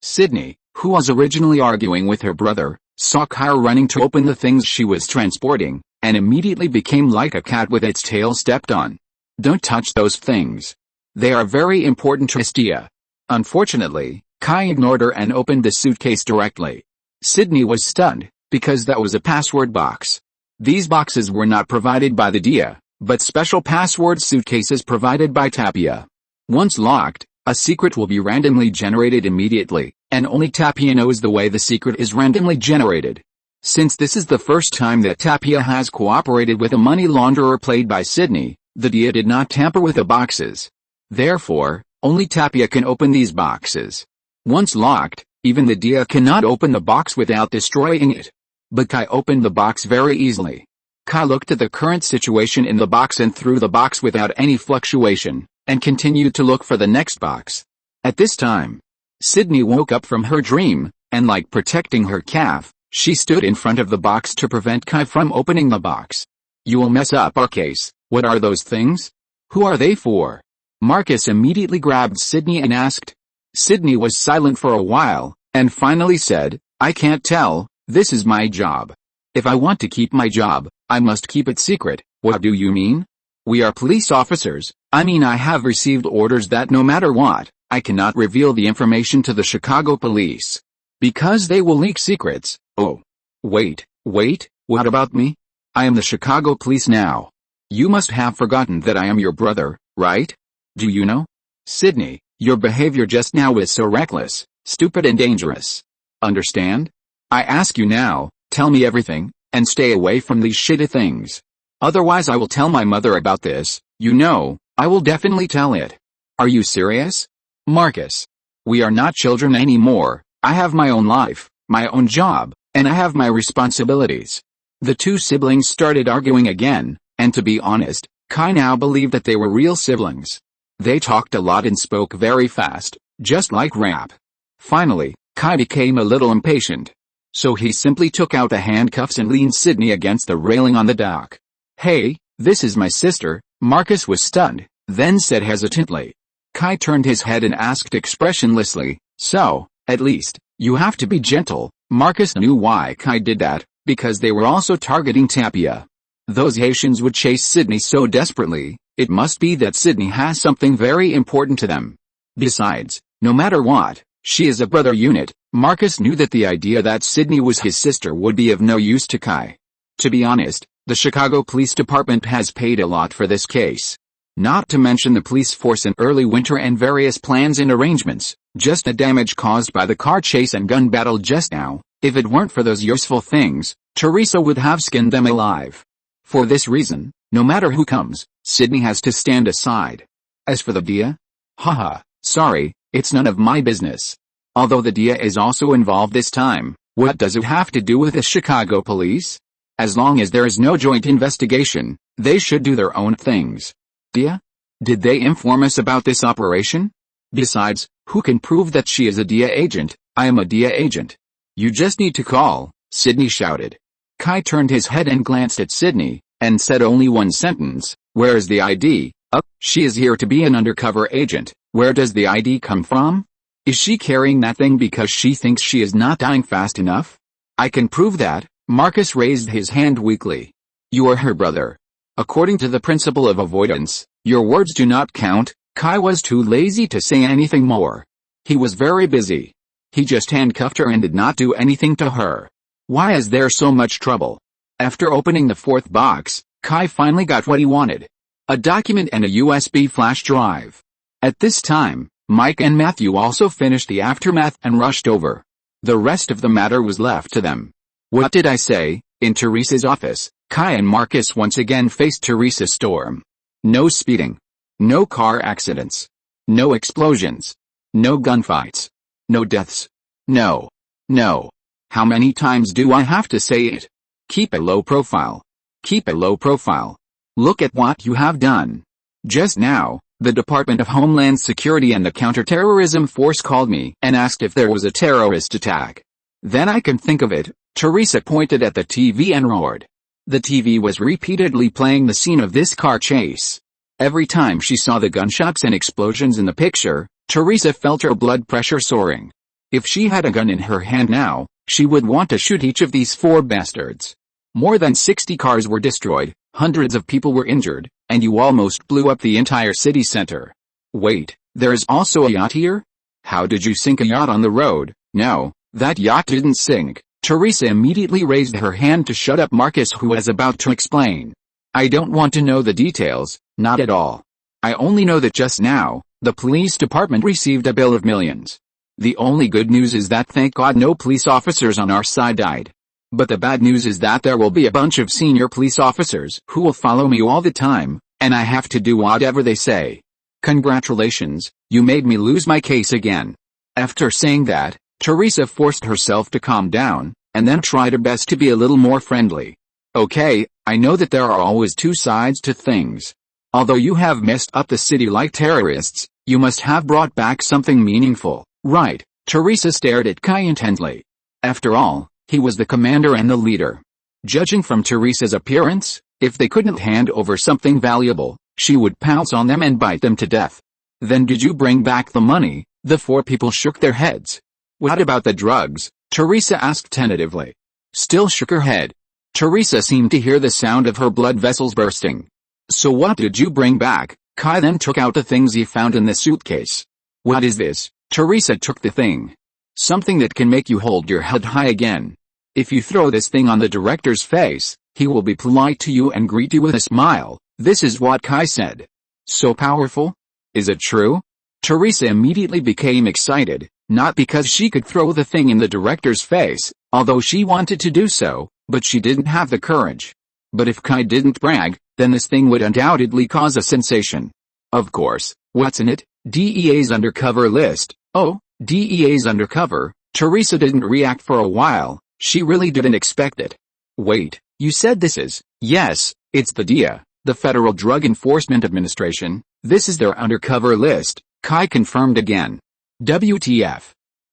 Sydney, who was originally arguing with her brother, saw Kai running to open the things she was transporting, and immediately became like a cat with its tail stepped on. Don't touch those things. They are very important to Estia. Unfortunately, Kai ignored her and opened the suitcase directly. Sydney was stunned, because that was a password box. These boxes were not provided by the DIA, but special password suitcases provided by Tapia. Once locked, a secret will be randomly generated immediately, and only Tapia knows the way the secret is randomly generated. Since this is the first time that Tapia has cooperated with a money launderer played by Sydney, the DIA did not tamper with the boxes. Therefore, only Tapia can open these boxes. Once locked, even the DIA cannot open the box without destroying it. But Kai opened the box very easily. Kai looked at the current situation in the box and threw the box without any fluctuation, and continued to look for the next box. At this time, Sydney woke up from her dream, and like protecting her calf, she stood in front of the box to prevent Kai from opening the box. You will mess up our case. What are those things? Who are they for? Marcus immediately grabbed Sydney and asked. Sydney was silent for a while, and finally said, I can't tell, this is my job. If I want to keep my job, I must keep it secret. What do you mean? We are police officers. I have received orders that no matter what, I cannot reveal the information to the Chicago police. Because they will leak secrets. Oh. Wait, what about me? I am the Chicago police now. You must have forgotten that I am your brother, right? Do you know? Sydney, your behavior just now is so reckless, stupid and dangerous. Understand? I ask you now, tell me everything, and stay away from these shitty things. Otherwise I will tell my mother about this, I will definitely tell it. Are you serious? Marcus. We are not children anymore, I have my own life, my own job, and I have my responsibilities. The two siblings started arguing again, and to be honest, Kai now believed that they were real siblings. They talked a lot and spoke very fast, just like rap. Finally, Kai became a little impatient. So he simply took out the handcuffs and leaned Sydney against the railing on the dock. Hey, this is my sister. Marcus was stunned, then said hesitantly. Kai turned his head and asked expressionlessly, so, at least, you have to be gentle. Marcus knew why Kai did that, because they were also targeting Tapia. Those Haitians would chase Sydney so desperately, it must be that Sydney has something very important to them. Besides, no matter what, she is a brother unit. Marcus knew that the idea that Sydney was his sister would be of no use to Kai. To be honest, the Chicago Police Department has paid a lot for this case. Not to mention the police force in early winter and various plans and arrangements, just the damage caused by the car chase and gun battle just now. If it weren't for those useful things, Teresa would have skinned them alive. For this reason, no matter who comes, Sydney has to stand aside. As for the DIA? Haha, sorry, it's none of my business. Although the DIA is also involved this time, what does it have to do with the Chicago police? As long as there is no joint investigation, they should do their own things. DIA? Did they inform us about this operation? Besides, who can prove that she is a DIA agent? I am a DIA agent. You just need to call, Sydney shouted. Kai turned his head and glanced at Sydney, and said only one sentence, where is the ID? She is here to be an undercover agent. Where does the ID come from? Is she carrying that thing because she thinks she is not dying fast enough? I can prove that. Marcus raised his hand weakly. You are her brother. According to the principle of avoidance, your words do not count. Kai was too lazy to say anything more. He was very busy. He just handcuffed her and did not do anything to her. Why is there so much trouble? After opening the fourth box, Kai finally got what he wanted. A document and a USB flash drive. At this time, Mike and Matthew also finished the aftermath and rushed over. The rest of the matter was left to them. What did I say? In Teresa's office, Kai and Marcus once again faced Teresa's storm. No speeding. No car accidents. No explosions. No gunfights. No deaths. No. No. How many times do I have to say it? Keep a low profile. Keep a low profile. Look at what you have done. Just now, the Department of Homeland Security and the Counterterrorism Force called me and asked if there was a terrorist attack. Then I can think of it. Teresa pointed at the TV and roared. The TV was repeatedly playing the scene of this car chase. Every time she saw the gunshots and explosions in the picture, Teresa felt her blood pressure soaring. If she had a gun in her hand now, she would want to shoot each of these 4 bastards. More than 60 cars were destroyed, hundreds of people were injured, and you almost blew up the entire city center. Wait, there is also a yacht here? How did you sink a yacht on the road? No, that yacht didn't sink. Teresa immediately raised her hand to shut up Marcus, who was about to explain. I don't want to know the details, not at all. I only know that just now, the police department received a bill of millions. The only good news is that thank God no police officers on our side died. But the bad news is that there will be a bunch of senior police officers who will follow me all the time, and I have to do whatever they say. Congratulations, you made me lose my case again. After saying that, Teresa forced herself to calm down, and then tried her best to be a little more friendly. Okay, I know that there are always 2 sides to things. Although you have messed up the city like terrorists, you must have brought back something meaningful, right? Teresa stared at Kai intently. After all, he was the commander and the leader. Judging from Teresa's appearance, if they couldn't hand over something valuable, she would pounce on them and bite them to death. Then did you bring back the money? The 4 people shook their heads. What about the drugs? Teresa asked tentatively. Still shook her head. Teresa seemed to hear the sound of her blood vessels bursting. So what did you bring back? Kai then took out the things he found in the suitcase. What is this? Teresa took the thing. Something that can make you hold your head high again. If you throw this thing on the director's face, he will be polite to you and greet you with a smile. This is what Kai said. So powerful? Is it true? Teresa immediately became excited, not because she could throw the thing in the director's face, although she wanted to do so, but she didn't have the courage. But if Kai didn't brag, then this thing would undoubtedly cause a sensation. Of course, what's in it? DEA's undercover list. Oh, DEA's undercover. Teresa didn't react for a while. She really didn't expect it. Wait, you said this is? Yes, it's the DEA, the Federal Drug Enforcement Administration. This is their undercover list, Kai confirmed again. WTF.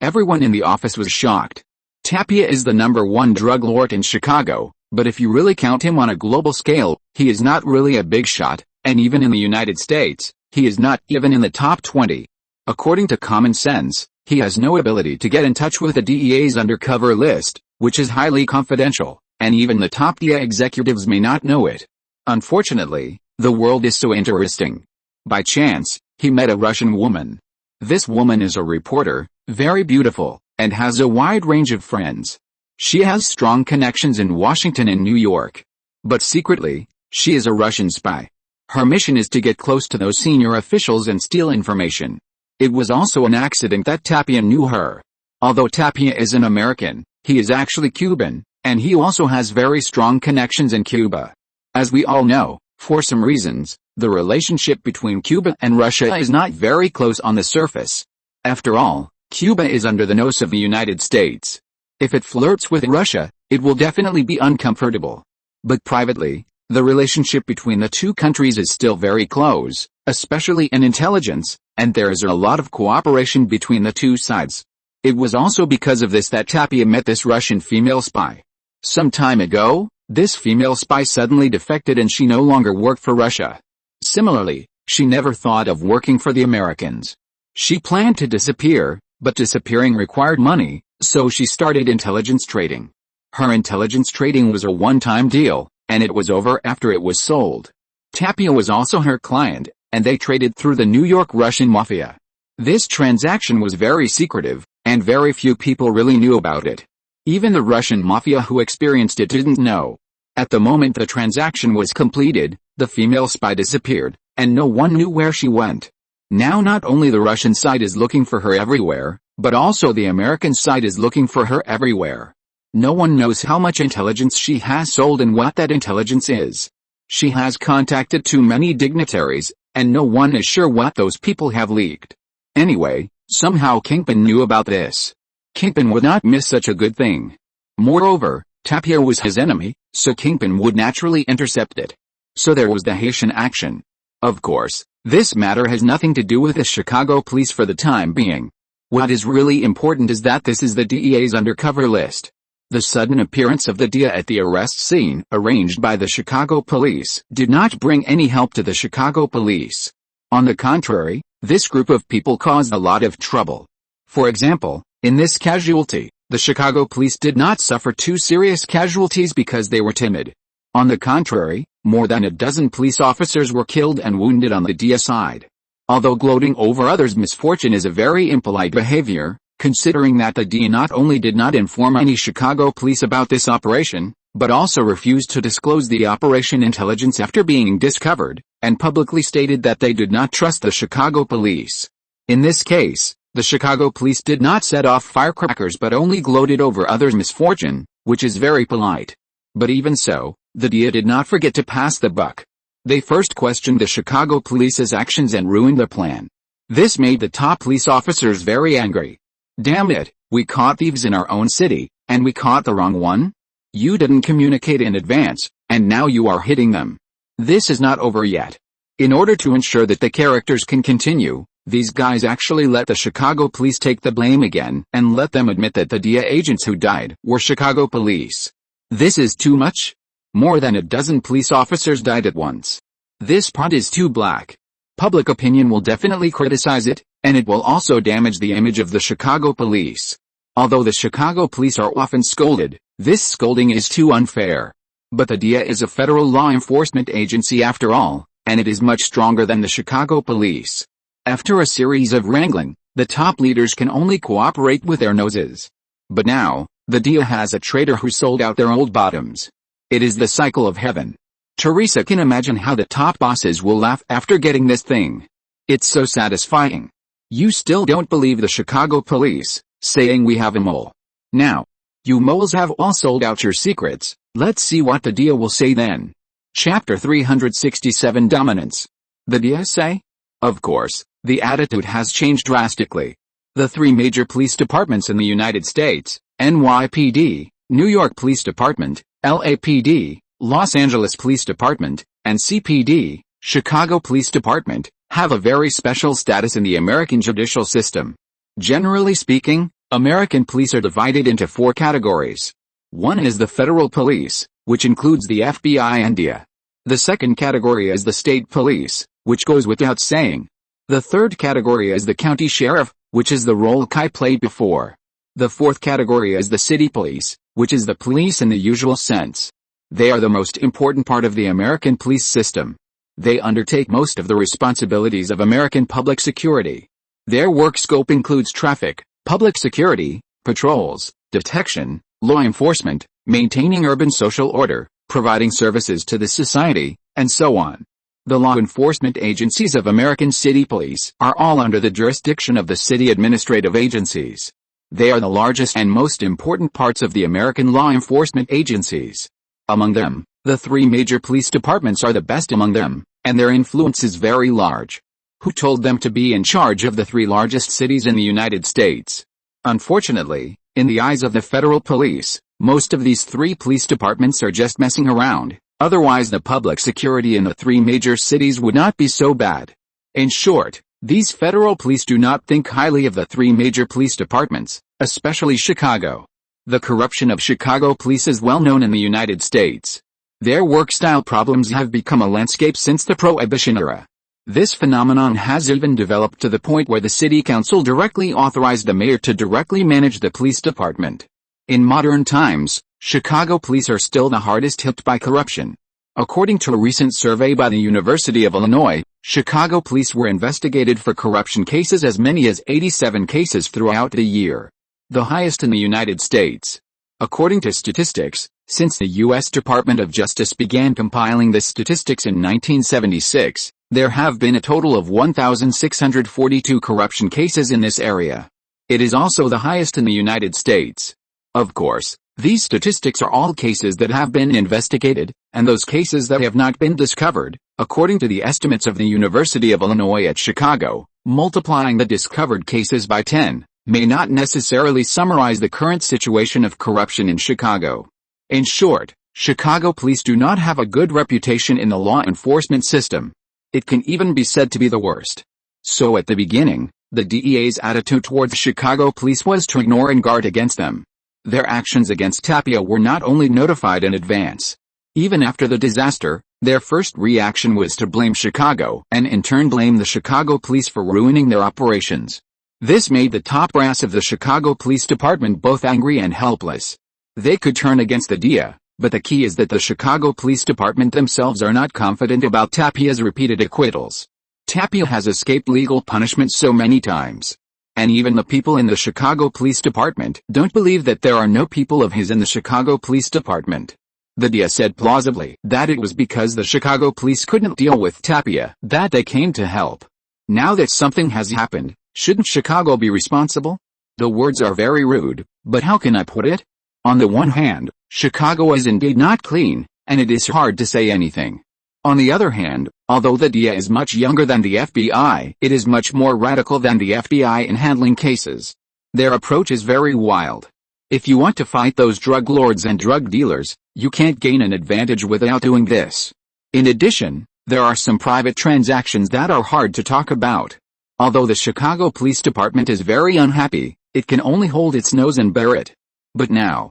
Everyone in the office was shocked. Tapia is the #1 drug lord in Chicago, but if you really count him on a global scale, he is not really a big shot, and even in the United States, he is not even in the top 20. According to common sense, he has no ability to get in touch with the DEA's undercover list, which is highly confidential, and even the top DEA executives may not know it. Unfortunately, the world is so interesting. By chance, he met a Russian woman. This woman is a reporter, very beautiful, and has a wide range of friends. She has strong connections in Washington and New York. But secretly, she is a Russian spy. Her mission is to get close to those senior officials and steal information. It was also an accident that Tapia knew her. Although Tapia is an American, he is actually Cuban, and he also has very strong connections in Cuba. As we all know, for some reasons, the relationship between Cuba and Russia is not very close on the surface. After all, Cuba is under the nose of the United States. If it flirts with Russia, it will definitely be uncomfortable. But privately, the relationship between the 2 countries is still very close, especially in intelligence, and there is a lot of cooperation between the 2 sides. It was also because of this that Tapia met this Russian female spy. Some time ago, this female spy suddenly defected and she no longer worked for Russia. Similarly, she never thought of working for the Americans. She planned to disappear, but disappearing required money, so she started intelligence trading. Her intelligence trading was a one-time deal, and it was over after it was sold. Tapia was also her client, and they traded through the New York Russian mafia. This transaction was very secretive, and very few people really knew about it. Even the Russian mafia who experienced it didn't know. At the moment the transaction was completed, the female spy disappeared, and no one knew where she went. Now not only the Russian side is looking for her everywhere, but also the American side is looking for her everywhere. No one knows how much intelligence she has sold and what that intelligence is. She has contacted too many dignitaries, and no one is sure what those people have leaked. Anyway, somehow Kingpin knew about this. Kingpin would not miss such a good thing. Moreover, Tapia was his enemy, so Kingpin would naturally intercept it. So there was the Haitian action. Of course, this matter has nothing to do with the Chicago police for the time being. What is really important is that this is the DEA's undercover list. The sudden appearance of the DEA at the arrest scene, arranged by the Chicago police, did not bring any help to the Chicago police. On the contrary, this group of people caused a lot of trouble. For example, in this casualty, the Chicago police did not suffer two serious casualties because they were timid. On the contrary, more than a dozen police officers were killed and wounded on the DEA side. Although gloating over others' misfortune is a very impolite behavior, considering that the DEA not only did not inform any Chicago police about this operation, but also refused to disclose the operation intelligence after being discovered, and publicly stated that they did not trust the Chicago police. In this case, the Chicago police did not set off firecrackers but only gloated over others' misfortune, which is very polite. But even so, the DEA did not forget to pass the buck. They first questioned the Chicago police's actions and ruined the plan. This made the top police officers very angry. Damn it, we caught thieves in our own city, and we caught the wrong one? You didn't communicate in advance, and now you are hitting them. This is not over yet. In order to ensure that the characters can continue, these guys actually let the Chicago police take the blame again, and let them admit that the DEA agents who died were Chicago police. This is too much? More than a dozen police officers died at once. This part is too black. Public opinion will definitely criticize it, and it will also damage the image of the Chicago police. Although the Chicago police are often scolded, this scolding is too unfair. But the DEA is a federal law enforcement agency after all, and it is much stronger than the Chicago police. After a series of wrangling, the top leaders can only cooperate with their noses. But now, the DEA has a traitor who sold out their old bottoms. It is the cycle of heaven. Teresa can imagine how the top bosses will laugh after getting this thing. It's so satisfying. You still don't believe the Chicago police, saying we have a mole. Now, you moles have all sold out your secrets, let's see what the DEA will say then. Chapter 367 Dominance. The DEA say? Of course, the attitude has changed drastically. The three major police departments in the United States, NYPD, New York Police Department, LAPD, Los Angeles Police Department, and CPD, Chicago Police Department, have a very special status in the American judicial system. Generally speaking, American police are divided into four categories. One is the federal police, which includes the FBI and DEA. The second category is the state police, which goes without saying. The third category is the county sheriff, which is the role Kai played before. The fourth category is the city police, which is the police in the usual sense. They are the most important part of the American police system. They undertake most of the responsibilities of American public security. Their work scope includes traffic, public security, patrols, detection, law enforcement, maintaining urban social order, providing services to the society, and so on. The law enforcement agencies of American city police are all under the jurisdiction of the city administrative agencies. They are the largest and most important parts of the American law enforcement agencies. Among them, the three major police departments are the best among them, and their influence is very large. Who told them to be in charge of the three largest cities in the United States? Unfortunately, in the eyes of the federal police, most of these three police departments are just messing around, otherwise the public security in the three major cities would not be so bad. In short, these federal police do not think highly of the three major police departments, especially Chicago. The corruption of Chicago police is well known in the United States. Their work style problems have become a landscape since the Prohibition era. This phenomenon has even developed to the point where the city council directly authorized the mayor to directly manage the police department. In modern times, Chicago police are still the hardest hit by corruption. According to a recent survey by the University of Illinois, Chicago police were investigated for corruption cases as many as 87 cases throughout the year. The highest in the United States. According to statistics, since the U.S. Department of Justice began compiling the statistics in 1976, there have been a total of 1,642 corruption cases in this area. It is also the highest in the United States. Of course, These statistics are all cases that have been investigated, and those cases that have not been discovered, according to the estimates of the University of Illinois at Chicago. Multiplying the discovered cases by 10 may not necessarily summarize the current situation of corruption in Chicago. In short, Chicago police do not have a good reputation in the law enforcement system. It can even be said to be the worst. So at the beginning, the DEA's attitude towards Chicago police was to ignore and guard against them. Their actions against Tapia were not only notified in advance. Even after the disaster, their first reaction was to blame Chicago and in turn blame the Chicago police for ruining their operations. This made the top brass of the Chicago Police Department both angry and helpless. They could turn against the DEA, but the key is that the Chicago Police Department themselves are not confident about Tapia's repeated acquittals. Tapia has escaped legal punishment so many times. And even the people in the Chicago Police Department don't believe that there are no people of his in the Chicago Police Department. The DEA said plausibly that it was because the Chicago police couldn't deal with Tapia that they came to help. Now that something has happened, shouldn't Chicago be responsible? The words are very rude, but how can I put it? On the one hand, Chicago is indeed not clean, and it is hard to say anything. On the other hand, although the DEA is much younger than the FBI, it is much more radical than the FBI in handling cases. Their approach is very wild. If you want to fight those drug lords and drug dealers, you can't gain an advantage without doing this. In addition, there are some private transactions that are hard to talk about. Although the Chicago Police Department is very unhappy, it can only hold its nose and bear it. But now,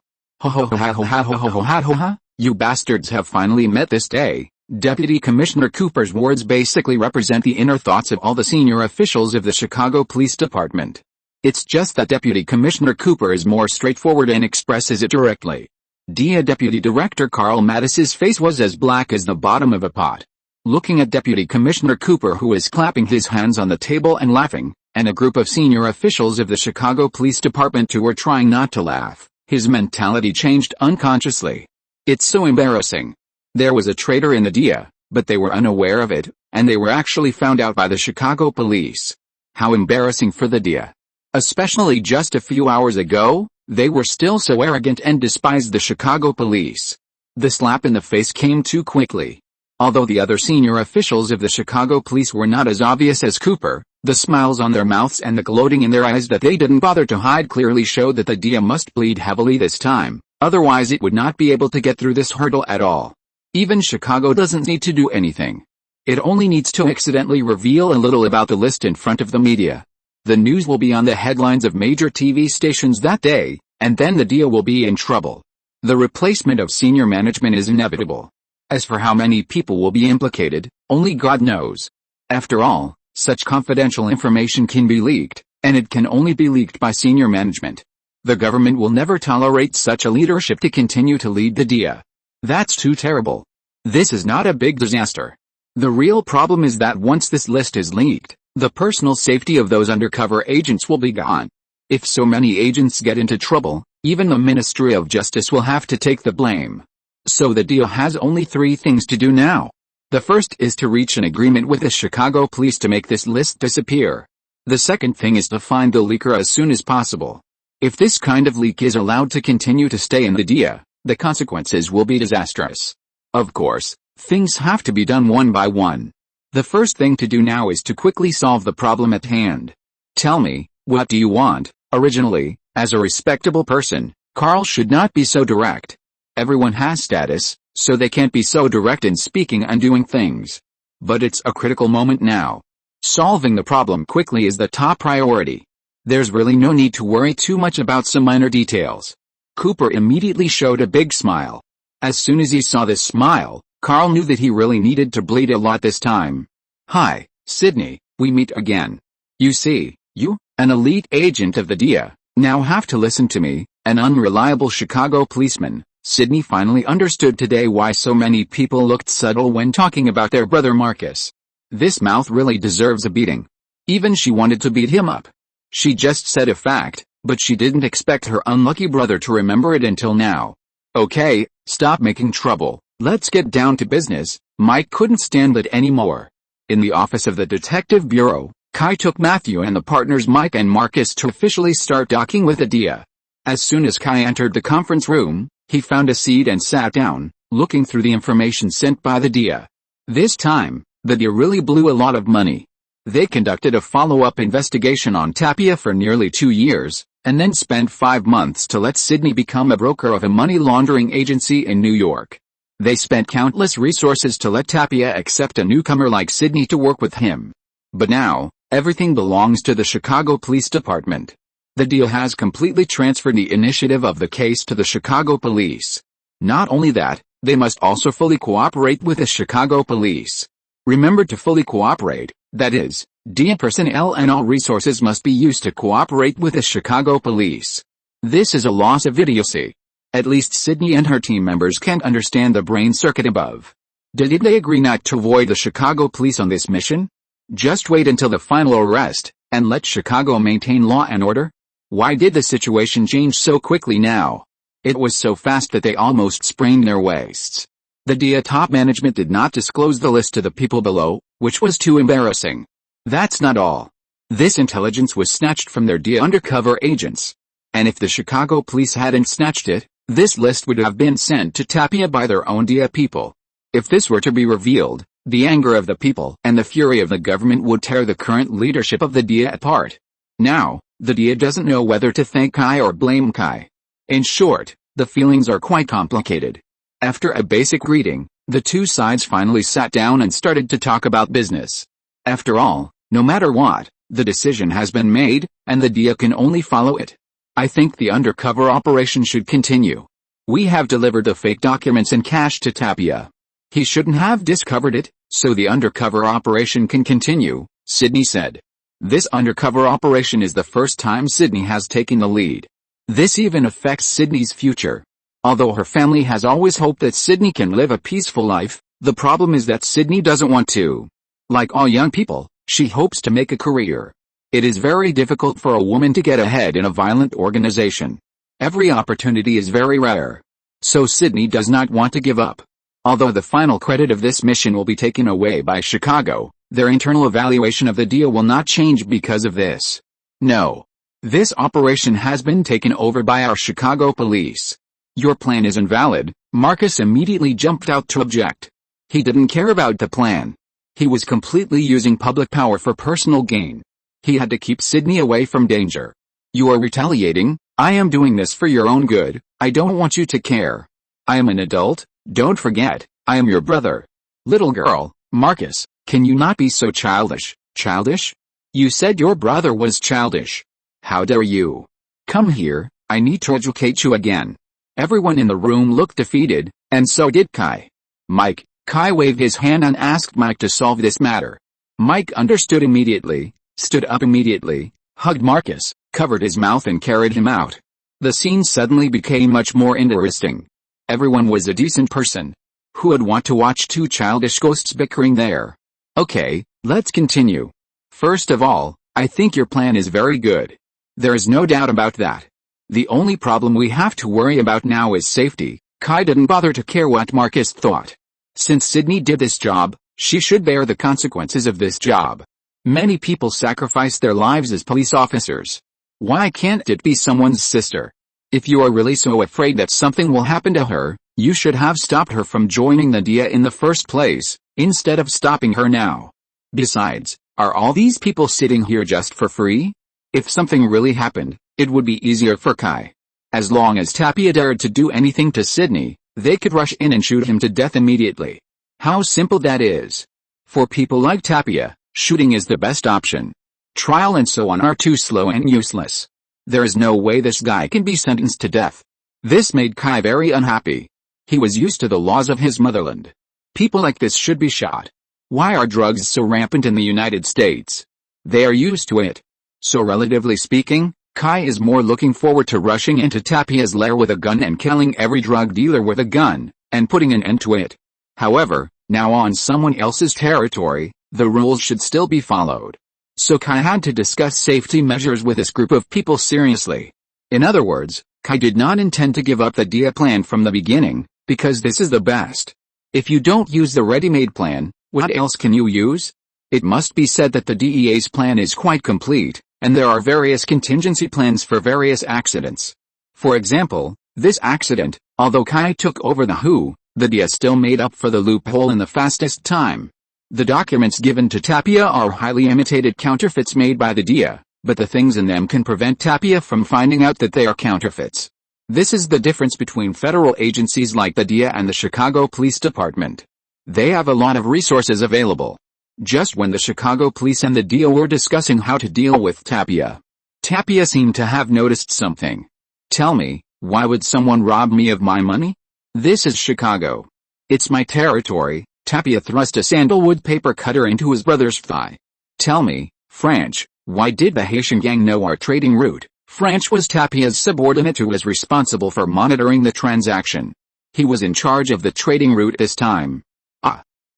you bastards have finally met this day. Deputy Commissioner Cooper's words basically represent the inner thoughts of all the senior officials of the Chicago Police Department. It's just that Deputy Commissioner Cooper is more straightforward and expresses it directly. DEA Deputy Director Carl Mattis's face was as black as the bottom of a pot. Looking at Deputy Commissioner Cooper, who is clapping his hands on the table and laughing, and a group of senior officials of the Chicago Police Department who were trying not to laugh, his mentality changed unconsciously. It's so embarrassing. There was a traitor in the DEA, but they were unaware of it, and they were actually found out by the Chicago police. How embarrassing for the DEA. Especially just a few hours ago, they were still so arrogant and despised the Chicago police. The slap in the face came too quickly. Although the other senior officials of the Chicago police were not as obvious as Cooper, the smiles on their mouths and the gloating in their eyes that they didn't bother to hide clearly showed that the DEA must bleed heavily this time, otherwise it would not be able to get through this hurdle at all. Even Chicago doesn't need to do anything. It only needs to accidentally reveal a little about the list in front of the media. The news will be on the headlines of major TV stations that day, and then the DEA will be in trouble. The replacement of senior management is inevitable. As for how many people will be implicated, only God knows. After all, such confidential information can be leaked, and it can only be leaked by senior management. The government will never tolerate such a leadership to continue to lead the DEA. That's too terrible. This is not a big disaster. The real problem is that once this list is leaked, the personal safety of those undercover agents will be gone. If so many agents get into trouble, even the Ministry of Justice will have to take the blame. So the DEA has only 3 things to do now. The first is to reach an agreement with the Chicago police to make this list disappear. The second thing is to find the leaker as soon as possible. If this kind of leak is allowed to continue to stay in the DEA, the consequences will be disastrous. Of course, things have to be done one by one. The first thing to do now is to quickly solve the problem at hand. Tell me, what do you want? Originally, as a respectable person, Carl should not be so direct. Everyone has status, so they can't be so direct in speaking and doing things. But it's a critical moment now. Solving the problem quickly is the top priority. There's really no need to worry too much about some minor details. Cooper immediately showed a big smile. As soon as he saw this smile, Carl knew that he really needed to bleed a lot this time. Hi, Sydney, we meet again. You see, you, an elite agent of the DEA, now have to listen to me, an unreliable Chicago policeman. Sydney finally understood today why so many people looked subtle when talking about their brother Marcus. This mouth really deserves a beating. Even she wanted to beat him up. She just said a fact, but she didn't expect her unlucky brother to remember it until now. Okay, stop making trouble, let's get down to business. Mike couldn't stand it anymore. In the office of the Detective Bureau, Kai took Matthew and the partners Mike and Marcus to officially start talking with the DEA. As soon as Kai entered the conference room, he found a seat and sat down, looking through the information sent by the DIA. This time, the DIA really blew a lot of money. They conducted a follow-up investigation on Tapia for nearly 2 years, and then spent 5 months to let Sydney become a broker of a money laundering agency in New York. They spent countless resources to let Tapia accept a newcomer like Sydney to work with him. But now, everything belongs to the Chicago Police Department. The DIA has completely transferred the initiative of the case to the Chicago Police. Not only that, they must also fully cooperate with the Chicago Police. Remember to fully cooperate, that is, DIA personnel and all resources must be used to cooperate with the Chicago Police. This is a loss of idiocy. At least Sydney and her team members can't understand the brain circuit above. Did they agree not to avoid the Chicago Police on this mission? Just wait until the final arrest, and let Chicago maintain law and order? Why did the situation change so quickly now? It was so fast that they almost sprained their waists. The DIA top management did not disclose the list to the people below, which was too embarrassing. That's not all. This intelligence was snatched from their DIA undercover agents. And if the Chicago Police hadn't snatched it, this list would have been sent to Tapia by their own DIA people. If this were to be revealed, the anger of the people and the fury of the government would tear the current leadership of the DIA apart. Now, the DIA doesn't know whether to thank Kai or blame Kai. In short, the feelings are quite complicated. After a basic greeting, the two sides finally sat down and started to talk about business. After all, no matter what, the decision has been made, and the DIA can only follow it. I think the undercover operation should continue. We have delivered the fake documents and cash to Tapia. He shouldn't have discovered it, so the undercover operation can continue, Sydney said. This undercover operation is the first time Sydney has taken the lead. This even affects Sydney's future. Although her family has always hoped that Sydney can live a peaceful life, the problem is that Sydney doesn't want to. Like all young people, she hopes to make a career. It is very difficult for a woman to get ahead in a violent organization. Every opportunity is very rare. So Sydney does not want to give up. Although the final credit of this mission will be taken away by Chicago, their internal evaluation of the DIA will not change because of this. No. This operation has been taken over by our Chicago Police. Your plan is invalid. Marcus immediately jumped out to object. He didn't care about the plan. He was completely using public power for personal gain. He had to keep Sydney away from danger. You are retaliating. I am doing this for your own good. I don't want you to care. I am an adult. Don't forget, I am your brother. Little girl, Marcus, can you not be so childish? Childish? You said your brother was childish. How dare you? Come here, I need to educate you again. Everyone in the room looked defeated, and so did Kai. Mike, Kai waved his hand and asked Mike to solve this matter. Mike understood immediately, stood up immediately, hugged Marcus, covered his mouth and carried him out. The scene suddenly became much more interesting. Everyone was a decent person. Who would want to watch two childish ghosts bickering there? Okay, let's continue. First of all, I think your plan is very good. There is no doubt about that. The only problem we have to worry about now is safety. Kai didn't bother to care what Marcus thought. Since Sydney did this job, she should bear the consequences of this job. Many people sacrifice their lives as police officers. Why can't it be someone's sister? If you are really so afraid that something will happen to her, you should have stopped her from joining the DIA in the first place, instead of stopping her now. Besides, are all these people sitting here just for free? If something really happened, it would be easier for Kai. As long as Tapia dared to do anything to Sydney, they could rush in and shoot him to death immediately. How simple that is. For people like Tapia, shooting is the best option. Trial and so on are too slow and useless. There is no way this guy can be sentenced to death. This made Kai very unhappy. He was used to the laws of his motherland. People like this should be shot. Why are drugs so rampant in the United States? They are used to it. So relatively speaking, Kai is more looking forward to rushing into Tapia's lair with a gun and killing every drug dealer with a gun, and putting an end to it. However, now on someone else's territory, the rules should still be followed. So Kai had to discuss safety measures with this group of people seriously. In other words, Kai did not intend to give up the DIA plan from the beginning, because this is the best. If you don't use the ready-made plan, what else can you use? It must be said that the DEA's plan is quite complete, and there are various contingency plans for various accidents. For example, this accident, although Kai took over the DIA still made up for the loophole in the fastest time. The documents given to Tapia are highly imitated counterfeits made by the DIA, but the things in them can prevent Tapia from finding out that they are counterfeits. This is the difference between federal agencies like the DIA and the Chicago Police Department. They have a lot of resources available. Just when the Chicago Police and the DIA were discussing how to deal with Tapia, Tapia seemed to have noticed something. Tell me, why would someone rob me of my money? This is Chicago. It's my territory. Tapia thrust a sandalwood paper cutter into his brother's thigh. Tell me, French, why did the Haitian gang know our trading route? French was Tapia's subordinate who was responsible for monitoring the transaction. He was in charge of the trading route this time.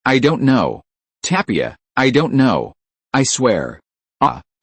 I don't know. Tapia, I don't know. I swear.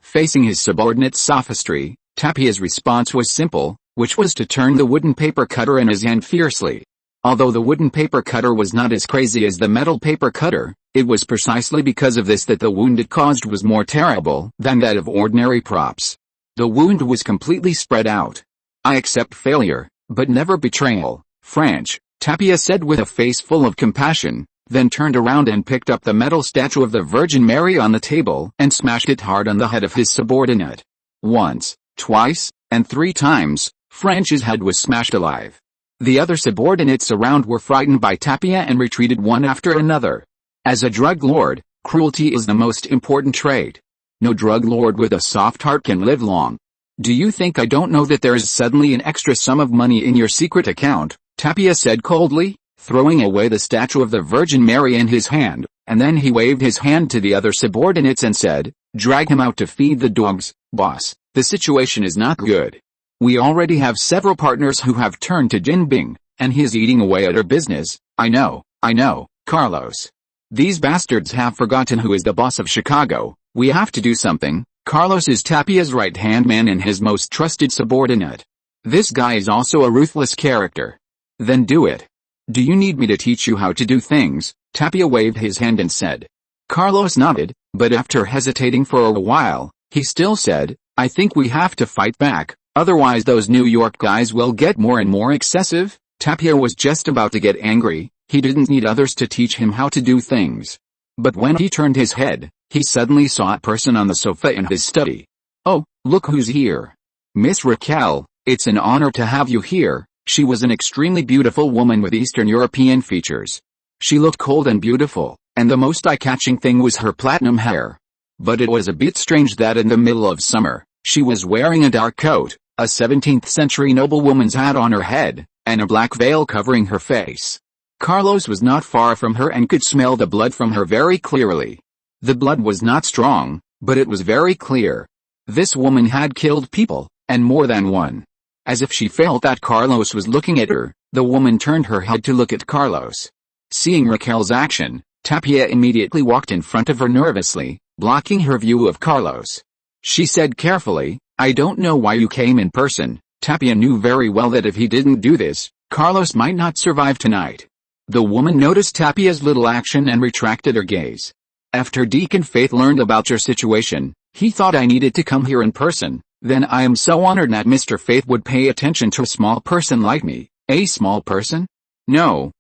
Facing his subordinate's sophistry, Tapia's response was simple, which was to turn the wooden paper cutter in his hand fiercely. Although the wooden paper cutter was not as crazy as the metal paper cutter, it was precisely because of this that the wound it caused was more terrible than that of ordinary props. The wound was completely spread out. I accept failure, but never betrayal, French, Tapia said with a face full of compassion, then turned around and picked up the metal statue of the Virgin Mary on the table and smashed it hard on the head of his subordinate. Once, twice, and 3 times, French's head was smashed alive. The other subordinates around were frightened by Tapia and retreated one after another. As a drug lord, cruelty is the most important trait. No drug lord with a soft heart can live long. Do you think I don't know that there is suddenly an extra sum of money in your secret account? Tapia said coldly, throwing away the statue of the Virgin Mary in his hand, and then he waved his hand to the other subordinates and said, "Drag him out to feed the dogs, boss. The situation is not good. We already have several partners who have turned to Jinbing, and he is eating away at our business." I know, Carlos. These bastards have forgotten who is the boss of Chicago. We have to do something. Carlos is Tapia's right-hand man and his most trusted subordinate. This guy is also a ruthless character. Then do it. Do you need me to teach you how to do things? Tapia waved his hand and said. Carlos nodded, but after hesitating for a while, he still said, I think we have to fight back. Otherwise those New York guys will get more and more excessive. Tapia was just about to get angry. He didn't need others to teach him how to do things. But when he turned his head, he suddenly saw a person on the sofa in his study. Oh, look who's here. Miss Raquel, it's an honor to have you here. She was an extremely beautiful woman with Eastern European features. She looked cold and beautiful, and the most eye-catching thing was her platinum hair. But it was a bit strange that in the middle of summer, she was wearing a dark coat, a 17th century noblewoman's hat on her head, and a black veil covering her face. Carlos was not far from her and could smell the blood from her very clearly. The blood was not strong, but it was very clear. This woman had killed people, and more than one. As if she felt that Carlos was looking at her, the woman turned her head to look at Carlos. Seeing Raquel's action, Tapia immediately walked in front of her nervously, blocking her view of Carlos. She said carefully, I don't know why you came in person. Tapia knew very well that if he didn't do this, Carlos might not survive tonight. The woman noticed Tapia's little action and retracted her gaze. After Deacon Faith learned about your situation, he thought I needed to come here in person. Then I am so honored that Mr. Faith would pay attention to a small person like me. A small person? No,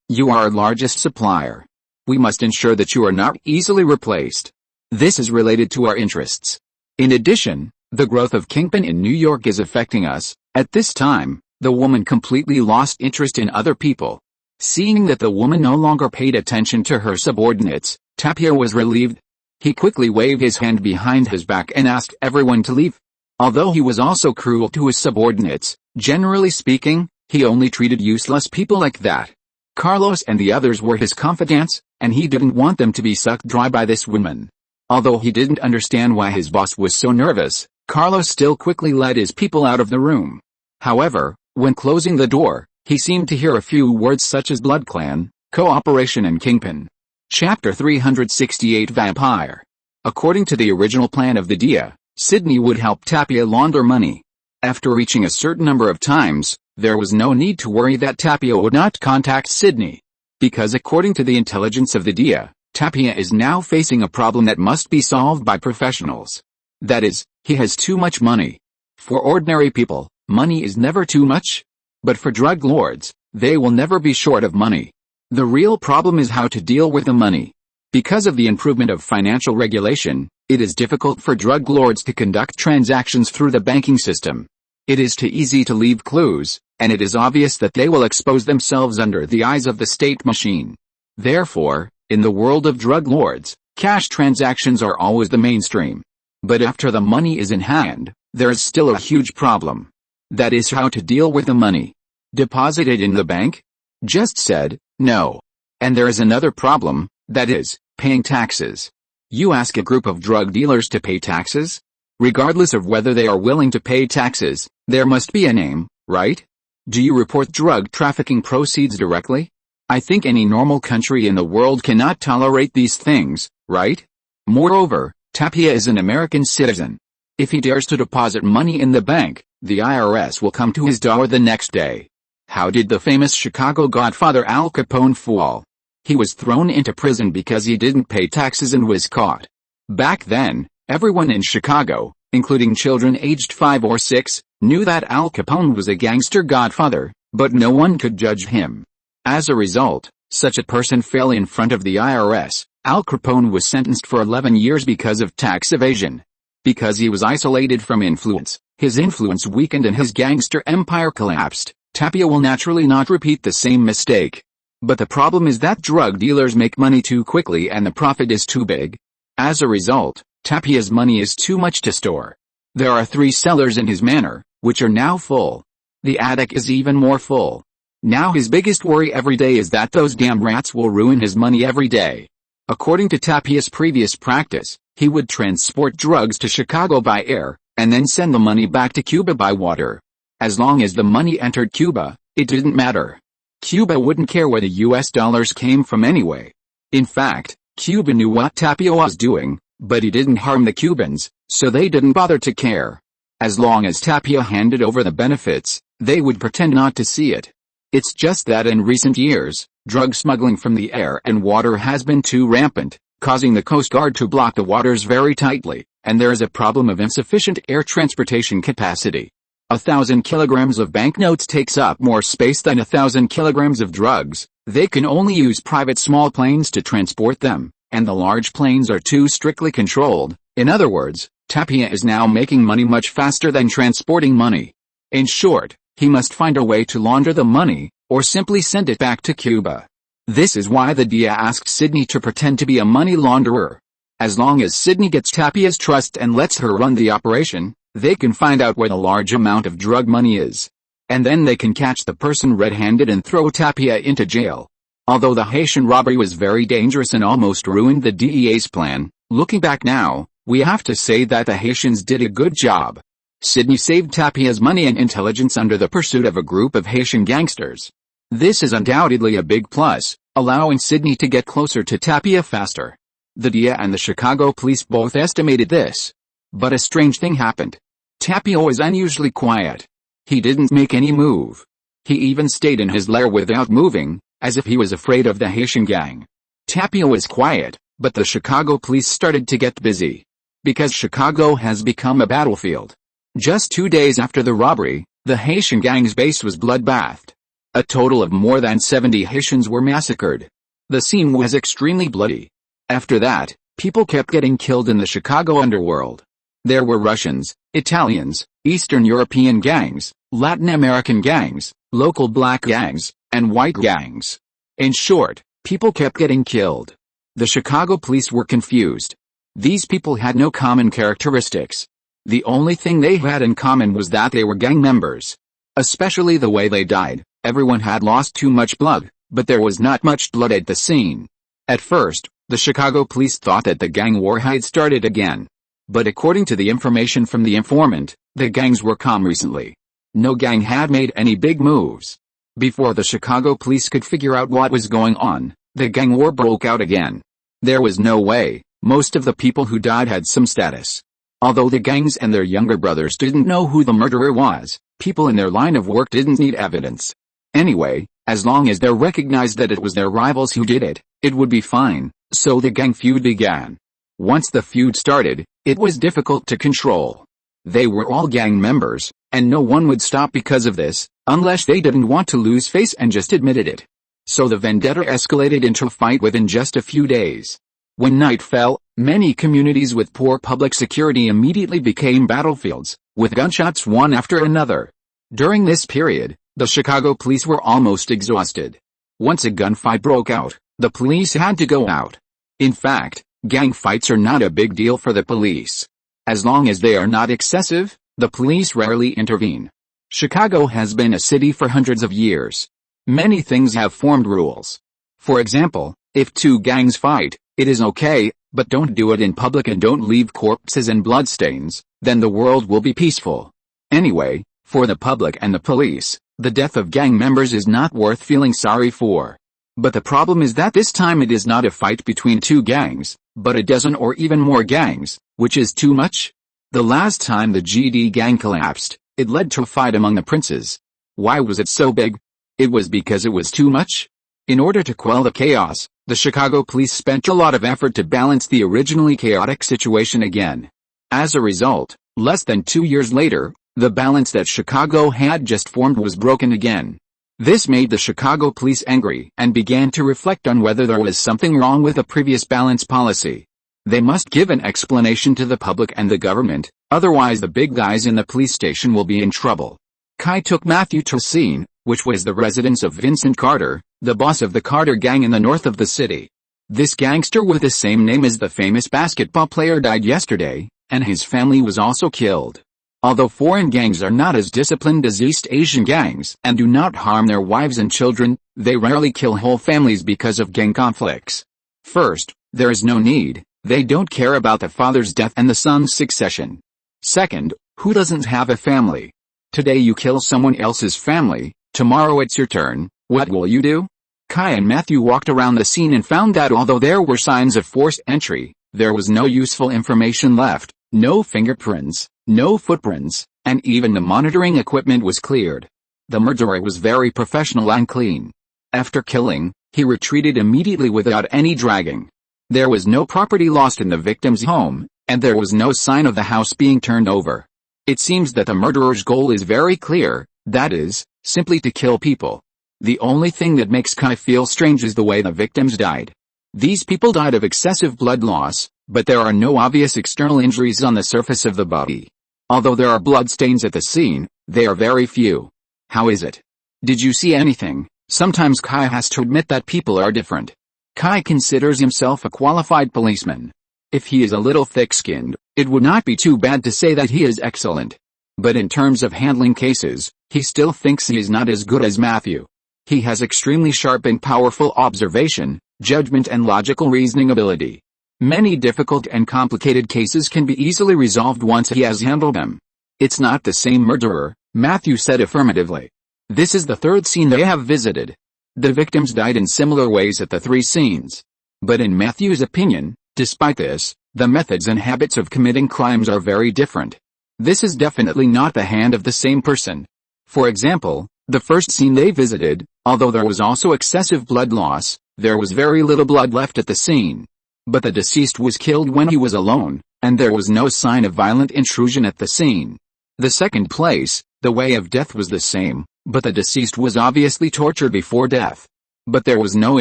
you are our largest supplier. We must ensure that you are not easily replaced. This is related to our interests. In addition, the growth of Kingpin in New York is affecting us. At this time, the woman completely lost interest in other people. Seeing that the woman no longer paid attention to her subordinates, Tapia was relieved. He quickly waved his hand behind his back and asked everyone to leave. Although he was also cruel to his subordinates, generally speaking, he only treated useless people like that. Carlos and the others were his confidants, and he didn't want them to be sucked dry by this woman. Although he didn't understand why his boss was so nervous, Carlos still quickly led his people out of the room. However, when closing the door, he seemed to hear a few words such as Blood Clan, Cooperation and Kingpin. Chapter 368 Vampire. According to the original plan of the DIA, Sydney would help Tapia launder money. After reaching a certain number of times, there was no need to worry that Tapia would not contact Sydney. Because according to the intelligence of the DIA, Tapia is now facing a problem that must be solved by professionals. That is, he has too much money. For ordinary people, Money is never too much. But for drug lords, they will never be short of money. The real problem is how to deal with the money. Because of the improvement of financial regulation, it is difficult for drug lords to conduct transactions through the banking system. It is too easy to leave clues, and it is obvious that they will expose themselves under the eyes of the state machine. Therefore, in the world of drug lords, cash transactions are always the mainstream. But after the money is in hand, there is still a huge problem. That is how to deal with the money. Deposit it in the bank? Just said, no. And there is another problem, that is, paying taxes. You ask a group of drug dealers to pay taxes? Regardless of whether they are willing to pay taxes, there must be a name, right? Do you report drug trafficking proceeds directly? I think any normal country in the world cannot tolerate these things, right? Moreover, Tapia is an American citizen. If he dares to deposit money in the bank, the IRS will come to his door the next day. How did the famous Chicago godfather Al Capone fall? He was thrown into prison because he didn't pay taxes and was caught. Back then, everyone in Chicago, including children aged 5 or 6, knew that Al Capone was a gangster godfather, but no one could judge him. As a result, such a person fell in front of the IRS. Al Capone was sentenced for 11 years because of tax evasion. Because he was isolated from influence, his influence weakened and his gangster empire collapsed. Tapia will naturally not repeat the same mistake. But the problem is that drug dealers make money too quickly and the profit is too big. As a result, Tapia's money is too much to store. There are 3 cellars in his manor, which are now full. The attic is even more full. Now his biggest worry every day is that those damn rats will ruin his money every day. According to Tapia's previous practice, he would transport drugs to Chicago by air, and then send the money back to Cuba by water. As long as the money entered Cuba, it didn't matter. Cuba wouldn't care where the US dollars came from anyway. In fact, Cuba knew what Tapia was doing, but he didn't harm the Cubans, so they didn't bother to care. As long as Tapia handed over the benefits, they would pretend not to see it. It's just that in recent years, drug smuggling from the air and water has been too rampant, causing the Coast Guard to block the waters very tightly, and there is a problem of insufficient air transportation capacity. 1,000 kilograms of banknotes takes up more space than 1,000 kilograms of drugs. They can only use private small planes to transport them, and the large planes are too strictly controlled. In other words, Tapia is now making money much faster than transporting money. In short, he must find a way to launder the money, or simply send it back to Cuba. This is why the DEA asked Sydney to pretend to be a money launderer. As long as Sydney gets Tapia's trust and lets her run the operation, they can find out where the large amount of drug money is. And then they can catch the person red-handed and throw Tapia into jail. Although the Haitian robbery was very dangerous and almost ruined the DEA's plan, looking back now, we have to say that the Haitians did a good job. Sydney saved Tapia's money and intelligence under the pursuit of a group of Haitian gangsters. This is undoubtedly a big plus, allowing Sydney to get closer to Tapia faster. The DEA and the Chicago police both estimated this. But a strange thing happened. Tapia was unusually quiet. He didn't make any move. He even stayed in his lair without moving, as if he was afraid of the Haitian gang. Tapia was quiet, but the Chicago police started to get busy. Because Chicago has become a battlefield. Just 2 days after the robbery, the Haitian gang's base was bloodbathed. A total of more than 70 Haitians were massacred. The scene was extremely bloody. After that, people kept getting killed in the Chicago underworld. There were Russians, Italians, Eastern European gangs, Latin American gangs, local black gangs, and white gangs. In short, people kept getting killed. The Chicago police were confused. These people had no common characteristics. The only thing they had in common was that they were gang members. Especially the way they died. Everyone had lost too much blood, but there was not much blood at the scene. At first, the Chicago police thought that the gang war had started again. But according to the information from the informant, the gangs were calm recently. No gang had made any big moves. Before the Chicago police could figure out what was going on, the gang war broke out again. There was no way. Most of the people who died had some status. Although the gangs and their younger brothers didn't know who the murderer was, people in their line of work didn't need evidence. Anyway, as long as they recognized that it was their rivals who did it, it would be fine, so the gang feud began. Once the feud started, it was difficult to control. They were all gang members, and no one would stop because of this, unless they didn't want to lose face and just admitted it. So the vendetta escalated into a fight within just a few days. When night fell, many communities with poor public security immediately became battlefields, with gunshots one after another. During this period, the Chicago police were almost exhausted. Once a gunfight broke out, the police had to go out. In fact, gang fights are not a big deal for the police. As long as they are not excessive, the police rarely intervene. Chicago has been a city for hundreds of years. Many things have formed rules. For example, if two gangs fight, it is okay, but don't do it in public and don't leave corpses and bloodstains, then the world will be peaceful. Anyway, for the public and the police, the death of gang members is not worth feeling sorry for. But the problem is that this time it is not a fight between two gangs, but a dozen or even more gangs, which is too much. The last time the GD gang collapsed, it led to a fight among the princes. Why was it so big? It was because it was too much. In order to quell the chaos, the Chicago police spent a lot of effort to balance the originally chaotic situation again. As a result, less than 2 years later, the balance that Chicago had just formed was broken again. This made the Chicago police angry and began to reflect on whether there was something wrong with the previous balance policy. They must give an explanation to the public and the government, otherwise the big guys in the police station will be in trouble. Kai took Matthew to a scene, which was the residence of Vincent Carter, the boss of the Carter gang in the north of the city. This gangster with the same name as the famous basketball player died yesterday, and his family was also killed. Although foreign gangs are not as disciplined as East Asian gangs and do not harm their wives and children, they rarely kill whole families because of gang conflicts. First, there is no need. They don't care about the father's death and the son's succession. Second, who doesn't have a family? Today you kill someone else's family, tomorrow it's your turn, what will you do? Kai and Matthew walked around the scene and found that although there were signs of forced entry, there was no useful information left, no fingerprints, no footprints, and even the monitoring equipment was cleared. The murderer was very professional and clean. After killing, he retreated immediately without any dragging. There was no property lost in the victim's home, and there was no sign of the house being turned over. It seems that the murderer's goal is very clear, that is, simply to kill people. The only thing that makes Kai feel strange is the way the victims died. These people died of excessive blood loss, but there are no obvious external injuries on the surface of the body. Although there are bloodstains at the scene, they are very few. How is it? Did you see anything? Sometimes Kai has to admit that people are different. Kai considers himself a qualified policeman. If he is a little thick-skinned, it would not be too bad to say that he is excellent. But in terms of handling cases, he still thinks he is not as good as Matthew. He has extremely sharp and powerful observation, judgment and logical reasoning ability. Many difficult and complicated cases can be easily resolved once he has handled them. It's not the same murderer, Matthew said affirmatively. This is the third scene they have visited. The victims died in similar ways at the 3 scenes. But in Matthew's opinion, despite this, the methods and habits of committing crimes are very different. This is definitely not the hand of the same person. For example, the first scene they visited, although there was also excessive blood loss, there was very little blood left at the scene. But the deceased was killed when he was alone, and there was no sign of violent intrusion at the scene. The second place, the way of death was the same, but the deceased was obviously tortured before death. But there was no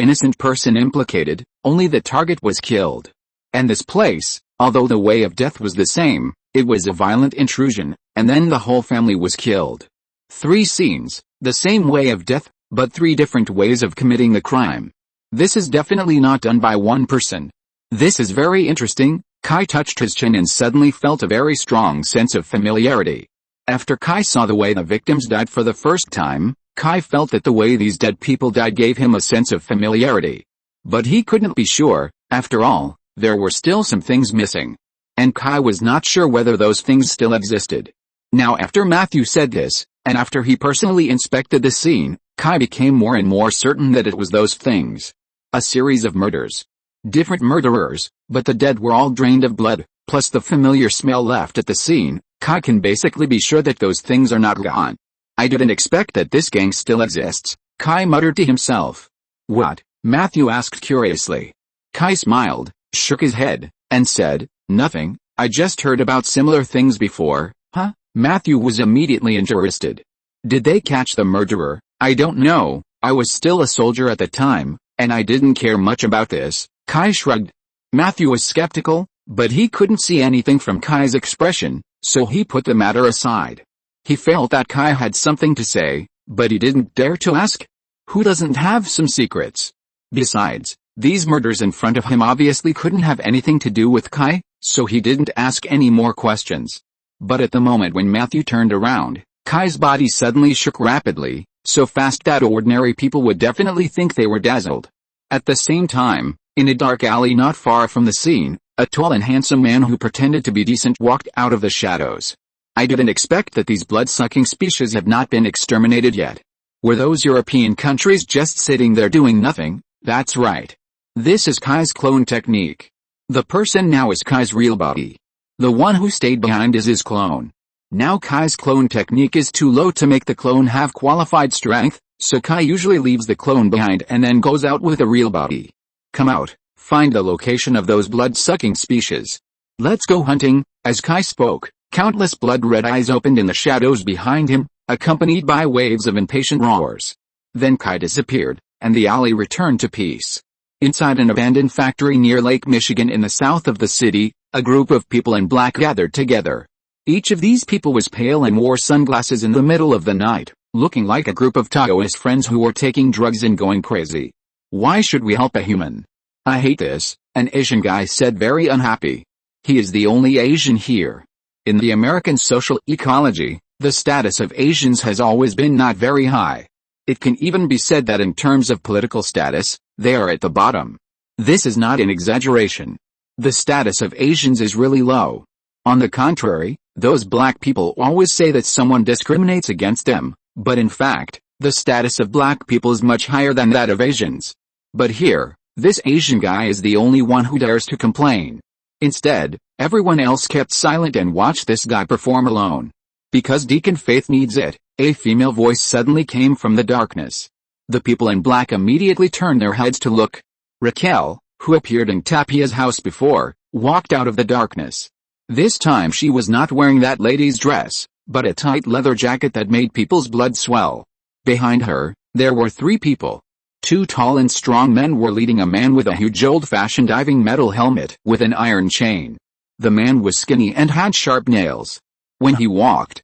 innocent person implicated, only the target was killed. And this place, although the way of death was the same, it was a violent intrusion, and then the whole family was killed. 3 scenes, the same way of death, but 3 different ways of committing the crime. This is definitely not done by one person. This is very interesting. Kai touched his chin and suddenly felt a very strong sense of familiarity. After Kai saw the way the victims died for the first time, Kai felt that the way these dead people died gave him a sense of familiarity. But he couldn't be sure. After all, there were still some things missing. And Kai was not sure whether those things still existed. Now after Matthew said this, and after he personally inspected the scene, Kai became more and more certain that it was those things. A series of murders. Different murderers, but the dead were all drained of blood, plus the familiar smell left at the scene. Kai can basically be sure that those things are not gone. I didn't expect that this gang still exists, Kai muttered to himself. What? Matthew asked curiously. Kai smiled, shook his head, and said, nothing, I just heard about similar things before, Huh? Matthew was immediately interested. Did they catch the murderer? I don't know, I was still a soldier at the time, and I didn't care much about this. Kai shrugged. Matthew was skeptical, but he couldn't see anything from Kai's expression, so he put the matter aside. He felt that Kai had something to say, but he didn't dare to ask. Who doesn't have some secrets? Besides, these murders in front of him obviously couldn't have anything to do with Kai, so he didn't ask any more questions. But at the moment when Matthew turned around, Kai's body suddenly shook rapidly, so fast that ordinary people would definitely think they were dazzled. At the same time, in a dark alley not far from the scene, a tall and handsome man who pretended to be decent walked out of the shadows. I didn't expect that these blood-sucking species have not been exterminated yet. Were those European countries just sitting there doing nothing? That's right. This is Kai's clone technique. The person now is Kai's real body. The one who stayed behind is his clone. Now Kai's clone technique is too low to make the clone have qualified strength, so Kai usually leaves the clone behind and then goes out with a real body. Come out, find the location of those blood-sucking species. Let's go hunting. As Kai spoke, countless blood-red eyes opened in the shadows behind him, accompanied by waves of impatient roars. Then Kai disappeared, and the alley returned to peace. Inside an abandoned factory near Lake Michigan in the south of the city, a group of people in black gathered together. Each of these people was pale and wore sunglasses in the middle of the night, looking like a group of Taoist friends who were taking drugs and going crazy. Why should we help a human? I hate this, an Asian guy said, very unhappy. He is the only Asian here. In the American social ecology, the status of Asians has always been not very high. It can even be said that in terms of political status, they are at the bottom. This is not an exaggeration. The status of Asians is really low. On the contrary, those black people always say that someone discriminates against them, but in fact, the status of black people is much higher than that of Asians. But here, this Asian guy is the only one who dares to complain. Instead, everyone else kept silent and watched this guy perform alone. Because Deacon Faith needs it, a female voice suddenly came from the darkness. The people in black immediately turned their heads to look. Raquel, who appeared in Tapia's house before, walked out of the darkness. This time she was not wearing that lady's dress, but a tight leather jacket that made people's blood swell. Behind her, there were three people. Two tall and strong men were leading a man with a huge old-fashioned diving metal helmet with an iron chain. The man was skinny and had sharp nails. When he walked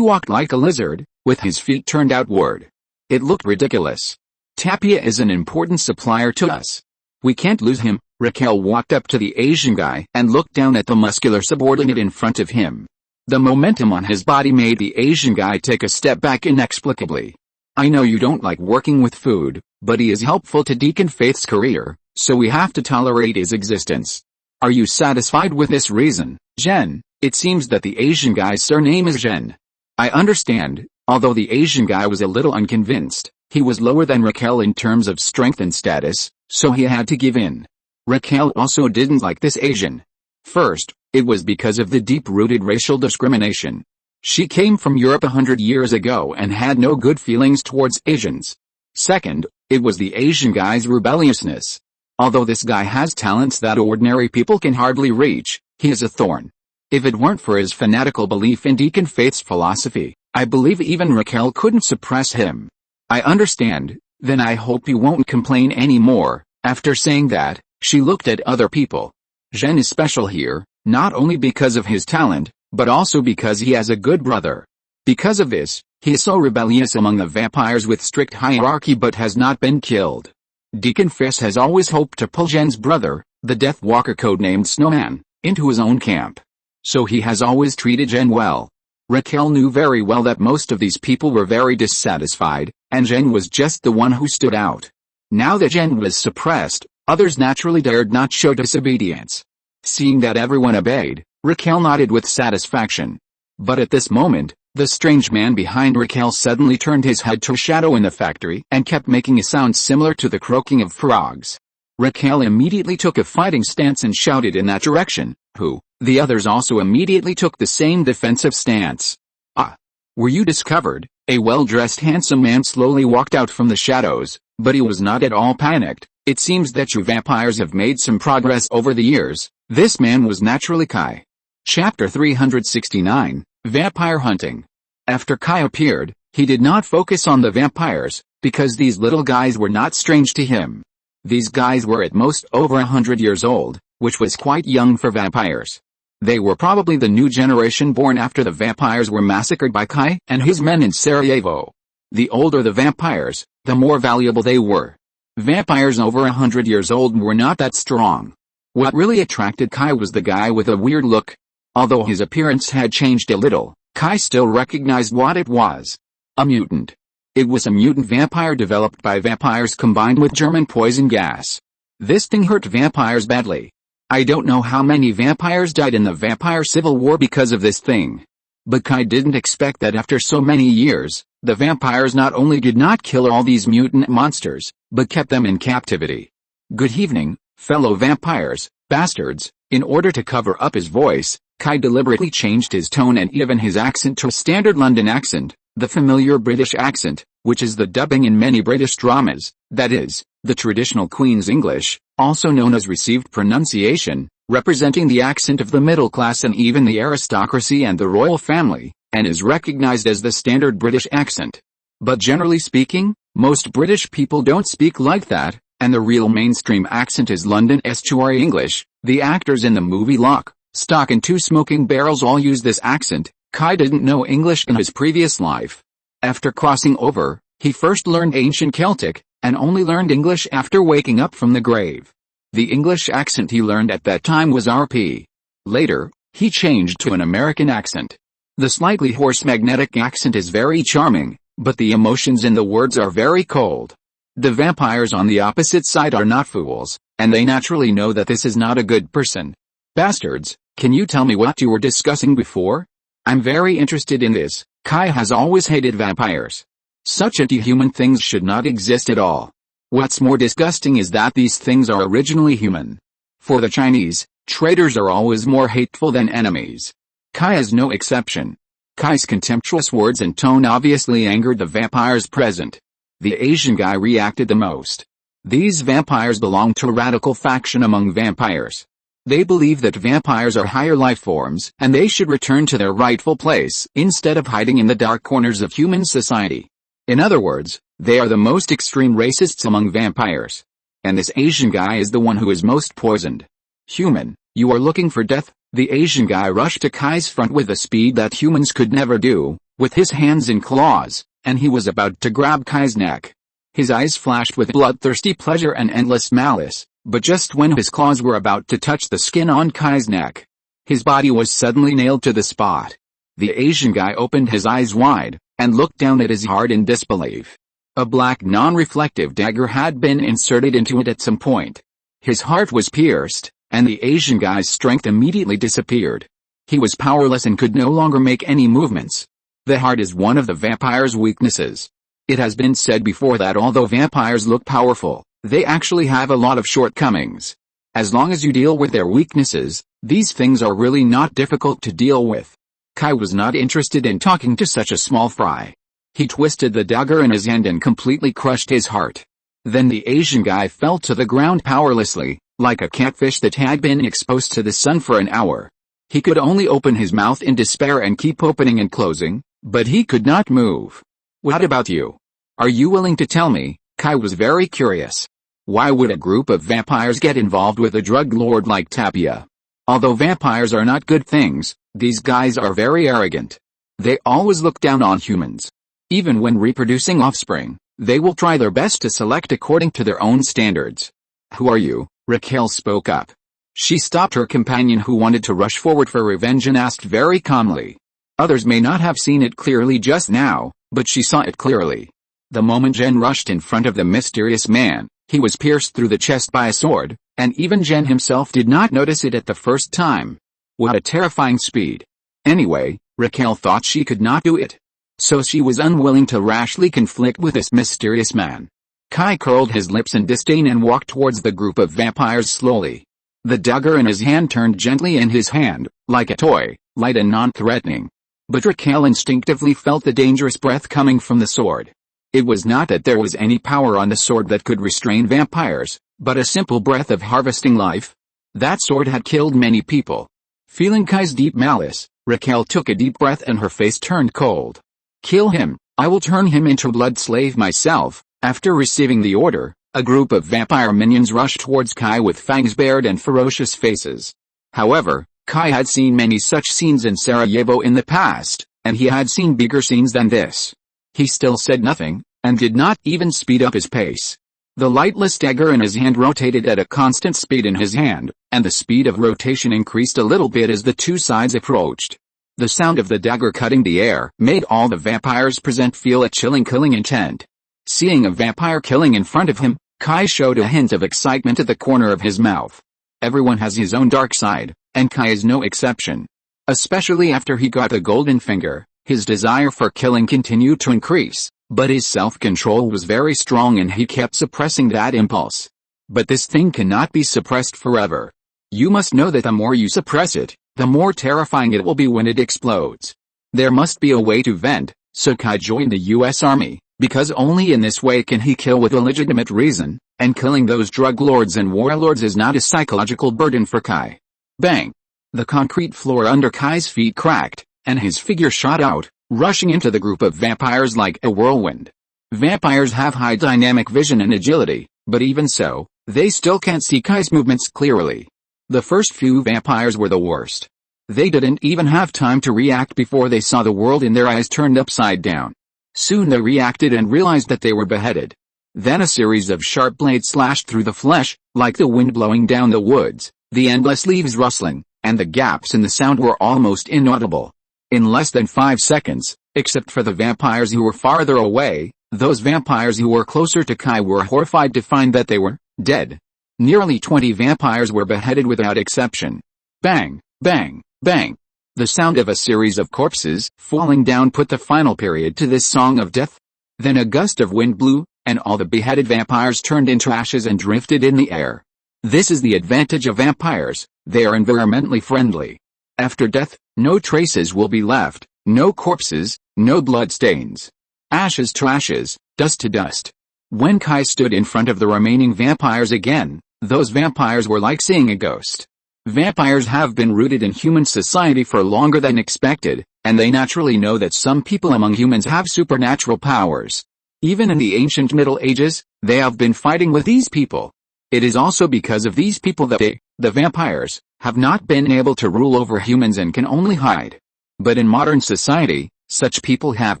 like a lizard, with his feet turned outward. It looked ridiculous. Tapia is an important supplier to us. We can't lose him. Raquel walked up to the Asian guy and looked down at the muscular subordinate in front of him. The momentum on his body made the Asian guy take a step back inexplicably. I know you don't like working with food, but he is helpful to Deacon Faith's career, so we have to tolerate his existence. Are you satisfied with this reason, Jen? It seems that the Asian guy's surname is Jen. I understand. Although the Asian guy was a little unconvinced, he was lower than Raquel in terms of strength and status, so he had to give in. Raquel also didn't like this Asian. First, it was because of the deep-rooted racial discrimination. She came from Europe 100 years ago and had no good feelings towards Asians. Second, it was the Asian guy's rebelliousness. Although this guy has talents that ordinary people can hardly reach, he is a thorn. If it weren't for his fanatical belief in Deacon Faith's philosophy, I believe even Raquel couldn't suppress him. I understand, then I hope you won't complain anymore. After saying that, she looked at other people. Jen is special here, not only because of his talent, but also because he has a good brother. Because of this, he is so rebellious among the vampires with strict hierarchy but has not been killed. Deacon Faith has always hoped to pull Jen's brother, the Death Walker codenamed Snowman, into his own camp. So he has always treated Jen well. Raquel knew very well that most of these people were very dissatisfied, and Jen was just the one who stood out. Now that Jen was suppressed, others naturally dared not show disobedience. Seeing that everyone obeyed, Raquel nodded with satisfaction. But at this moment, the strange man behind Raquel suddenly turned his head to a shadow in the factory and kept making a sound similar to the croaking of frogs. Raquel immediately took a fighting stance and shouted in that direction, "Who?" The others also immediately took the same defensive stance. "Ah! Were you discovered?" A well-dressed handsome man slowly walked out from the shadows, but he was not at all panicked. "It seems that you vampires have made some progress over the years." This man was naturally Kai. Chapter 369, Vampire hunting. After Kai appeared, he did not focus on the vampires, because these little guys were not strange to him. These guys were at most over 100 years old, which was quite young for vampires. They were probably the new generation born after the vampires were massacred by Kai and his men in Sarajevo. The older the vampires, the more valuable they were. Vampires over 100 years old were not that strong. What really attracted Kai was the guy with a weird look. Although his appearance had changed a little, Kai still recognized what it was. A mutant. It was a mutant vampire developed by vampires combined with German poison gas. This thing hurt vampires badly. I don't know how many vampires died in the Vampire Civil War because of this thing. But Kai didn't expect that after so many years, the vampires not only did not kill all these mutant monsters, but kept them in captivity. Good evening, fellow vampires, bastards. In order to cover up his voice, Kai deliberately changed his tone and even his accent to a standard London accent, the familiar British accent, which is the dubbing in many British dramas, that is, the traditional Queen's English, also known as received pronunciation, representing the accent of the middle class and even the aristocracy and the royal family, and is recognized as the standard British accent. But generally speaking, most British people don't speak like that, and the real mainstream accent is London estuary English. The actors in the movie Lock, Stock and Two Smoking Barrels all use this accent. Kai didn't know English in his previous life. After crossing over, he first learned ancient Celtic, and only learned English after waking up from the grave. The English accent he learned at that time was RP. Later, he changed to an American accent. The slightly hoarse magnetic accent is very charming, but the emotions in the words are very cold. The vampires on the opposite side are not fools, and they naturally know that this is not a good person. Bastards, can you tell me what you were discussing before? I'm very interested in this. Kai has always hated vampires. Such anti-human things should not exist at all. What's more disgusting is that these things are originally human. For the Chinese, traitors are always more hateful than enemies. Kai is no exception. Kai's contemptuous words and tone obviously angered the vampires present. The Asian guy reacted the most. These vampires belong to a radical faction among vampires. They believe that vampires are higher life forms and they should return to their rightful place instead of hiding in the dark corners of human society. In other words, they are the most extreme racists among vampires. And this Asian guy is the one who is most poisoned. Human, you are looking for death? The Asian guy rushed to Kai's front with a speed that humans could never do, with his hands and claws, and he was about to grab Kai's neck. His eyes flashed with bloodthirsty pleasure and endless malice, but just when his claws were about to touch the skin on Kai's neck, his body was suddenly nailed to the spot. The Asian guy opened his eyes wide, and looked down at his heart in disbelief. A black non-reflective dagger had been inserted into it at some point. His heart was pierced, and the Asian guy's strength immediately disappeared. He was powerless and could no longer make any movements. The heart is one of the vampire's weaknesses. It has been said before that although vampires look powerful, they actually have a lot of shortcomings. As long as you deal with their weaknesses, these things are really not difficult to deal with. Kai was not interested in talking to such a small fry. He twisted the dagger in his hand and completely crushed his heart. Then the Asian guy fell to the ground powerlessly, like a catfish that had been exposed to the sun for an hour. He could only open his mouth in despair and keep opening and closing, but he could not move. What about you? Are you willing to tell me? Kai was very curious. Why would a group of vampires get involved with a drug lord like Tapia? Although vampires are not good things, these guys are very arrogant. They always look down on humans. Even when reproducing offspring, they will try their best to select according to their own standards. Who are you? Raquel spoke up. She stopped her companion who wanted to rush forward for revenge and asked very calmly. Others may not have seen it clearly just now, but she saw it clearly. The moment Jen rushed in front of the mysterious man, he was pierced through the chest by a sword, and even Jen himself did not notice it at the first time. What a terrifying speed. Anyway, Raquel thought she could not do it. So she was unwilling to rashly conflict with this mysterious man. Kai curled his lips in disdain and walked towards the group of vampires slowly. The dagger in his hand turned gently in his hand, like a toy, light and non-threatening. But Raquel instinctively felt the dangerous breath coming from the sword. It was not that there was any power on the sword that could restrain vampires, but a simple breath of harvesting life. That sword had killed many people. Feeling Kai's deep malice, Raquel took a deep breath and her face turned cold. Kill him, I will turn him into a blood slave myself. After receiving the order, a group of vampire minions rushed towards Kai with fangs bared and ferocious faces. However, Kai had seen many such scenes in Sarajevo in the past, and he had seen bigger scenes than this. He still said nothing, and did not even speed up his pace. The lightless dagger in his hand rotated at a constant speed in his hand, and the speed of rotation increased a little bit as the two sides approached. The sound of the dagger cutting the air made all the vampires present feel a chilling killing intent. Seeing a vampire killing in front of him, Kai showed a hint of excitement at the corner of his mouth. Everyone has his own dark side, and Kai is no exception. Especially after he got the golden finger, his desire for killing continued to increase, but his self-control was very strong and he kept suppressing that impulse. But this thing cannot be suppressed forever. You must know that the more you suppress it, the more terrifying it will be when it explodes. There must be a way to vent, so Kai joined the US Army, because only in this way can he kill with a legitimate reason, and killing those drug lords and warlords is not a psychological burden for Kai. Bang! The concrete floor under Kai's feet cracked, and his figure shot out, rushing into the group of vampires like a whirlwind. Vampires have high dynamic vision and agility, but even so, they still can't see Kai's movements clearly. The first few vampires were the worst. They didn't even have time to react before they saw the world in their eyes turned upside down. Soon they reacted and realized that they were beheaded. Then a series of sharp blades slashed through the flesh, like the wind blowing down the woods, the endless leaves rustling, and the gaps in the sound were almost inaudible. In less than 5 seconds, except for the vampires who were farther away, those vampires who were closer to Kai were horrified to find that they were dead. Nearly 20 vampires were beheaded without exception. Bang, bang, bang. The sound of a series of corpses falling down put the final period to this song of death. Then a gust of wind blew, and all the beheaded vampires turned into ashes and drifted in the air. This is the advantage of vampires, they are environmentally friendly. After death, no traces will be left, no corpses, no blood stains. Ashes to ashes, dust to dust. When Kai stood in front of the remaining vampires again, those vampires were like seeing a ghost. Vampires have been rooted in human society for longer than expected, and they naturally know that some people among humans have supernatural powers. Even in the ancient Middle Ages, they have been fighting with these people. It is also because of these people that they, the vampires, have not been able to rule over humans and can only hide. But in modern society, such people have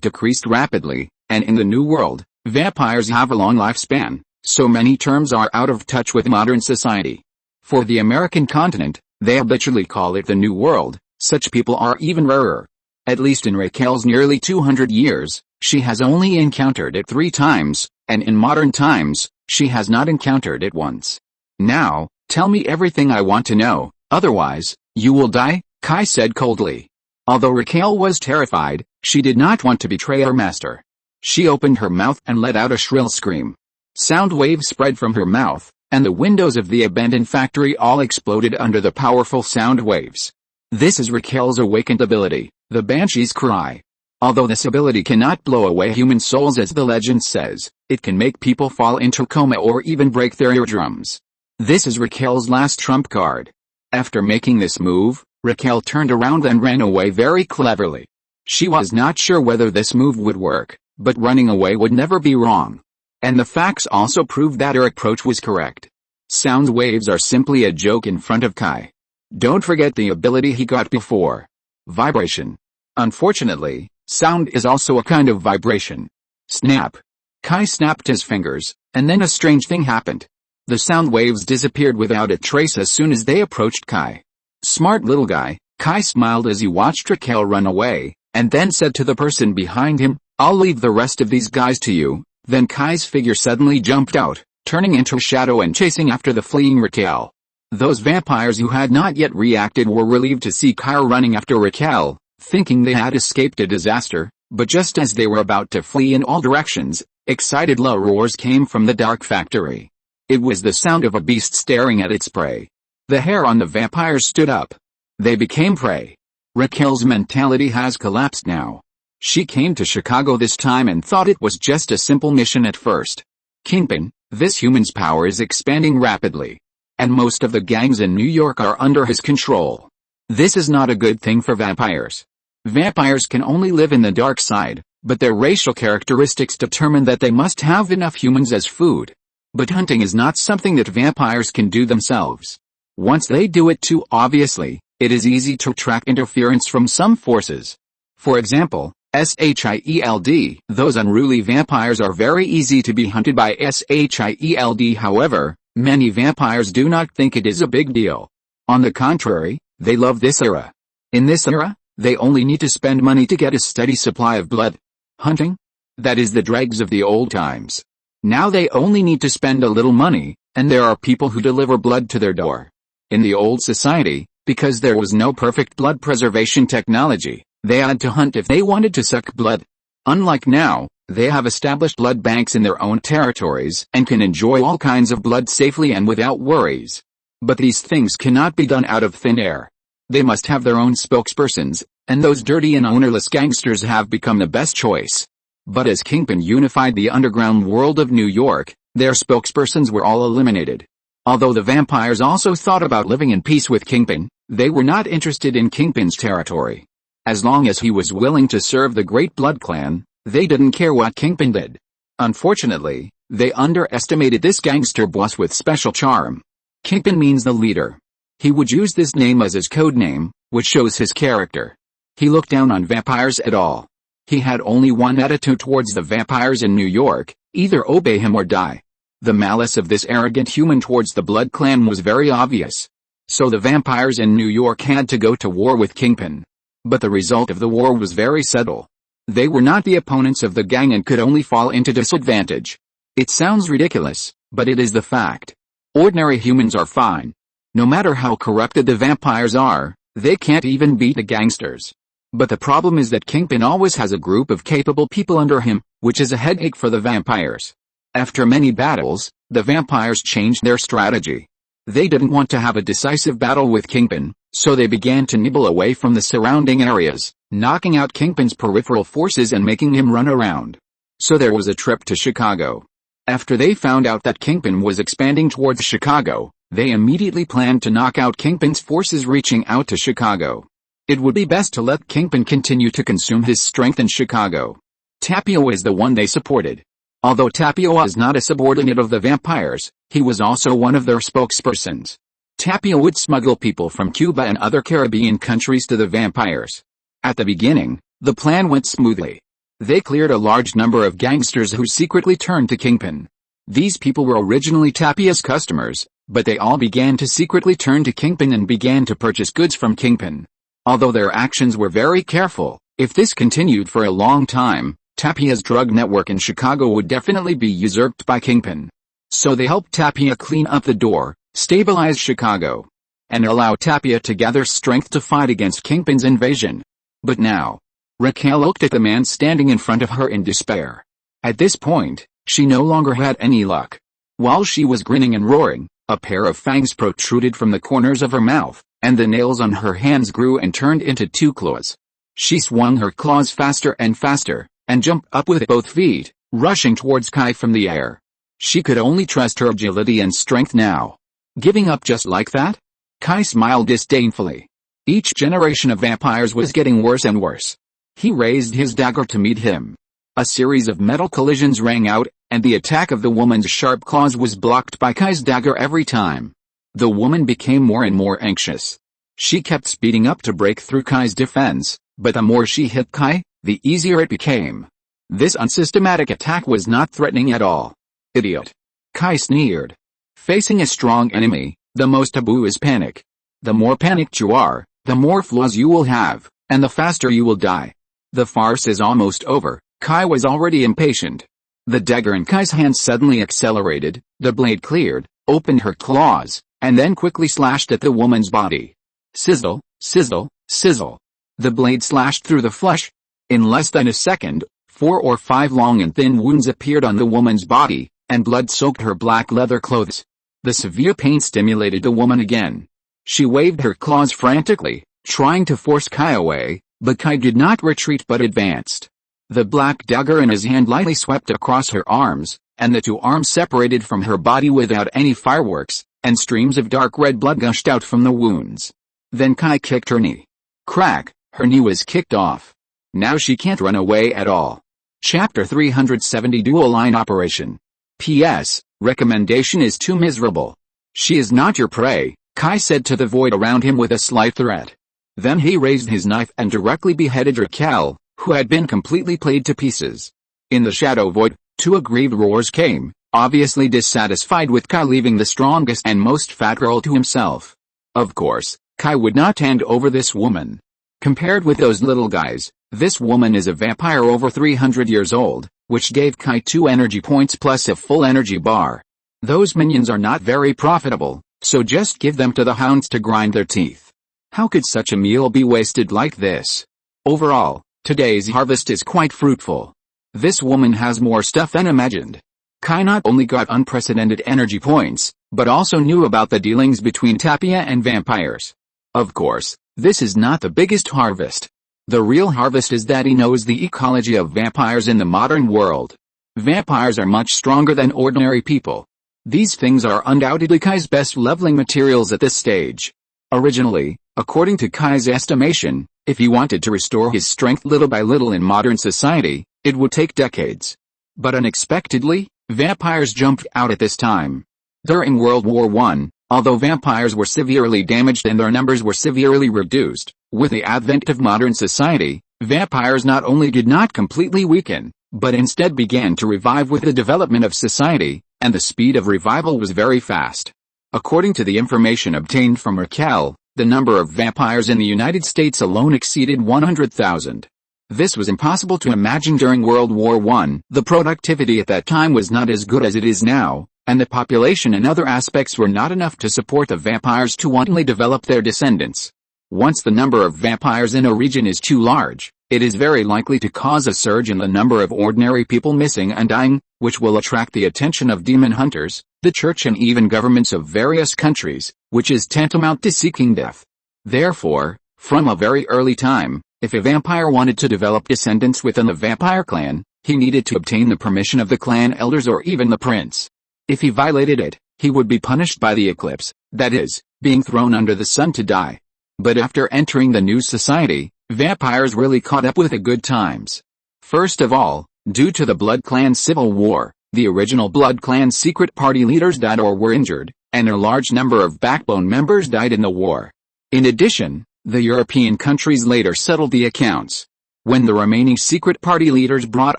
decreased rapidly, and in the New World, vampires have a long lifespan, so many terms are out of touch with modern society. For the American continent, they habitually call it the New World. Such people are even rarer. At least in Raquel's nearly 200 years, she has only encountered it 3 times, and in modern times, she has not encountered it once. Now, tell me everything I want to know, otherwise, you will die, Kai said coldly. Although Raquel was terrified, she did not want to betray her master. She opened her mouth and let out a shrill scream. Sound waves spread from her mouth, and the windows of the abandoned factory all exploded under the powerful sound waves. This is Raquel's awakened ability, the Banshee's Cry. Although this ability cannot blow away human souls as the legend says, it can make people fall into coma or even break their eardrums. This is Raquel's last trump card. After making this move, Raquel turned around and ran away very cleverly. She was not sure whether this move would work, but running away would never be wrong. And the facts also proved that her approach was correct. Sound waves are simply a joke in front of Kai. Don't forget the ability he got before. Vibration. Unfortunately, sound is also a kind of vibration. Snap. Kai snapped his fingers, and then a strange thing happened. The sound waves disappeared without a trace as soon as they approached Kai. Smart little guy, Kai smiled as he watched Raquel run away, and then said to the person behind him, I'll leave the rest of these guys to you. Then Kai's figure suddenly jumped out, turning into a shadow and chasing after the fleeing Raquel. Those vampires who had not yet reacted were relieved to see Kai running after Raquel, thinking they had escaped a disaster, but just as they were about to flee in all directions, excited low roars came from the dark factory. It was the sound of a beast staring at its prey. The hair on the vampires stood up. They became prey. Raquel's mentality has collapsed now. She came to Chicago this time and thought it was just a simple mission at first. Kingpin, this human's power is expanding rapidly. And most of the gangs in New York are under his control. This is not a good thing for vampires. Vampires can only live in the dark side, but their racial characteristics determine that they must have enough humans as food. But hunting is not something that vampires can do themselves. Once they do it too obviously, it is easy to track interference from some forces. For example, SHIELD. Those unruly vampires are very easy to be hunted by SHIELD. However, many vampires do not think it is a big deal. On the contrary, they love this era. In this era, they only need to spend money to get a steady supply of blood. Hunting? That is the dregs of the old times. Now they only need to spend a little money, and there are people who deliver blood to their door. In the old society, because there was no perfect blood preservation technology, they had to hunt if they wanted to suck blood. Unlike now, they have established blood banks in their own territories and can enjoy all kinds of blood safely and without worries. But these things cannot be done out of thin air. They must have their own spokespersons, and those dirty and ownerless gangsters have become the best choice. But as Kingpin unified the underground world of New York, their spokespersons were all eliminated. Although the vampires also thought about living in peace with Kingpin, they were not interested in Kingpin's territory. As long as he was willing to serve the Great Blood Clan, they didn't care what Kingpin did. Unfortunately, they underestimated this gangster boss with special charm. Kingpin means the leader. He would use this name as his code name, which shows his character. He looked down on vampires at all. He had only one attitude towards the vampires in New York: either obey him or die. The malice of this arrogant human towards the Blood Clan was very obvious. So the vampires in New York had to go to war with Kingpin. But the result of the war was very subtle. They were not the opponents of the gang and could only fall into disadvantage. It sounds ridiculous, but it is the fact. Ordinary humans are fine. No matter how corrupted the vampires are, they can't even beat the gangsters. But the problem is that Kingpin always has a group of capable people under him, which is a headache for the vampires. After many battles, the vampires changed their strategy. They didn't want to have a decisive battle with Kingpin, so they began to nibble away from the surrounding areas, knocking out Kingpin's peripheral forces and making him run around. So there was a trip to Chicago. After they found out that Kingpin was expanding towards Chicago, they immediately planned to knock out Kingpin's forces reaching out to Chicago. It would be best to let Kingpin continue to consume his strength in Chicago. Tapio is the one they supported. Although Tapio is not a subordinate of the vampires, he was also one of their spokespersons. Tapio would smuggle people from Cuba and other Caribbean countries to the vampires. At the beginning, the plan went smoothly. They cleared a large number of gangsters who secretly turned to Kingpin. These people were originally Tapio's customers, but they all began to secretly turn to Kingpin and began to purchase goods from Kingpin. Although their actions were very careful, if this continued for a long time, Tapio's drug network in Chicago would definitely be usurped by Kingpin. So they helped Tapio clean up the door, stabilize Chicago, and allow Tapio to gather strength to fight against Kingpin's invasion. But now, Raquel looked at the man standing in front of her in despair. At this point, she no longer had any luck. While she was grinning and roaring, a pair of fangs protruded from the corners of her mouth, and the nails on her hands grew and turned into 2 claws. She swung her claws faster and faster, and jumped up with both feet, rushing towards Kai from the air. She could only trust her agility and strength now. Giving up just like that? Kai smiled disdainfully. Each generation of vampires was getting worse and worse. He raised his dagger to meet him. A series of metal collisions rang out, and the attack of the woman's sharp claws was blocked by Kai's dagger every time. The woman became more and more anxious. She kept speeding up to break through Kai's defense, but the more she hit Kai, the easier it became. This unsystematic attack was not threatening at all. Idiot. Kai sneered. Facing a strong enemy, the most taboo is panic. The more panicked you are, the more flaws you will have, and the faster you will die. The farce is almost over. Kai was already impatient. The dagger in Kai's hand suddenly accelerated, the blade cleared, opened her claws, and then quickly slashed at the woman's body. Sizzle, sizzle, sizzle. The blade slashed through the flesh. In less than a second, 4 or 5 long and thin wounds appeared on the woman's body, and blood soaked her black leather clothes. The severe pain stimulated the woman again. She waved her claws frantically, trying to force Kai away, but Kai did not retreat but advanced. The black dagger in his hand lightly swept across her arms, and the 2 arms separated from her body without any fireworks, and streams of dark red blood gushed out from the wounds. Then Kai kicked her knee. Crack, her knee was kicked off. Now she can't run away at all. Chapter 370 Dual Line Operation. P.S. Recommendation is too miserable. She is not your prey, Kai said to the void around him with a slight threat. Then he raised his knife and directly beheaded Raquel, who had been completely played to pieces. In the shadow void, two aggrieved roars came, obviously dissatisfied with Kai leaving the strongest and most fat girl to himself. Of course, Kai would not hand over this woman. Compared with those little guys, this woman is a vampire over 300 years old, which gave Kai 2 energy points plus a full energy bar. Those minions are not very profitable, so just give them to the hounds to grind their teeth. How could such a meal be wasted like this? Overall, today's harvest is quite fruitful. This woman has more stuff than imagined. Kai not only got unprecedented energy points, but also knew about the dealings between Tapia and vampires. Of course, this is not the biggest harvest. The real harvest is that he knows the ecology of vampires in the modern world. Vampires are much stronger than ordinary people. These things are undoubtedly Kai's best leveling materials at this stage. Originally, according to Kai's estimation, if he wanted to restore his strength little by little in modern society, it would take decades. But unexpectedly, vampires jumped out at this time. During World War I, although vampires were severely damaged and their numbers were severely reduced, with the advent of modern society, vampires not only did not completely weaken, but instead began to revive with the development of society, and the speed of revival was very fast. According to the information obtained from Raquel, the number of vampires in the United States alone exceeded 100,000. This was impossible to imagine during World War I. The productivity at that time was not as good as it is now, and the population and other aspects were not enough to support the vampires to wantonly develop their descendants. Once the number of vampires in a region is too large, it is very likely to cause a surge in the number of ordinary people missing and dying, which will attract the attention of demon hunters, the church and even governments of various countries, which is tantamount to seeking death. Therefore, from a very early time, if a vampire wanted to develop descendants within the vampire clan, he needed to obtain the permission of the clan elders or even the prince. If he violated it, he would be punished by the eclipse, that is, being thrown under the sun to die. But after entering the new society, vampires really caught up with the good times. First of all, due to the Blood Clan civil war, the original Blood Clan secret party leaders died or were injured, and a large number of backbone members died in the war. In addition, the European countries later settled the accounts. When the remaining secret party leaders brought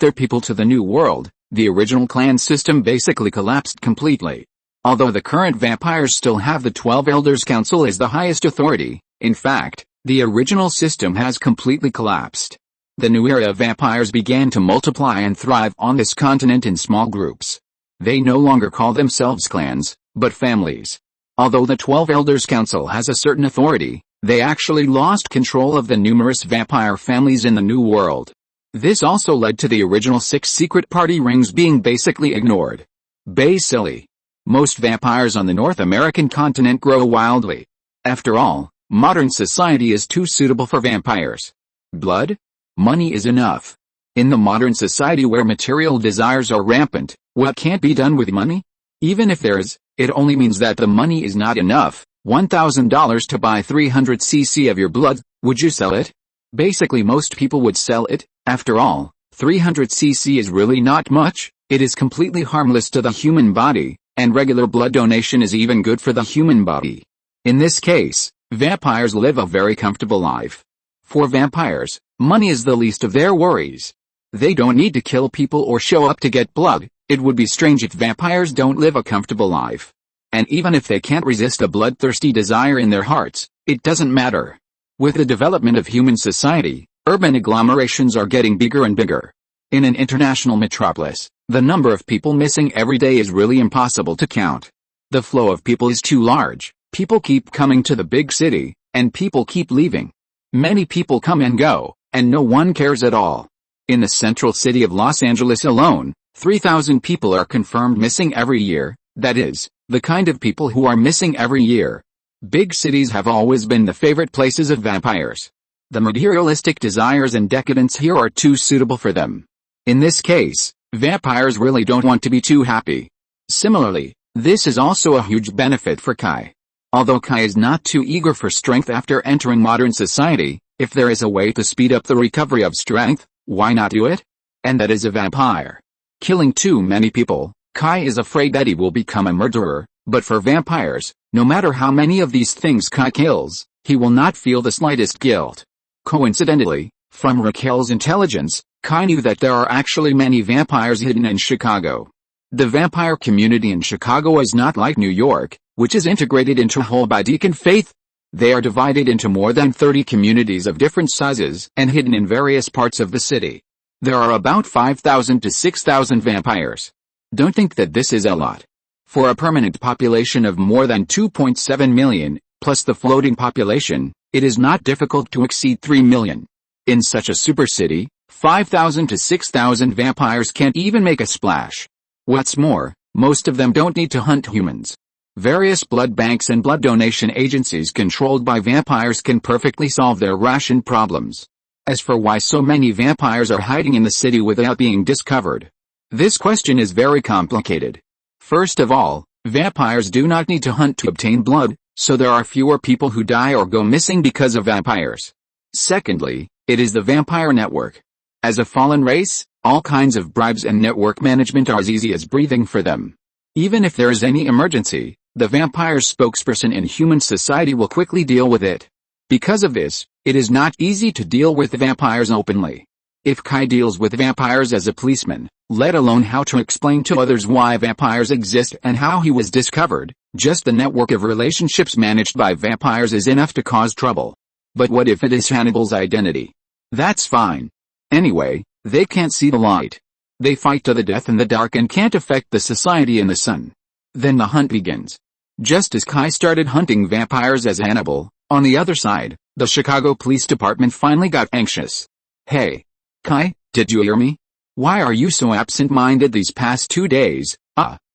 their people to the new world, the original clan system basically collapsed completely. Although the current vampires still have the 12 Elders Council as the highest authority, in fact, the original system has completely collapsed. The new era of vampires began to multiply and thrive on this continent in small groups. They no longer call themselves clans, but families. Although the 12 Elders Council has a certain authority, they actually lost control of the numerous vampire families in the new world. This also led to the original 6 secret party rings being basically ignored. Silly. Most vampires on the North American continent grow wildly. After all, modern society is too suitable for vampires. Blood? Money is enough. In the modern society where material desires are rampant, what can't be done with money? Even if there is, it only means that the money is not enough. $1,000 to buy 300 cc of your blood, would you sell it? Basically most people would sell it. After all, 300 cc is really not much, it is completely harmless to the human body, and regular blood donation is even good for the human body. In this case, vampires live a very comfortable life. For vampires, money is the least of their worries. They don't need to kill people or show up to get blood. It would be strange if vampires don't live a comfortable life. And even if they can't resist a bloodthirsty desire in their hearts, it doesn't matter. With the development of human society, urban agglomerations are getting bigger and bigger. In an international metropolis, the number of people missing every day is really impossible to count. The flow of people is too large, people keep coming to the big city, and people keep leaving. Many people come and go, and no one cares at all. In the central city of Los Angeles alone, 3,000 people are confirmed missing every year, that is, the kind of people who are missing every year. Big cities have always been the favorite places of vampires. The materialistic desires and decadence here are too suitable for them. In this case, vampires really don't want to be too happy. Similarly, this is also a huge benefit for Kai. Although Kai is not too eager for strength after entering modern society, if there is a way to speed up the recovery of strength, why not do it? And that is a vampire. Killing too many people, Kai is afraid that he will become a murderer, but for vampires, no matter how many of these things Kai kills, he will not feel the slightest guilt. Coincidentally, from Raquel's intelligence, Kai knew that there are actually many vampires hidden in Chicago. The vampire community in Chicago is not like New York, which is integrated into a whole by deacon faith. They are divided into more than 30 communities of different sizes and hidden in various parts of the city. There are about 5,000 to 6,000 vampires. Don't think that this is a lot. For a permanent population of more than 2.7 million, plus the floating population, it is not difficult to exceed 3 million. In such a super city, 5,000 to 6,000 vampires can't even make a splash. What's more, most of them don't need to hunt humans. Various blood banks and blood donation agencies controlled by vampires can perfectly solve their ration problems. As for why so many vampires are hiding in the city without being discovered, this question is very complicated. First of all, vampires do not need to hunt to obtain blood, so there are fewer people who die or go missing because of vampires. Secondly, it is the vampire network. As a fallen race, all kinds of bribes and network management are as easy as breathing for them. Even if there is any emergency, the vampire's spokesperson in human society will quickly deal with it. Because of this, it is not easy to deal with vampires openly. If Kai deals with vampires as a policeman, let alone how to explain to others why vampires exist and how he was discovered, just the network of relationships managed by vampires is enough to cause trouble. But what if it is Hannibal's identity? That's fine. Anyway, they can't see the light. They fight to the death in the dark and can't affect the society in the sun. Then the hunt begins. Just as Kai started hunting vampires as Hannibal, on the other side, the Chicago Police Department finally got anxious. Hey, Kai, did you hear me? Why are you so absent-minded these past 2 days?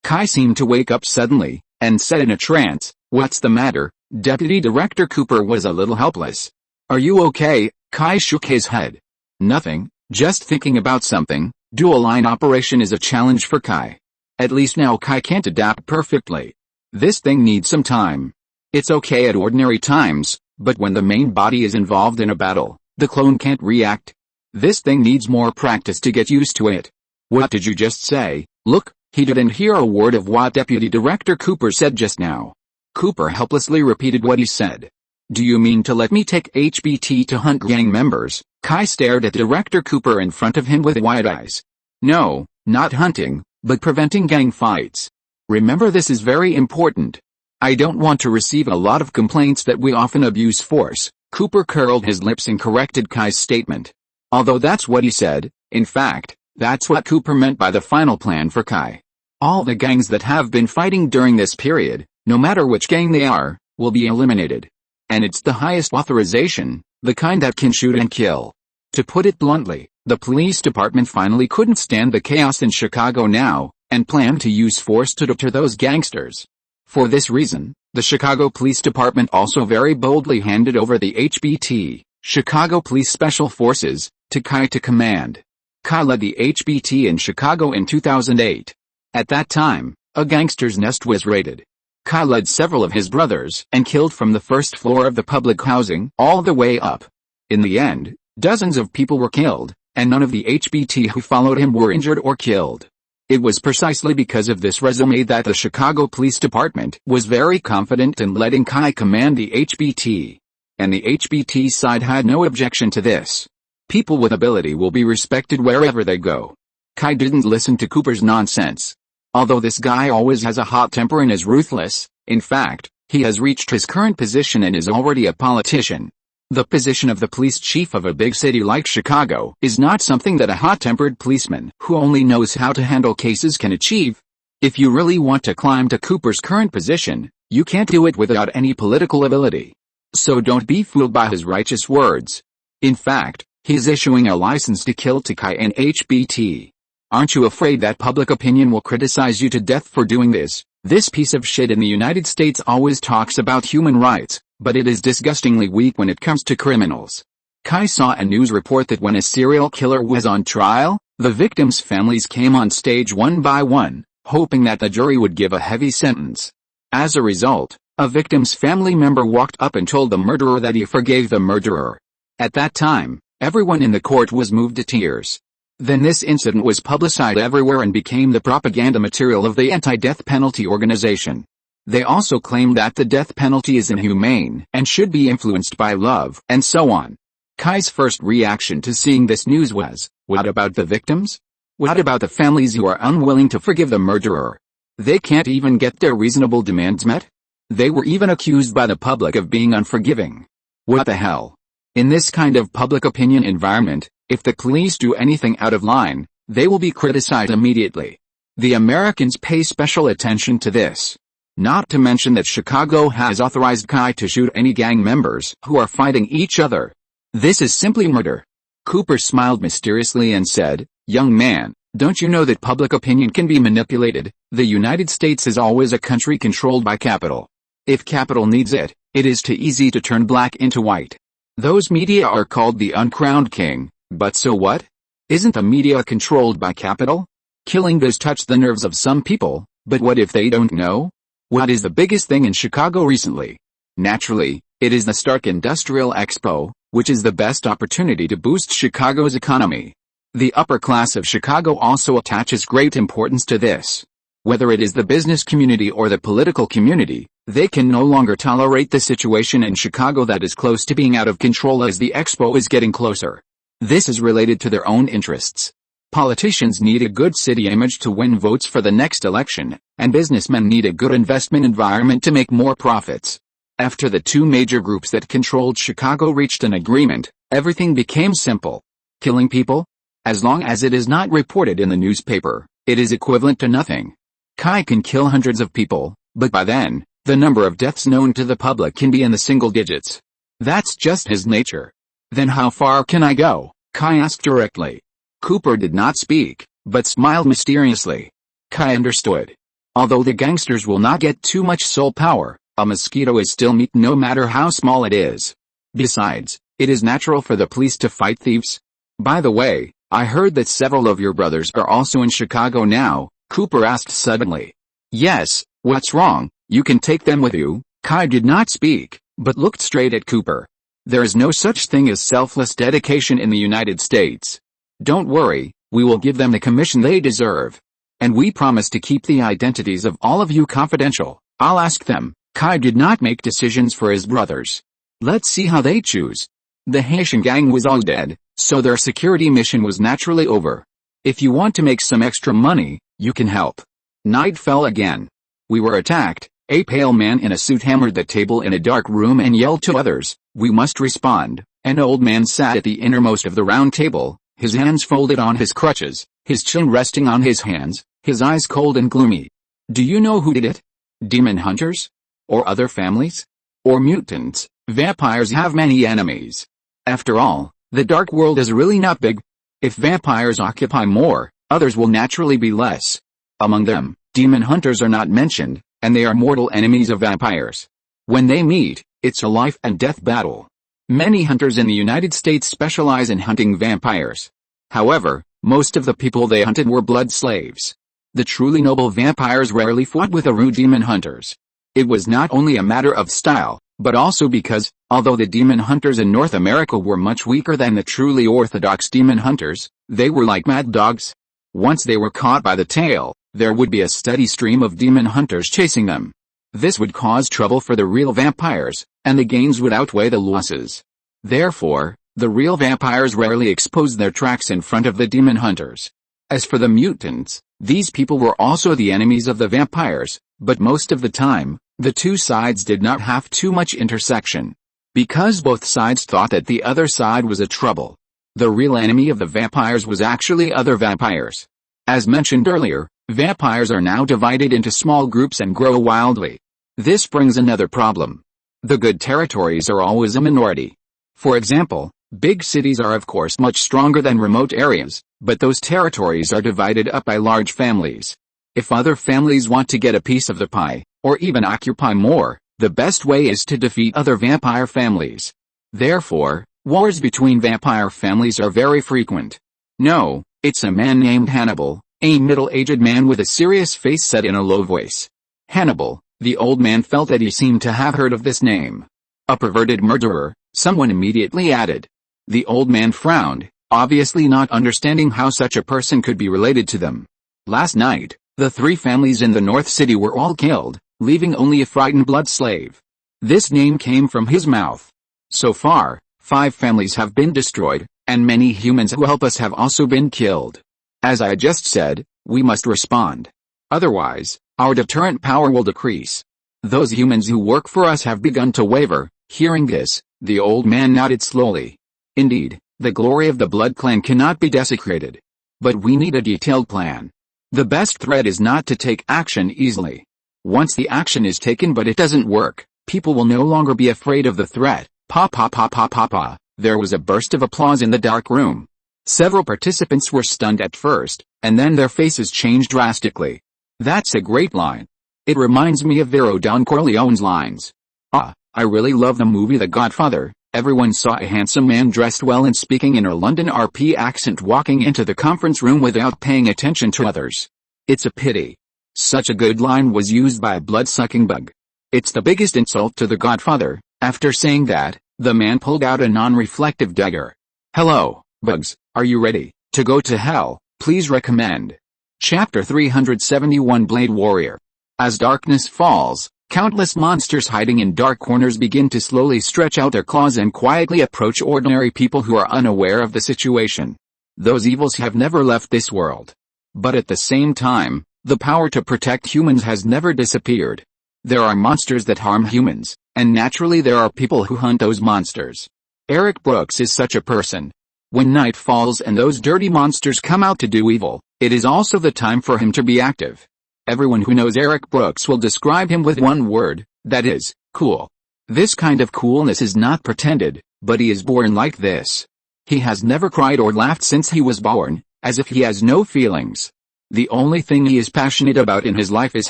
Kai seemed to wake up suddenly, and said in a trance, "What's the matter?" Deputy Director Cooper was a little helpless. "Are you okay?" Kai shook his head. "Nothing, just thinking about something." Dual-line operation is a challenge for Kai. At least now Kai can't adapt perfectly. This thing needs some time. It's okay at ordinary times, but when the main body is involved in a battle, the clone can't react. This thing needs more practice to get used to it. What did you just say? Look, he didn't hear a word of what Deputy Director Cooper said just now. Cooper helplessly repeated what he said. Do you mean to let me take HBT to hunt gang members? Kai stared at Director Cooper in front of him with wide eyes. No, not hunting, but preventing gang fights. Remember, this is very important. I don't want to receive a lot of complaints that we often abuse force. Cooper curled his lips and corrected Kai's statement. Although that's what he said, in fact, that's what Cooper meant by the final plan for Kai. All the gangs that have been fighting during this period, no matter which gang they are, will be eliminated. And it's the highest authorization, the kind that can shoot and kill. To put it bluntly, the police department finally couldn't stand the chaos in Chicago now, and planned to use force to deter those gangsters. For this reason, the Chicago Police Department also very boldly handed over the HBT, Chicago Police Special Forces, to Kai to command. Kai led the HBT in Chicago in 2008. At that time, a gangster's nest was raided. Kai led several of his brothers and killed from the first floor of the public housing all the way up. In the end, dozens of people were killed, and none of the HBT who followed him were injured or killed. It was precisely because of this resume that the Chicago Police Department was very confident in letting Kai command the HBT. And the HBT side had no objection to this. People with ability will be respected wherever they go. Kai didn't listen to Cooper's nonsense. Although this guy always has a hot temper and is ruthless, in fact, he has reached his current position and is already a politician. The position of the police chief of a big city like Chicago is not something that a hot-tempered policeman who only knows how to handle cases can achieve. If you really want to climb to Cooper's current position, you can't do it without any political ability. So don't be fooled by his righteous words. In fact, he's issuing a license to kill to Kai and HBT. Aren't you afraid that public opinion will criticize you to death for doing this? This piece of shit in the United States always talks about human rights, but it is disgustingly weak when it comes to criminals. Kai saw a news report that when a serial killer was on trial, the victims' families came on stage one by one, hoping that the jury would give a heavy sentence. As a result, A victim's family member walked up and told the murderer that he forgave the murderer. At that time, everyone in the court was moved to tears. Then this incident was publicized everywhere and became the propaganda material of the anti-death penalty organization. They also claimed that the death penalty is inhumane and should be influenced by love, and so on. Kai's first reaction to seeing this news was, what about the victims? What about the families who are unwilling to forgive the murderer? They can't even get their reasonable demands met? They were even accused by the public of being unforgiving. What the hell? In this kind of public opinion environment, if the police do anything out of line, they will be criticized immediately. The Americans pay special attention to this. Not to mention that Chicago has authorized Kai to shoot any gang members who are fighting each other. This is simply murder. Cooper smiled mysteriously and said, "Young man, don't you know that public opinion can be manipulated? The United States is always a country controlled by capital. If capital needs it, it is too easy to turn black into white. Those media are called the uncrowned king, but so what? Isn't the media controlled by capital? Killing does touch the nerves of some people, but what if they don't know? What is the biggest thing in Chicago recently? Naturally, it is the Stark Industrial Expo, which is the best opportunity to boost Chicago's economy. The upper class of Chicago also attaches great importance to this. Whether it is the business community or the political community, they can no longer tolerate the situation in Chicago that is close to being out of control as the expo is getting closer. This is related to their own interests. Politicians need a good city image to win votes for the next election, and businessmen need a good investment environment to make more profits. After the two major groups that controlled Chicago reached an agreement, everything became simple. Killing people? As long as it is not reported in the newspaper, it is equivalent to nothing. Kai can kill hundreds of people, but by then, the number of deaths known to the public can be in the single digits. That's just his nature. Then how far can I go? Kai asked directly. Cooper did not speak, but smiled mysteriously. Kai understood. Although the gangsters will not get too much soul power, a mosquito is still meat no matter how small it is. Besides, it is natural for the police to fight thieves. By the way, I heard that several of your brothers are also in Chicago now, Cooper asked suddenly. Yes, what's wrong? You can take them with you. Kai did not speak, but looked straight at Cooper. There is no such thing as selfless dedication in the United States. Don't worry, we will give them the commission they deserve. And we promise to keep the identities of all of you confidential. I'll ask them. Kai did not make decisions for his brothers. Let's see how they choose. The Haitian gang was all dead, so their security mission was naturally over. If you want to make some extra money, you can help. Night fell again. We were attacked. A pale man in a suit hammered the table in a dark room and yelled to others, "We must respond." An old man sat at the innermost of the round table, his hands folded on his crutches, his chin resting on his hands, his eyes cold and gloomy. Do you know who did it? Demon hunters? Or other families? Or mutants? Vampires have many enemies. After all, the dark world is really not big. If vampires occupy more, others will naturally be less. Among them, demon hunters are not mentioned, and they are mortal enemies of vampires. When they meet, it's a life and death battle. Many hunters in the United States specialize in hunting vampires. However, most of the people they hunted were blood slaves. The truly noble vampires rarely fought with the rude demon hunters. It was not only a matter of style, but also because, although the demon hunters in North America were much weaker than the truly orthodox demon hunters, they were like mad dogs. Once they were caught by the tail, there would be a steady stream of demon hunters chasing them. This would cause trouble for the real vampires, and the gains would outweigh the losses. Therefore, the real vampires rarely exposed their tracks in front of the demon hunters. As for the mutants, these people were also the enemies of the vampires, but most of the time, the two sides did not have too much intersection. Because both sides thought that the other side was a trouble. The real enemy of the vampires was actually other vampires. As mentioned earlier, vampires are now divided into small groups and grow wildly. This brings another problem. The good territories are always a minority. For example, big cities are of course much stronger than remote areas, but those territories are divided up by large families. If other families want to get a piece of the pie, or even occupy more, the best way is to defeat other vampire families. Therefore, wars between vampire families are very frequent. No, it's a man named Hannibal, a middle-aged man with a serious face said in a low voice. Hannibal, The old man felt that he seemed to have heard of this name. A perverted murderer, someone immediately added. The old man frowned, obviously not understanding how such a person could be related to them. Last night, the 3 families in the North City were all killed, leaving only a frightened blood slave. This name came from his mouth. So far, 5 families have been destroyed, and many humans who help us have also been killed. As I just said, we must respond. Otherwise, our deterrent power will decrease. Those humans who work for us have begun to waver. Hearing this, the old man nodded slowly. Indeed, the glory of the Blood Clan cannot be desecrated. But we need a detailed plan. The best threat is not to take action easily. Once the action is taken but it doesn't work, people will no longer be afraid of the threat. Pa pa pa pa pa pa. There was a burst of applause in the dark room. Several participants were stunned at first, and then their faces changed drastically. That's a great line. It reminds me of Vero Don Corleone's lines. Ah, I really love the movie The Godfather. Everyone saw a handsome man dressed well and speaking in a London RP accent walking into the conference room without paying attention to others. It's a pity. Such a good line was used by a blood-sucking bug. It's the biggest insult to The Godfather. After saying that, the man pulled out a non-reflective dagger. Hello, bugs, are you ready to go to hell? Please recommend. Chapter 371 Blade Warrior. As darkness falls, countless monsters hiding in dark corners begin to slowly stretch out their claws and quietly approach ordinary people who are unaware of the situation. Those evils have never left this world. But at the same time, the power to protect humans has never disappeared. There are monsters that harm humans, and naturally there are people who hunt those monsters. Eric Brooks is such a person. When night falls and those dirty monsters come out to do evil, it is also the time for him to be active. Everyone who knows Eric Brooks will describe him with one word, that is, cool. This kind of coolness is not pretended, but he is born like this. He has never cried or laughed since he was born, as if he has no feelings. The only thing he is passionate about in his life is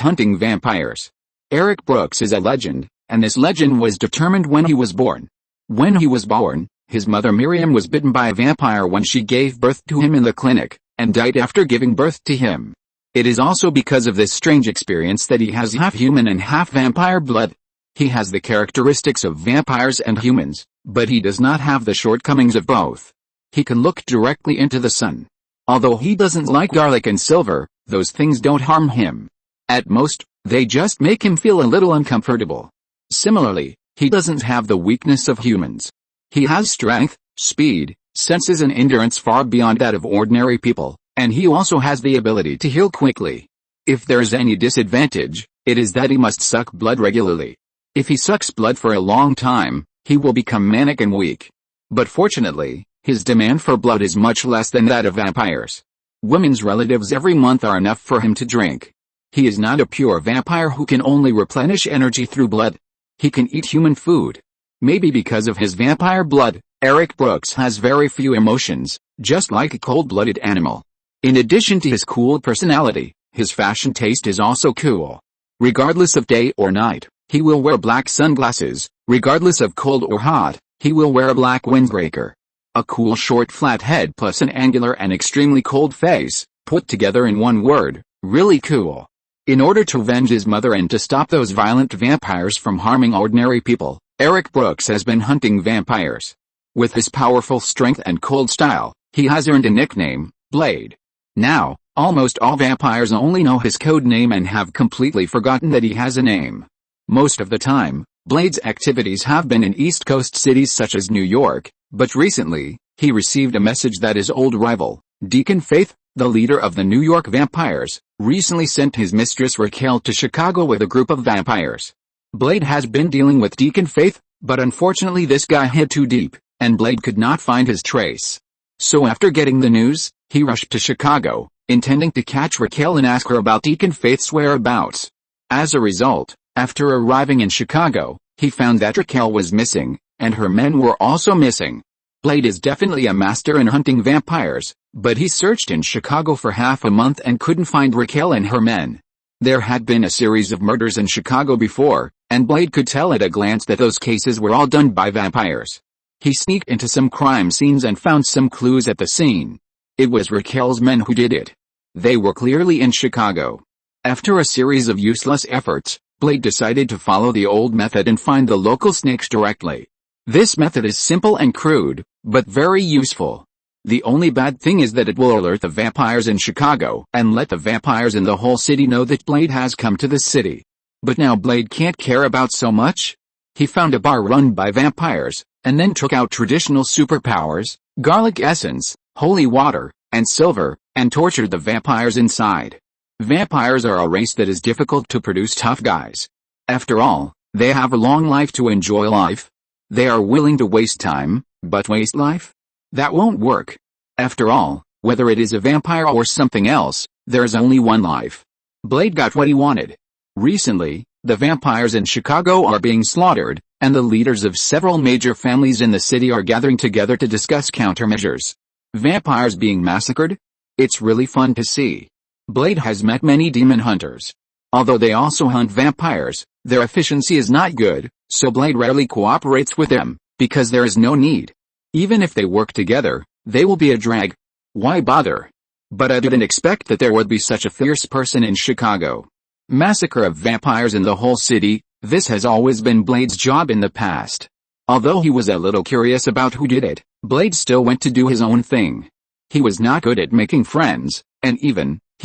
hunting vampires. Eric Brooks is a legend, and this legend was determined when he was born. When he was born, his mother Miriam was bitten by a vampire when she gave birth to him in the clinic, and died after giving birth to him. It is also because of this strange experience that he has half human and half vampire blood. He has the characteristics of vampires and humans, but he does not have the shortcomings of both. He can look directly into the sun. Although he doesn't like garlic and silver, those things don't harm him. At most, they just make him feel a little uncomfortable. Similarly, he doesn't have the weakness of humans. He has strength, speed, senses and endurance far beyond that of ordinary people, and he also has the ability to heal quickly. If there's any disadvantage, it is that he must suck blood regularly. If he sucks blood for a long time, he will become manic and weak. But fortunately, his demand for blood is much less than that of vampires. Women's relatives every month are enough for him to drink. He is not a pure vampire who can only replenish energy through blood. He can eat human food. Maybe because of his vampire blood, Eric Brooks has very few emotions, just like a cold-blooded animal. In addition to his cool personality, his fashion taste is also cool. Regardless of day or night, he will wear black sunglasses. Regardless of cold or hot, he will wear a black windbreaker. A cool short flat head plus an angular and extremely cold face, put together in one word, really cool. In order to avenge his mother and to stop those violent vampires from harming ordinary people, Eric Brooks has been hunting vampires. With his powerful strength and cold style, he has earned a nickname, Blade. Now, almost all vampires only know his code name and have completely forgotten that he has a name. Most of the time, Blade's activities have been in East Coast cities such as New York, but recently, he received a message that his old rival, Deacon Faith, the leader of the New York vampires, recently sent his mistress Raquel to Chicago with a group of vampires. Blade has been dealing with Deacon Faith, but unfortunately this guy hid too deep, and Blade could not find his trace. So after getting the news, he rushed to Chicago, intending to catch Raquel and ask her about Deacon Faith's whereabouts. As a result, after arriving in Chicago, he found that Raquel was missing, and her men were also missing. Blade is definitely a master in hunting vampires, but he searched in Chicago for half a month and couldn't find Raquel and her men. There had been a series of murders in Chicago before, and Blade could tell at a glance that those cases were all done by vampires. He sneaked into some crime scenes and found some clues at the scene. It was Raquel's men who did it. They were clearly in Chicago. After a series of useless efforts, Blade decided to follow the old method and find the local snakes directly. This method is simple and crude, but very useful. The only bad thing is that it will alert the vampires in Chicago and let the vampires in the whole city know that Blade has come to the city. But now Blade can't care about so much. He found a bar run by vampires, and then took out traditional superpowers, garlic essence, holy water, and silver, and tortured the vampires inside. Vampires are a race that is difficult to produce tough guys. After all, they have a long life to enjoy life. They are willing to waste time, but waste life? That won't work. After all, whether it is a vampire or something else, there is only one life. Blade got what he wanted. Recently, the vampires in Chicago are being slaughtered, and the leaders of several major families in the city are gathering together to discuss countermeasures. Vampires being massacred? It's really fun to see. Blade has met many demon hunters. Although they also hunt vampires, their efficiency is not good, so Blade rarely cooperates with them, because there is no need. Even if they work together, they will be a drag. Why bother? But I didn't expect that there would be such a fierce person in Chicago. Massacre of vampires in the whole city, this has always been Blade's job in the past. Although he was a little curious about who did it, Blade still went to do his own thing. He was not good at making friends, and he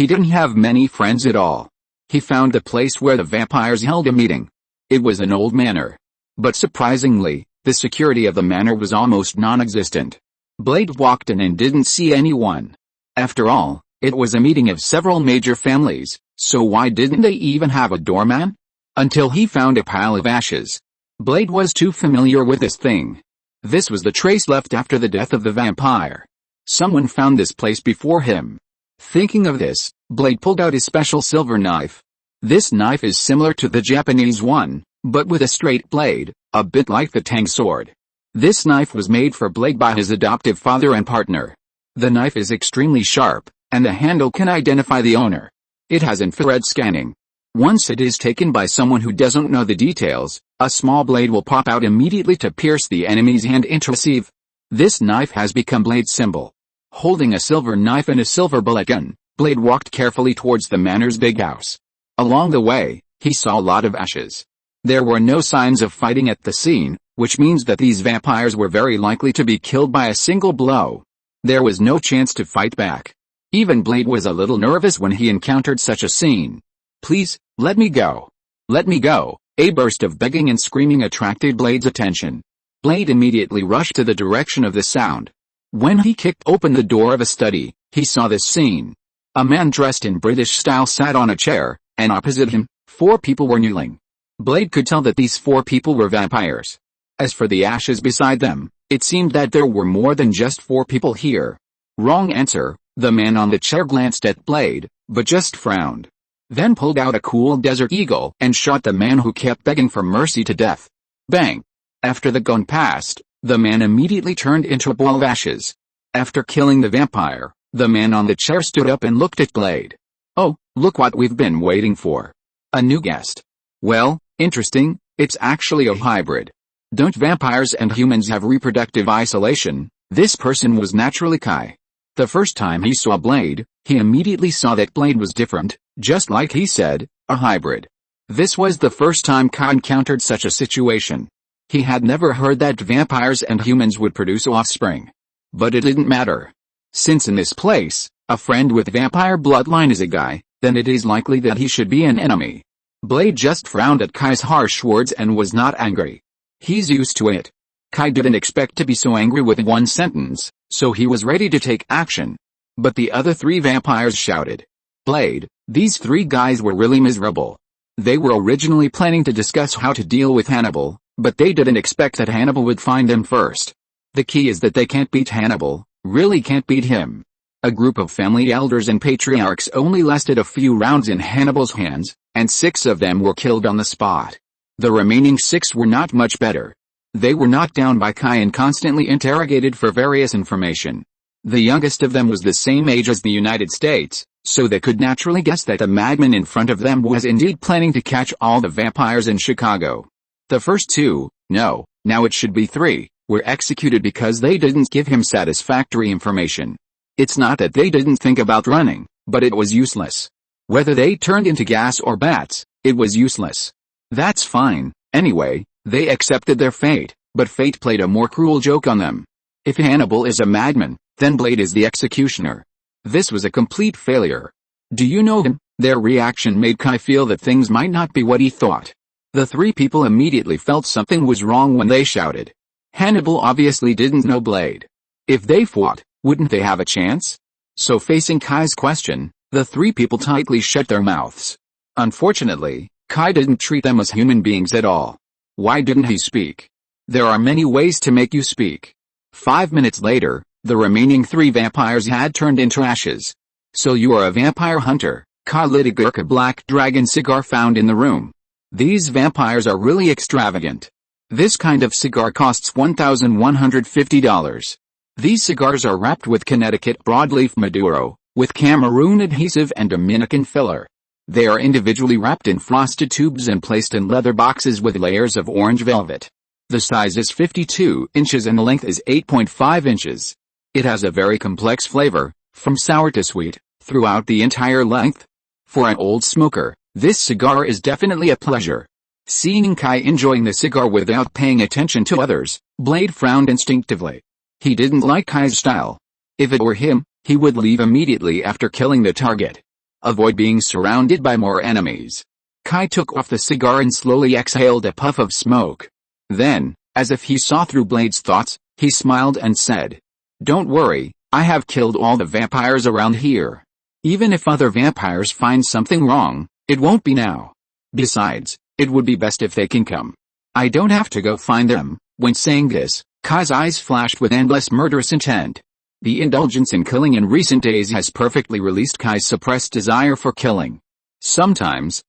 didn't have many friends at all. He found the place where the vampires held a meeting. It was an old manor. But surprisingly, the security of the manor was almost non-existent. Blade walked in and didn't see anyone. After all, it was a meeting of several major families, so why didn't they even have a doorman? Until he found a pile of ashes. Blade was too familiar with this thing. This was the trace left after the death of the vampire. Someone found this place before him. Thinking of this, Blade pulled out his special silver knife. This knife is similar to the Japanese one, but with a straight blade, a bit like the Tang sword. This knife was made for Blade by his adoptive father and partner. The knife is extremely sharp, and the handle can identify the owner. It has infrared scanning. Once it is taken by someone who doesn't know the details, a small blade will pop out immediately to pierce the enemy's hand into receive. This knife has become Blade's symbol. Holding a silver knife and a silver bullet gun, Blade walked carefully towards the manor's big house. Along the way, he saw a lot of ashes. There were no signs of fighting at the scene, which means that these vampires were very likely to be killed by a single blow. There was no chance to fight back. Even Blade was a little nervous when he encountered such a scene. "Please, let me go. Let me go." A burst of begging and screaming attracted Blade's attention. Blade immediately rushed to the direction of the sound. When he kicked open the door of a study, he saw this scene. A man dressed in British style sat on a chair, and opposite him, 4 people were kneeling. Blade could tell that these 4 people were vampires. As for the ashes beside them, it seemed that there were more than just 4 people here. Wrong answer. The man on the chair glanced at Blade, but just frowned. Then pulled out a cool Desert Eagle and shot the man who kept begging for mercy to death. Bang! After the gun passed, the man immediately turned into a ball of ashes. After killing the vampire, the man on the chair stood up and looked at Blade. "Oh, look what we've been waiting for. A new guest. Well, interesting, it's actually a hybrid. Don't vampires and humans have reproductive isolation?" This person was naturally Kai. The first time he saw Blade, he immediately saw that Blade was different, just like he said, a hybrid. This was the first time Kai encountered such a situation. He had never heard that vampires and humans would produce offspring. But it didn't matter. Since in this place, a friend with vampire bloodline is a guy, then it is likely that he should be an enemy. Blade just frowned at Kai's harsh words and was not angry. He's used to it. Kai didn't expect to be so angry with one sentence, so he was ready to take action. But the other 3 vampires shouted. "Blade, these 3 guys were really miserable. They were originally planning to discuss how to deal with Hannibal, but they didn't expect that Hannibal would find them first. The key is that they can't beat Hannibal, really can't beat him." A group of family elders and patriarchs only lasted a few rounds in Hannibal's hands, and 6 of them were killed on the spot. The remaining 6 were not much better. They were knocked down by Kai and constantly interrogated for various information. The youngest of them was the same age as the United States, so they could naturally guess that the madman in front of them was indeed planning to catch all the vampires in Chicago. The first 2, no, now it should be 3, were executed because they didn't give him satisfactory information. It's not that they didn't think about running, but it was useless. Whether they turned into gas or bats, it was useless. That's fine. Anyway, they accepted their fate, but fate played a more cruel joke on them. If Hannibal is a madman, then Blade is the executioner. This was a complete failure. Do you know him? Their reaction made Kai feel that things might not be what he thought. The three people immediately felt something was wrong when they shouted. Hannibal obviously didn't know Blade. If they fought, wouldn't they have a chance? So facing Kai's question, the three people tightly shut their mouths. Unfortunately, Kai didn't treat them as human beings at all. Why didn't he speak? There are many ways to make you speak. 5 minutes later, the remaining 3 vampires had turned into ashes. So you are a vampire hunter. Kai lit a Gurkha Black Dragon cigar found in the room. These vampires are really extravagant. This kind of cigar costs $1,150. These cigars are wrapped with Connecticut broadleaf Maduro, with Cameroon adhesive and Dominican filler. They are individually wrapped in frosted tubes and placed in leather boxes with layers of orange velvet. The size is 52 inches and the length is 8.5 inches. It has a very complex flavor, from sour to sweet, throughout the entire length. For an old smoker, this cigar is definitely a pleasure. Seeing Kai enjoying the cigar without paying attention to others, Blade frowned instinctively. He didn't like Kai's style. If it were him, he would leave immediately after killing the target. Avoid being surrounded by more enemies. Kai took off the cigar and slowly exhaled a puff of smoke. Then, as if he saw through Blade's thoughts, he smiled and said, "Don't worry, I have killed all the vampires around here. Even if other vampires find something wrong, it won't be now. Besides, it would be best if they can come. I don't have to go find them." When saying this, Kai's eyes flashed with endless murderous intent. The indulgence in killing in recent days has perfectly released Kai's suppressed desire for killing. Sometimes,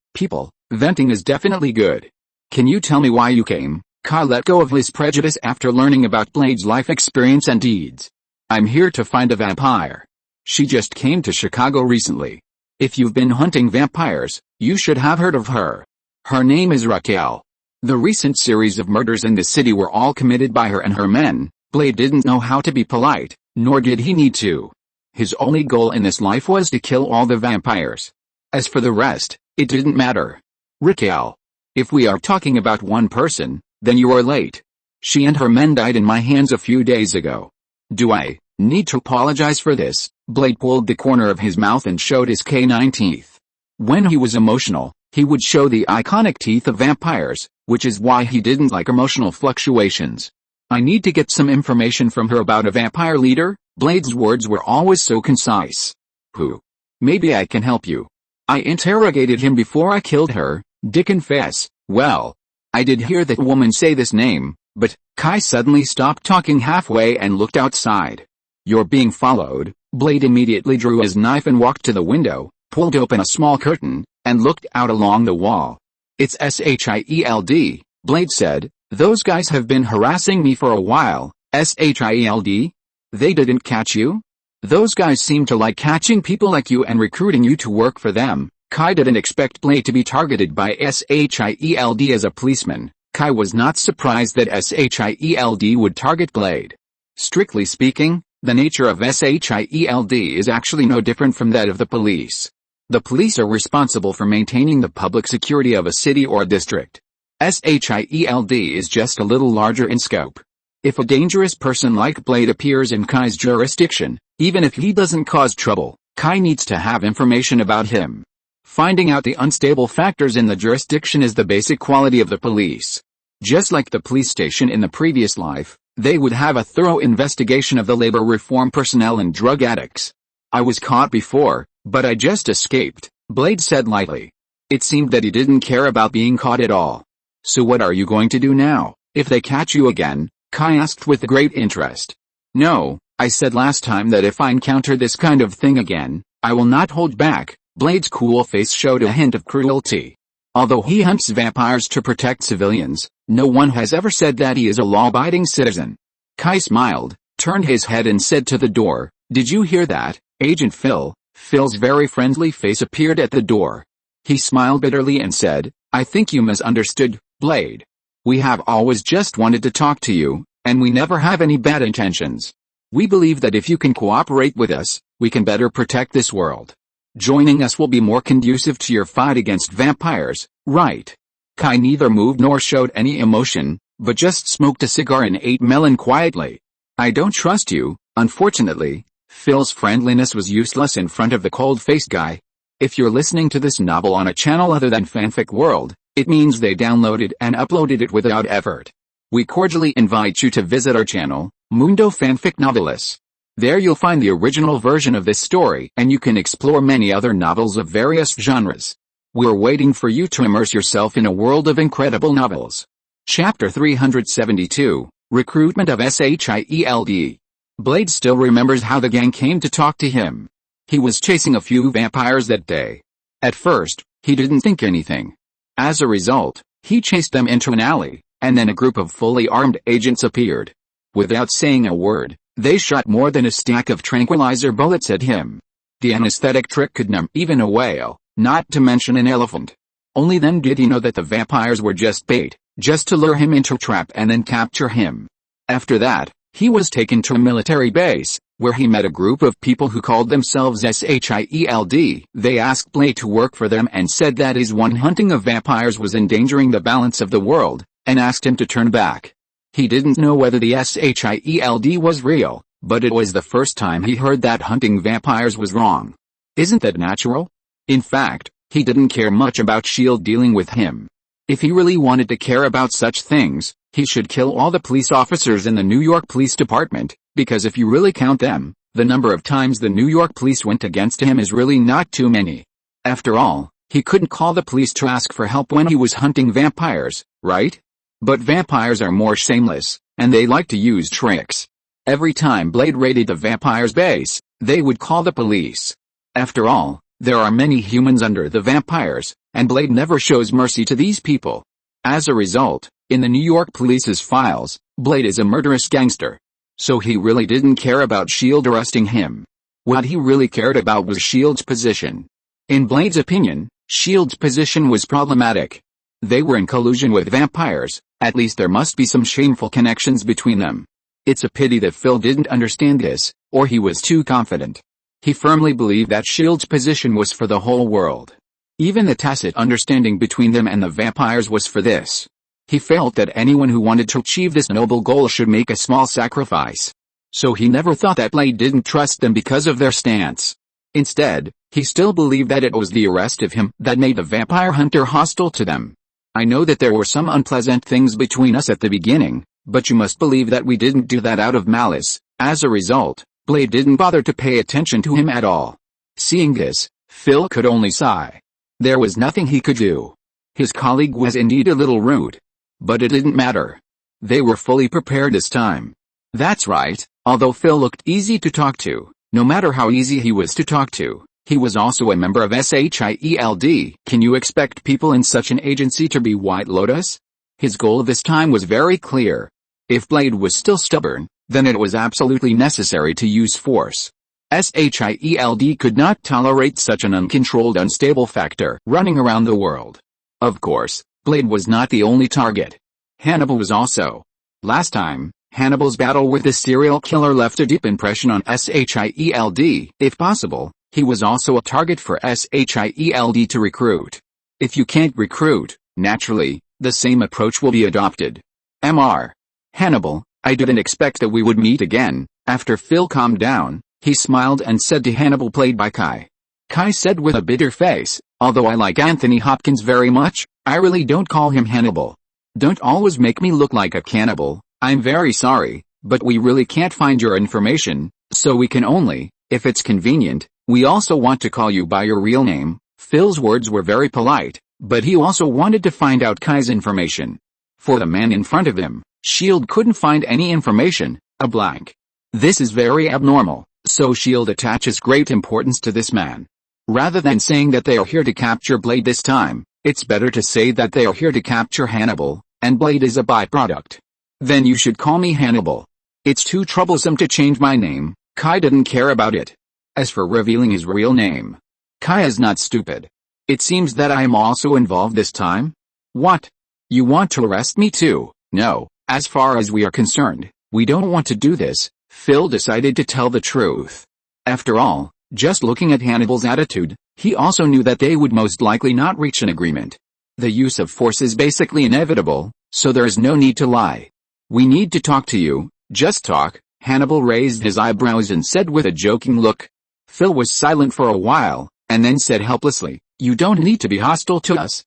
venting is definitely good. "Can you tell me why you came?" Kai let go of his prejudice after learning about Blade's life experience and deeds. "I'm here to find a vampire. She just came to Chicago recently. If you've been hunting vampires, you should have heard of her. Her name is Raquel. The recent series of murders in the city were all committed by her and her men." Blade didn't know how to be polite, nor did he need to. His only goal in this life was to kill all the vampires. As for the rest, it didn't matter. "Raquel. If we are talking about one person, then you are late. She and her men died in my hands a few days ago. Do I need to apologize for this?" Blade pulled the corner of his mouth and showed his canine teeth. When he was emotional, he would show the iconic teeth of vampires, which is why he didn't like emotional fluctuations. "I need to get some information from her about a vampire leader." Blade's words were always so concise. "Who? Maybe I can help you. I interrogated him before I killed her." "Dick confess." "Well, I did hear that woman say this name, but..." Kai suddenly stopped talking halfway and looked outside. "You're being followed." Blade immediately drew his knife and walked to the window, pulled open a small curtain, and looked out along the wall. "It's SHIELD, Blade said. "Those guys have been harassing me for a while." "SHIELD? They didn't catch you?" "Those guys seem to like catching people like you and recruiting you to work for them." Kai didn't expect Blade to be targeted by SHIELD as a policeman. Kai was not surprised that SHIELD would target Blade. Strictly speaking, the nature of SHIELD is actually no different from that of the police. The police are responsible for maintaining the public security of a city or district. SHIELD is just a little larger in scope. If a dangerous person like Blade appears in Kai's jurisdiction, even if he doesn't cause trouble, Kai needs to have information about him. Finding out the unstable factors in the jurisdiction is the basic quality of the police. Just like the police station in the previous life, they would have a thorough investigation of the labor reform personnel and drug addicts. "I was caught before, but I just escaped," Blade said lightly. It seemed that he didn't care about being caught at all. "So what are you going to do now, if they catch you again?" Kai asked with great interest. "No, I said last time that if I encounter this kind of thing again, I will not hold back." Blade's cool face showed a hint of cruelty. Although he hunts vampires to protect civilians, no one has ever said that he is a law-abiding citizen. Kai smiled, turned his head and said to the door, "Did you hear that, Agent Phil?" Phil's very friendly face appeared at the door. He smiled bitterly and said, "I think you misunderstood, Blade. We have always just wanted to talk to you, and we never have any bad intentions. We believe that if you can cooperate with us, we can better protect this world. Joining us will be more conducive to your fight against vampires, right?" Kai neither moved nor showed any emotion, but just smoked a cigar and ate melon quietly. I don't trust you, unfortunately. Phil's friendliness was useless in front of the cold-faced guy. If you're listening to this novel on a channel other than Fanfic World, it means they downloaded and uploaded it without effort. We cordially invite you to visit our channel, Mundo Fanfic Novelis. There you'll find the original version of this story and you can explore many other novels of various genres. We're waiting for you to immerse yourself in a world of incredible novels. Chapter 372, Recruitment of SYNOPSIS. Blade still remembers how the gang came to talk to him. He was chasing a few vampires that day. At first, he didn't think anything. As a result, he chased them into an alley, and then a group of fully armed agents appeared. Without saying a word, they shot more than a stack of tranquilizer bullets at him. The anesthetic trick could numb even a whale, not to mention an elephant. Only then did he know that the vampires were just bait, just to lure him into a trap and then capture him. After that, he was taken to a military base, where he met a group of people who called themselves SHIELD. They asked Blade to work for them and said that his one hunting of vampires was endangering the balance of the world, and asked him to turn back. He didn't know whether the SHIELD was real, but it was the first time he heard that hunting vampires was wrong. Isn't that natural? In fact, he didn't care much about SHIELD dealing with him. If he really wanted to care about such things, he should kill all the police officers in the New York Police Department, because if you really count them, the number of times the New York police went against him is really not too many. After all, he couldn't call the police to ask for help when he was hunting vampires, right? But vampires are more shameless, and they like to use tricks. Every time Blade raided the vampires' base, they would call the police. After all, there are many humans under the vampires, and Blade never shows mercy to these people. As a result, in the New York police's files, Blade is a murderous gangster. So he really didn't care about SHIELD arresting him. What he really cared about was SHIELD's position. In Blade's opinion, SHIELD's position was problematic. They were in collusion with vampires, at least there must be some shameful connections between them. It's a pity that Phil didn't understand this, or he was too confident. He firmly believed that SHIELD's position was for the whole world. Even the tacit understanding between them and the vampires was for this. He felt that anyone who wanted to achieve this noble goal should make a small sacrifice. So he never thought that Blade didn't trust them because of their stance. Instead, he still believed that it was the arrest of him that made the vampire hunter hostile to them. I know that there were some unpleasant things between us at the beginning, but you must believe that we didn't do that out of malice. As a result, Blade didn't bother to pay attention to him at all. Seeing this, Phil could only sigh. There was nothing he could do. His colleague was indeed a little rude. But it didn't matter. They were fully prepared this time. That's right, although Phil looked easy to talk to, no matter how easy he was to talk to, he was also a member of SHIELD. Can you expect people in such an agency to be White Lotus? His goal this time was very clear. If Blade was still stubborn, then it was absolutely necessary to use force. SHIELD could not tolerate such an uncontrolled unstable factor running around the world. Of course, Blade was not the only target. Hannibal was also. Last time, Hannibal's battle with the serial killer left a deep impression on SHIELD. If possible, he was also a target for SHIELD to recruit. If you can't recruit, naturally, the same approach will be adopted. Mr. Hannibal, I didn't expect that we would meet again. After Phil calmed down, he smiled and said to Hannibal, played by Kai. Kai said with a bitter face, although I like Anthony Hopkins very much, I really don't call him Hannibal. Don't always make me look like a cannibal. I'm very sorry, but we really can't find your information, so we can only, if it's convenient, we also want to call you by your real name. Phil's words were very polite, but he also wanted to find out Kai's information. For the man in front of him, SHIELD couldn't find any information, a blank. This is very abnormal, so SHIELD attaches great importance to this man. Rather than saying that they are here to capture Blade this time, it's better to say that they are here to capture Hannibal, and Blade is a byproduct. Then you should call me Hannibal. It's too troublesome to change my name. Kai didn't care about it. As for revealing his real name, Kai is not stupid. It seems that I am also involved this time? What? You want to arrest me too? No, as far as we are concerned, we don't want to do this. Phil decided to tell the truth. After all, just looking at Hannibal's attitude, he also knew that they would most likely not reach an agreement. The use of force is basically inevitable, so there is no need to lie. We need to talk to you, just talk. Hannibal raised his eyebrows and said with a joking look. Phil was silent for a while, and then said helplessly, "You don't need to be hostile to us,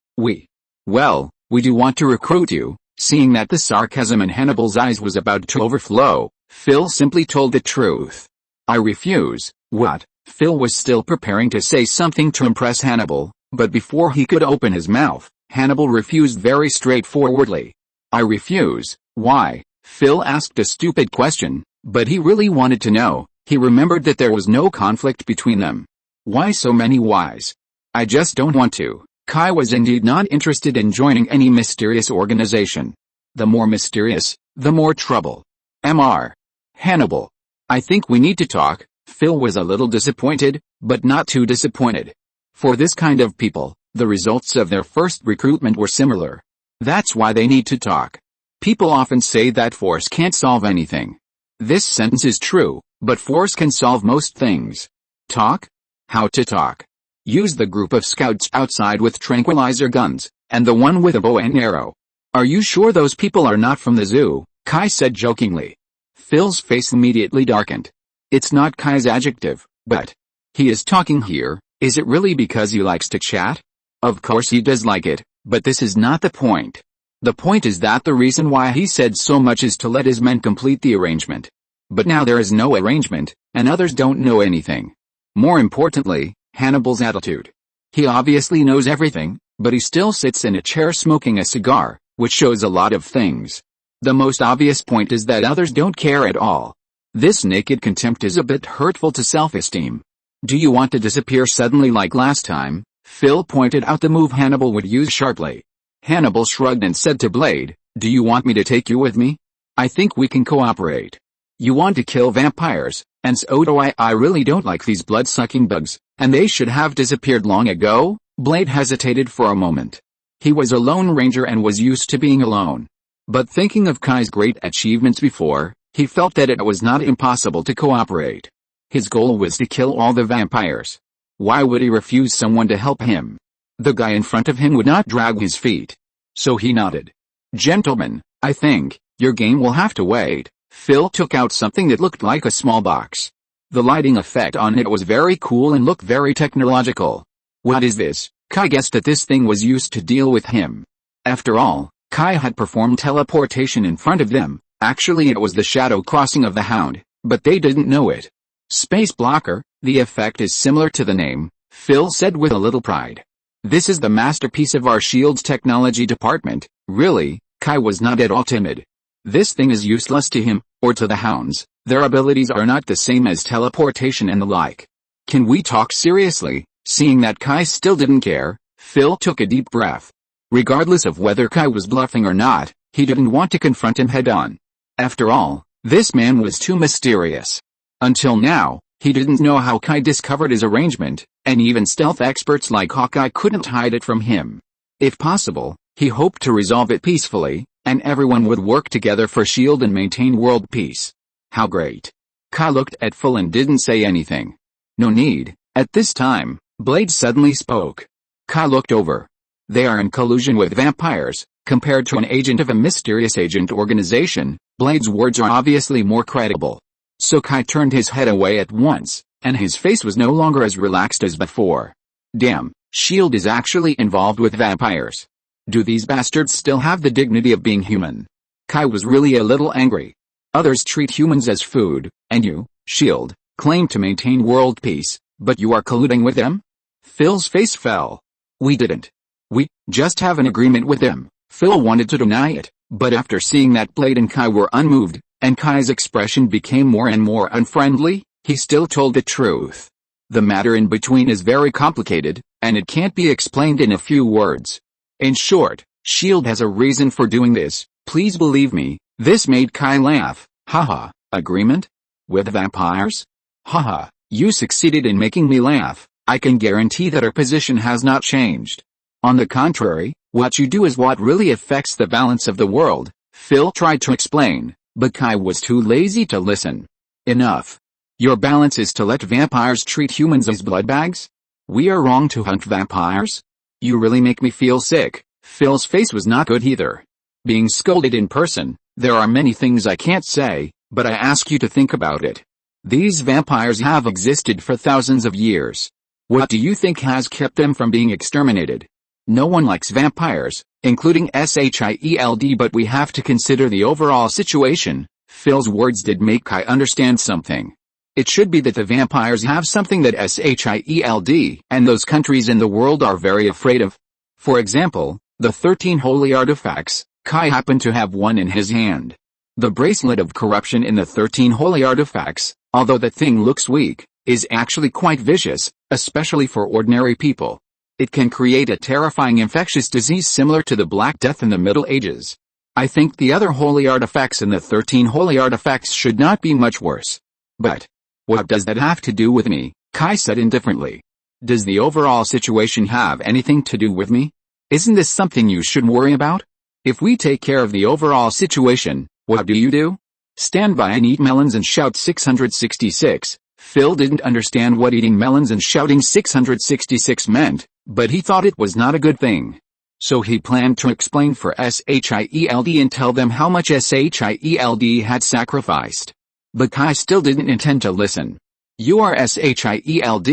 Well, we do want to recruit you." Seeing that the sarcasm in Hannibal's eyes was about to overflow, Phil simply told the truth. "I refuse." "What?" Phil was still preparing to say something to impress Hannibal, but before he could open his mouth, Hannibal refused very straightforwardly. "I refuse." "Why?" Phil asked a stupid question, but he really wanted to know. He remembered that there was no conflict between them. Why so many whys? "I just don't want to." Kai was indeed not interested in joining any mysterious organization. The more mysterious, the more trouble. Mr. Hannibal. "I think we need to talk." Phil was a little disappointed, but not too disappointed. For this kind of people, the results of their first recruitment were similar. That's why they need to talk. People often say that force can't solve anything. This sentence is true, but force can solve most things. Talk? How to talk? Use the group of scouts outside with tranquilizer guns, and the one with a bow and arrow. "Are you sure those people are not from the zoo?" Kai said jokingly. Phil's face immediately darkened. It's not Kai's adjective, but he is talking here. Is it really because he likes to chat? Of course he does like it, but this is not the point. The point is that the reason why he said so much is to let his men complete the arrangement. But now there is no arrangement, and others don't know anything. More importantly, Hannibal's attitude. He obviously knows everything, but he still sits in a chair smoking a cigar, which shows a lot of things. The most obvious point is that others don't care at all. This naked contempt is a bit hurtful to self-esteem. "Do you want to disappear suddenly like last time?" Phil pointed out the move Hannibal would use sharply. Hannibal shrugged and said to Blade, "Do you want me to take you with me? I think we can cooperate. You want to kill vampires, and so do I. I really don't like these blood-sucking bugs, and they should have disappeared long ago." Blade hesitated for a moment. He was a lone ranger and was used to being alone. But thinking of Kai's great achievements before, he felt that it was not impossible to cooperate. His goal was to kill all the vampires. Why would he refuse someone to help him? The guy in front of him would not drag his feet. So he nodded. "Gentlemen, I think your game will have to wait." Phil took out something that looked like a small box. The lighting effect on it was very cool and looked very technological. "What is this?" Kai guessed that this thing was used to deal with him. After all, Kai had performed teleportation in front of them. Actually it was the shadow crossing of the Hound, but they didn't know it. "Space blocker, the effect is similar to the name," Phil said with a little pride. "This is the masterpiece of our shield's technology department." Really, Kai was not at all timid. This thing is useless to him, or to the Hounds. Their abilities are not the same as teleportation and the like. "Can we talk seriously?" Seeing that Kai still didn't care, Phil took a deep breath. Regardless of whether Kai was bluffing or not, he didn't want to confront him head-on. After all, this man was too mysterious. Until now, he didn't know how Kai discovered his arrangement, and even stealth experts like Hawkeye couldn't hide it from him. If possible, he hoped to resolve it peacefully, and everyone would work together for S.H.I.E.L.D. and maintain world peace. How great. Kai looked at Phil and didn't say anything. "No need." At this time, Blade suddenly spoke. Kai looked over. "They are in collusion with vampires." Compared to an agent of a mysterious agent organization, Blade's words are obviously more credible. So Kai turned his head away at once, and his face was no longer as relaxed as before. Damn, S.H.I.E.L.D. is actually involved with vampires. Do these bastards still have the dignity of being human? Kai was really a little angry. Others treat humans as food, and you, S.H.I.E.L.D., claim to maintain world peace, but you are colluding with them? Phil's face fell. "We didn't. We just have an agreement with them." Phil wanted to deny it, but after seeing that Blade and Kai were unmoved, and Kai's expression became more and more unfriendly, he still told the truth. The matter in between is very complicated, and it can't be explained in a few words. In short, S.H.I.E.L.D. has a reason for doing this, please believe me. This made Kai laugh. "Haha, agreement? With vampires? Haha, you succeeded in making me laugh. I can guarantee that our position has not changed. On the contrary, what you do is what really affects the balance of the world." Phil tried to explain, but Kai was too lazy to listen. "Enough. Your balance is to let vampires treat humans as bloodbags? We are wrong to hunt vampires? You really make me feel sick." Phil's face was not good either. Being scolded in person, there are many things I can't say, but I ask you to think about it. These vampires have existed for thousands of years. What do you think has kept them from being exterminated? No one likes vampires, including SHIELD, but we have to consider the overall situation. Phil's words did make Kai understand something. It should be that the vampires have something that SHIELD and those countries in the world are very afraid of. For example, the 13 holy artifacts. Kai happened to have one in his hand. The bracelet of corruption in the 13 holy artifacts, although the thing looks weak, is actually quite vicious, especially for ordinary people. It can create a terrifying infectious disease similar to the Black Death in the Middle Ages. I think the other holy artifacts in the 13 holy artifacts should not be much worse. But what does that have to do with me? Kai said indifferently. Does the overall situation have anything to do with me? Isn't this something you should worry about? If we take care of the overall situation, what do? Stand by and eat melons and shout 666. Phil didn't understand what eating melons and shouting 666 meant, but he thought it was not a good thing. So he planned to explain for SHIELD and tell them how much SHIELD had sacrificed. But Kai still didn't intend to listen. You are SHIELD,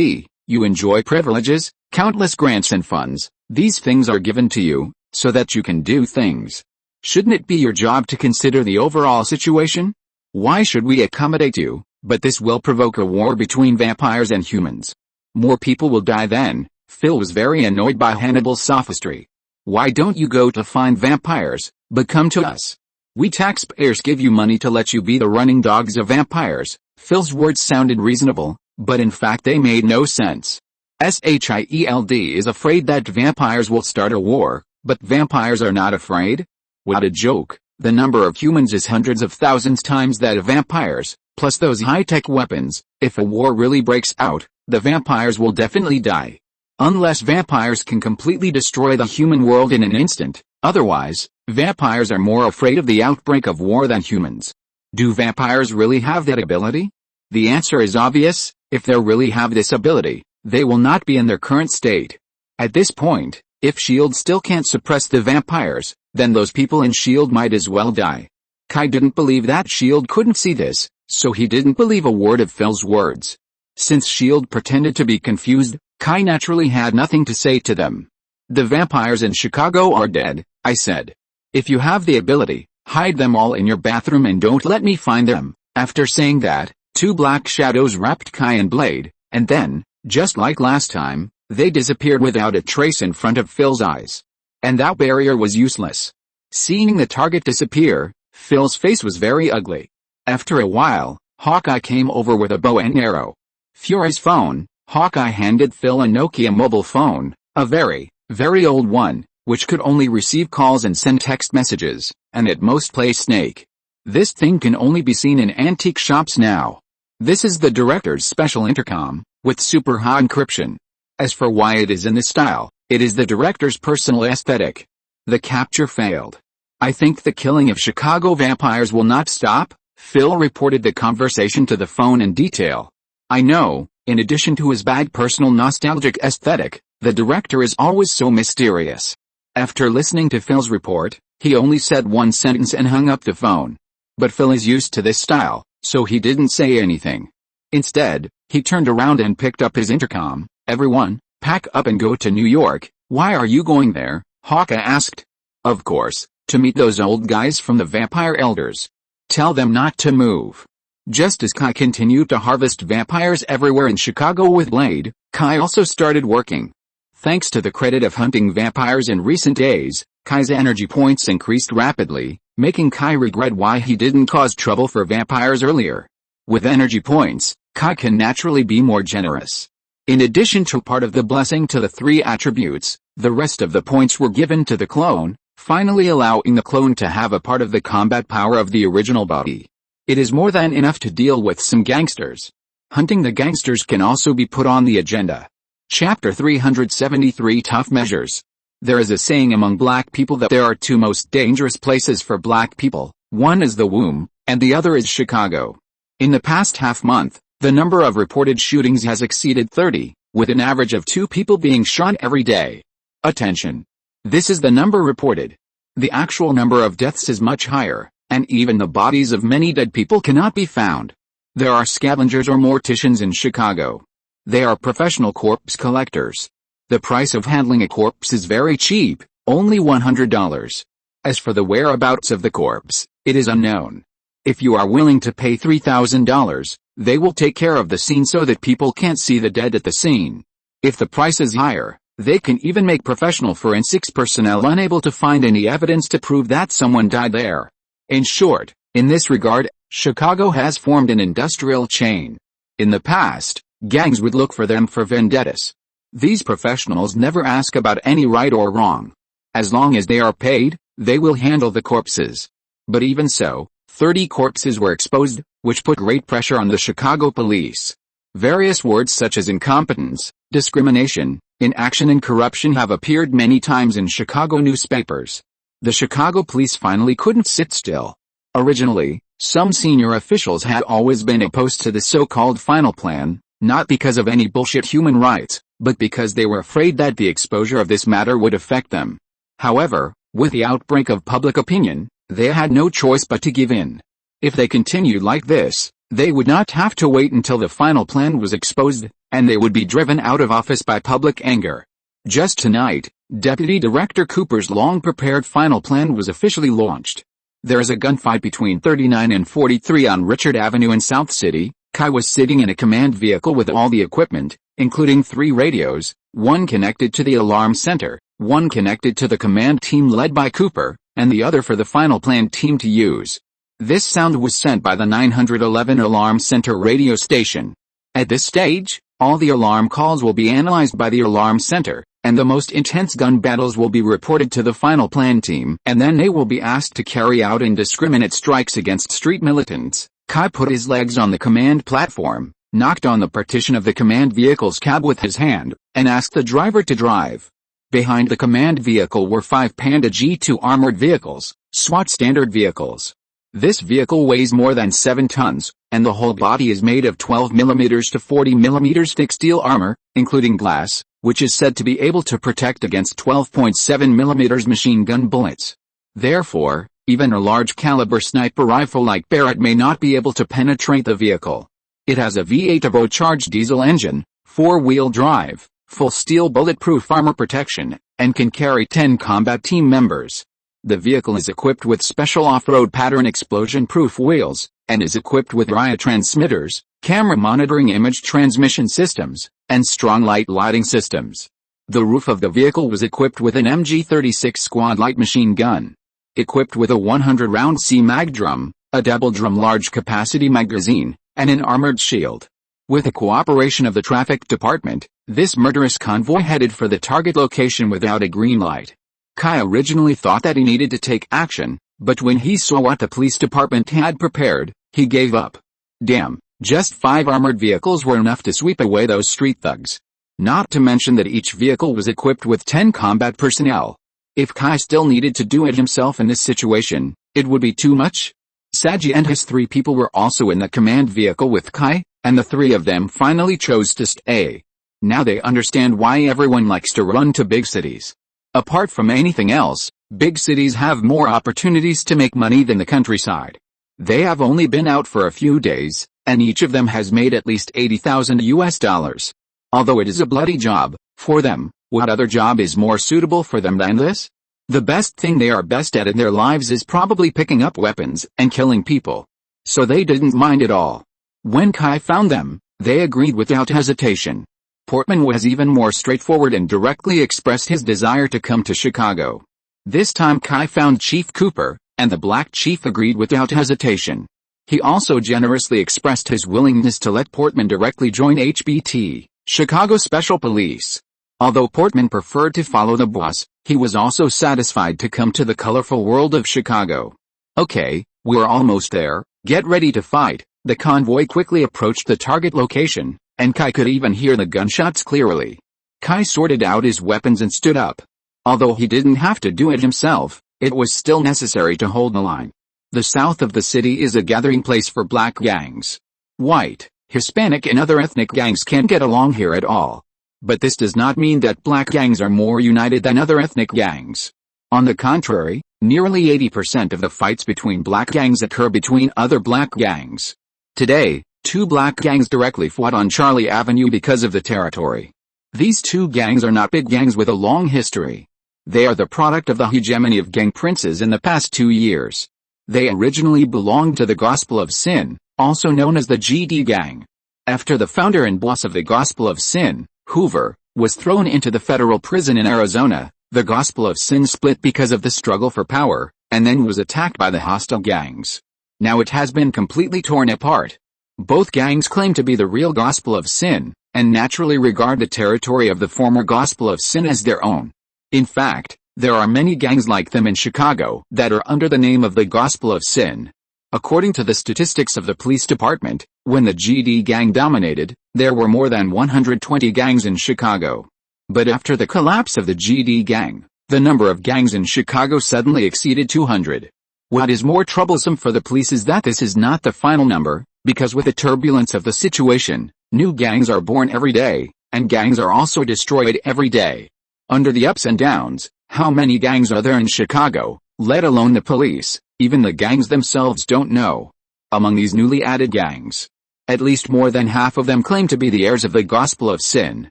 you enjoy privileges, countless grants and funds. These things are given to you, so that you can do things. Shouldn't it be your job to consider the overall situation? Why should we accommodate you? But this will provoke a war between vampires and humans. More people will die then. Phil was very annoyed by Hannibal's sophistry. Why don't you go to find vampires, but come to us? We taxpayers give you money to let you be the running dogs of vampires. Phil's words sounded reasonable, but in fact they made no sense. SHIELD is afraid that vampires will start a war, but vampires are not afraid? What a joke. The number of humans is hundreds of thousands times that of vampires, plus those high-tech weapons. If a war really breaks out, the vampires will definitely die. Unless vampires can completely destroy the human world in an instant, otherwise, vampires are more afraid of the outbreak of war than humans. Do vampires really have that ability? The answer is obvious. If they really have this ability, they will not be in their current state. At this point, if S.H.I.E.L.D. still can't suppress the vampires, then those people in S.H.I.E.L.D. might as well die. Kai didn't believe that S.H.I.E.L.D. couldn't see this, so he didn't believe a word of Phil's words. Since S.H.I.E.L.D. pretended to be confused, Kai naturally had nothing to say to them. The vampires in Chicago are dead, I said. If you have the ability, hide them all in your bathroom and don't let me find them. After saying that, two black shadows wrapped Kai and Blade, and then, just like last time, they disappeared without a trace in front of Phil's eyes. And that barrier was useless. Seeing the target disappear, Phil's face was very ugly. After a while, Hawkeye came over with a bow and arrow. Fury's phone. Hawkeye handed Phil a Nokia mobile phone, a very, very old one, which could only receive calls and send text messages, and at most play Snake. This thing can only be seen in antique shops now. This is the director's special intercom, with super high encryption. As for why it is in this style, it is the director's personal aesthetic. The capture failed. I think the killing of Chicago vampires will not stop. Phil reported the conversation to the phone in detail. I know, in addition to his bad personal nostalgic aesthetic, the director is always so mysterious. After listening to Phil's report, he only said one sentence and hung up the phone. But Phil is used to this style, so he didn't say anything. Instead, he turned around and picked up his intercom. Everyone, pack up and go to New York. Why are you going there? Hawkeye asked. Of course, to meet those old guys from the vampire elders. Tell them not to move. Just as Kai continued to harvest vampires everywhere in Chicago with Blade, Kai also started working. Thanks to the credit of hunting vampires in recent days, Kai's energy points increased rapidly, making Kai regret why he didn't cause trouble for vampires earlier. With energy points, Kai can naturally be more generous. In addition to part of the blessing to the three attributes, the rest of the points were given to the clone, finally allowing the clone to have a part of the combat power of the original body. It is more than enough to deal with some gangsters. Hunting the gangsters can also be put on the agenda. Chapter 373 Tough Measures. There is a saying among black people that there are two most dangerous places for black people. One is the womb, and the other is Chicago. In the past half month, the number of reported shootings has exceeded 30, with an average of 2 people being shot every day. Attention! This is the number reported. The actual number of deaths is much higher, and even the bodies of many dead people cannot be found. There are scavengers or morticians in Chicago. They are professional corpse collectors. The price of handling a corpse is very cheap, only $100. As for the whereabouts of the corpse, it is unknown. If you are willing to pay $3,000, they will take care of the scene so that people can't see the dead at the scene. If the price is higher, they can even make professional forensics personnel unable to find any evidence to prove that someone died there. In short, in this regard, Chicago has formed an industrial chain. In the past, gangs would look for them for vendettas. These professionals never ask about any right or wrong. As long as they are paid, they will handle the corpses. But even so, 30 corpses were exposed, which put great pressure on the Chicago police. Various words such as incompetence, discrimination, inaction and corruption have appeared many times in Chicago newspapers. The Chicago police finally couldn't sit still. Originally, some senior officials had always been opposed to the so-called final plan, not because of any bullshit human rights, but because they were afraid that the exposure of this matter would affect them. However, with the outbreak of public opinion, they had no choice but to give in. If they continued like this, they would not have to wait until the final plan was exposed, and they would be driven out of office by public anger. Just tonight, Deputy Director Cooper's long-prepared final plan was officially launched. There is a gunfight between 39 and 43 on Richard Avenue in South City. Kai was sitting in a command vehicle with all the equipment, including 3 radios, one connected to the alarm center, one connected to the command team led by Cooper, and the other for the final plan team to use. This sound was sent by the 911 Alarm Center radio station. At this stage, all the alarm calls will be analyzed by the alarm center, and the most intense gun battles will be reported to the final plan team, and then they will be asked to carry out indiscriminate strikes against street militants. Kai put his legs on the command platform, knocked on the partition of the command vehicle's cab with his hand, and asked the driver to drive. Behind the command vehicle were 5 Panda G2 armored vehicles, SWAT standard vehicles. This vehicle weighs more than 7 tons, and the whole body is made of 12mm to 40mm thick steel armor, including glass, which is said to be able to protect against 12.7mm machine gun bullets. Therefore, even a large caliber sniper rifle like Barrett may not be able to penetrate the vehicle. It has a V8 turbocharged diesel engine, 4-wheel drive, full steel bulletproof armor protection, and can carry 10 combat team members. The vehicle is equipped with special off-road pattern explosion-proof wheels, and is equipped with RIA transmitters, camera monitoring image transmission systems, and strong light lighting systems. The roof of the vehicle was equipped with an MG-36 squad light machine gun. Equipped with a 100-round C-mag drum, a double-drum large-capacity magazine, and an armored shield. With the cooperation of the traffic department, this murderous convoy headed for the target location without a green light. Kai originally thought that he needed to take action, but when he saw what the police department had prepared, he gave up. Damn, just 5 armored vehicles were enough to sweep away those street thugs. Not to mention that each vehicle was equipped with 10 combat personnel. If Kai still needed to do it himself in this situation, it would be too much. Saji and his 3 people were also in the command vehicle with Kai, and the 3 of them finally chose to stay. Now they understand why everyone likes to run to big cities. Apart from anything else, big cities have more opportunities to make money than the countryside. They have only been out for a few days, and each of them has made at least $80,000. Although it is a bloody job, for them, what other job is more suitable for them than this? The best thing they are best at in their lives is probably picking up weapons and killing people. So they didn't mind at all. When Kai found them, they agreed without hesitation. Portman was even more straightforward and directly expressed his desire to come to Chicago. This time Kai found Chief Cooper, and the Black Chief agreed without hesitation. He also generously expressed his willingness to let Portman directly join HBT, Chicago Special Police. Although Portman preferred to follow the boss, he was also satisfied to come to the colorful world of Chicago. Okay, we're almost there, get ready to fight. The convoy quickly approached the target location, and Kai could even hear the gunshots clearly. Kai sorted out his weapons and stood up. Although he didn't have to do it himself, it was still necessary to hold the line. The south of the city is a gathering place for black gangs. White, Hispanic and other ethnic gangs can't get along here at all. But this does not mean that black gangs are more united than other ethnic gangs. On the contrary, nearly 80% of the fights between black gangs occur between other black gangs. Today, two black gangs directly fought on Charlie Avenue because of the territory. These two gangs are not big gangs with a long history. They are the product of the hegemony of gang princes in the past 2 years. They originally belonged to the Gospel of Sin, also known as the GD Gang. After the founder and boss of the Gospel of Sin, Hoover, was thrown into the federal prison in Arizona, the Gospel of Sin split because of the struggle for power, and then was attacked by the hostile gangs. Now it has been completely torn apart. Both gangs claim to be the real Gospel of Sin, and naturally regard the territory of the former Gospel of Sin as their own. In fact, there are many gangs like them in Chicago that are under the name of the Gospel of Sin. According to the statistics of the police department, when the GD gang dominated, there were more than 120 gangs in Chicago. But after the collapse of the GD gang, the number of gangs in Chicago suddenly exceeded 200. What is more troublesome for the police is that this is not the final number, because with the turbulence of the situation, new gangs are born every day, and gangs are also destroyed every day. Under the ups and downs, how many gangs are there in Chicago, let alone the police? Even the gangs themselves don't know. Among these newly added gangs, at least more than half of them claim to be the heirs of the Gospel of Sin.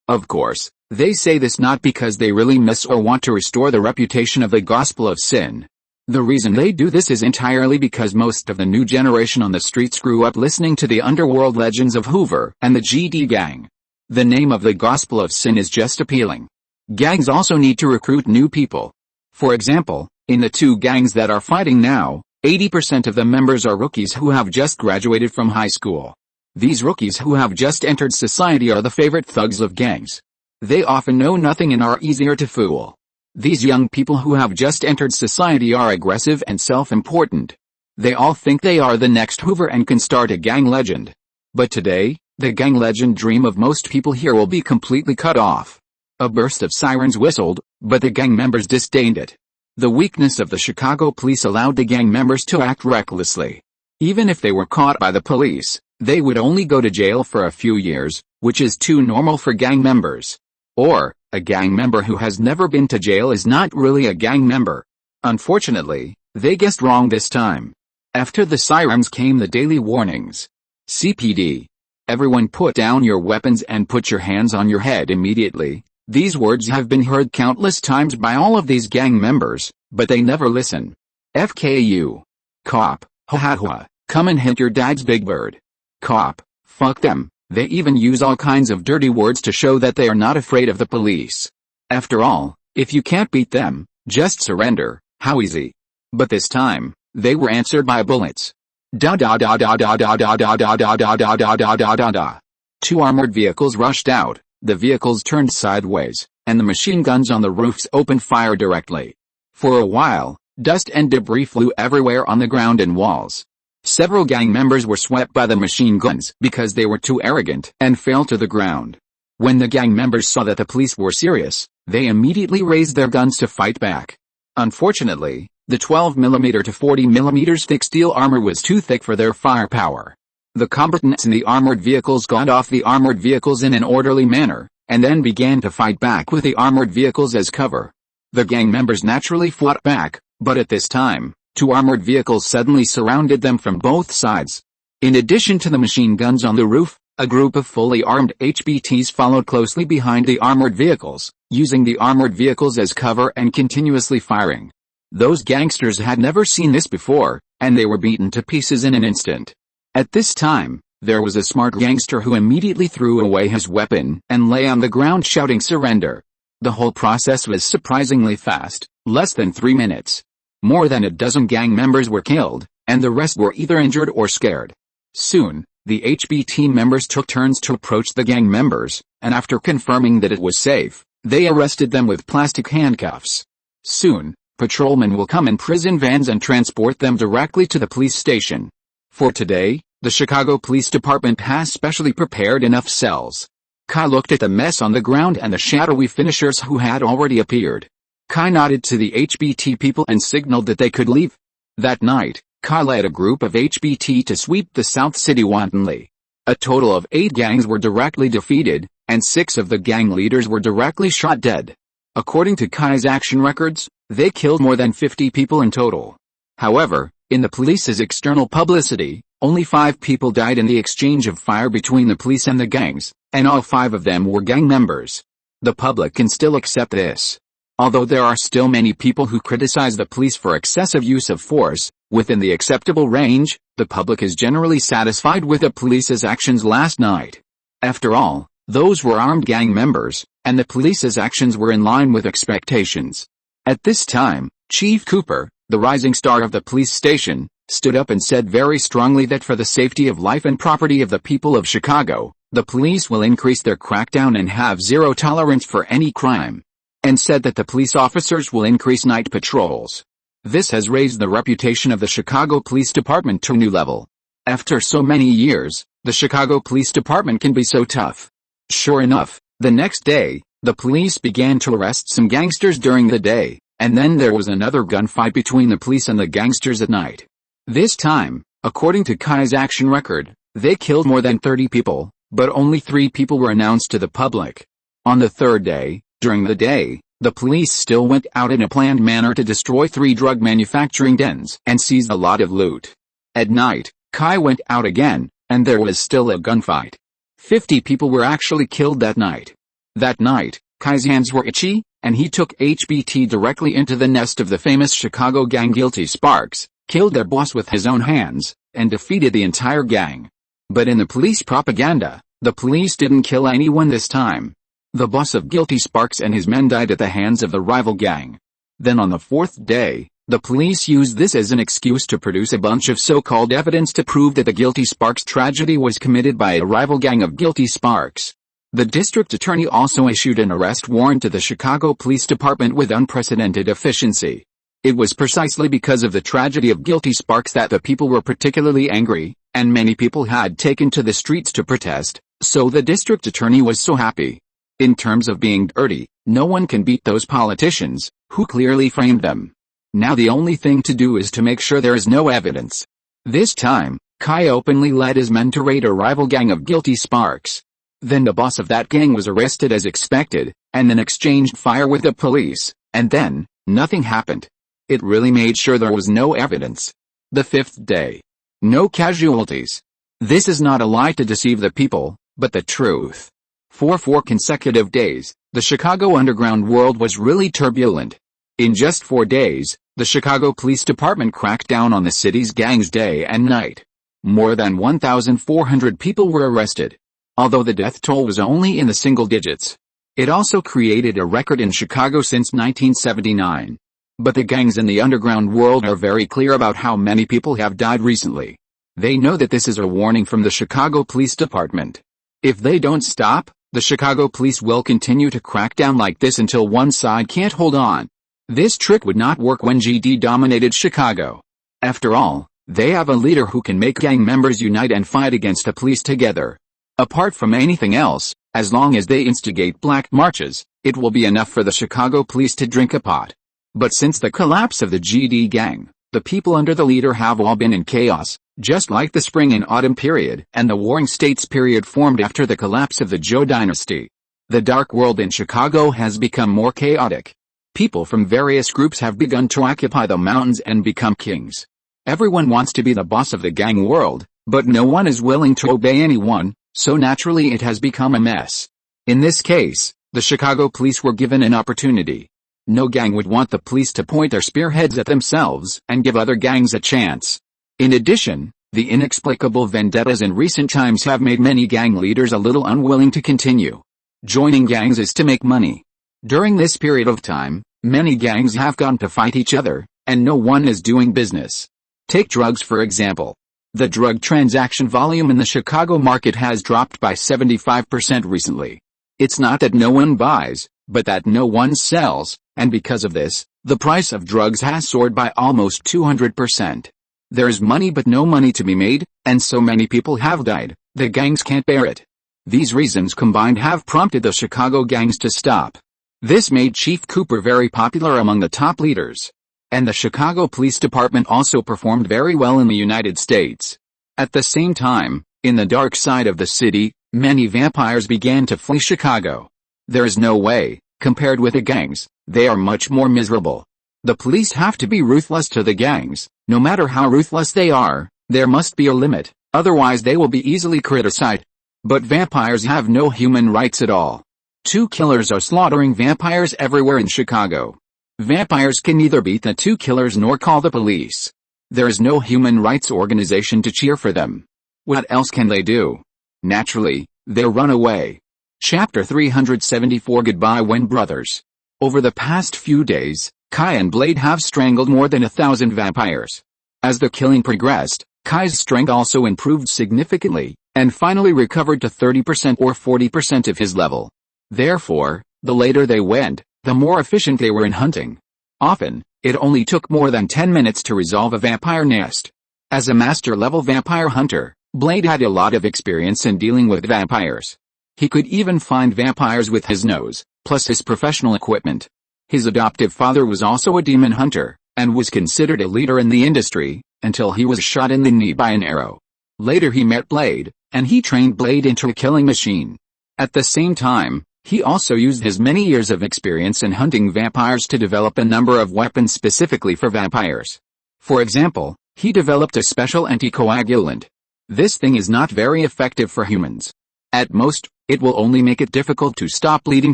Of course, they say this not because they really miss or want to restore the reputation of the Gospel of Sin. The reason they do this is entirely because most of the new generation on the streets grew up listening to the underworld legends of Hoover and the GD gang. The name of the Gospel of Sin is just appealing. Gangs also need to recruit new people. For example, in the two gangs that are fighting now, 80% of the members are rookies who have just graduated from high school. These rookies who have just entered society are the favorite thugs of gangs. They often know nothing and are easier to fool. These young people who have just entered society are aggressive and self-important. They all think they are the next Hoover and can start a gang legend. But today, the gang legend dream of most people here will be completely cut off. A burst of sirens whistled, but the gang members disdained it. The weakness of the Chicago police allowed the gang members to act recklessly. Even if they were caught by the police, they would only go to jail for a few years, which is too normal for gang members. Or, a gang member who has never been to jail is not really a gang member. Unfortunately, they guessed wrong this time. After the sirens came the daily warnings. CPD. Everyone put down your weapons and put your hands on your head immediately. These words have been heard countless times by all of these gang members, but they never listen. FKU. Cop. Ha ha ha. Come and hit your dad's big bird. Cop. Fuck them. They even use all kinds of dirty words to show that they are not afraid of the police. After all, if you can't beat them, just surrender. How easy. But this time, they were answered by bullets. Da da da da da da da da da da da da da da da da da. Two armored vehicles rushed out. The vehicles turned sideways, and the machine guns on the roofs opened fire directly. For a while, dust and debris flew everywhere on the ground and walls. Several gang members were swept by the machine guns because they were too arrogant and fell to the ground. When the gang members saw that the police were serious, they immediately raised their guns to fight back. Unfortunately, the 12mm to 40mm thick steel armor was too thick for their firepower. The combatants in the armored vehicles got off the armored vehicles in an orderly manner, and then began to fight back with the armored vehicles as cover. The gang members naturally fought back, but at this time, two armored vehicles suddenly surrounded them from both sides. In addition to the machine guns on the roof, a group of fully armed HBTs followed closely behind the armored vehicles, using the armored vehicles as cover and continuously firing. Those gangsters had never seen this before, and they were beaten to pieces in an instant. At this time, there was a smart gangster who immediately threw away his weapon and lay on the ground shouting surrender. The whole process was surprisingly fast, less than 3 minutes. More than a dozen gang members were killed, and the rest were either injured or scared. Soon, the HBT members took turns to approach the gang members, and after confirming that it was safe, they arrested them with plastic handcuffs. Soon, patrolmen will come in prison vans and transport them directly to the police station. For today, the Chicago Police Department has specially prepared enough cells. Kai looked at the mess on the ground and the shadowy finishers who had already appeared. Kai nodded to the HBT people and signaled that they could leave. That night, Kai led a group of HBT to sweep the South City wantonly. A total of 8 gangs were directly defeated, and 6 of the gang leaders were directly shot dead. According to Kai's action records, they killed more than 50 people in total. However, in the police's external publicity, only 5 people died in the exchange of fire between the police and the gangs, and all 5 of them were gang members. The public can still accept this. Although there are still many people who criticize the police for excessive use of force, within the acceptable range, the public is generally satisfied with the police's actions last night. After all, those were armed gang members, and the police's actions were in line with expectations. At this time, Chief Cooper, the rising star of the police station, stood up and said very strongly that for the safety of life and property of the people of Chicago, the police will increase their crackdown and have zero tolerance for any crime. And said that the police officers will increase night patrols. This has raised the reputation of the Chicago Police Department to a new level. After so many years, the Chicago Police Department can be so tough. Sure enough, the next day, the police began to arrest some gangsters during the day, and then there was another gunfight between the police and the gangsters at night. This time, according to Kai's action record, they killed more than 30 people, but only 3 people were announced to the public. On the third day, during the day, the police still went out in a planned manner to destroy 3 drug manufacturing dens and seize a lot of loot. At night, Kai went out again, and there was still a gunfight. 50 people were actually killed that night. That night, Kai's hands were itchy, and he took HBT directly into the nest of the famous Chicago gang Guilty Sparks, killed their boss with his own hands, and defeated the entire gang. But in the police propaganda, the police didn't kill anyone this time. The boss of Guilty Sparks and his men died at the hands of the rival gang. Then on the 4th day, the police used this as an excuse to produce a bunch of so-called evidence to prove that the Guilty Sparks tragedy was committed by a rival gang of Guilty Sparks. The district attorney also issued an arrest warrant to the Chicago Police Department with unprecedented efficiency. It was precisely because of the tragedy of Guilty Sparks that the people were particularly angry, and many people had taken to the streets to protest, so the district attorney was so happy. In terms of being dirty, no one can beat those politicians, who clearly framed them. Now the only thing to do is to make sure there is no evidence. This time, Kai openly led his men to raid a rival gang of Guilty Sparks. Then the boss of that gang was arrested as expected, and then exchanged fire with the police, and then, nothing happened. It really made sure there was no evidence. The 5th day. No casualties. This is not a lie to deceive the people, but the truth. For 4 consecutive days, the Chicago underground world was really turbulent. In just 4 days, the Chicago Police Department cracked down on the city's gangs day and night. More than 1,400 people were arrested. Although the death toll was only in the single digits. It also created a record in Chicago since 1979. But the gangs in the underground world are very clear about how many people have died recently. They know that this is a warning from the Chicago Police Department. If they don't stop, the Chicago police will continue to crack down like this until one side can't hold on. This trick would not work when GD dominated Chicago. After all, they have a leader who can make gang members unite and fight against the police together. Apart from anything else, as long as they instigate black marches, it will be enough for the Chicago police to drink a pot. But since the collapse of the GD gang, the people under the leader have all been in chaos, just like the spring and autumn period and the warring states period formed after the collapse of the Zhou dynasty. The dark world in Chicago has become more chaotic. People from various groups have begun to occupy the mountains and become kings. Everyone wants to be the boss of the gang world, but no one is willing to obey anyone, so naturally it has become a mess. In this case, the Chicago police were given an opportunity. No gang would want the police to point their spearheads at themselves and give other gangs a chance. In addition, the inexplicable vendettas in recent times have made many gang leaders a little unwilling to continue. Joining gangs is to make money. During this period of time, many gangs have gone to fight each other, and no one is doing business. Take drugs for example. The drug transaction volume in the Chicago market has dropped by 75% recently. It's not that no one buys, but that no one sells, and because of this, the price of drugs has soared by almost 200%. There is money but no money to be made, and so many people have died, the gangs can't bear it. These reasons combined have prompted the Chicago gangs to stop. This made Chief Cooper very popular among the top leaders. And the Chicago Police Department also performed very well in the United States. At the same time, In the dark side of the city, many vampires began to flee Chicago. There is no way, compared with the gangs, they are much more miserable. The police have to be ruthless to the gangs. No matter how ruthless they are, there must be a limit, otherwise they will be easily criticized. But vampires have no human rights at all. Two killers are slaughtering vampires everywhere in Chicago. Vampires can neither beat the two killers nor call the police. There is no human rights organization to cheer for them. What else can they do? Naturally, they run away. Chapter 374 Goodbye When Brothers. Over the past few days, Kai and Blade have strangled more than 1,000 vampires. As the killing progressed, Kai's strength also improved significantly, and finally recovered to 30% or 40% of his level. Therefore, the later they went, the more efficient they were in hunting. Often, it only took more than 10 minutes to resolve a vampire nest. As a master-level vampire hunter, Blade had a lot of experience in dealing with vampires. He could even find vampires with his nose, plus his professional equipment. His adoptive father was also a demon hunter, and was considered a leader in the industry, until he was shot in the knee by an arrow. Later he met Blade, and he trained Blade into a killing machine. At the same time, he also used his many years of experience in hunting vampires to develop a number of weapons specifically for vampires. For example, he developed a special anticoagulant. This thing is not very effective for humans. At most, it will only make it difficult to stop bleeding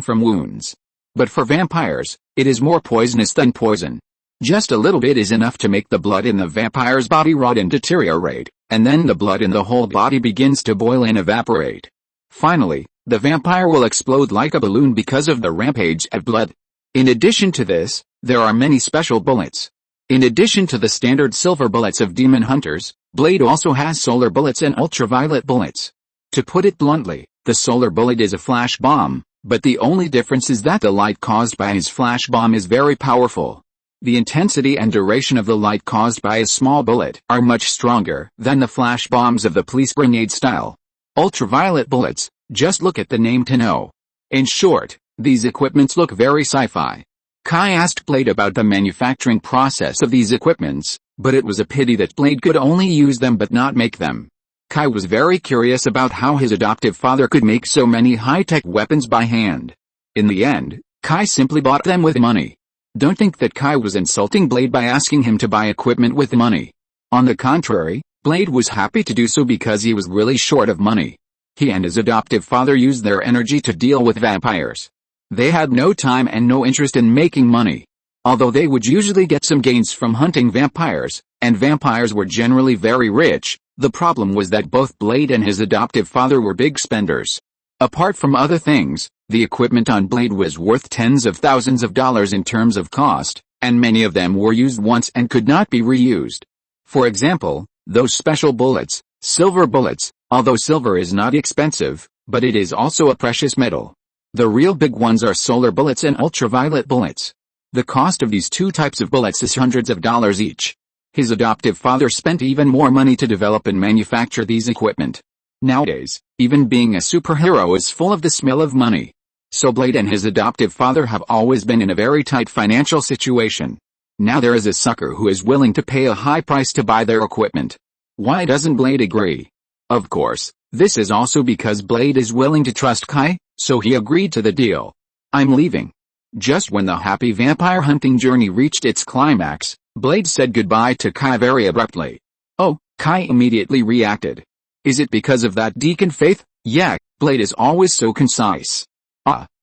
from wounds. But for vampires, it is more poisonous than poison. Just a little bit is enough to make the blood in the vampire's body rot and deteriorate, and then the blood in the whole body begins to boil and evaporate. Finally, the vampire will explode like a balloon because of the rampage of blood. In addition to this, there are many special bullets. In addition to the standard silver bullets of demon hunters, Blade also has solar bullets and ultraviolet bullets. To put it bluntly, the solar bullet is a flash bomb, but the only difference is that the light caused by his flash bomb is very powerful. The intensity and duration of the light caused by a small bullet are much stronger than the flash bombs of the police grenade style. Ultraviolet bullets, just look at the name to know. In short, these equipments look very sci-fi. Kai asked Blade about the manufacturing process of these equipments, but it was a pity that Blade could only use them but not make them. Kai was very curious about how his adoptive father could make so many high-tech weapons by hand. In the end, Kai simply bought them with money. Don't think that Kai was insulting Blade by asking him to buy equipment with money. On the contrary, Blade was happy to do so because he was really short of money. He and his adoptive father used their energy to deal with vampires. They had no time and no interest in making money. Although they would usually get some gains from hunting vampires, and vampires were generally very rich, the problem was that both Blade and his adoptive father were big spenders. Apart from other things, the equipment on Blade was worth tens of thousands of dollars in terms of cost, and many of them were used once and could not be reused. For example, those special bullets, silver bullets, although silver is not expensive, but it is also a precious metal. The real big ones are solar bullets and ultraviolet bullets. The cost of these two types of bullets is hundreds of dollars each. His adoptive father spent even more money to develop and manufacture these equipment. Nowadays, even being a superhero is full of the smell of money. So Blade and his adoptive father have always been in a very tight financial situation. Now there is a sucker who is willing to pay a high price to buy their equipment. Why doesn't Blade agree? Of course, this is also because Blade is willing to trust Kai, so he agreed to the deal. I'm leaving. Just when the happy vampire hunting journey reached its climax, Blade said goodbye to Kai very abruptly. Oh, Kai immediately reacted. Is it because of that Deacon Faith? Yeah, Blade is always so concise.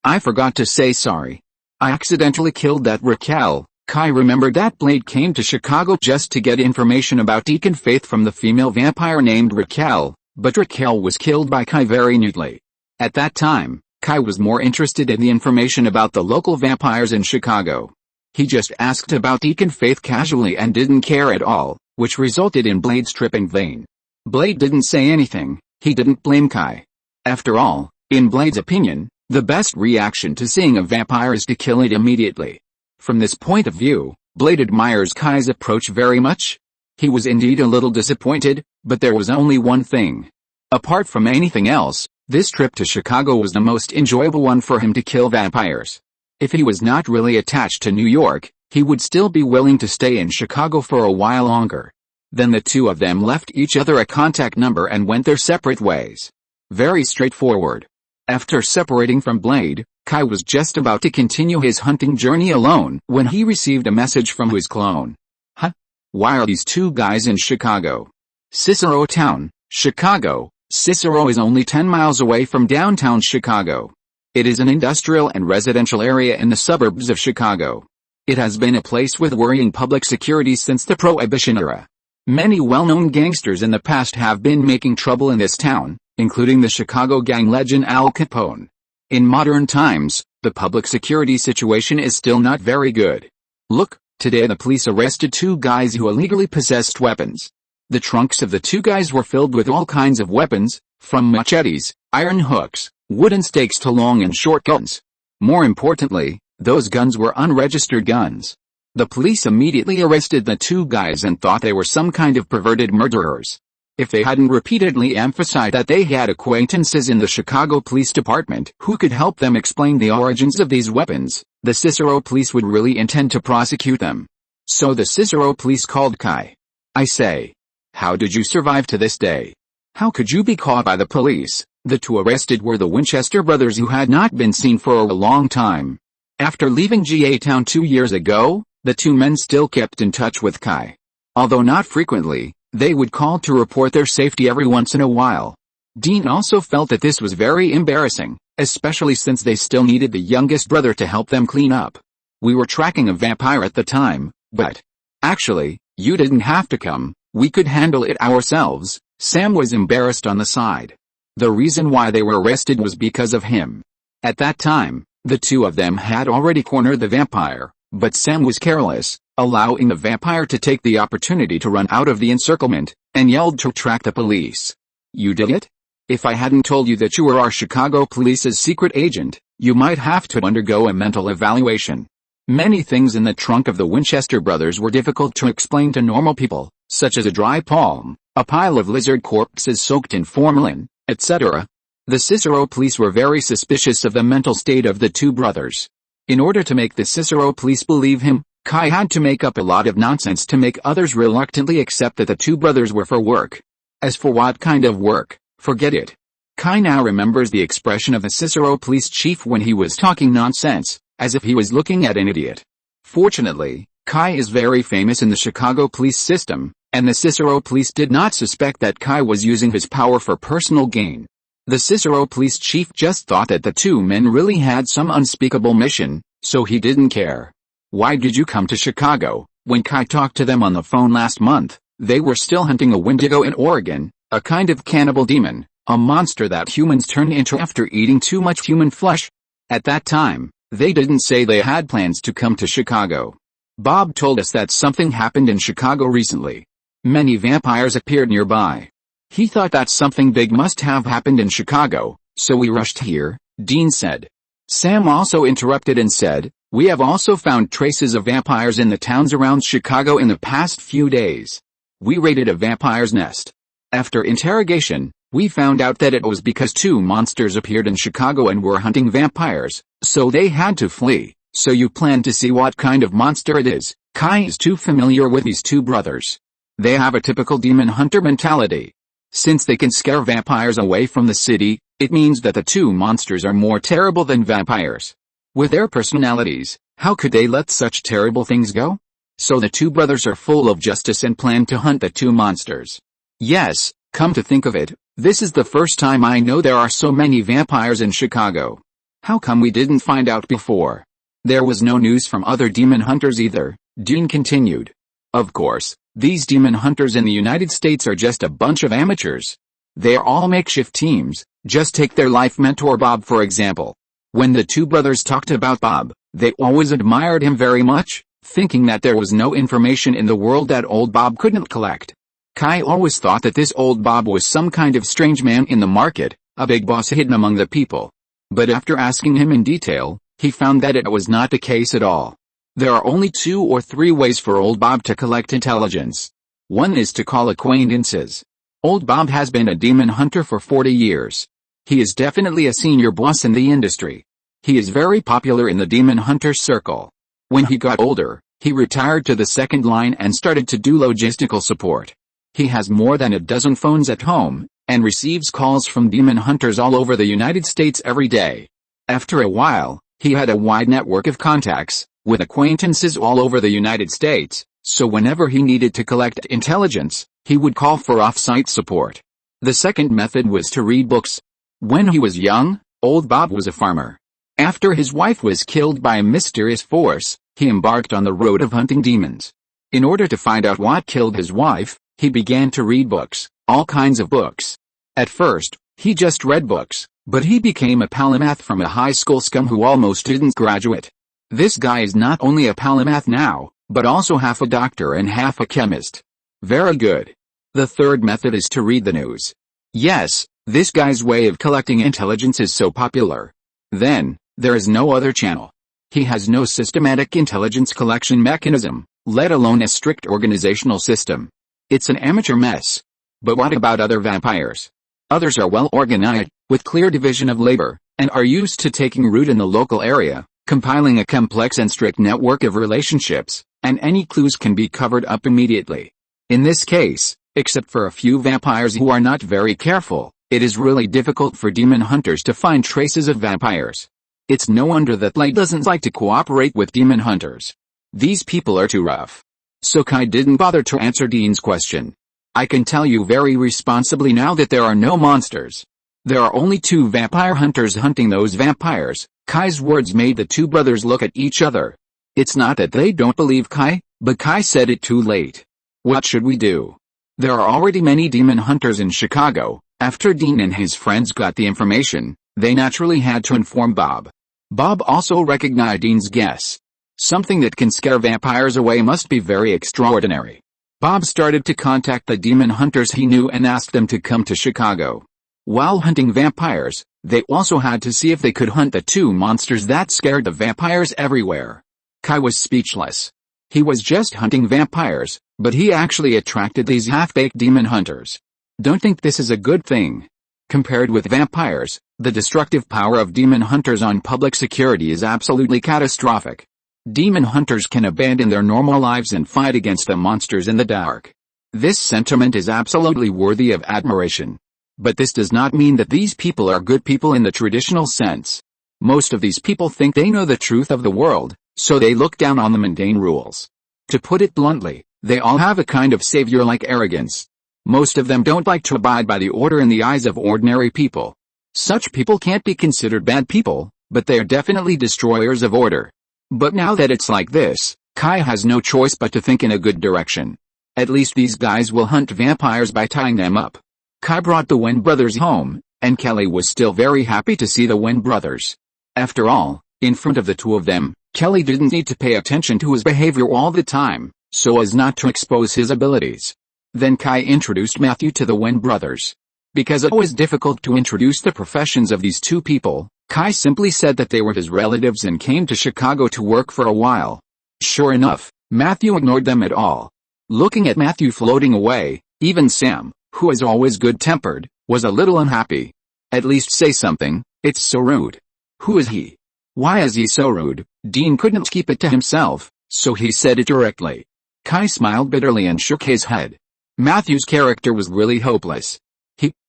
I forgot to say sorry. I accidentally killed that Raquel. Kai remembered that Blade came to Chicago just to get information about Deacon Faith from the female vampire named Raquel, but Raquel was killed by Kai very neatly. At that time, Kai was more interested in the information about the local vampires in Chicago. He just asked about Deacon Faith casually and didn't care at all, which resulted in Blade's trip in vain. Blade didn't say anything, he didn't blame Kai. After all, in Blade's opinion, the best reaction to seeing a vampire is to kill it immediately. From this point of view, Blade admires Kai's approach very much. He was indeed a little disappointed, but there was only one thing. Apart from anything else, this trip to Chicago was the most enjoyable one for him to kill vampires. If he was not really attached to New York, he would still be willing to stay in Chicago for a while longer. Then the two of them left each other a contact number and went their separate ways. Very straightforward. After separating from Blade, Kai was just about to continue his hunting journey alone when he received a message from his clone. Huh? Why are these two guys in Chicago? Cicero Town, Chicago. Cicero is only 10 miles away from downtown Chicago. It is an industrial and residential area in the suburbs of Chicago. It has been a place with worrying public security since the Prohibition era. Many well-known gangsters in the past have been making trouble in this town, including the Chicago gang legend Al Capone. In modern times, the public security situation is still not very good. Look, today the police arrested two guys who illegally possessed weapons. The trunks of the two guys were filled with all kinds of weapons, from machetes, iron hooks, wooden stakes to long and short guns. More importantly, those guns were unregistered guns. The police immediately arrested the two guys and thought they were some kind of perverted murderers. If they hadn't repeatedly emphasized that they had acquaintances in the Chicago Police Department who could help them explain the origins of these weapons, the Cicero police would really intend to prosecute them. So the Cicero police called Kai. I say, how did you survive to this day? How could you be caught by the police? The two arrested were the Winchester brothers who had not been seen for a long time. After leaving GA Town 2 years ago, the two men still kept in touch with Kai. Although not frequently, they would call to report their safety every once in a while. Dean also felt that this was very embarrassing, especially since they still needed the youngest brother to help them clean up. We were tracking a vampire at the time, but actually, you didn't have to come, we could handle it ourselves. Sam was embarrassed on the side. The reason why they were arrested was because of him. At that time, the two of them had already cornered the vampire, but Sam was careless, allowing the vampire to take the opportunity to run out of the encirclement, and yelled to track the police. You did it? If I hadn't told you that you were our Chicago police's secret agent, you might have to undergo a mental evaluation. Many things in the trunk of the Winchester brothers were difficult to explain to normal people, such as a dry palm, a pile of lizard corpses soaked in formalin, etc. The Cicero police were very suspicious of the mental state of the two brothers. In order to make the Cicero police believe him, Kai had to make up a lot of nonsense to make others reluctantly accept that the two brothers were for work. As for what kind of work, forget it. Kai now remembers the expression of the Cicero police chief when he was talking nonsense, as if he was looking at an idiot. Fortunately, Kai is very famous in the Chicago police system, and the Cicero police did not suspect that Kai was using his power for personal gain. The Cicero police chief just thought that the two men really had some unspeakable mission, so he didn't care. Why did you come to Chicago? When Kai talked to them on the phone last month, they were still hunting a Wendigo in Oregon, a kind of cannibal demon, a monster that humans turn into after eating too much human flesh. At that time, they didn't say they had plans to come to Chicago. Bob told us that something happened in Chicago recently. Many vampires appeared nearby. He thought that something big must have happened in Chicago, so we rushed here, Dean said. Sam also interrupted and said, we have also found traces of vampires in the towns around Chicago in the past few days. We raided a vampire's nest. After interrogation, we found out that it was because two monsters appeared in Chicago and were hunting vampires, so they had to flee. So you plan to see what kind of monster it is? Kai is too familiar with these two brothers. They have a typical demon hunter mentality. Since they can scare vampires away from the city, it means that the two monsters are more terrible than vampires. With their personalities, how could they let such terrible things go? So the two brothers are full of justice and plan to hunt the two monsters. Yes, come to think of it, this is the first time I know there are so many vampires in Chicago. How come we didn't find out before? There was no news from other demon hunters either, Dean continued. Of course, these demon hunters in the United States are just a bunch of amateurs. They are all makeshift teams. Just take their life mentor Bob for example. When the two brothers talked about Bob, they always admired him very much, thinking that there was no information in the world that old Bob couldn't collect. Kai always thought that this old Bob was some kind of strange man in the market, a big boss hidden among the people. But after asking him in detail, he found that it was not the case at all. There are only 2 or 3 ways for old Bob to collect intelligence. One is to call acquaintances. Old Bob has been a demon hunter for 40 years. He is definitely a senior boss in the industry. He is very popular in the demon hunter circle. When he got older, He retired to the second line and started to do logistical support. He has more than a dozen phones at home, and receives calls from demon hunters all over the United States every day. After a while, he had a wide network of contacts, with acquaintances all over the United States, so whenever he needed to collect intelligence, he would call for off-site support. The second method was to read books. When he was young, old Bob was a farmer. After his wife was killed by a mysterious force, he embarked on the road of hunting demons. In order to find out what killed his wife, he began to read books, all kinds of books. At first, he just read books, but he became a polymath from a high school scum who almost didn't graduate. This guy is not only a polymath now, but also half a doctor and half a chemist. Very good. The third method is to read the news. Yes, this guy's way of collecting intelligence is so popular. Then, there is no other channel. He has no systematic intelligence collection mechanism, let alone a strict organizational system. It's an amateur mess. But what about other vampires? Others are well organized, with clear division of labor, and are used to taking root in the local area, compiling a complex and strict network of relationships, and any clues can be covered up immediately. In this case, except for a few vampires who are not very careful, it is really difficult for demon hunters to find traces of vampires. It's no wonder that Light doesn't like to cooperate with demon hunters. These people are too rough. So Kai didn't bother to answer Dean's question. I can tell you very responsibly now that there are no monsters. There are only two vampire hunters hunting those vampires. Kai's words made the two brothers look at each other. It's not that they don't believe Kai, but Kai said it too late. What should we do? There are already many demon hunters in Chicago. After Dean and his friends got the information, they naturally had to inform Bob. Bob also recognized Dean's guess. Something that can scare vampires away must be very extraordinary. Bob started to contact the demon hunters he knew and asked them to come to Chicago. While hunting vampires, they also had to see if they could hunt the two monsters that scared the vampires everywhere. Kai was speechless. He was just hunting vampires, but he actually attracted these half-baked demon hunters. Don't think this is a good thing. Compared with vampires, the destructive power of demon hunters on public security is absolutely catastrophic. Demon hunters can abandon their normal lives and fight against the monsters in the dark. This sentiment is absolutely worthy of admiration. But this does not mean that these people are good people in the traditional sense. Most of these people think they know the truth of the world, so they look down on the mundane rules. To put it bluntly, they all have a kind of savior-like arrogance. Most of them don't like to abide by the order in the eyes of ordinary people. Such people can't be considered bad people, but they are definitely destroyers of order. But now that it's like this, Kai has no choice but to think in a good direction. At least these guys will hunt vampires by tying them up. Kai brought the Wen brothers home, and Kelly was still very happy to see the Wen brothers. After all, in front of the two of them, Kelly didn't need to pay attention to his behavior all the time, so as not to expose his abilities. Then Kai introduced Matthew to the Wen brothers. Because it was difficult to introduce the professions of these two people, Kai simply said that they were his relatives and came to Chicago to work for a while. Sure enough, Matthew ignored them at all. Looking at Matthew floating away, even Sam, who is always good-tempered, was a little unhappy. At least say something, it's so rude. Who is he? Why is he so rude? Dean couldn't keep it to himself, so he said it directly. Kai smiled bitterly and shook his head. Matthew's character was really hopeless.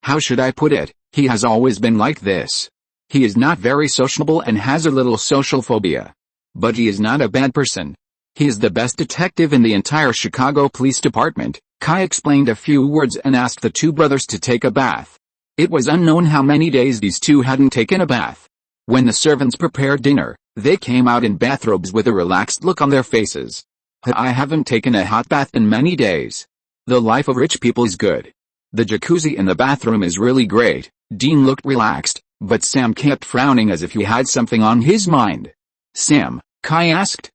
How should I put it, he has always been like this. He is not very sociable and has a little social phobia. But he is not a bad person. He is the best detective in the entire Chicago Police Department. Kai explained a few words and asked the two brothers to take a bath. It was unknown how many days these two hadn't taken a bath. When the servants prepared dinner, they came out in bathrobes with a relaxed look on their faces. I haven't taken a hot bath in many days. The life of rich people is good. The jacuzzi in the bathroom is really great. Dean looked relaxed, but Sam kept frowning as if he had something on his mind. Sam, Kai asked.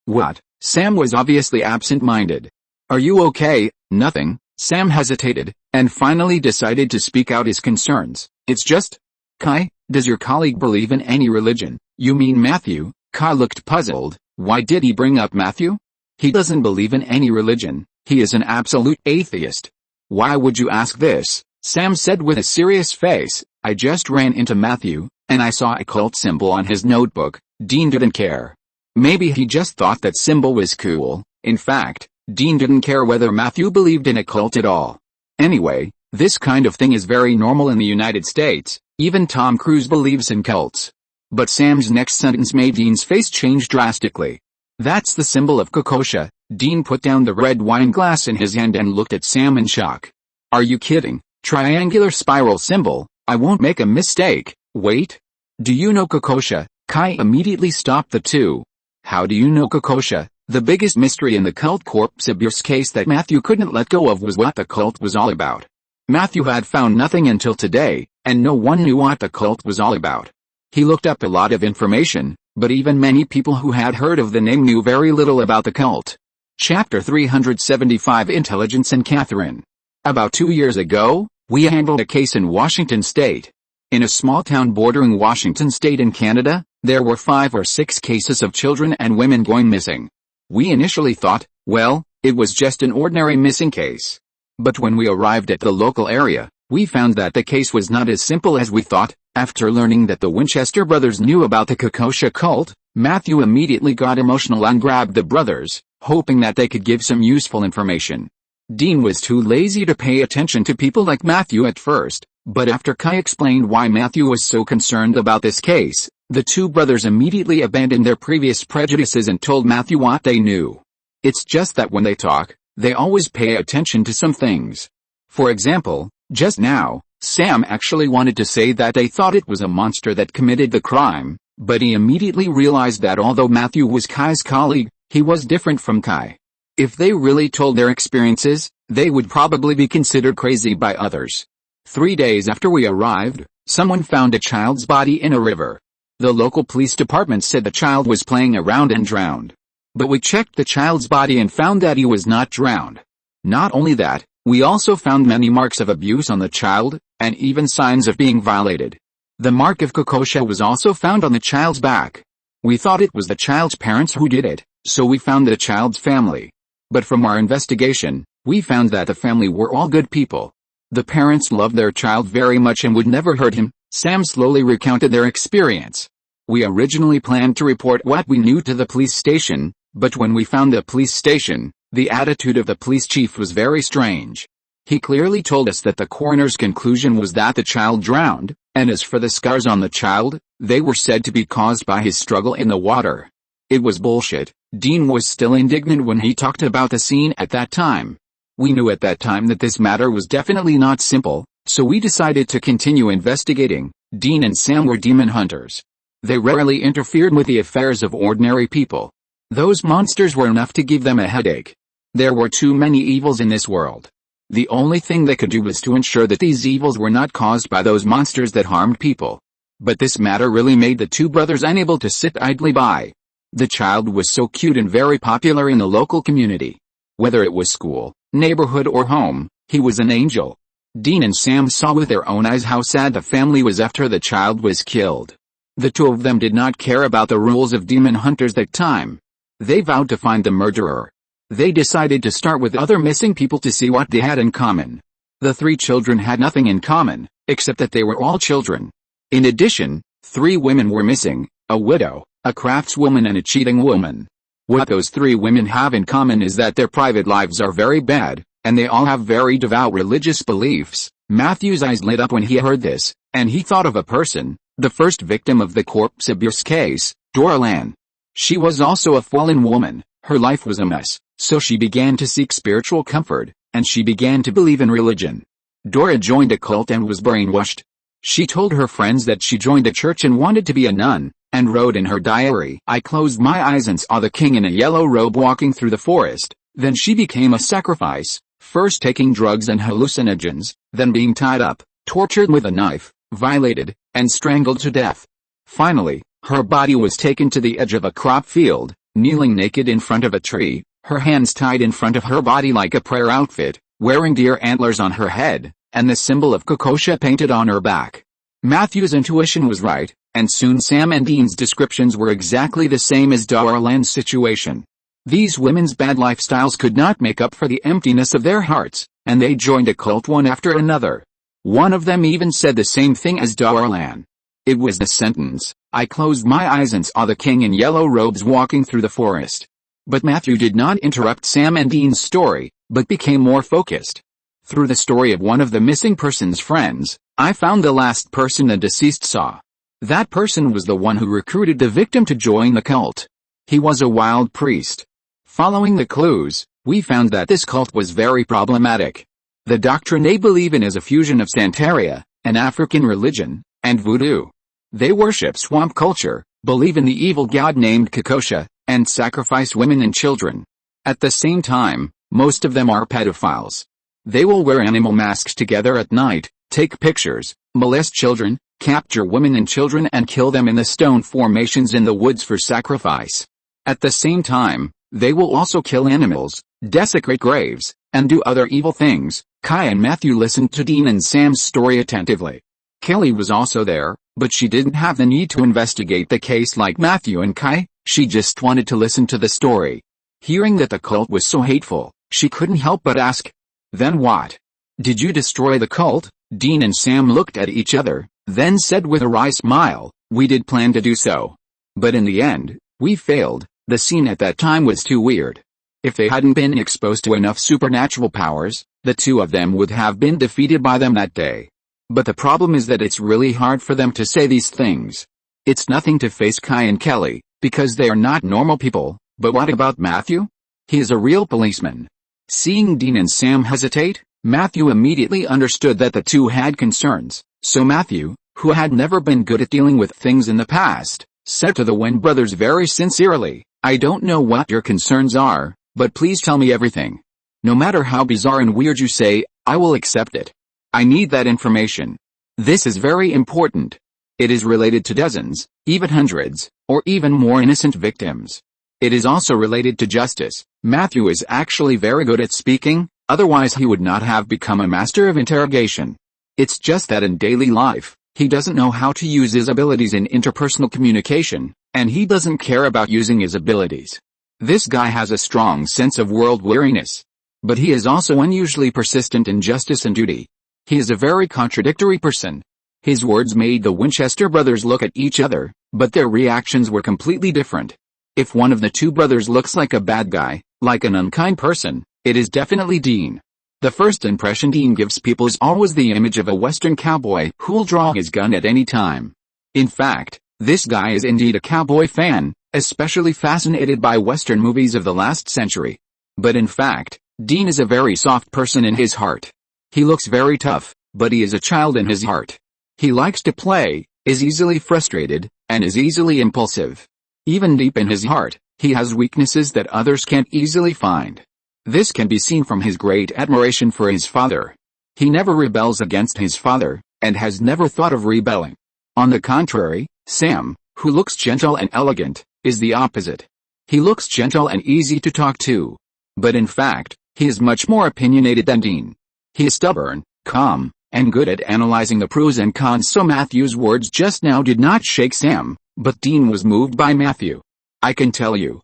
What? Sam was obviously absent-minded. Are you okay? Nothing. Sam hesitated, and finally decided to speak out his concerns. It's just... Kai, does your colleague believe in any religion? You mean Matthew? Kai looked puzzled. Why did he bring up Matthew? He doesn't believe in any religion. He is an absolute atheist. Why would you ask this? Sam said with a serious face. I just ran into Matthew, and I saw a cult symbol on his notebook. Dean didn't care. Maybe he just thought that symbol was cool. In fact, Dean didn't care whether Matthew believed in a cult at all. Anyway, this kind of thing is very normal in the United States. Even Tom Cruise believes in cults. But Sam's next sentence made Dean's face change drastically. That's the symbol of Kokosha. Dean put down the red wine glass in his hand and looked at Sam in shock. Are you kidding? Triangular spiral symbol? I won't make a mistake. Wait. Do you know Kokosha? Kai immediately stopped the two. How do you know Kokosha? The biggest mystery in the cult corpse abuse case that Matthew couldn't let go of was what the cult was all about. Matthew had found nothing until today, and no one knew what the cult was all about. He looked up a lot of information, but even many people who had heard of the name knew very little about the cult. Chapter 375 Intelligence and Catherine. About 2 years ago, we handled a case in Washington State. In a small town bordering Washington State in Canada, there were 5 or 6 cases of children and women going missing. We initially thought, well, it was just an ordinary missing case. But when we arrived at the local area, we found that the case was not as simple as we thought. After learning that the Winchester brothers knew about the Kokosha cult, Matthew immediately got emotional and grabbed the brothers, hoping that they could give some useful information. Dean was too lazy to pay attention to people like Matthew at first, but after Kai explained why Matthew was so concerned about this case, the two brothers immediately abandoned their previous prejudices and told Matthew what they knew. It's just that when they talk, they always pay attention to some things. For example, just now, Sam actually wanted to say that they thought it was a monster that committed the crime, but he immediately realized that although Matthew was Kai's colleague, he was different from Kai. If they really told their experiences, they would probably be considered crazy by others. 3 days after we arrived, someone found a child's body in a river. The local police department said the child was playing around and drowned. But we checked the child's body and found that he was not drowned. Not only that, we also found many marks of abuse on the child, and even signs of being violated. The mark of Kokosha was also found on the child's back. We thought it was the child's parents who did it, so we found the child's family. But from our investigation, we found that the family were all good people. The parents loved their child very much and would never hurt him. Sam slowly recounted their experience. We originally planned to report what we knew to the police station, but when we found the police station, the attitude of the police chief was very strange. He clearly told us that the coroner's conclusion was that the child drowned, and as for the scars on the child, they were said to be caused by his struggle in the water. It was bullshit. Dean was still indignant when he talked about the scene at that time. We knew at that time that this matter was definitely not simple, so we decided to continue investigating. Dean and Sam were demon hunters. They rarely interfered with the affairs of ordinary people. Those monsters were enough to give them a headache. There were too many evils in this world. The only thing they could do was to ensure that these evils were not caused by those monsters that harmed people. But this matter really made the two brothers unable to sit idly by. The child was so cute and very popular in the local community. Whether it was school, neighborhood or home, he was an angel. Dean and Sam saw with their own eyes how sad the family was after the child was killed. The two of them did not care about the rules of demon hunters that time. They vowed to find the murderer. They decided to start with other missing people to see what they had in common. The 3 children had nothing in common, except that they were all children. In addition, 3 women were missing, a widow, a craftswoman and a cheating woman. What those 3 women have in common is that their private lives are very bad, and they all have very devout religious beliefs. Matthew's eyes lit up when he heard this, and he thought of a person, the first victim of the corpse abuse case, Dora Lan. She was also a fallen woman. Her life was a mess, so she began to seek spiritual comfort, and she began to believe in religion. Dora joined a cult and was brainwashed. She told her friends that she joined a church and wanted to be a nun, and wrote in her diary, "I closed my eyes and saw the king in a yellow robe walking through the forest." Then she became a sacrifice, first taking drugs and hallucinogens, then being tied up, tortured with a knife, violated, and strangled to death. Finally, her body was taken to the edge of a crop field, kneeling naked in front of a tree, her hands tied in front of her body like a prayer outfit, wearing deer antlers on her head, and the symbol of Kokosha painted on her back. Matthew's intuition was right, and soon Sam and Dean's descriptions were exactly the same as Dora Lan's situation. These women's bad lifestyles could not make up for the emptiness of their hearts, and they joined a cult one after another. One of them even said the same thing as Dora Lan. It was the sentence. I closed my eyes and saw the king in yellow robes walking through the forest. But Matthew did not interrupt Sam and Dean's story, but became more focused. Through the story of one of the missing person's friends, I found the last person the deceased saw. That person was the one who recruited the victim to join the cult. He was a wild priest. Following the clues, we found that this cult was very problematic. The doctrine they believe in is a fusion of Santeria, an African religion, and voodoo. They worship swamp culture, believe in the evil god named Kakosha, and sacrifice women and children. At the same time, most of them are pedophiles. They will wear animal masks together at night, take pictures, molest children, capture women and children and kill them in the stone formations in the woods for sacrifice. At the same time, they will also kill animals, desecrate graves, and do other evil things. Kai and Matthew listened to Dean and Sam's story attentively. Kelly was also there, but she didn't have the need to investigate the case like Matthew and Kai, she just wanted to listen to the story. Hearing that the cult was so hateful, she couldn't help but ask, "Then what? Did you destroy the cult?" Dean and Sam looked at each other, then said with a wry smile, "We did plan to do so. But in the end, we failed. The scene at that time was too weird. If they hadn't been exposed to enough supernatural powers, the two of them would have been defeated by them that day. But the problem is that it's really hard for them to say these things. It's nothing to face Kai and Kelly, because they are not normal people, but what about Matthew? He is a real policeman." Seeing Dean and Sam hesitate, Matthew immediately understood that the two had concerns, so Matthew, who had never been good at dealing with things in the past, said to the Wen brothers very sincerely, "I don't know what your concerns are, but please tell me everything. No matter how bizarre and weird you say, I will accept it. I need that information. This is very important. It is related to dozens, even hundreds, or even more innocent victims. It is also related to justice." Matthew is actually very good at speaking, otherwise he would not have become a master of interrogation. It's just that in daily life, he doesn't know how to use his abilities in interpersonal communication, and he doesn't care about using his abilities. This guy has a strong sense of world weariness. But he is also unusually persistent in justice and duty. He is a very contradictory person. His words made the Winchester brothers look at each other, but their reactions were completely different. If one of the two brothers looks like a bad guy, like an unkind person, it is definitely Dean. The first impression Dean gives people is always the image of a Western cowboy who'll draw his gun at any time. In fact, this guy is indeed a cowboy fan, especially fascinated by Western movies of the last century. But in fact, Dean is a very soft person in his heart. He looks very tough, but he is a child in his heart. He likes to play, is easily frustrated, and is easily impulsive. Even deep in his heart, he has weaknesses that others can't easily find. This can be seen from his great admiration for his father. He never rebels against his father, and has never thought of rebelling. On the contrary, Sam, who looks gentle and elegant, is the opposite. He looks gentle and easy to talk to. But in fact, he is much more opinionated than Dean. He is stubborn, calm, and good at analyzing the pros and cons, so Matthew's words just now did not shake Sam, but Dean was moved by Matthew. I can tell you,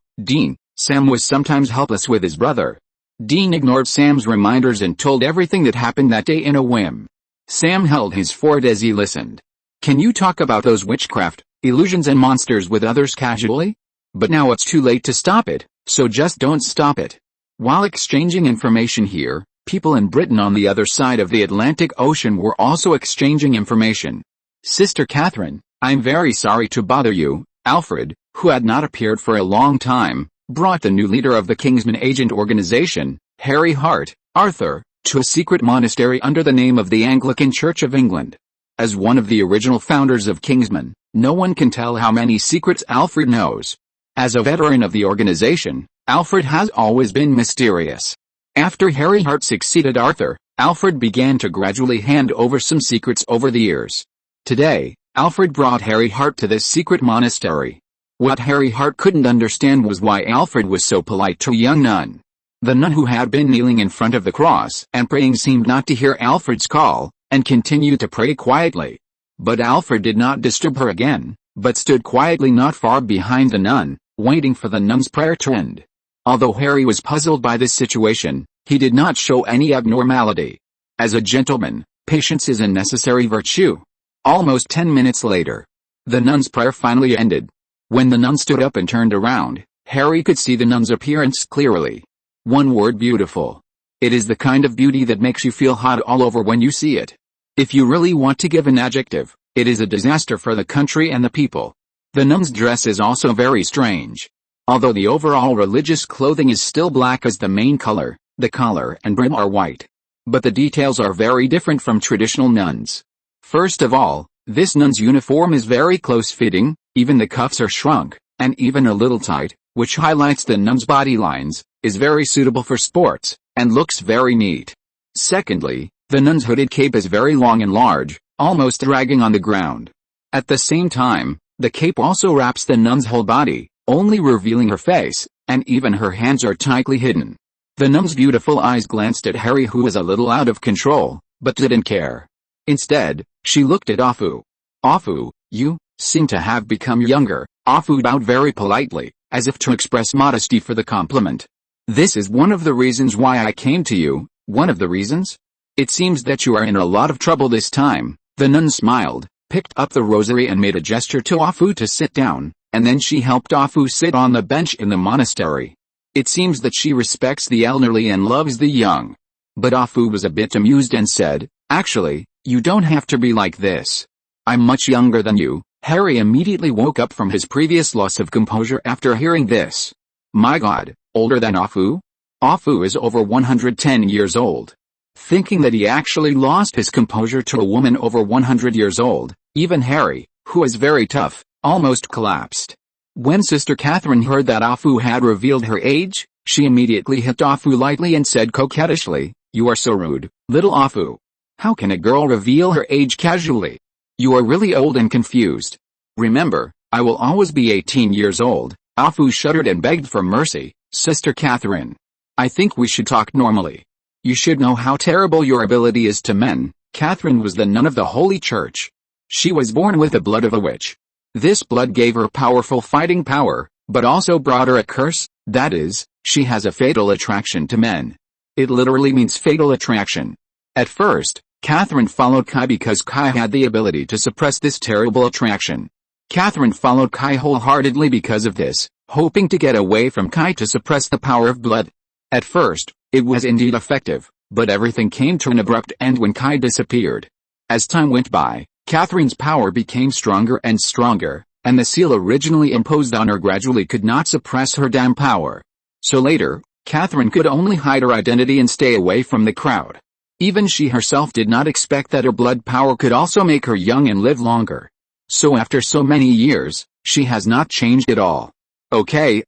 Sam was sometimes helpless with his brother. Dean ignored Sam's reminders and told everything that happened that day in a whim. Sam held his forehead as he listened. Can you talk about those witchcraft, illusions and monsters with others casually? But now it's too late to stop it, so just don't stop it. While exchanging information here, people in Britain on the other side of the Atlantic Ocean were also exchanging information. Sister Catherine, I'm very sorry to bother you. Alfred, who had not appeared for a long time, brought the new leader of the Kingsman Agent organization, Harry Hart, Arthur, to a secret monastery under the name of the Anglican Church of England. As one of the original founders of Kingsman, no one can tell how many secrets Alfred knows. As a veteran of the organization, Alfred has always been mysterious. After Harry Hart succeeded Arthur, Alfred began to gradually hand over some secrets over the years. Today, Alfred brought Harry Hart to this secret monastery. What Harry Hart couldn't understand was why Alfred was so polite to a young nun. The nun who had been kneeling in front of the cross and praying seemed not to hear Alfred's call, and continued to pray quietly. But Alfred did not disturb her again, but stood quietly not far behind the nun, waiting for the nun's prayer to end. Although Harry was puzzled by this situation, he did not show any abnormality. As a gentleman, patience is a necessary virtue. Almost 10 minutes later, The nun's prayer finally ended. When the nun stood up and turned around, Harry could see the nun's appearance clearly. One word: beautiful. It is the kind of beauty that makes you feel hot all over when you see it. If you really want to give an adjective, it is a disaster for the country and the people. The nun's dress is also very strange. Although the overall religious clothing is still black as the main color, the collar and brim are white. But the details are very different from traditional nuns. First of all, this nun's uniform is very close-fitting, even the cuffs are shrunk, and even a little tight, which highlights the nun's body lines, is very suitable for sports, and looks very neat. Secondly, the nun's hooded cape is very long and large, almost dragging on the ground. At the same time, the cape also wraps the nun's whole body, only revealing her face, and even her hands are tightly hidden. The nun's beautiful eyes glanced at Harry, who was a little out of control, but didn't care. Instead, she looked at Afu. Afu, you seem to have become younger. Afu bowed very politely, as if to express modesty for the compliment. This is one of the reasons why I came to you. One of the reasons? It seems that you are in a lot of trouble this time. The nun smiled, picked up the rosary and made a gesture to Afu to sit down, and then she helped Afu sit on the bench in the monastery. It seems that she respects the elderly and loves the young. But Afu was a bit amused and said, "Actually, you don't have to be like this. I'm much younger than you." Harry immediately woke up from his previous loss of composure after hearing this. My God, older than Afu? Afu is over 110 years old. Thinking that he actually lost his composure to a woman over 100 years old, even Harry, who is very tough, almost collapsed. When Sister Catherine heard that Afu had revealed her age, she immediately hit Afu lightly and said coquettishly, "You are so rude, little Afu. How can a girl reveal her age casually? You are really old and confused. Remember, I will always be 18 years old." Afu shuddered and begged for mercy. "Sister Catherine, I think we should talk normally. You should know how terrible your ability is to men." Catherine was the nun of the Holy Church. She was born with the blood of a witch. This blood gave her powerful fighting power, but also brought her a curse, that is, she has a fatal attraction to men. It literally means fatal attraction. At first, Catherine followed Kai because Kai had the ability to suppress this terrible attraction. Catherine followed Kai wholeheartedly because of this, hoping to get away from Kai to suppress the power of blood. At first, it was indeed effective, but everything came to an abrupt end when Kai disappeared. As time went by, Catherine's power became stronger and stronger, and the seal originally imposed on her gradually could not suppress her damn power. So later, Catherine could only hide her identity and stay away from the crowd. Even she herself did not expect that her blood power could also make her young and live longer. So after so many years, she has not changed at all. Okay,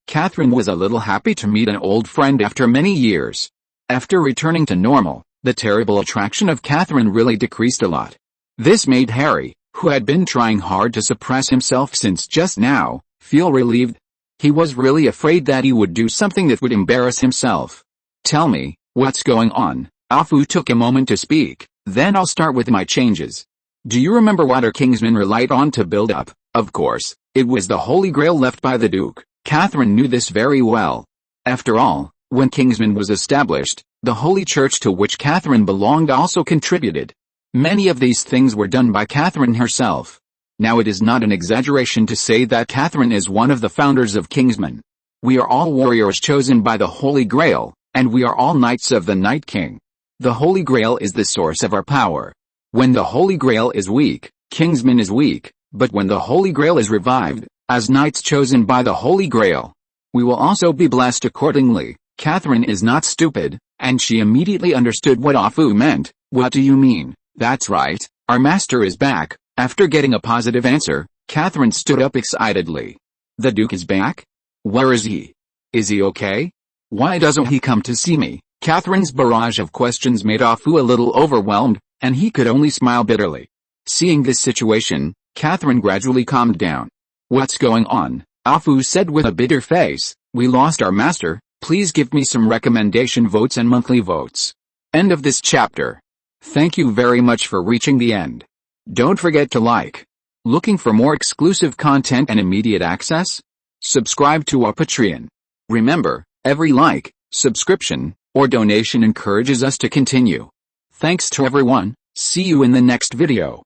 Catherine was a little happy to meet an old friend after many years. After returning to normal, the terrible attraction of Catherine really decreased a lot. This made Harry, who had been trying hard to suppress himself since just now, feel relieved. He was really afraid that he would do something that would embarrass himself. "Tell me, what's going on?" Afu took a moment to speak. "Then I'll start with my changes. Do you remember what our kingsmen relied on to build up?" Of course, it was the Holy Grail left by the Duke. Catherine knew this very well. After all, when Kingsman was established, the Holy Church to which Catherine belonged also contributed. Many of these things were done by Catherine herself. Now it is not an exaggeration to say that Catherine is one of the founders of Kingsman. We are all warriors chosen by the Holy Grail, and we are all knights of the Night King. The Holy Grail is the source of our power. When the Holy Grail is weak, Kingsman is weak, but when the Holy Grail is revived, as knights chosen by the Holy Grail, we will also be blessed accordingly. Catherine is not stupid, and she immediately understood what Afu meant. "What do you mean?" "That's right, our master is back." After getting a positive answer, Catherine stood up excitedly. "The Duke is back? Where is he? Is he okay? Why doesn't he come to see me?" Catherine's barrage of questions made Afu a little overwhelmed, and he could only smile bitterly. Seeing this situation, Catherine gradually calmed down. "What's going on?" Afu said with a bitter face. "We lost our master. Please give me some recommendation votes and monthly votes." End of this chapter. Thank you very much for reaching the end. Don't forget to like. Looking for more exclusive content and immediate access? Subscribe to our Patreon. Remember, every like, subscription, or donation encourages us to continue. Thanks to everyone. See you in the next video.